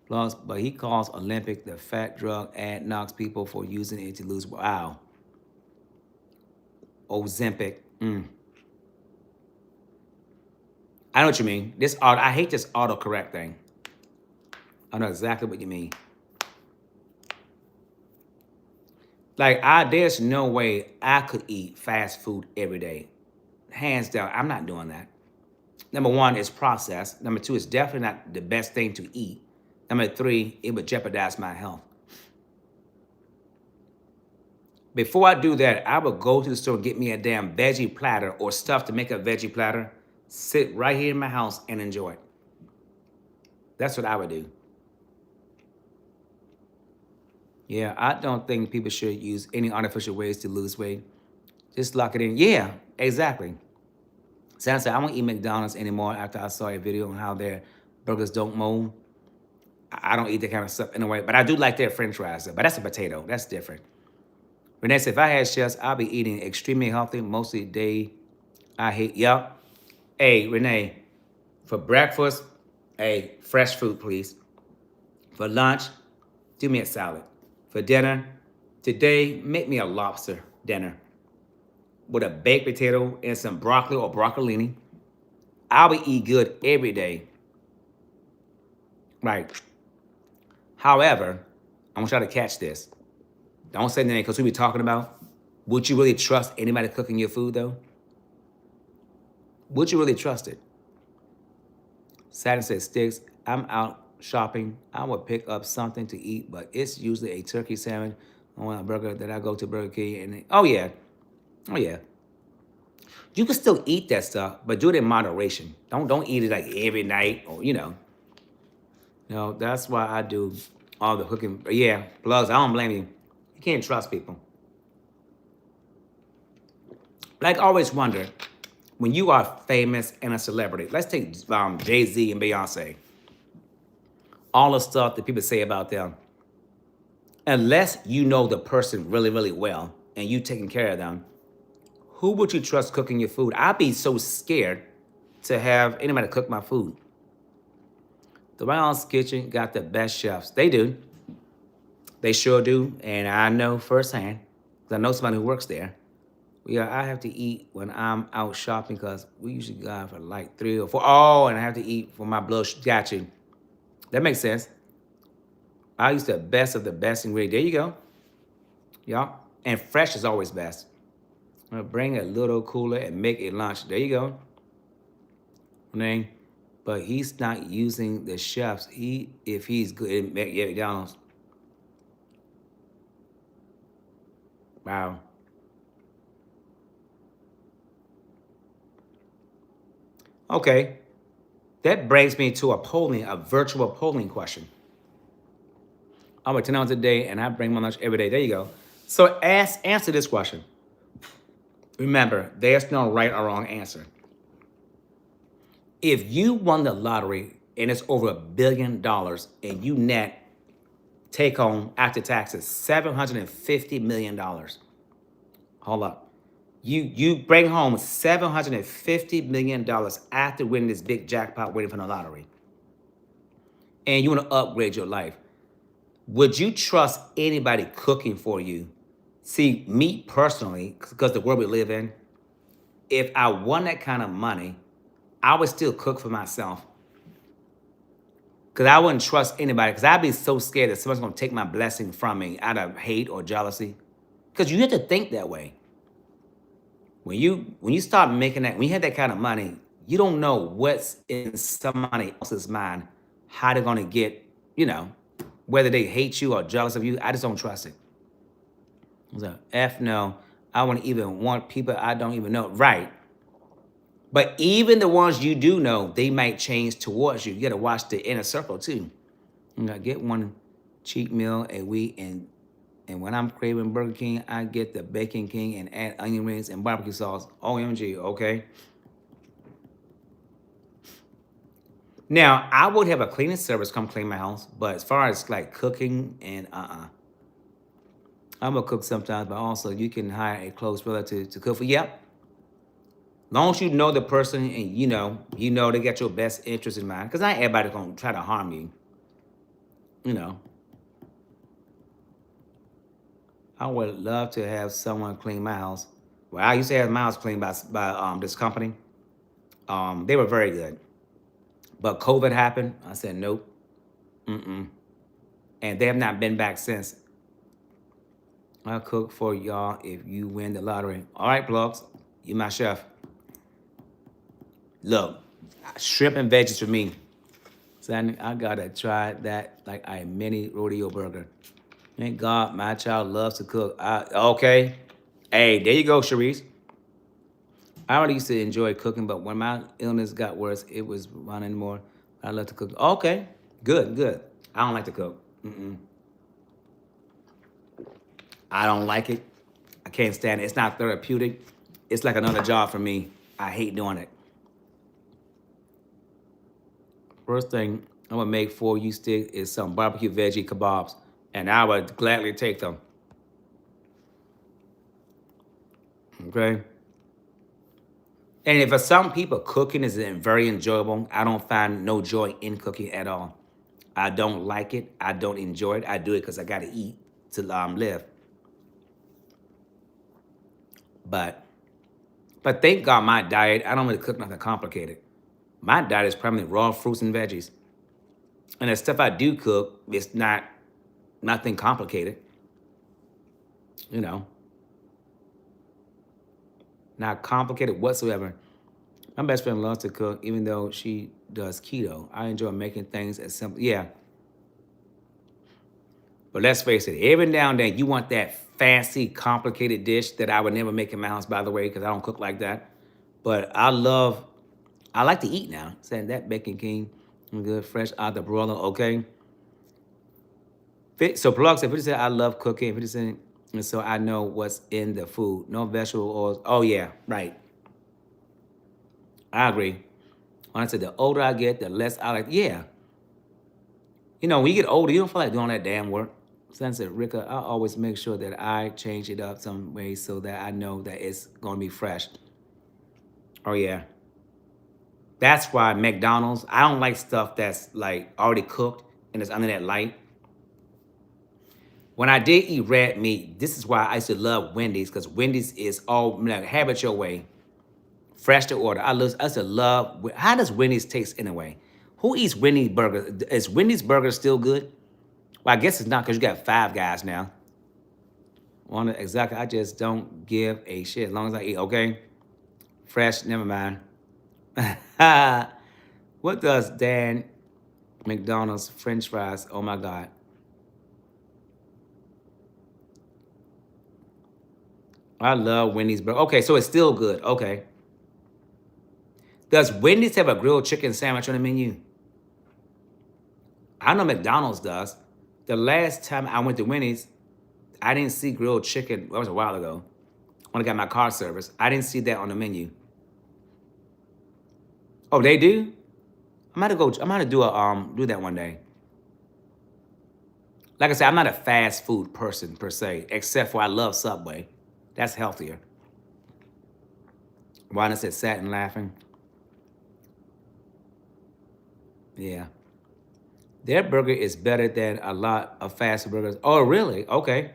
Plus, but he calls Olympic the fat drug and knocks people for using it to lose. Wow. Ozempic. I know what you mean. I hate this autocorrect thing. I know exactly what you mean. Like, there's no way I could eat fast food every day. Hands down, I'm not doing that. Number one, it's processed. Number two, it's definitely not the best thing to eat. Number three, it would jeopardize my health. Before I do that, I would go to the store and get me a damn veggie platter or stuff to make a veggie platter, sit right here in my house and enjoy it. That's what I would do. Yeah, I don't think people should use any artificial ways to lose weight. Just lock it in. Yeah, exactly. Santa said, I won't eat McDonald's anymore after I saw a video on how their burgers don't mold. I don't eat that kind of stuff anyway, but I do like their french fries. But that's a potato. That's different. Renee said, if I had chefs, I'll be eating extremely healthy. Mostly day I hate. Yup. Hey, Renee, for breakfast, hey, fresh fruit, please. For lunch, do me a salad. For dinner, today, make me a lobster dinner with a baked potato and some broccoli or broccolini. I'll be eat good every day. Right. However, I want y'all to catch this. Don't say anything because we be talking about, would you really trust anybody cooking your food though? Would you really trust it? Saturn says, Sticks, I'm out shopping. I will pick up something to eat, but it's usually a turkey sandwich on a burger that I go to Burger King and oh yeah. You can still eat that stuff, but do it in moderation. Don't eat it like every night or that's why I do all the cooking. But yeah, plugs, I don't blame you. You can't trust people. Like I always wonder, when you are famous and a celebrity, let's take Jay-Z and Beyonce. All the stuff that people say about them. Unless you know the person really, really well and you taking care of them, who would you trust cooking your food? I'd be so scared to have anybody cook my food. The White House Kitchen got the best chefs. They do. They sure do. And I know firsthand, because I know somebody who works there. I have to eat when I'm out shopping because we usually go out for like 3 or 4. Oh, and I have to eat for my blood. Got you. That makes sense. I use the best of the best ingredient. There you go. Y'all. And fresh is always best. I'm gonna bring a little cooler and make a lunch. There you go. But he's not using the chefs. If he's good at McDonald's. Wow. Okay. That brings me to a virtual polling question. I'm at 10 hours a day and I bring my lunch every day. There you go. So answer this question. Remember, there's no right or wrong answer. If you won the lottery and it's over $1 billion and you net take home after taxes $750 million. Hold up. You bring home $750 million after winning this big jackpot waiting for the lottery. And you want to upgrade your life. Would you trust anybody cooking for you? See, me personally, because the world we live in, if I won that kind of money, I would still cook for myself. Because I wouldn't trust anybody, because I'd be so scared that someone's going to take my blessing from me out of hate or jealousy. Because you have to think that way. When you start making that, when you have that kind of money, you don't know what's in somebody else's mind, how they're going to get, whether they hate you or jealous of you. I just don't trust it. So, F no. I wouldn't even want people I don't even know. Right. But even the ones you do know, they might change towards you. You got to watch the inner circle too. Get one cheat meal a week, and when I'm craving Burger King, I get the Bacon King and add onion rings and barbecue sauce. OMG, okay? Now, I would have a cleaning service come clean my house, but as far as like cooking and I'm gonna cook sometimes, but also you can hire a close relative to cook for you. Yep. Long as you know the person and you know they got your best interest in mind. Cause not everybody gonna try to harm you. You know. I would love to have someone clean my house. Well, I used to have my house cleaned by this company. They were very good. But COVID happened. I said nope. Mm-mm. And they have not been back since. I'll cook for y'all if you win the lottery. All right, plugs. You my chef. Look, shrimp and veggies for me. So I gotta try that like a mini rodeo burger. Thank God my child loves to cook. Okay. Hey, there you go, Sharice. I already used to enjoy cooking, but when my illness got worse, it was running more. I love to cook. Okay, good, good. I don't like to cook. Mm-mm. I don't like it. I can't stand it. It's not therapeutic. It's like another job for me. I hate doing it. First thing I'm gonna make for you, Stick, is some barbecue veggie kebabs, and I would gladly take them. Okay. And if for some people cooking is very enjoyable, I don't find no joy in cooking at all. I don't like it. I don't enjoy it. I do it because I gotta eat to live. But but thank God my diet. I don't really cook nothing complicated. My diet is primarily raw fruits and veggies, and the stuff I do cook is not nothing complicated. You know, not complicated whatsoever. My best friend loves to cook, even though she does keto. I enjoy making things as simple. Yeah, but let's face it, every now and then you want that fancy, complicated dish that I would never make in my house, by the way, because I don't cook like that. But I like to eat now. Saying that Bacon King, good, fresh out the broiler, okay? So Plug said, 50 said, I love cooking, 50 cent, and so I know what's in the food. No vegetable oils. Oh, yeah, right. I agree. When I said the older I get, the less I like, yeah. You know, when you get older, you don't feel like doing that damn work. Since it, Rika, I always make sure that I change it up some way so that I know that it's gonna be fresh. Oh yeah. That's why McDonald's, I don't like stuff that's like already cooked and it's under that light. When I did eat red meat, this is why I used to love Wendy's, because Wendy's is all like, have it your way. Fresh to order. I used to love, how does Wendy's taste anyway? Who eats Wendy's burgers? Is Wendy's burger still good? Well, I guess it's not because you got Five Guys now. Exactly. I just don't give a shit as long as I eat. Okay, fresh. Never mind. What does Dan McDonald's French fries? Oh my God. I love Wendy's burger. Okay, so it's still good. Okay. Does Wendy's have a grilled chicken sandwich on the menu? I know McDonald's does. The last time I went to Wendy's, I didn't see grilled chicken. That was a while ago. When I got my car service, I didn't see that on the menu. Oh, they do? I'm gonna go. I'm gonna do that one day. Like I said, I'm not a fast food person per se, except for I love Subway. That's healthier. Wanda said, sat and laughing. Yeah. Their burger is better than a lot of fast food burgers. Oh, really? Okay.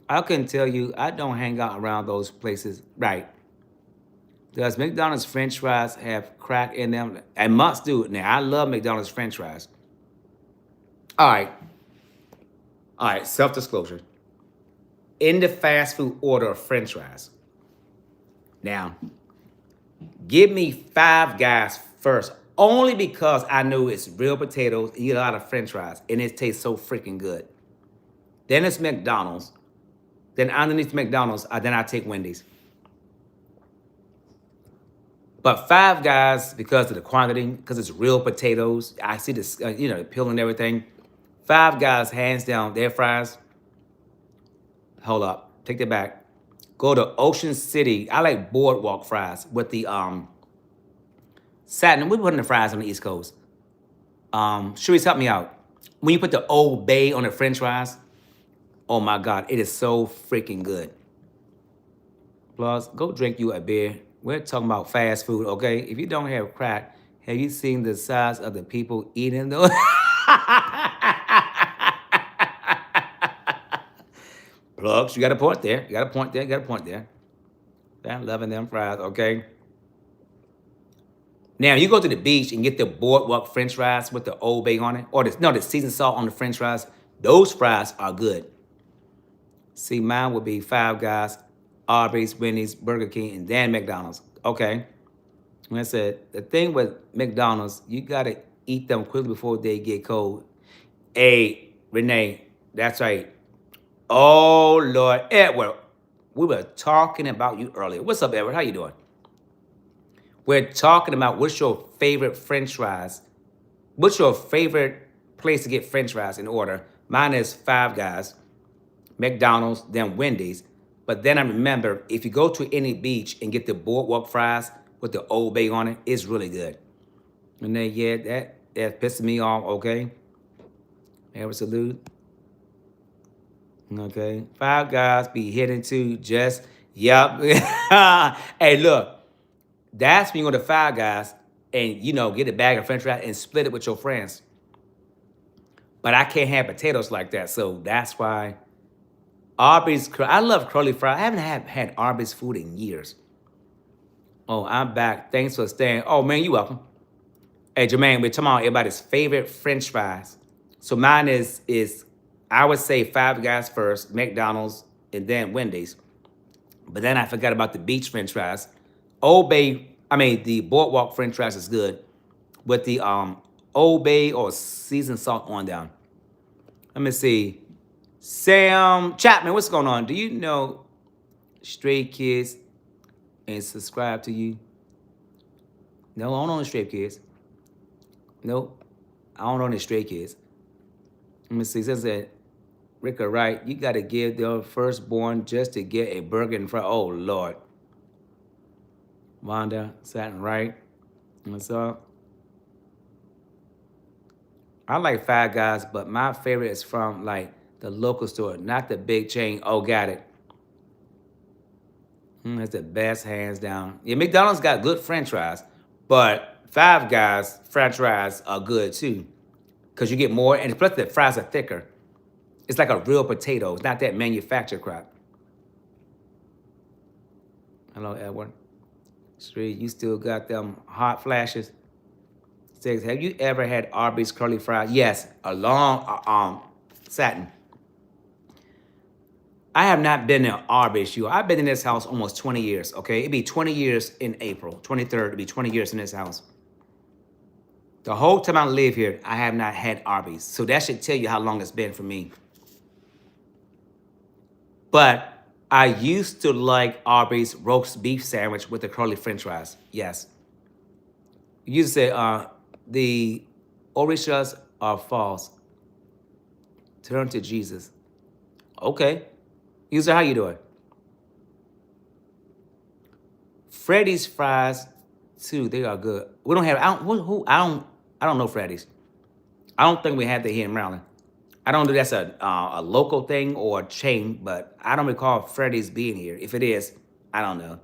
I couldn't tell you. I don't hang out around those places. Right. Does McDonald's French fries have crack in them? And must do. Now, I love McDonald's French fries. All right. All right. Self-disclosure. In the fast food order of French fries. Now, give me Five Guys first. Only because I know it's real potatoes, eat a lot of French fries, and it tastes so freaking good. Then it's McDonald's. Then underneath McDonald's, then I take Wendy's. But Five Guys, because of the quantity, because it's real potatoes, I see this, the peel and everything. Five Guys, hands down, their fries. Hold up, take that back. Go to Ocean City. I like boardwalk fries with the satin. We put in the fries on the East Coast. Sharice, help me out. When you put the Old Bay on the French fries, Oh my God, it is so freaking good. Plus, go drink you a beer. We're talking about fast food, okay? If you don't have crack, have you seen the size of the people eating those? Plugs, you got a point there. You got a point there. You got a point there. I'm loving them fries, okay? Now, you go to the beach and get the boardwalk french fries with the Old Bay on it, or the seasoned salt on the french fries. Those fries are good. See, mine would be Five Guys, Arby's, Wendy's, Burger King, and then McDonald's. Okay. And I said, the thing with McDonald's, you got to eat them quickly before they get cold. Hey, Renee, that's right. Oh, Lord. Edward, we were talking about you earlier. What's up, Edward? How you doing? We're talking about what's your favorite french fries. What's your favorite place to get french fries in order? Mine is Five Guys, McDonald's, then Wendy's. But then I remember, if you go to any beach and get the boardwalk fries with the Old Bay on it, it's really good. And then, yeah, that pissed me off, okay? Ever salute. Okay. Five Guys be hitting to just, yep. Hey, look, that's when you go to Five Guys and, get a bag of french fries and split it with your friends. But I can't have potatoes like that, so that's why Arby's, I love curly fries. I haven't had Arby's food in years. Oh, I'm back. Thanks for staying. Oh, man, you welcome. Hey, Jermaine, we're talking about everybody's favorite french fries. So mine is I would say Five Guys first, McDonald's, and then Wendy's. But then I forgot about the beach french fries. The boardwalk french fries is good. With the Old Bay or seasoned salt on down. Let me see. Sam Chapman, what's going on? Do you know Stray Kids and subscribe to you? No, I don't know the Stray Kids. Nope. I don't know the Stray Kids. Let me see. It says that Ricka Wright, you got to give their firstborn just to get a burger in front. Oh, Lord. Wanda Satin Wright. What's up? I like Five Guys, but my favorite is from, the local store, not the big chain. Oh, got it. That's the best, hands down. Yeah, McDonald's got good french fries, but Five Guys french fries are good, too, because you get more, and plus the fries are thicker. It's like a real potato. It's not that manufactured crap. Hello, Edward. Street, you still got them hot flashes? Says, have you ever had Arby's curly fries? Yes, a long satin. I have not been in Arby's, you. I've been in this house almost 20 years, okay? It'd be 20 years in April. 23rd, it'd be 20 years in this house. The whole time I live here, I have not had Arby's. So that should tell you how long it's been for me. But I used to like Arby's roast beef sandwich with the curly french fries. Yes. You say the orishas are false. Turn to Jesus. Okay. User, how you doing? Freddy's fries too. They are good. We don't have. I don't know Freddy's. I don't think we have that here in Maryland. I don't know if that's a local thing or a chain, but I don't recall Freddy's being here. If it is, I don't know.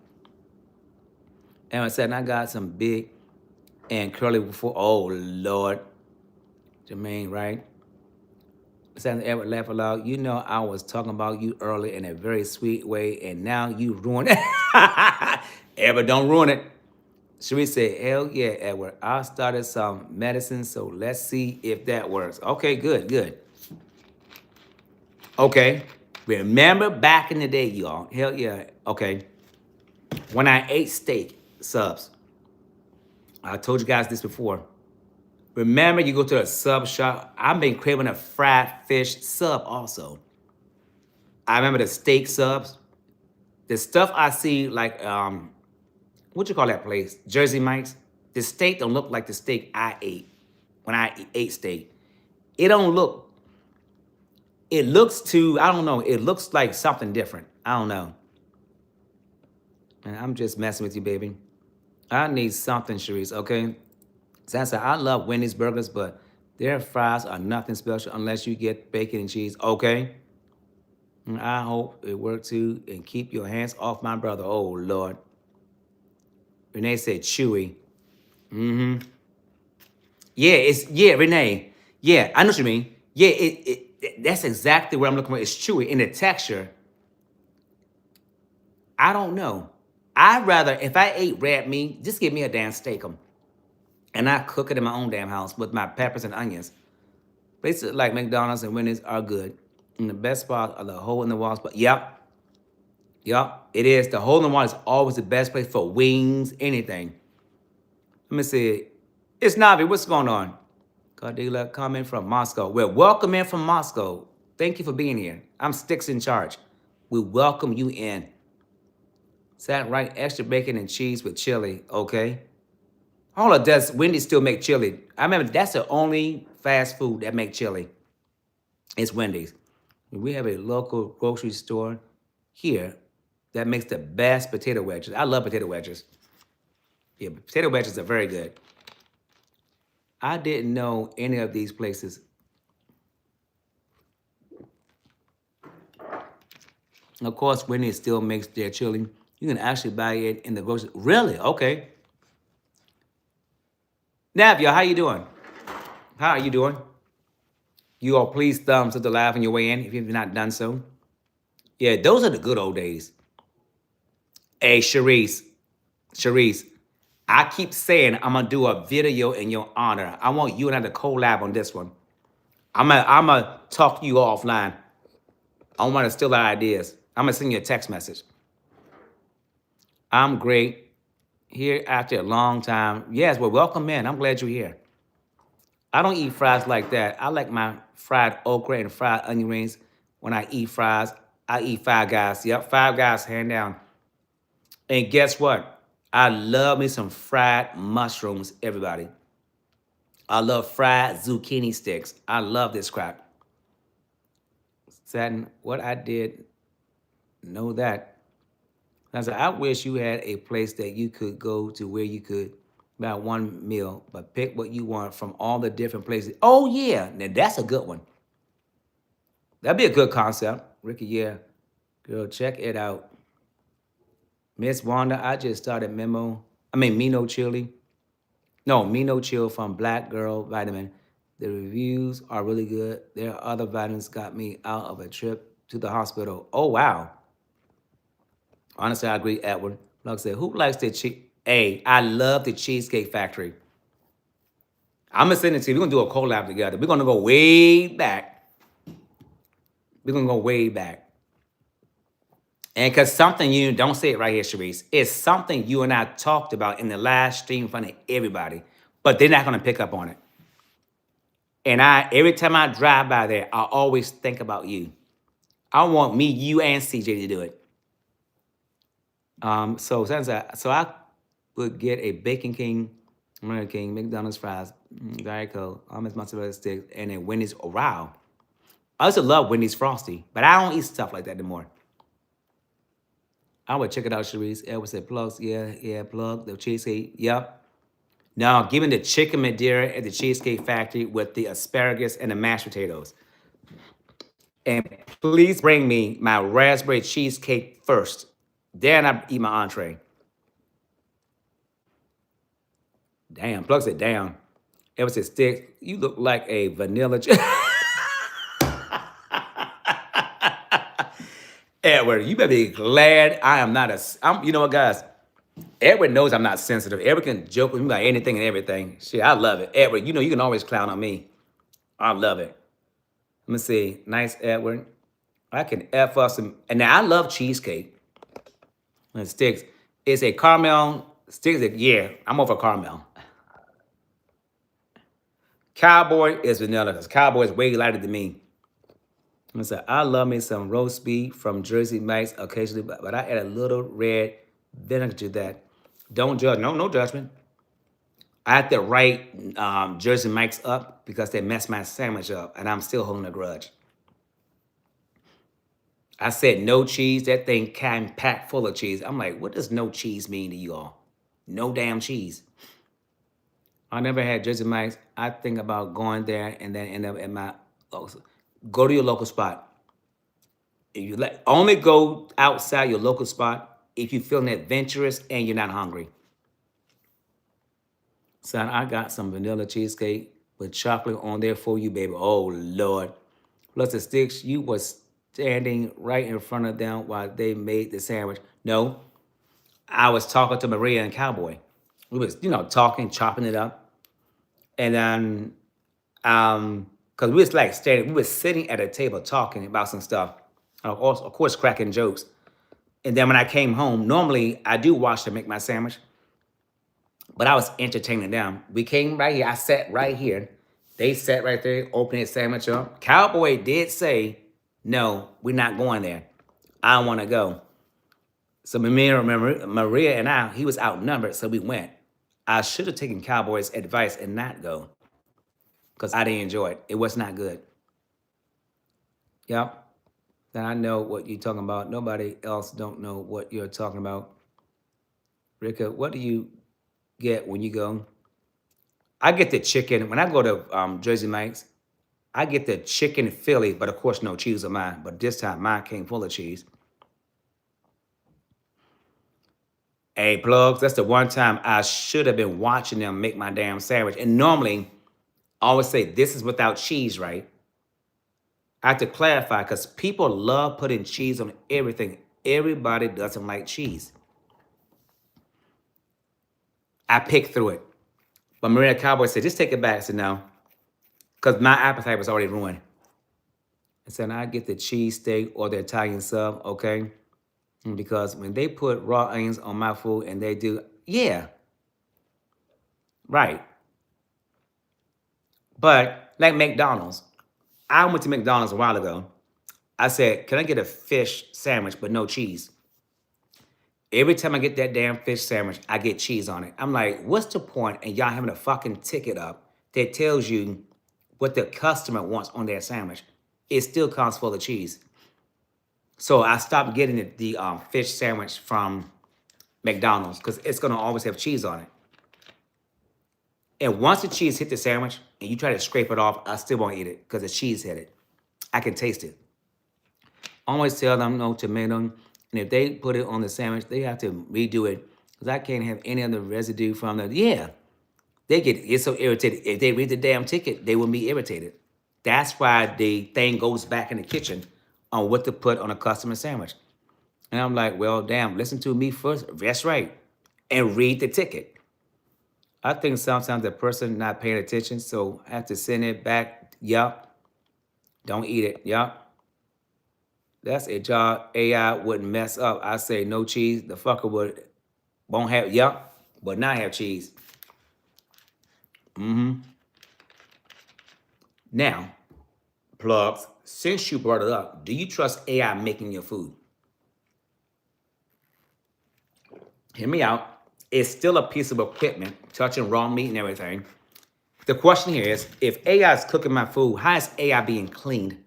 And I said, I got some big and curly before. Oh, Lord. Jermaine, right? Said ever laugh aloud. You know I was talking about you earlier in a very sweet way, and now you ruined it. Ever don't ruin it. Cherie said, hell yeah, Edward. I started some medicine, so let's see if that works. Okay, good. Okay. Remember back in the day, y'all. Hell yeah. Okay. When I ate steak subs, I told you guys this before. Remember, you go to a sub shop. I've been craving a fried fish sub also. I remember the steak subs. The stuff I see, what you call that place? Jersey Mike's. The steak don't look like the steak I ate when I ate steak. It don't look. It looks I don't know. It looks like something different. I don't know. And I'm just messing with you, baby. I need something, Sharice, okay? Sansa, I love Wendy's burgers, but their fries are nothing special unless you get bacon and cheese. Okay. And I hope it worked too. And keep your hands off my brother. Oh, Lord. Renee said chewy. Mm-hmm. Yeah, Renee. Yeah, I know what you mean. Yeah, that's exactly what I'm looking for. It's chewy. In the texture, I don't know. I'd rather, if I ate red meat, just give me a damn steak 'em. And I cook it in my own damn house with my peppers and onions. Places like McDonald's and Wendy's are good. And the best spot are the hole in the wall spot. Yep, it is. The hole in the wall is always the best place for wings, anything. Let me see. It's Navi. What's going on? Cardilla coming from Moscow. Well, welcome in from Moscow. Thank you for being here. I'm Sticksncharge. We welcome you in. Sat right, extra bacon and cheese with chili. Okay. Hold on, does Wendy's still make chili? I remember that's the only fast food that make chili. It's Wendy's. We have a local grocery store here that makes the best potato wedges. I love potato wedges. Yeah, potato wedges are very good. I didn't know any of these places. Of course, Wendy's still makes their chili. You can actually buy it in the grocery. Really? Okay. Navia, how you doing? How are you doing? You all please thumbs up the live on your way in if you've not done so. Yeah, those are the good old days. Hey, Sharice, I keep saying I'm gonna do a video in your honor. I want you and I to collab on this one. I'm gonna talk to you offline. I want to steal our ideas. I'm gonna send you a text message. I'm great. Here after a long time. Yes, well, welcome in. I'm glad you're here. I don't eat fries like that. I like my fried okra and fried onion rings. When I eat fries, I eat Five Guys. Yep, Five Guys, hand down. And guess what? I love me some fried mushrooms, everybody. I love fried zucchini sticks. I love this crap. Satin, what I did, know that. I said, I wish you had a place that you could go to where you could buy one meal, but pick what you want from all the different places. Oh, yeah. Now, that's a good one. That'd be a good concept. Ricky, yeah. Girl, check it out. Miss Wanda, I just started Mino Chili. No, Mino Chill from Black Girl Vitamin. The reviews are really good. Their other vitamins got me out of a trip to the hospital. Oh, wow. Honestly, I agree, Edward. Like I said, who likes the cheese? Hey, I love the Cheesecake Factory. I'm going to send it to you. We're going to do a collab together. We're going to go way back. We're going to go way back. And because something don't say it right here, Sharice, it's something you and I talked about in the last stream in front of everybody, but they're not going to pick up on it. And every time I drive by there, I always think about you. I want me, you, and CJ to do it. So I would get a Bacon King, American King, McDonald's fries, Diet Coke, almonds mozzarella sticks, and then Wendy's. Oh, wow. I used to love Wendy's Frosty, but I don't eat stuff like that anymore. I would check it out, Sharice. Edward said, plugs, yeah, plug, the cheesecake, yep. Now, give me the chicken Madeira at the Cheesecake Factory with the asparagus and the mashed potatoes. And please bring me my raspberry cheesecake first. Then I eat my entree. Damn, plug said, damn. Edward said, Sticks, you look like a vanilla. Edward, you better be glad I am not you know what, guys? Edward knows I'm not sensitive. Edward can joke with me about anything and everything. Shit, I love it. Edward, you know you can always clown on me. I love it. Let me see. Nice, Edward. I can F up some. And now I love cheesecake. And Sticks. It's a caramel. Sticks, yeah, I'm over caramel. Cowboy is vanilla because Cowboy is way lighter than me. I said, I love me some roast beef from Jersey Mike's occasionally, but I add a little red vinegar to that. Don't judge. No judgment. I have to write Jersey Mike's up because they messed my sandwich up, and I'm still holding a grudge. I said no cheese. That thing came packed full of cheese. I'm like, what does no cheese mean to you all? No damn cheese. I never had Jersey Mike's. I think about going there and then end up at my go to your local spot. If you let only go outside your local spot if you're feeling adventurous and you're not hungry. Son, I got some vanilla cheesecake with chocolate on there for you, baby. Oh Lord. Plus the sticks, you was standing right in front of them while they made the sandwich. No, I was talking to Maria and Cowboy. We was, talking, chopping it up. And then because we was like standing, we was sitting at a table talking about some stuff. Of course, cracking jokes. And then when I came home, normally I do wash to make my sandwich, but I was entertaining them. We came right here. I sat right here. They sat right there, opening the sandwich up. Cowboy did say, "No, we're not going there. I don't want to go." So Maria and I, he was outnumbered, so we went. I should have taken Cowboy's advice and not go because I didn't enjoy it. It was not good. Yep. Then I know what you're talking about. Nobody else don't know what you're talking about. Rika, what do you get when you go? I get the chicken. When I go to Jersey Mike's, I get the chicken Philly, but of course no cheese on mine. But this time mine came full of cheese. Hey, plugs, that's the one time I should have been watching them make my damn sandwich. And normally, I always say this is without cheese, right? I have to clarify because people love putting cheese on everything. Everybody doesn't like cheese. I picked through it. But Maria Cowboy said, just take it back. I said, no, because my appetite was already ruined. I said, I get the cheese steak or the Italian sub, okay? Because when they put raw onions on my food and they do, yeah, right. But like McDonald's, I went to McDonald's a while ago. I said, can I get a fish sandwich but no cheese? Every time I get that damn fish sandwich, I get cheese on it. I'm like, what's the point in y'all having a fucking ticket up that tells you what the customer wants on their sandwich? It still comes full of cheese. So I stopped getting the fish sandwich from McDonald's because it's gonna always have cheese on it. And once the cheese hit the sandwich and you try to scrape it off, I still won't eat it because the cheese hit it. I can taste it. Always tell them no tomato. And if they put it on the sandwich, they have to redo it because I can't have any other residue from the, yeah. They get so irritated. If they read the damn ticket, they will be irritated. That's why the thing goes back in the kitchen on what to put on a customer sandwich. And I'm like, well, damn, listen to me first. That's right. And read the ticket. I think sometimes the person not paying attention, so I have to send it back. Yup. Don't eat it. Yup. That's a job AI wouldn't mess up. I say no cheese. The fucker won't have, yup, but not have cheese. Now, plugs, since you brought it up, do you trust AI making your food? Hear me out. It's still a piece of equipment, touching raw meat and everything. The question here is, if AI is cooking my food, how is AI being cleaned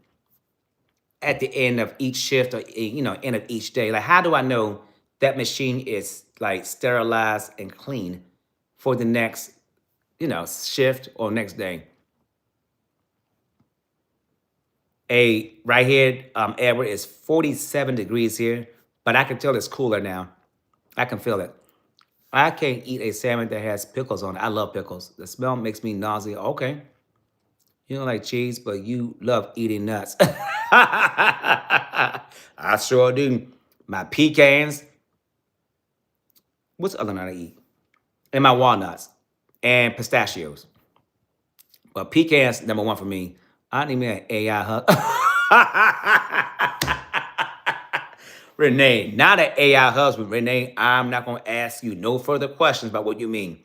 at the end of each shift or end of each day? Like, how do I know that machine is like sterilized and clean for the next, shift or next day? Right here, Edward, is 47 degrees here, but I can tell it's cooler now. I can feel it. I can't eat a salmon that has pickles on it. I love pickles. The smell makes me nauseous. Okay. You don't like cheese, but you love eating nuts. I sure do. My pecans. What's the other nut I eat? And my walnuts and pistachios. But pecans, number one for me. I need me an AI hug. Renee, not an AI husband. Renee, I'm not going to ask you no further questions about what you mean.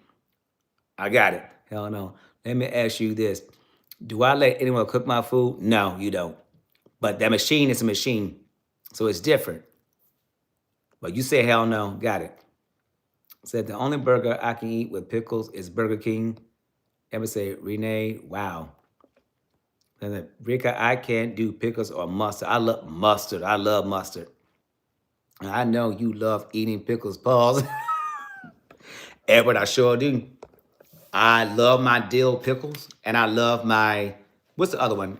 I got it. Hell no. Let me ask you this. Do I let anyone cook my food? No, you don't. But that machine is a machine. So it's different. But you say hell no. Got it. Said the only burger I can eat with pickles is Burger King. Ever say, Renee, wow. And then, Rika, I can't do pickles or mustard. I love mustard. I love mustard. And I know you love eating pickles, pause. Edward, I sure do. I love my dill pickles, and I love my, what's the other one?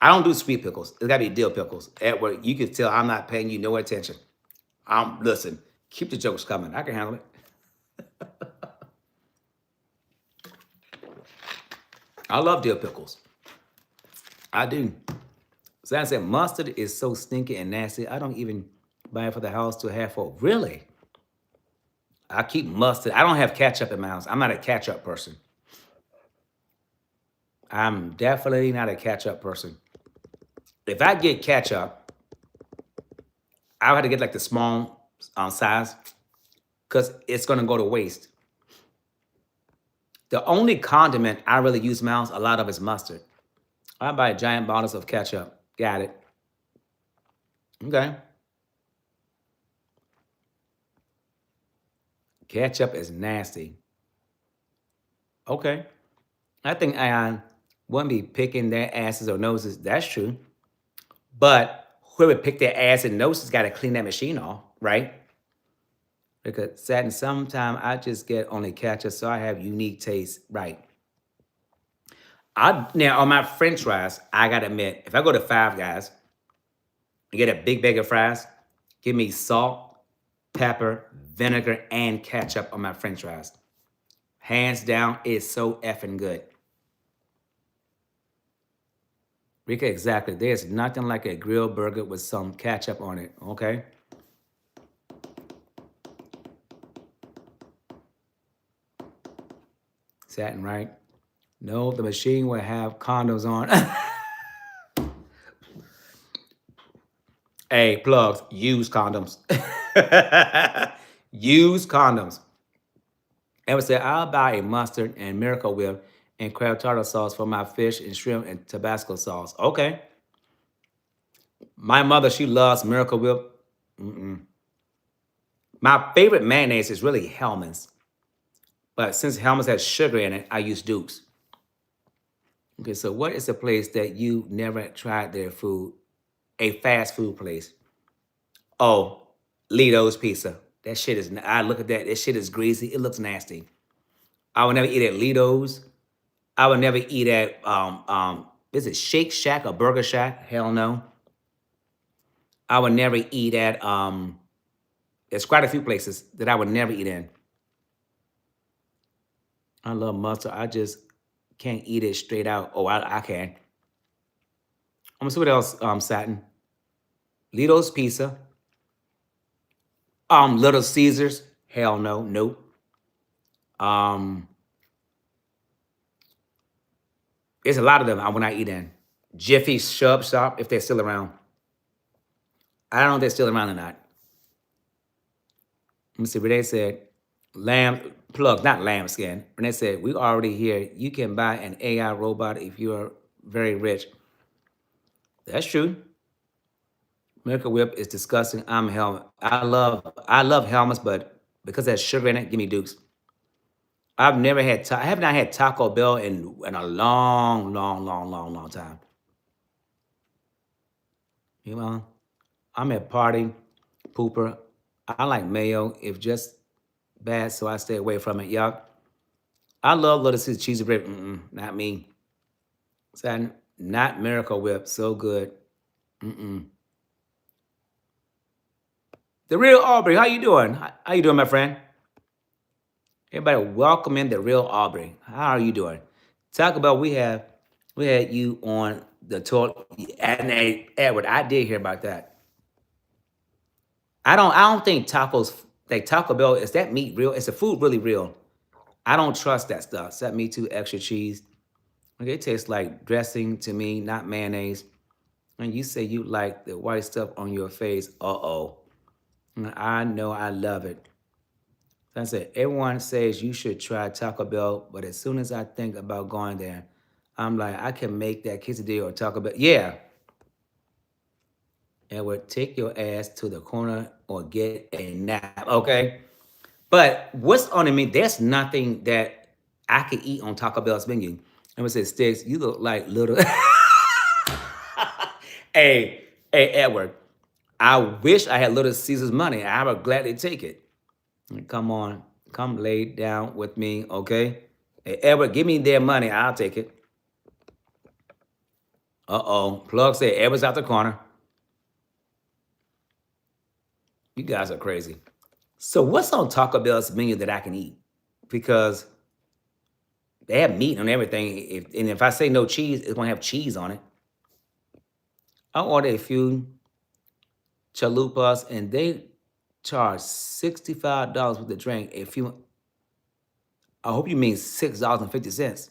I don't do sweet pickles. It's gotta be dill pickles. Edward, you can tell I'm not paying you no attention. Listen, keep the jokes coming. I can handle it. I love dill pickles. I do. So I said mustard is so stinky and nasty. I don't even buy it for the house to have for. Really? I keep mustard. I don't have ketchup in my house. I'm not a ketchup person. I'm definitely not a ketchup person. If I get ketchup, I'll have to get like the small size because it's gonna go to waste. The only condiment I really use in my house, a lot of is mustard. I buy giant bottles of ketchup. Got it. Okay. Ketchup is nasty. Okay. I think I wouldn't be picking their asses or noses. That's true. But whoever picked their ass and noses got to clean that machine off, right? Because satin, sometimes I just get only ketchup, so I have unique taste, right? Now on my French fries, I gotta admit, if I go to Five Guys and get a big bag of fries, give me salt, pepper, vinegar, and ketchup on my French fries. Hands down, it's so effing good. Rika, exactly. There's nothing like a grilled burger with some ketchup on it, okay? Satin, right? No, the machine will have condoms on. Hey, plugs, use condoms. Use condoms. And would say, I'll buy a mustard and Miracle Whip and crab tartar sauce for my fish and shrimp and Tabasco sauce. Okay. My mother, she loves Miracle Whip. Mm-mm. My favorite mayonnaise is really Hellman's. But since Hellman's has sugar in it, I use Duke's. Okay, so what is a place that you never tried their food? A fast food place. Oh, Lido's Pizza. That shit is, I look at that, that shit is greasy. It looks nasty. I would never eat at Lido's. I would never eat at, is it Shake Shack or Burger Shack? Hell no. I would never eat at, there's quite a few places that I would never eat in. I love mustard. I just can't eat it straight out. Oh, I can. I'm gonna see what else, Satin. Lido's Pizza. Little Caesars. Hell no, nope. Um, there's a lot of them I would not eat in. Jiffy Shop, if they're still around. I don't know if they're still around or not. Let me see what they said. Lamb plug, not lambskin. When they said we already here, you can buy an AI robot if you are very rich. That's true. Miracle Whip is disgusting. I'm Helmet. I love helmets, but because there's sugar in it, give me Dukes. I've never had. I have not had Taco Bell in a long time. You know, I'm a party pooper. I like mayo, if just bad, so I stay away from it. Yuck. I love Little Caesar cheesy bread. Not me. Satin, not Miracle Whip. So good. Mm-mm. The real Aubrey, how you doing? How you doing, my friend? Everybody, welcome in the real Aubrey. How are you doing? Talk about we had you on the tour, and Edward. I did hear about that. I don't think tacos like Taco Bell is that meat real? Is the food really real? I don't trust that stuff. Is that meat too extra cheese? Okay, it tastes like dressing to me, not mayonnaise. And you say you like the white stuff on your face. Uh-oh. I know I love it. So I said, everyone says you should try Taco Bell, but as soon as I think about going there, I'm like, I can make that quesadilla or Taco Bell. Yeah. And would take your ass to the corner or get a nap. Okay. But what's on the menu? There's nothing that I could eat on Taco Bell's menu. And it says, Sticks, you look like little. Hey, Edward, I wish I had Little Caesar's money. I would gladly take it. Come on, come lay down with me, okay? Hey, Edward, give me their money. I'll take it. Uh-oh. Plug said Edward's out the corner. You guys are crazy. So what's on Taco Bell's menu that I can eat? Because they have meat and everything. And if I say no cheese, it's going to have cheese on it. I ordered a few chalupas, and they charge $65 with the drink. If you, I hope you mean $6.50.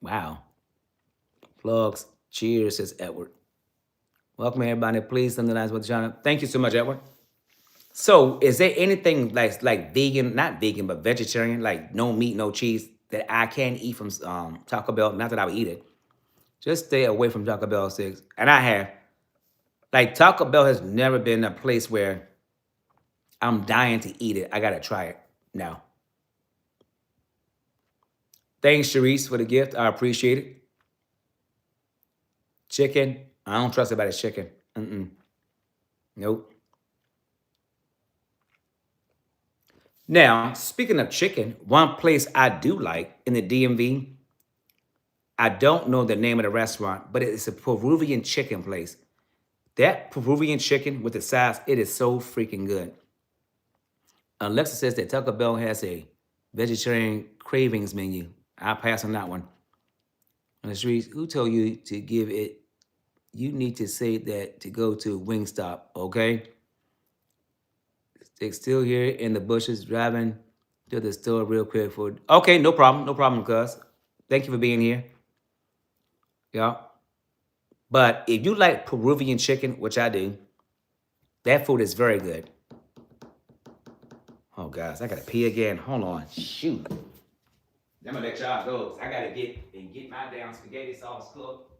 Wow. Plugs. Cheers, says Edward. Welcome everybody. Please sympathize with the channel. Thank you so much, Edward. So, is there anything like vegan, not vegan, but vegetarian, like no meat, no cheese, that I can eat from Taco Bell? Not that I would eat it. Just stay away from Taco Bell 6. And I have. Like, Taco Bell has never been a place where I'm dying to eat it. I got to try it now. Thanks, Sharice, for the gift. I appreciate it. Chicken. I don't trust anybody's chicken. Nope. Now, speaking of chicken, one place I do like in the DMV, I don't know the name of the restaurant, but it's a Peruvian chicken place. That Peruvian chicken with the size, it is so freaking good. Alexa says that Taco Bell has a vegetarian cravings menu. I'll pass on that one. On the streets, who told you to give it? You need to say that to go to Wingstop, okay? They're still here in the bushes driving to the store real quick for. Okay, no problem, cuz. Thank you for being here. Yeah. But if you like Peruvian chicken, which I do, that food is very good. Oh, guys, I gotta pee again. Hold on. Shoot. I'm gonna let y'all go. I gotta get my damn spaghetti sauce cooked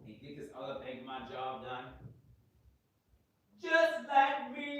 and get this other thing for my job done. Just like me.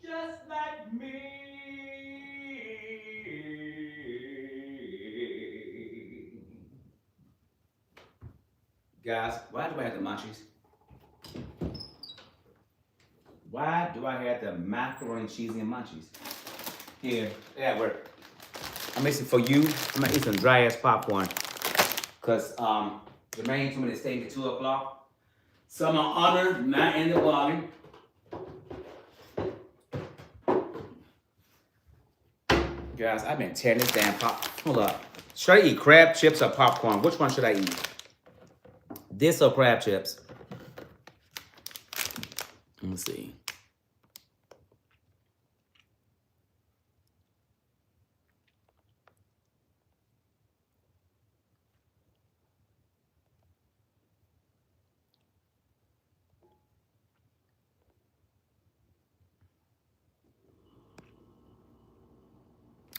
Just like me. Guys, why do I have the munchies? Why do I have the macaroni, cheese, and munchies? Here, that work. I'm mixing for you. I'm gonna eat some dry ass popcorn. Cause Jermaine told me to stay at 2 o'clock. So I'm gonna honor my end of the bargain. Guys, I've been tearing this damn pop. Hold up. Should I eat crab chips or popcorn? Which one should I eat? This or crab chips? Let me see.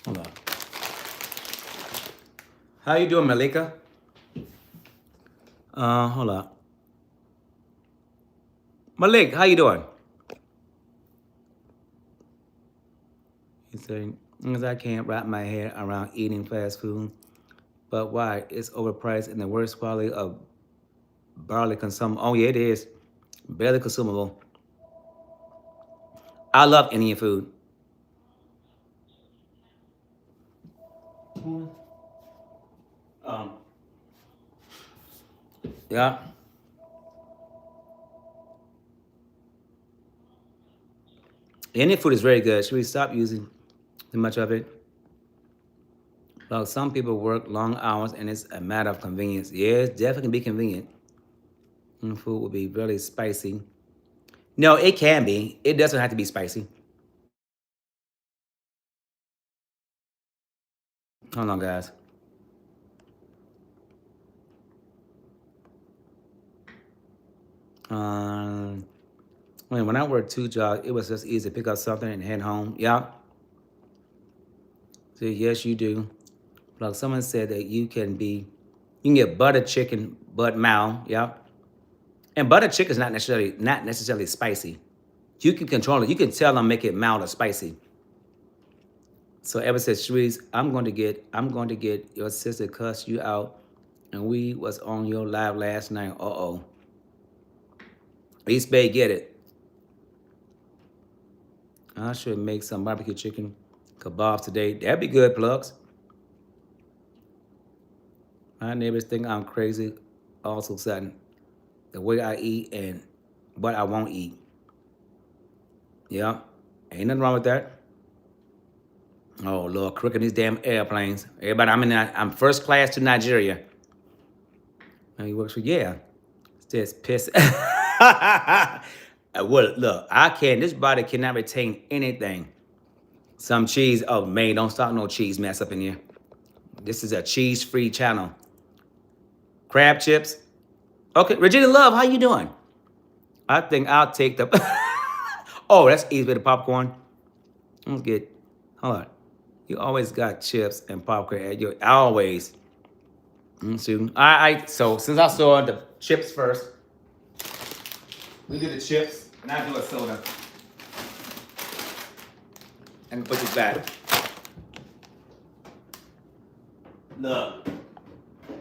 Hold up. How you doing, Malika? Hold up. Malik, how you doing? He said, because I can't wrap my head around eating fast food. But why? It's overpriced and the worst quality of barely consumable. Oh, yeah, it is. Barely consumable. I love Indian food. Um, yeah. Indian food is very good. Should we stop using too much of it? Well, some people work long hours and it's a matter of convenience. Yeah, it's definitely can be convenient. And food will be really spicy. No, it can be. It doesn't have to be spicy. Hold on, guys. Um, when I worked 2 jobs, it was just easy to pick up something and head home. Yeah. So yes, you do. Like someone said that you can get butter chicken, but mild. Yeah. And butter chicken is not necessarily spicy. You can control it. You can tell them make it mild or spicy. So Ever said, Shreeze, I'm going to get your sister cuss you out, and we was on your live last night. Uh-oh. East Bay, get it. I should make some barbecue chicken kebabs today. That'd be good, plugs. My neighbors think I'm crazy. Also, sudden the way I eat and what I won't eat. Yeah, ain't nothing wrong with that. Oh Lord, crooking these damn airplanes. Everybody, I'm first class to Nigeria. And he works for It's just piss. Well, look, I can't. This body cannot retain anything. Some cheese. Oh man, don't start no cheese mess up in here. This is a cheese-free channel. Crab chips. Okay, Regina Love, how you doing? I think I'll take the. Oh, that's easy with the popcorn. Let's get. Hold on. You always got chips and popcorn at your always. See, all right. So since I saw the chips first, we do the chips and I do a soda. And put this back. Look,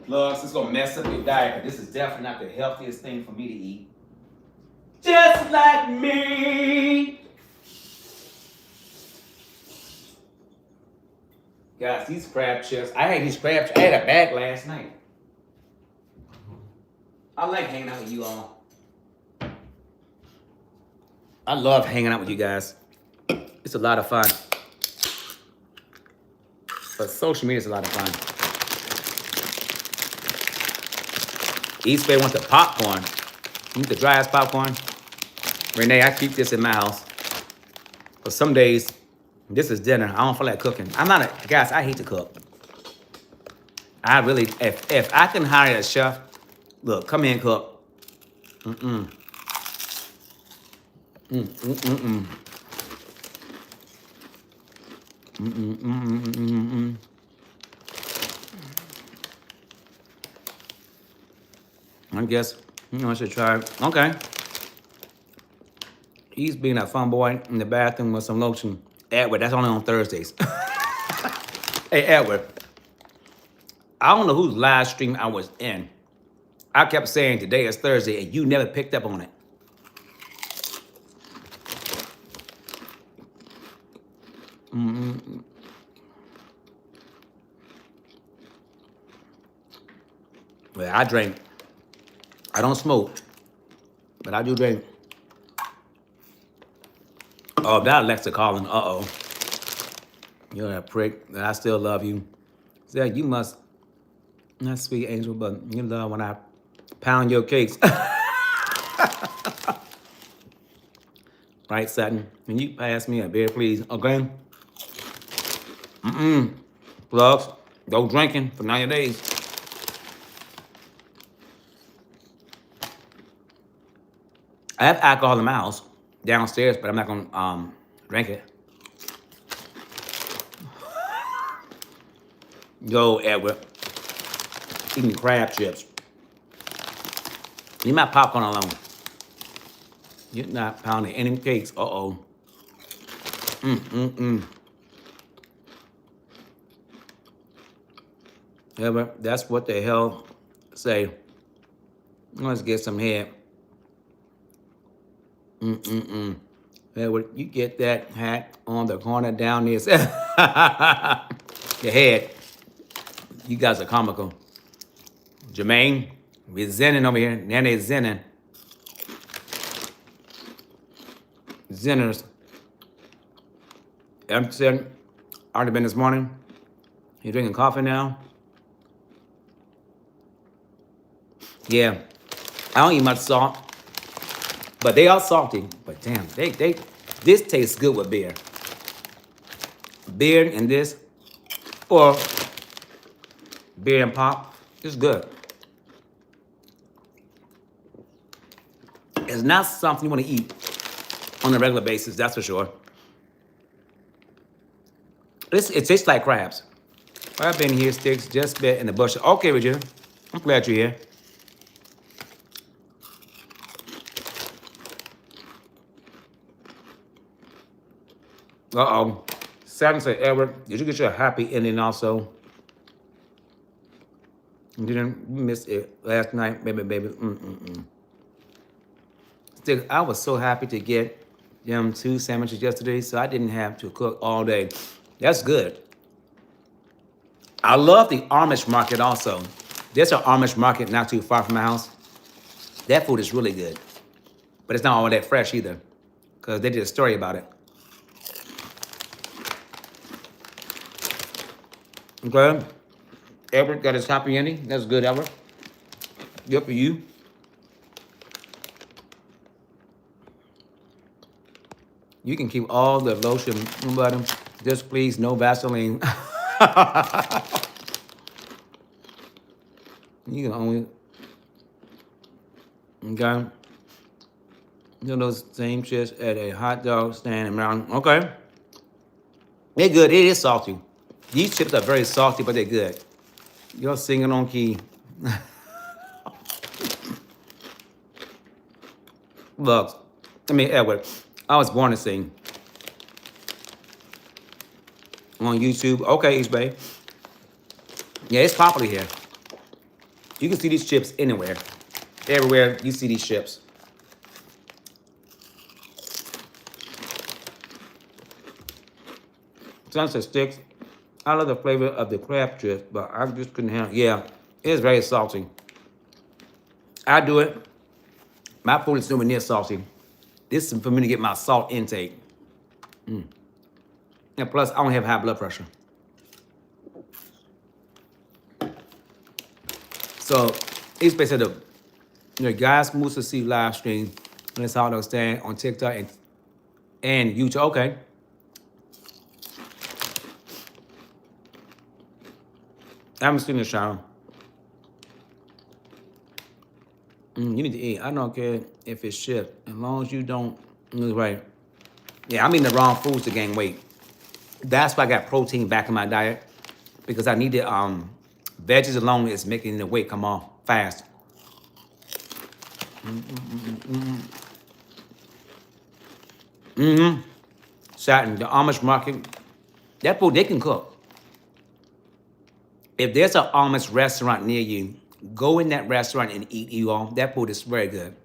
this is gonna mess up your diet, but this is definitely not the healthiest thing for me to eat. Just like me. Guys, these crab chips. I had these crab chips. I had a bag last night. I like hanging out with you all. I love hanging out with you guys. It's a lot of fun. But social media is a lot of fun. East Bay wants the popcorn. You need the dry ass popcorn. Renee, I keep this in my house. But some days, this is dinner. I don't feel like cooking. Guys, I hate to cook. I really, if I can hire a chef, look, come in and cook. Mm-mm. Mm-mm-mm-mm. Mm-mm-mm-mm-mm-mm. I guess, I should try it. Okay. He's being a fun boy in the bathroom with some lotion. Edward, that's only on Thursdays. Hey, Edward, I don't know whose live stream I was in. I kept saying today is Thursday, and you never picked up on it. Mm-hmm. Well, I drink. I don't smoke, but I do drink. Oh, that Alexa calling. Uh-oh. You're a prick, but I still love you. Said you must, not sweet angel, but you love when I pound your cakes. Right, Sutton? Can you pass me a beer, please? Okay? Mm-mm. Plugs, go drinking for 90 days. I have alcohol in my house downstairs, but I'm not gonna drink it. Go, Edward. Eating crab chips. Leave my popcorn alone. You're not pounding any cakes. Uh-oh. Mm-mm-mm. Yeah, but that's what the hell say. Let's get some head. Yeah, well, you get that hat on the corner down there. Your head. You guys are comical. Jermaine, we're zenning over here. Now they're zenning. Zenners. I'm saying, already been this morning. You drinking coffee now? Yeah. I don't eat much salt, but they are salty. But damn, this tastes good with beer. Beer and this, or beer and pop, it's good. It's not something you want to eat on a regular basis, that's for sure. It tastes like crabs. I've been here, Sticks, just bit in the bush. Okay, Richard, I'm glad you're here. Uh-oh. Saturn said, Edward, did you get your happy ending also? You didn't miss it last night, baby. Still, I was so happy to get them 2 sandwiches yesterday, so I didn't have to cook all day. That's good. I love the Amish market also. There's an Amish market not too far from my house. That food is really good. But it's not all that fresh either, because they did a story about it. Okay. Edward got his happy ending. That's good, Edward. Good for you. You can keep all the lotion, butter. Just please, no Vaseline. You can only, okay. You know those same chips at a hot dog stand around. Okay. They're good. It is salty. These chips are very salty, but they're good. You're singing on key. Look, Edward, I was born to sing. On YouTube. Okay, East Bay. Yeah, it's popular here. You can see these chips anywhere. Everywhere you see these chips. Sunset Sticks. I love the flavor of the crab chips, but I just couldn't handle it. Yeah, it's very salty. I do it. My food is nowhere near salty. This is for me to get my salt intake. And plus, I don't have high blood pressure. So, East Bay said the guys move to see live stream, and that's how they'll stand on TikTok and YouTube. Okay. I haven't seen the shower. You need to eat. I don't care if it's shipped, as long as you don't. Right. Yeah, I'm eating the wrong foods to gain weight. That's why I got protein back in my diet, because I need the veggies alone is making the weight come off fast. Satin, the Amish market, that food they can cook. If there's an Amish restaurant near you, go in that restaurant and eat, you all. That food is very good.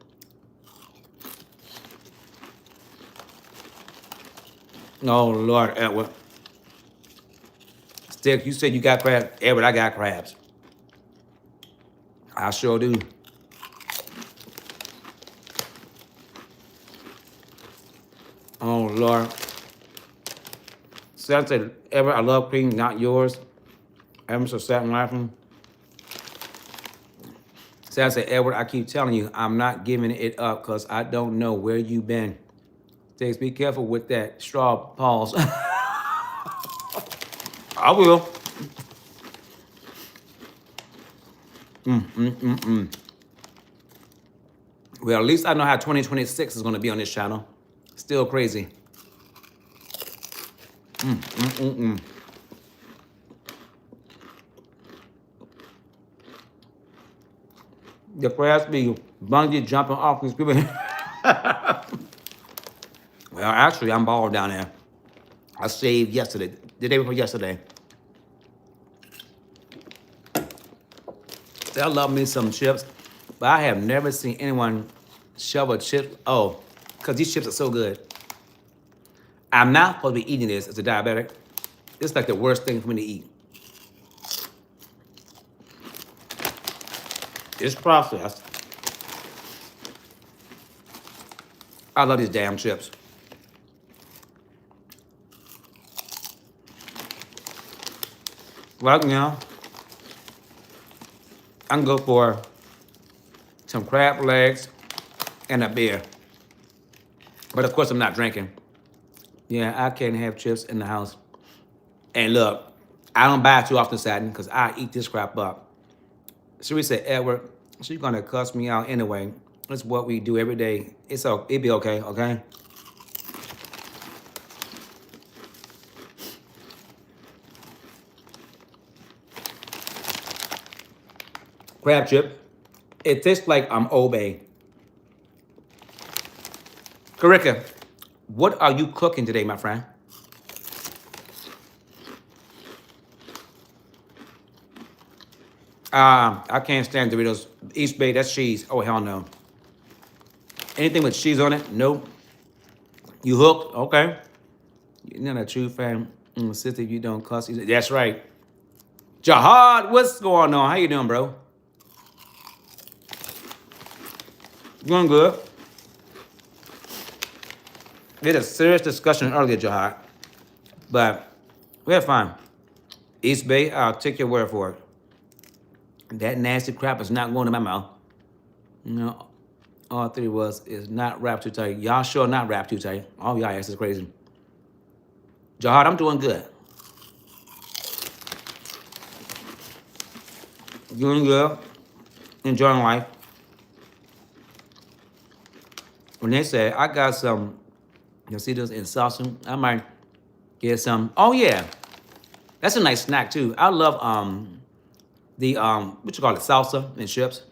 Oh, Lord, Edward. Stick, you said you got crabs. Edward, I got crabs. I sure do. Oh, Lord. Satin said, Edward, I love cream, not yours. Emerson Satin laughing. Satin said, Edward, I keep telling you, I'm not giving it up because I don't know where you've been. Sticks, be careful with that straw pause. I will. Well, at least I know how 2026 is going to be on this channel. Still crazy. The crabs be bungee jumping off these people. Well, actually, I'm bald down there. I shaved yesterday, the day before yesterday. I love me some chips, but I have never seen anyone shove a chip. Oh, because these chips are so good. I'm not supposed to be eating this as a diabetic. It's like the worst thing for me to eat. It's processed. I love these damn chips. Right now, I can go for some crab legs and a beer. But of course, I'm not drinking. Yeah, I can't have chips in the house. And look, I don't buy it too often, Satin, because I eat this crap up. Cherie said, Edward, she's gonna cuss me out anyway. That's what we do every day. It'd be okay, okay? Crab chip. It tastes like I'm Old Bay. Karika, what are you cooking today, my friend? I can't stand Doritos. East Bay, that's cheese. Oh, hell no. Anything with cheese on it? Nope. You hooked? Okay. You're not a true fan. Sister, you don't cuss. That's right. Jihad, what's going on? How you doing, bro? Doing good. We had a serious discussion earlier, Jihad. But we're fine. East Bay, I'll take your word for it. That nasty crap is not going to my mouth. No, all three of us is not wrapped too tight. Y'all sure not wrapped too tight. All y'all ass is crazy. Jihad, I'm doing good. Doing good. Enjoying life. When they say, I got some Nasitas and salsa, I might get some. Oh, yeah. That's a nice snack, too. I love the, what you call it, salsa and chips.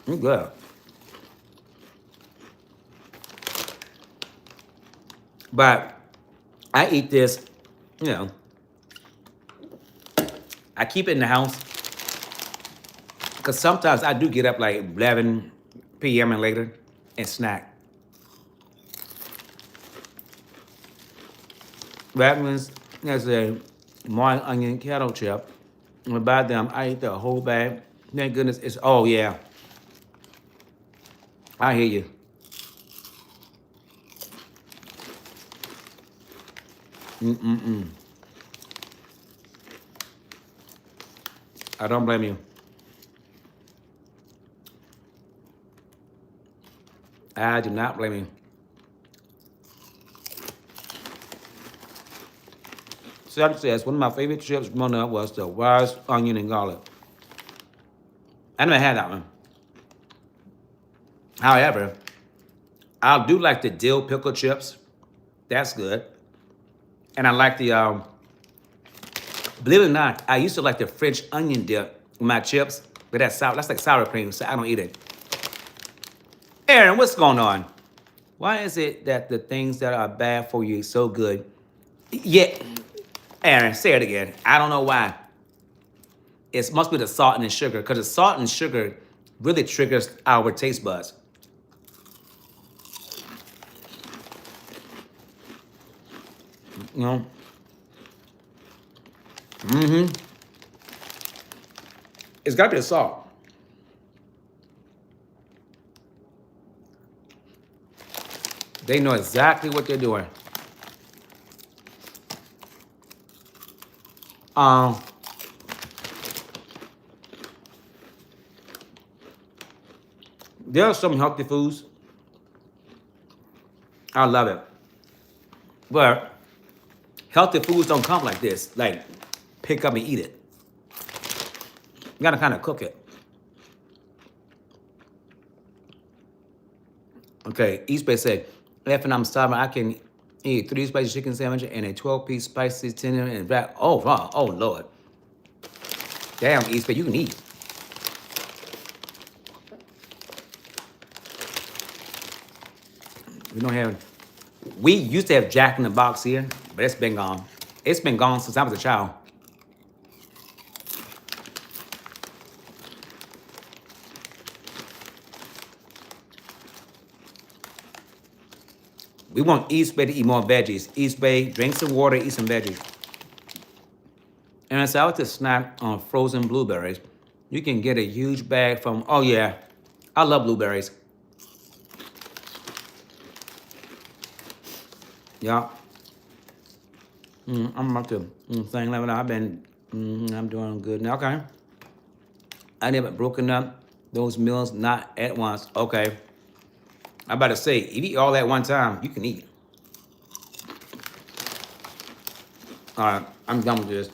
Good. But I eat this, you know, I keep it in the house because sometimes I do get up like 11 p.m. and later and snack. That means there's a Hawaiian onion kettle chip. And by them, I eat the whole bag. Thank goodness it's, oh yeah. I hear you. I don't blame you. I do not blame you. Seth says, one of my favorite chips growing up was the wise onion and garlic. I never had that one. However, I do like the dill pickle chips. That's good. And I like the, believe it or not, I used to like the French onion dip with my chips, but that's sour. That's like sour cream, so I don't eat it. Aaron, what's going on? Why is it that the things that are bad for you are so good? Yeah, Aaron, say it again. I don't know why. It must be the salt and the sugar, because the salt and sugar really triggers our taste buds. You know? It's got to be the salt. They know exactly what they're doing. There are some healthy foods. I love it. But healthy foods don't come like this. Like, pick up and eat it. You gotta kind of cook it. Okay, East Bay said, if I'm starving, I can eat 3 spicy chicken sandwich and a 12-piece spicy tender and black. Oh, wow. Oh, Lord. Damn, East Bay, you can eat. We don't have, we used to have Jack in the Box here, but it's been gone. It's been gone since I was a child. We want East Bay to eat more veggies. East Bay, drink some water, eat some veggies. And I said, I like to snack on frozen blueberries. You can get a huge bag from, oh yeah, I love blueberries. Yeah. I'm about to thing like that. I'm doing good now. Okay. I never broken up those meals, not at once. Okay. I'm about to say, if you eat all at one time, you can eat. All right, I'm done with this.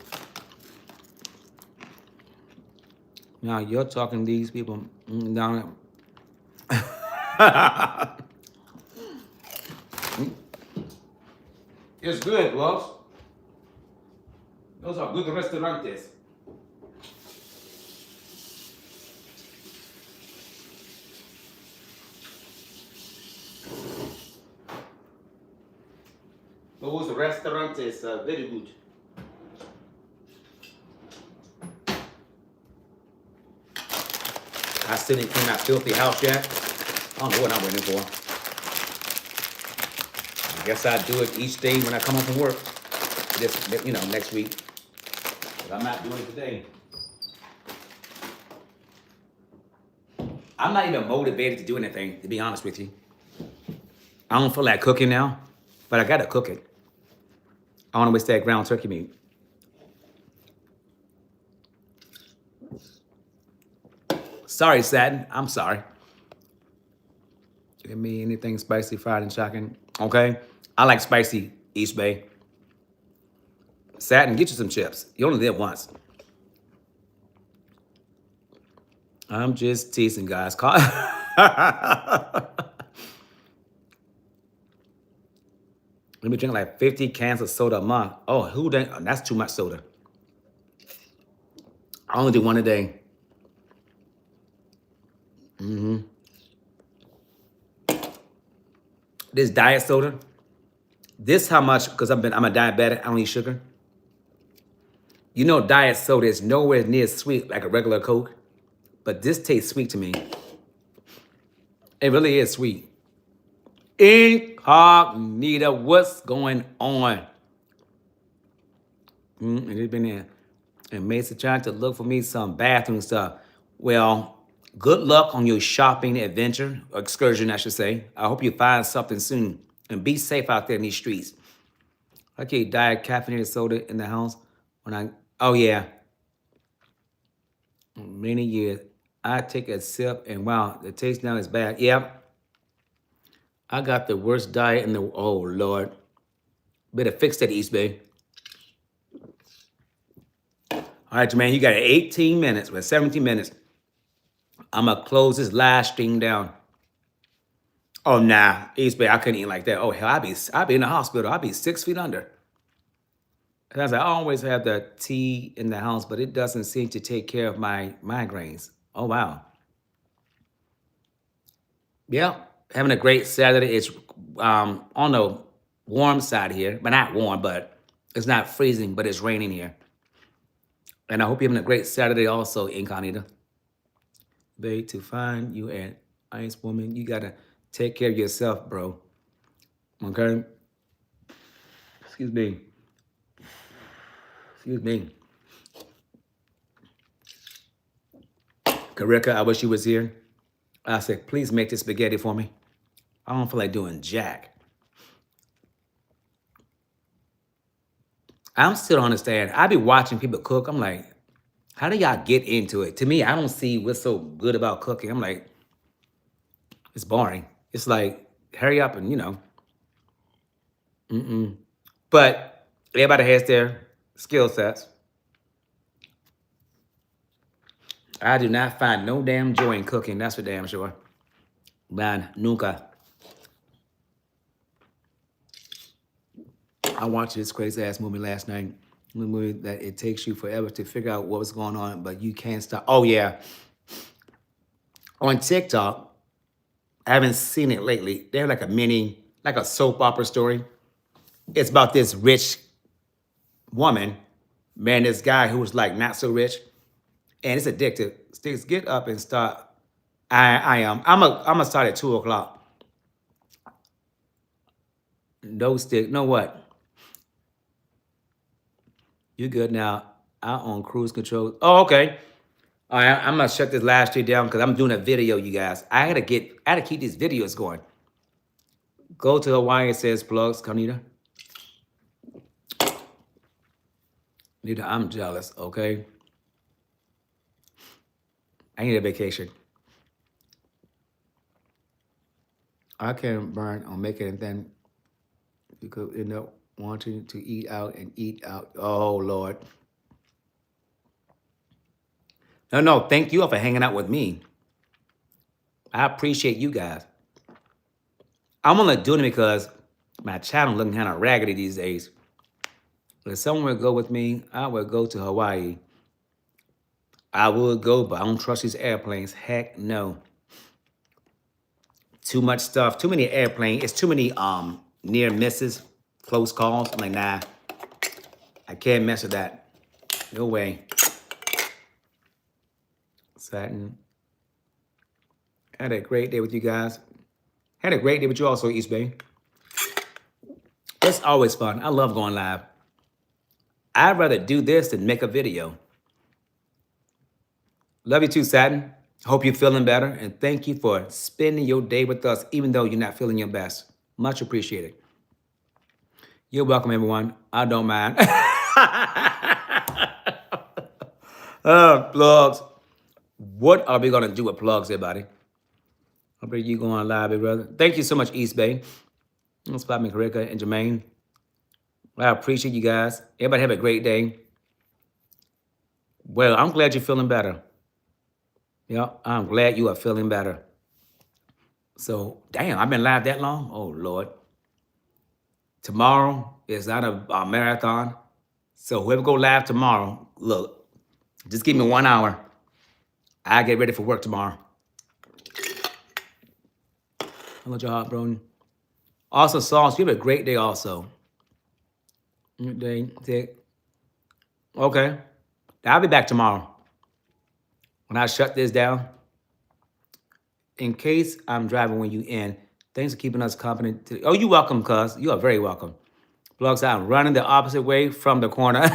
Now you're talking to these people down there. It's good, Ross. Those are good restaurantes. Those restaurantes are very good. I still didn't clean that filthy house yet. I don't know what I'm waiting for. I guess I do it each day when I come home from work. Next week. But I'm not doing it today. I'm not even motivated to do anything, to be honest with you. I don't feel like cooking now, but I gotta cook it. I wanna waste that ground turkey meat. Sorry, Satin. I'm sorry. Give me anything spicy, fried, and shocking. Okay? I like spicy, East Bay. Satin, get you some chips. You only live once. I'm just teasing, guys. Let me drink like 50 cans of soda a month. Oh, that's too much soda. I only do one a day. This diet soda, this how much, because I'm a diabetic, I don't eat sugar. You know, diet soda is nowhere near sweet like a regular Coke, but this tastes sweet to me. It really is sweet. Incognita, what's going on? And it's been there. And Mason trying to look for me some bathroom stuff. Well, good luck on your shopping adventure, or excursion, I should say. I hope you find something soon. And be safe out there in these streets. Okay, diet caffeinated soda in the house. Oh yeah. Many years. I take a sip and wow, the taste now is bad. Yep. I got the worst diet in the, oh Lord. Better fix that, East Bay. All right, man, you got 18 minutes, well, 17 minutes. I'm gonna close this live stream down. Oh nah, East Bay, I couldn't eat like that. Oh hell, I'd be in the hospital. I'd be 6 feet under. And I was like, I always have the tea in the house, but it doesn't seem to take care of my migraines. Oh wow. Yeah, having a great Saturday. It's on the warm side here, but not warm, but it's not freezing, but it's raining here. And I hope you're having a great Saturday also, Incognita. Babe, to find you an ice woman, you gotta take care of yourself, bro. Okay? Excuse me. Excuse me. Karika, I wish you was here. I said, please make this spaghetti for me. I don't feel like doing jack. I'm still don't understand. I be watching people cook. I'm like, how do y'all get into it? To me, I don't see what's so good about cooking. I'm like, it's boring. It's like, hurry up and, But everybody has their skill sets. I do not find no damn joy in cooking. That's for damn sure. Man, nunca. I watched this crazy ass movie last night. The movie that it takes you forever to figure out what was going on, but you can't stop. Oh yeah. On TikTok, I haven't seen it lately. They're like a soap opera story. It's about this rich woman, man, this guy who was like not so rich, and it's addictive. Sticks, get up and start. I am. I'm gonna start at 2:00. No stick. Know what? You good now. Out on cruise control. Oh, okay. All right, I'm gonna shut this live stream down because I'm doing a video, you guys. I had to keep these videos going. Go to Hawaii, it says plugs, Carnita. Nita, I'm jealous, okay? I need a vacation. I can't burn on making anything you could end up wanting to eat out and eat out. Oh, Lord. No, thank you all for hanging out with me. I appreciate you guys. I'm only doing it because my channel looking kind of raggedy these days. If someone would go with me, I would go to Hawaii. I would go, but I don't trust these airplanes. Heck no. Too much stuff, too many airplanes. It's too many near misses, close calls. I'm like, nah, I can't mess with that. No way. Satin. Had a great day with you guys. Had a great day with you also, East Bay. It's always fun. I love going live. I'd rather do this than make a video. Love you too, Satin. Hope you're feeling better. And thank you for spending your day with us, even though you're not feeling your best. Much appreciated. You're welcome, everyone. I don't mind. Plugs. What are we going to do with plugs, everybody? I bet you going live, big brother. Thank you so much, East Bay. Spot me, Karika and Jermaine. I appreciate you guys. Everybody have a great day. Well, I'm glad you're feeling better. Yeah, I'm glad you are feeling better. So, damn, I've been live that long? Oh, Lord. Tomorrow is not a marathon. So whoever go live tomorrow, look, just give me 1 hour. I get ready for work tomorrow. Hello, your heart, bro. Also, Sauce, you have a great day also. Good day. Okay. I'll be back tomorrow. When I shut this down, in case I'm driving when you in, thanks for keeping us company. Oh, you're welcome, cuz. You are very welcome. Plugs, I'm running the opposite way from the corner.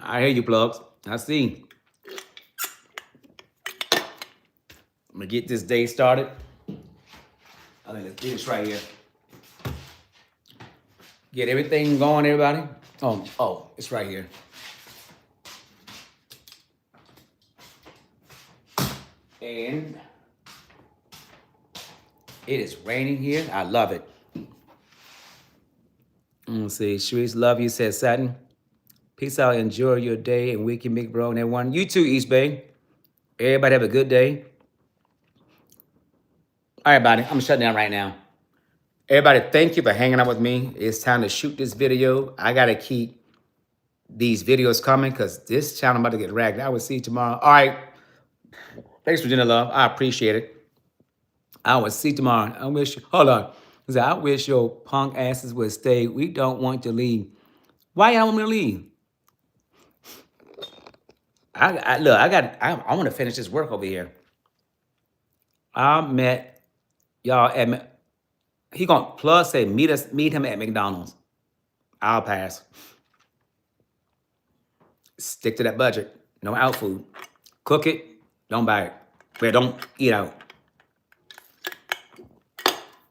I hear you, Plugs. I see. I'm gonna get this day started. I think let's do this right here. Get everything going, everybody. Oh, it's right here. And it is raining here. I love it. Let's see. Sharice, love you, says Satin. Peace out. Enjoy your day and weekend, big bro. And everyone. You too, East Bay. Everybody have a good day. All right, buddy. I'm shutting down right now. Everybody, thank you for hanging out with me. It's time to shoot this video. I got to keep these videos coming because this channel about to get ragged. I will see you tomorrow. All right. Thanks for dinner, love. I appreciate it. I will see you tomorrow. I wish, hold on. I wish your punk asses would stay. We don't want to leave. Why y'all want me to leave? I want to finish this work over here. I met y'all at, he gonna plus say meet him at McDonald's. I'll pass. Stick to that budget. No out food. Cook it. Don't buy it. But don't eat out.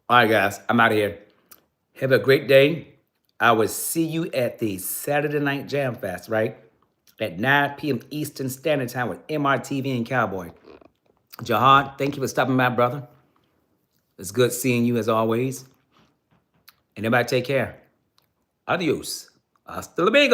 All right, guys. I'm out of here. Have a great day. I will see you at the Saturday Night Jam Fest, right? At 9 p.m. Eastern Standard Time with MRTV and Cowboy. Jahad, thank you for stopping by, brother. It's good seeing you as always. And everybody take care. Adios. Hasta luego.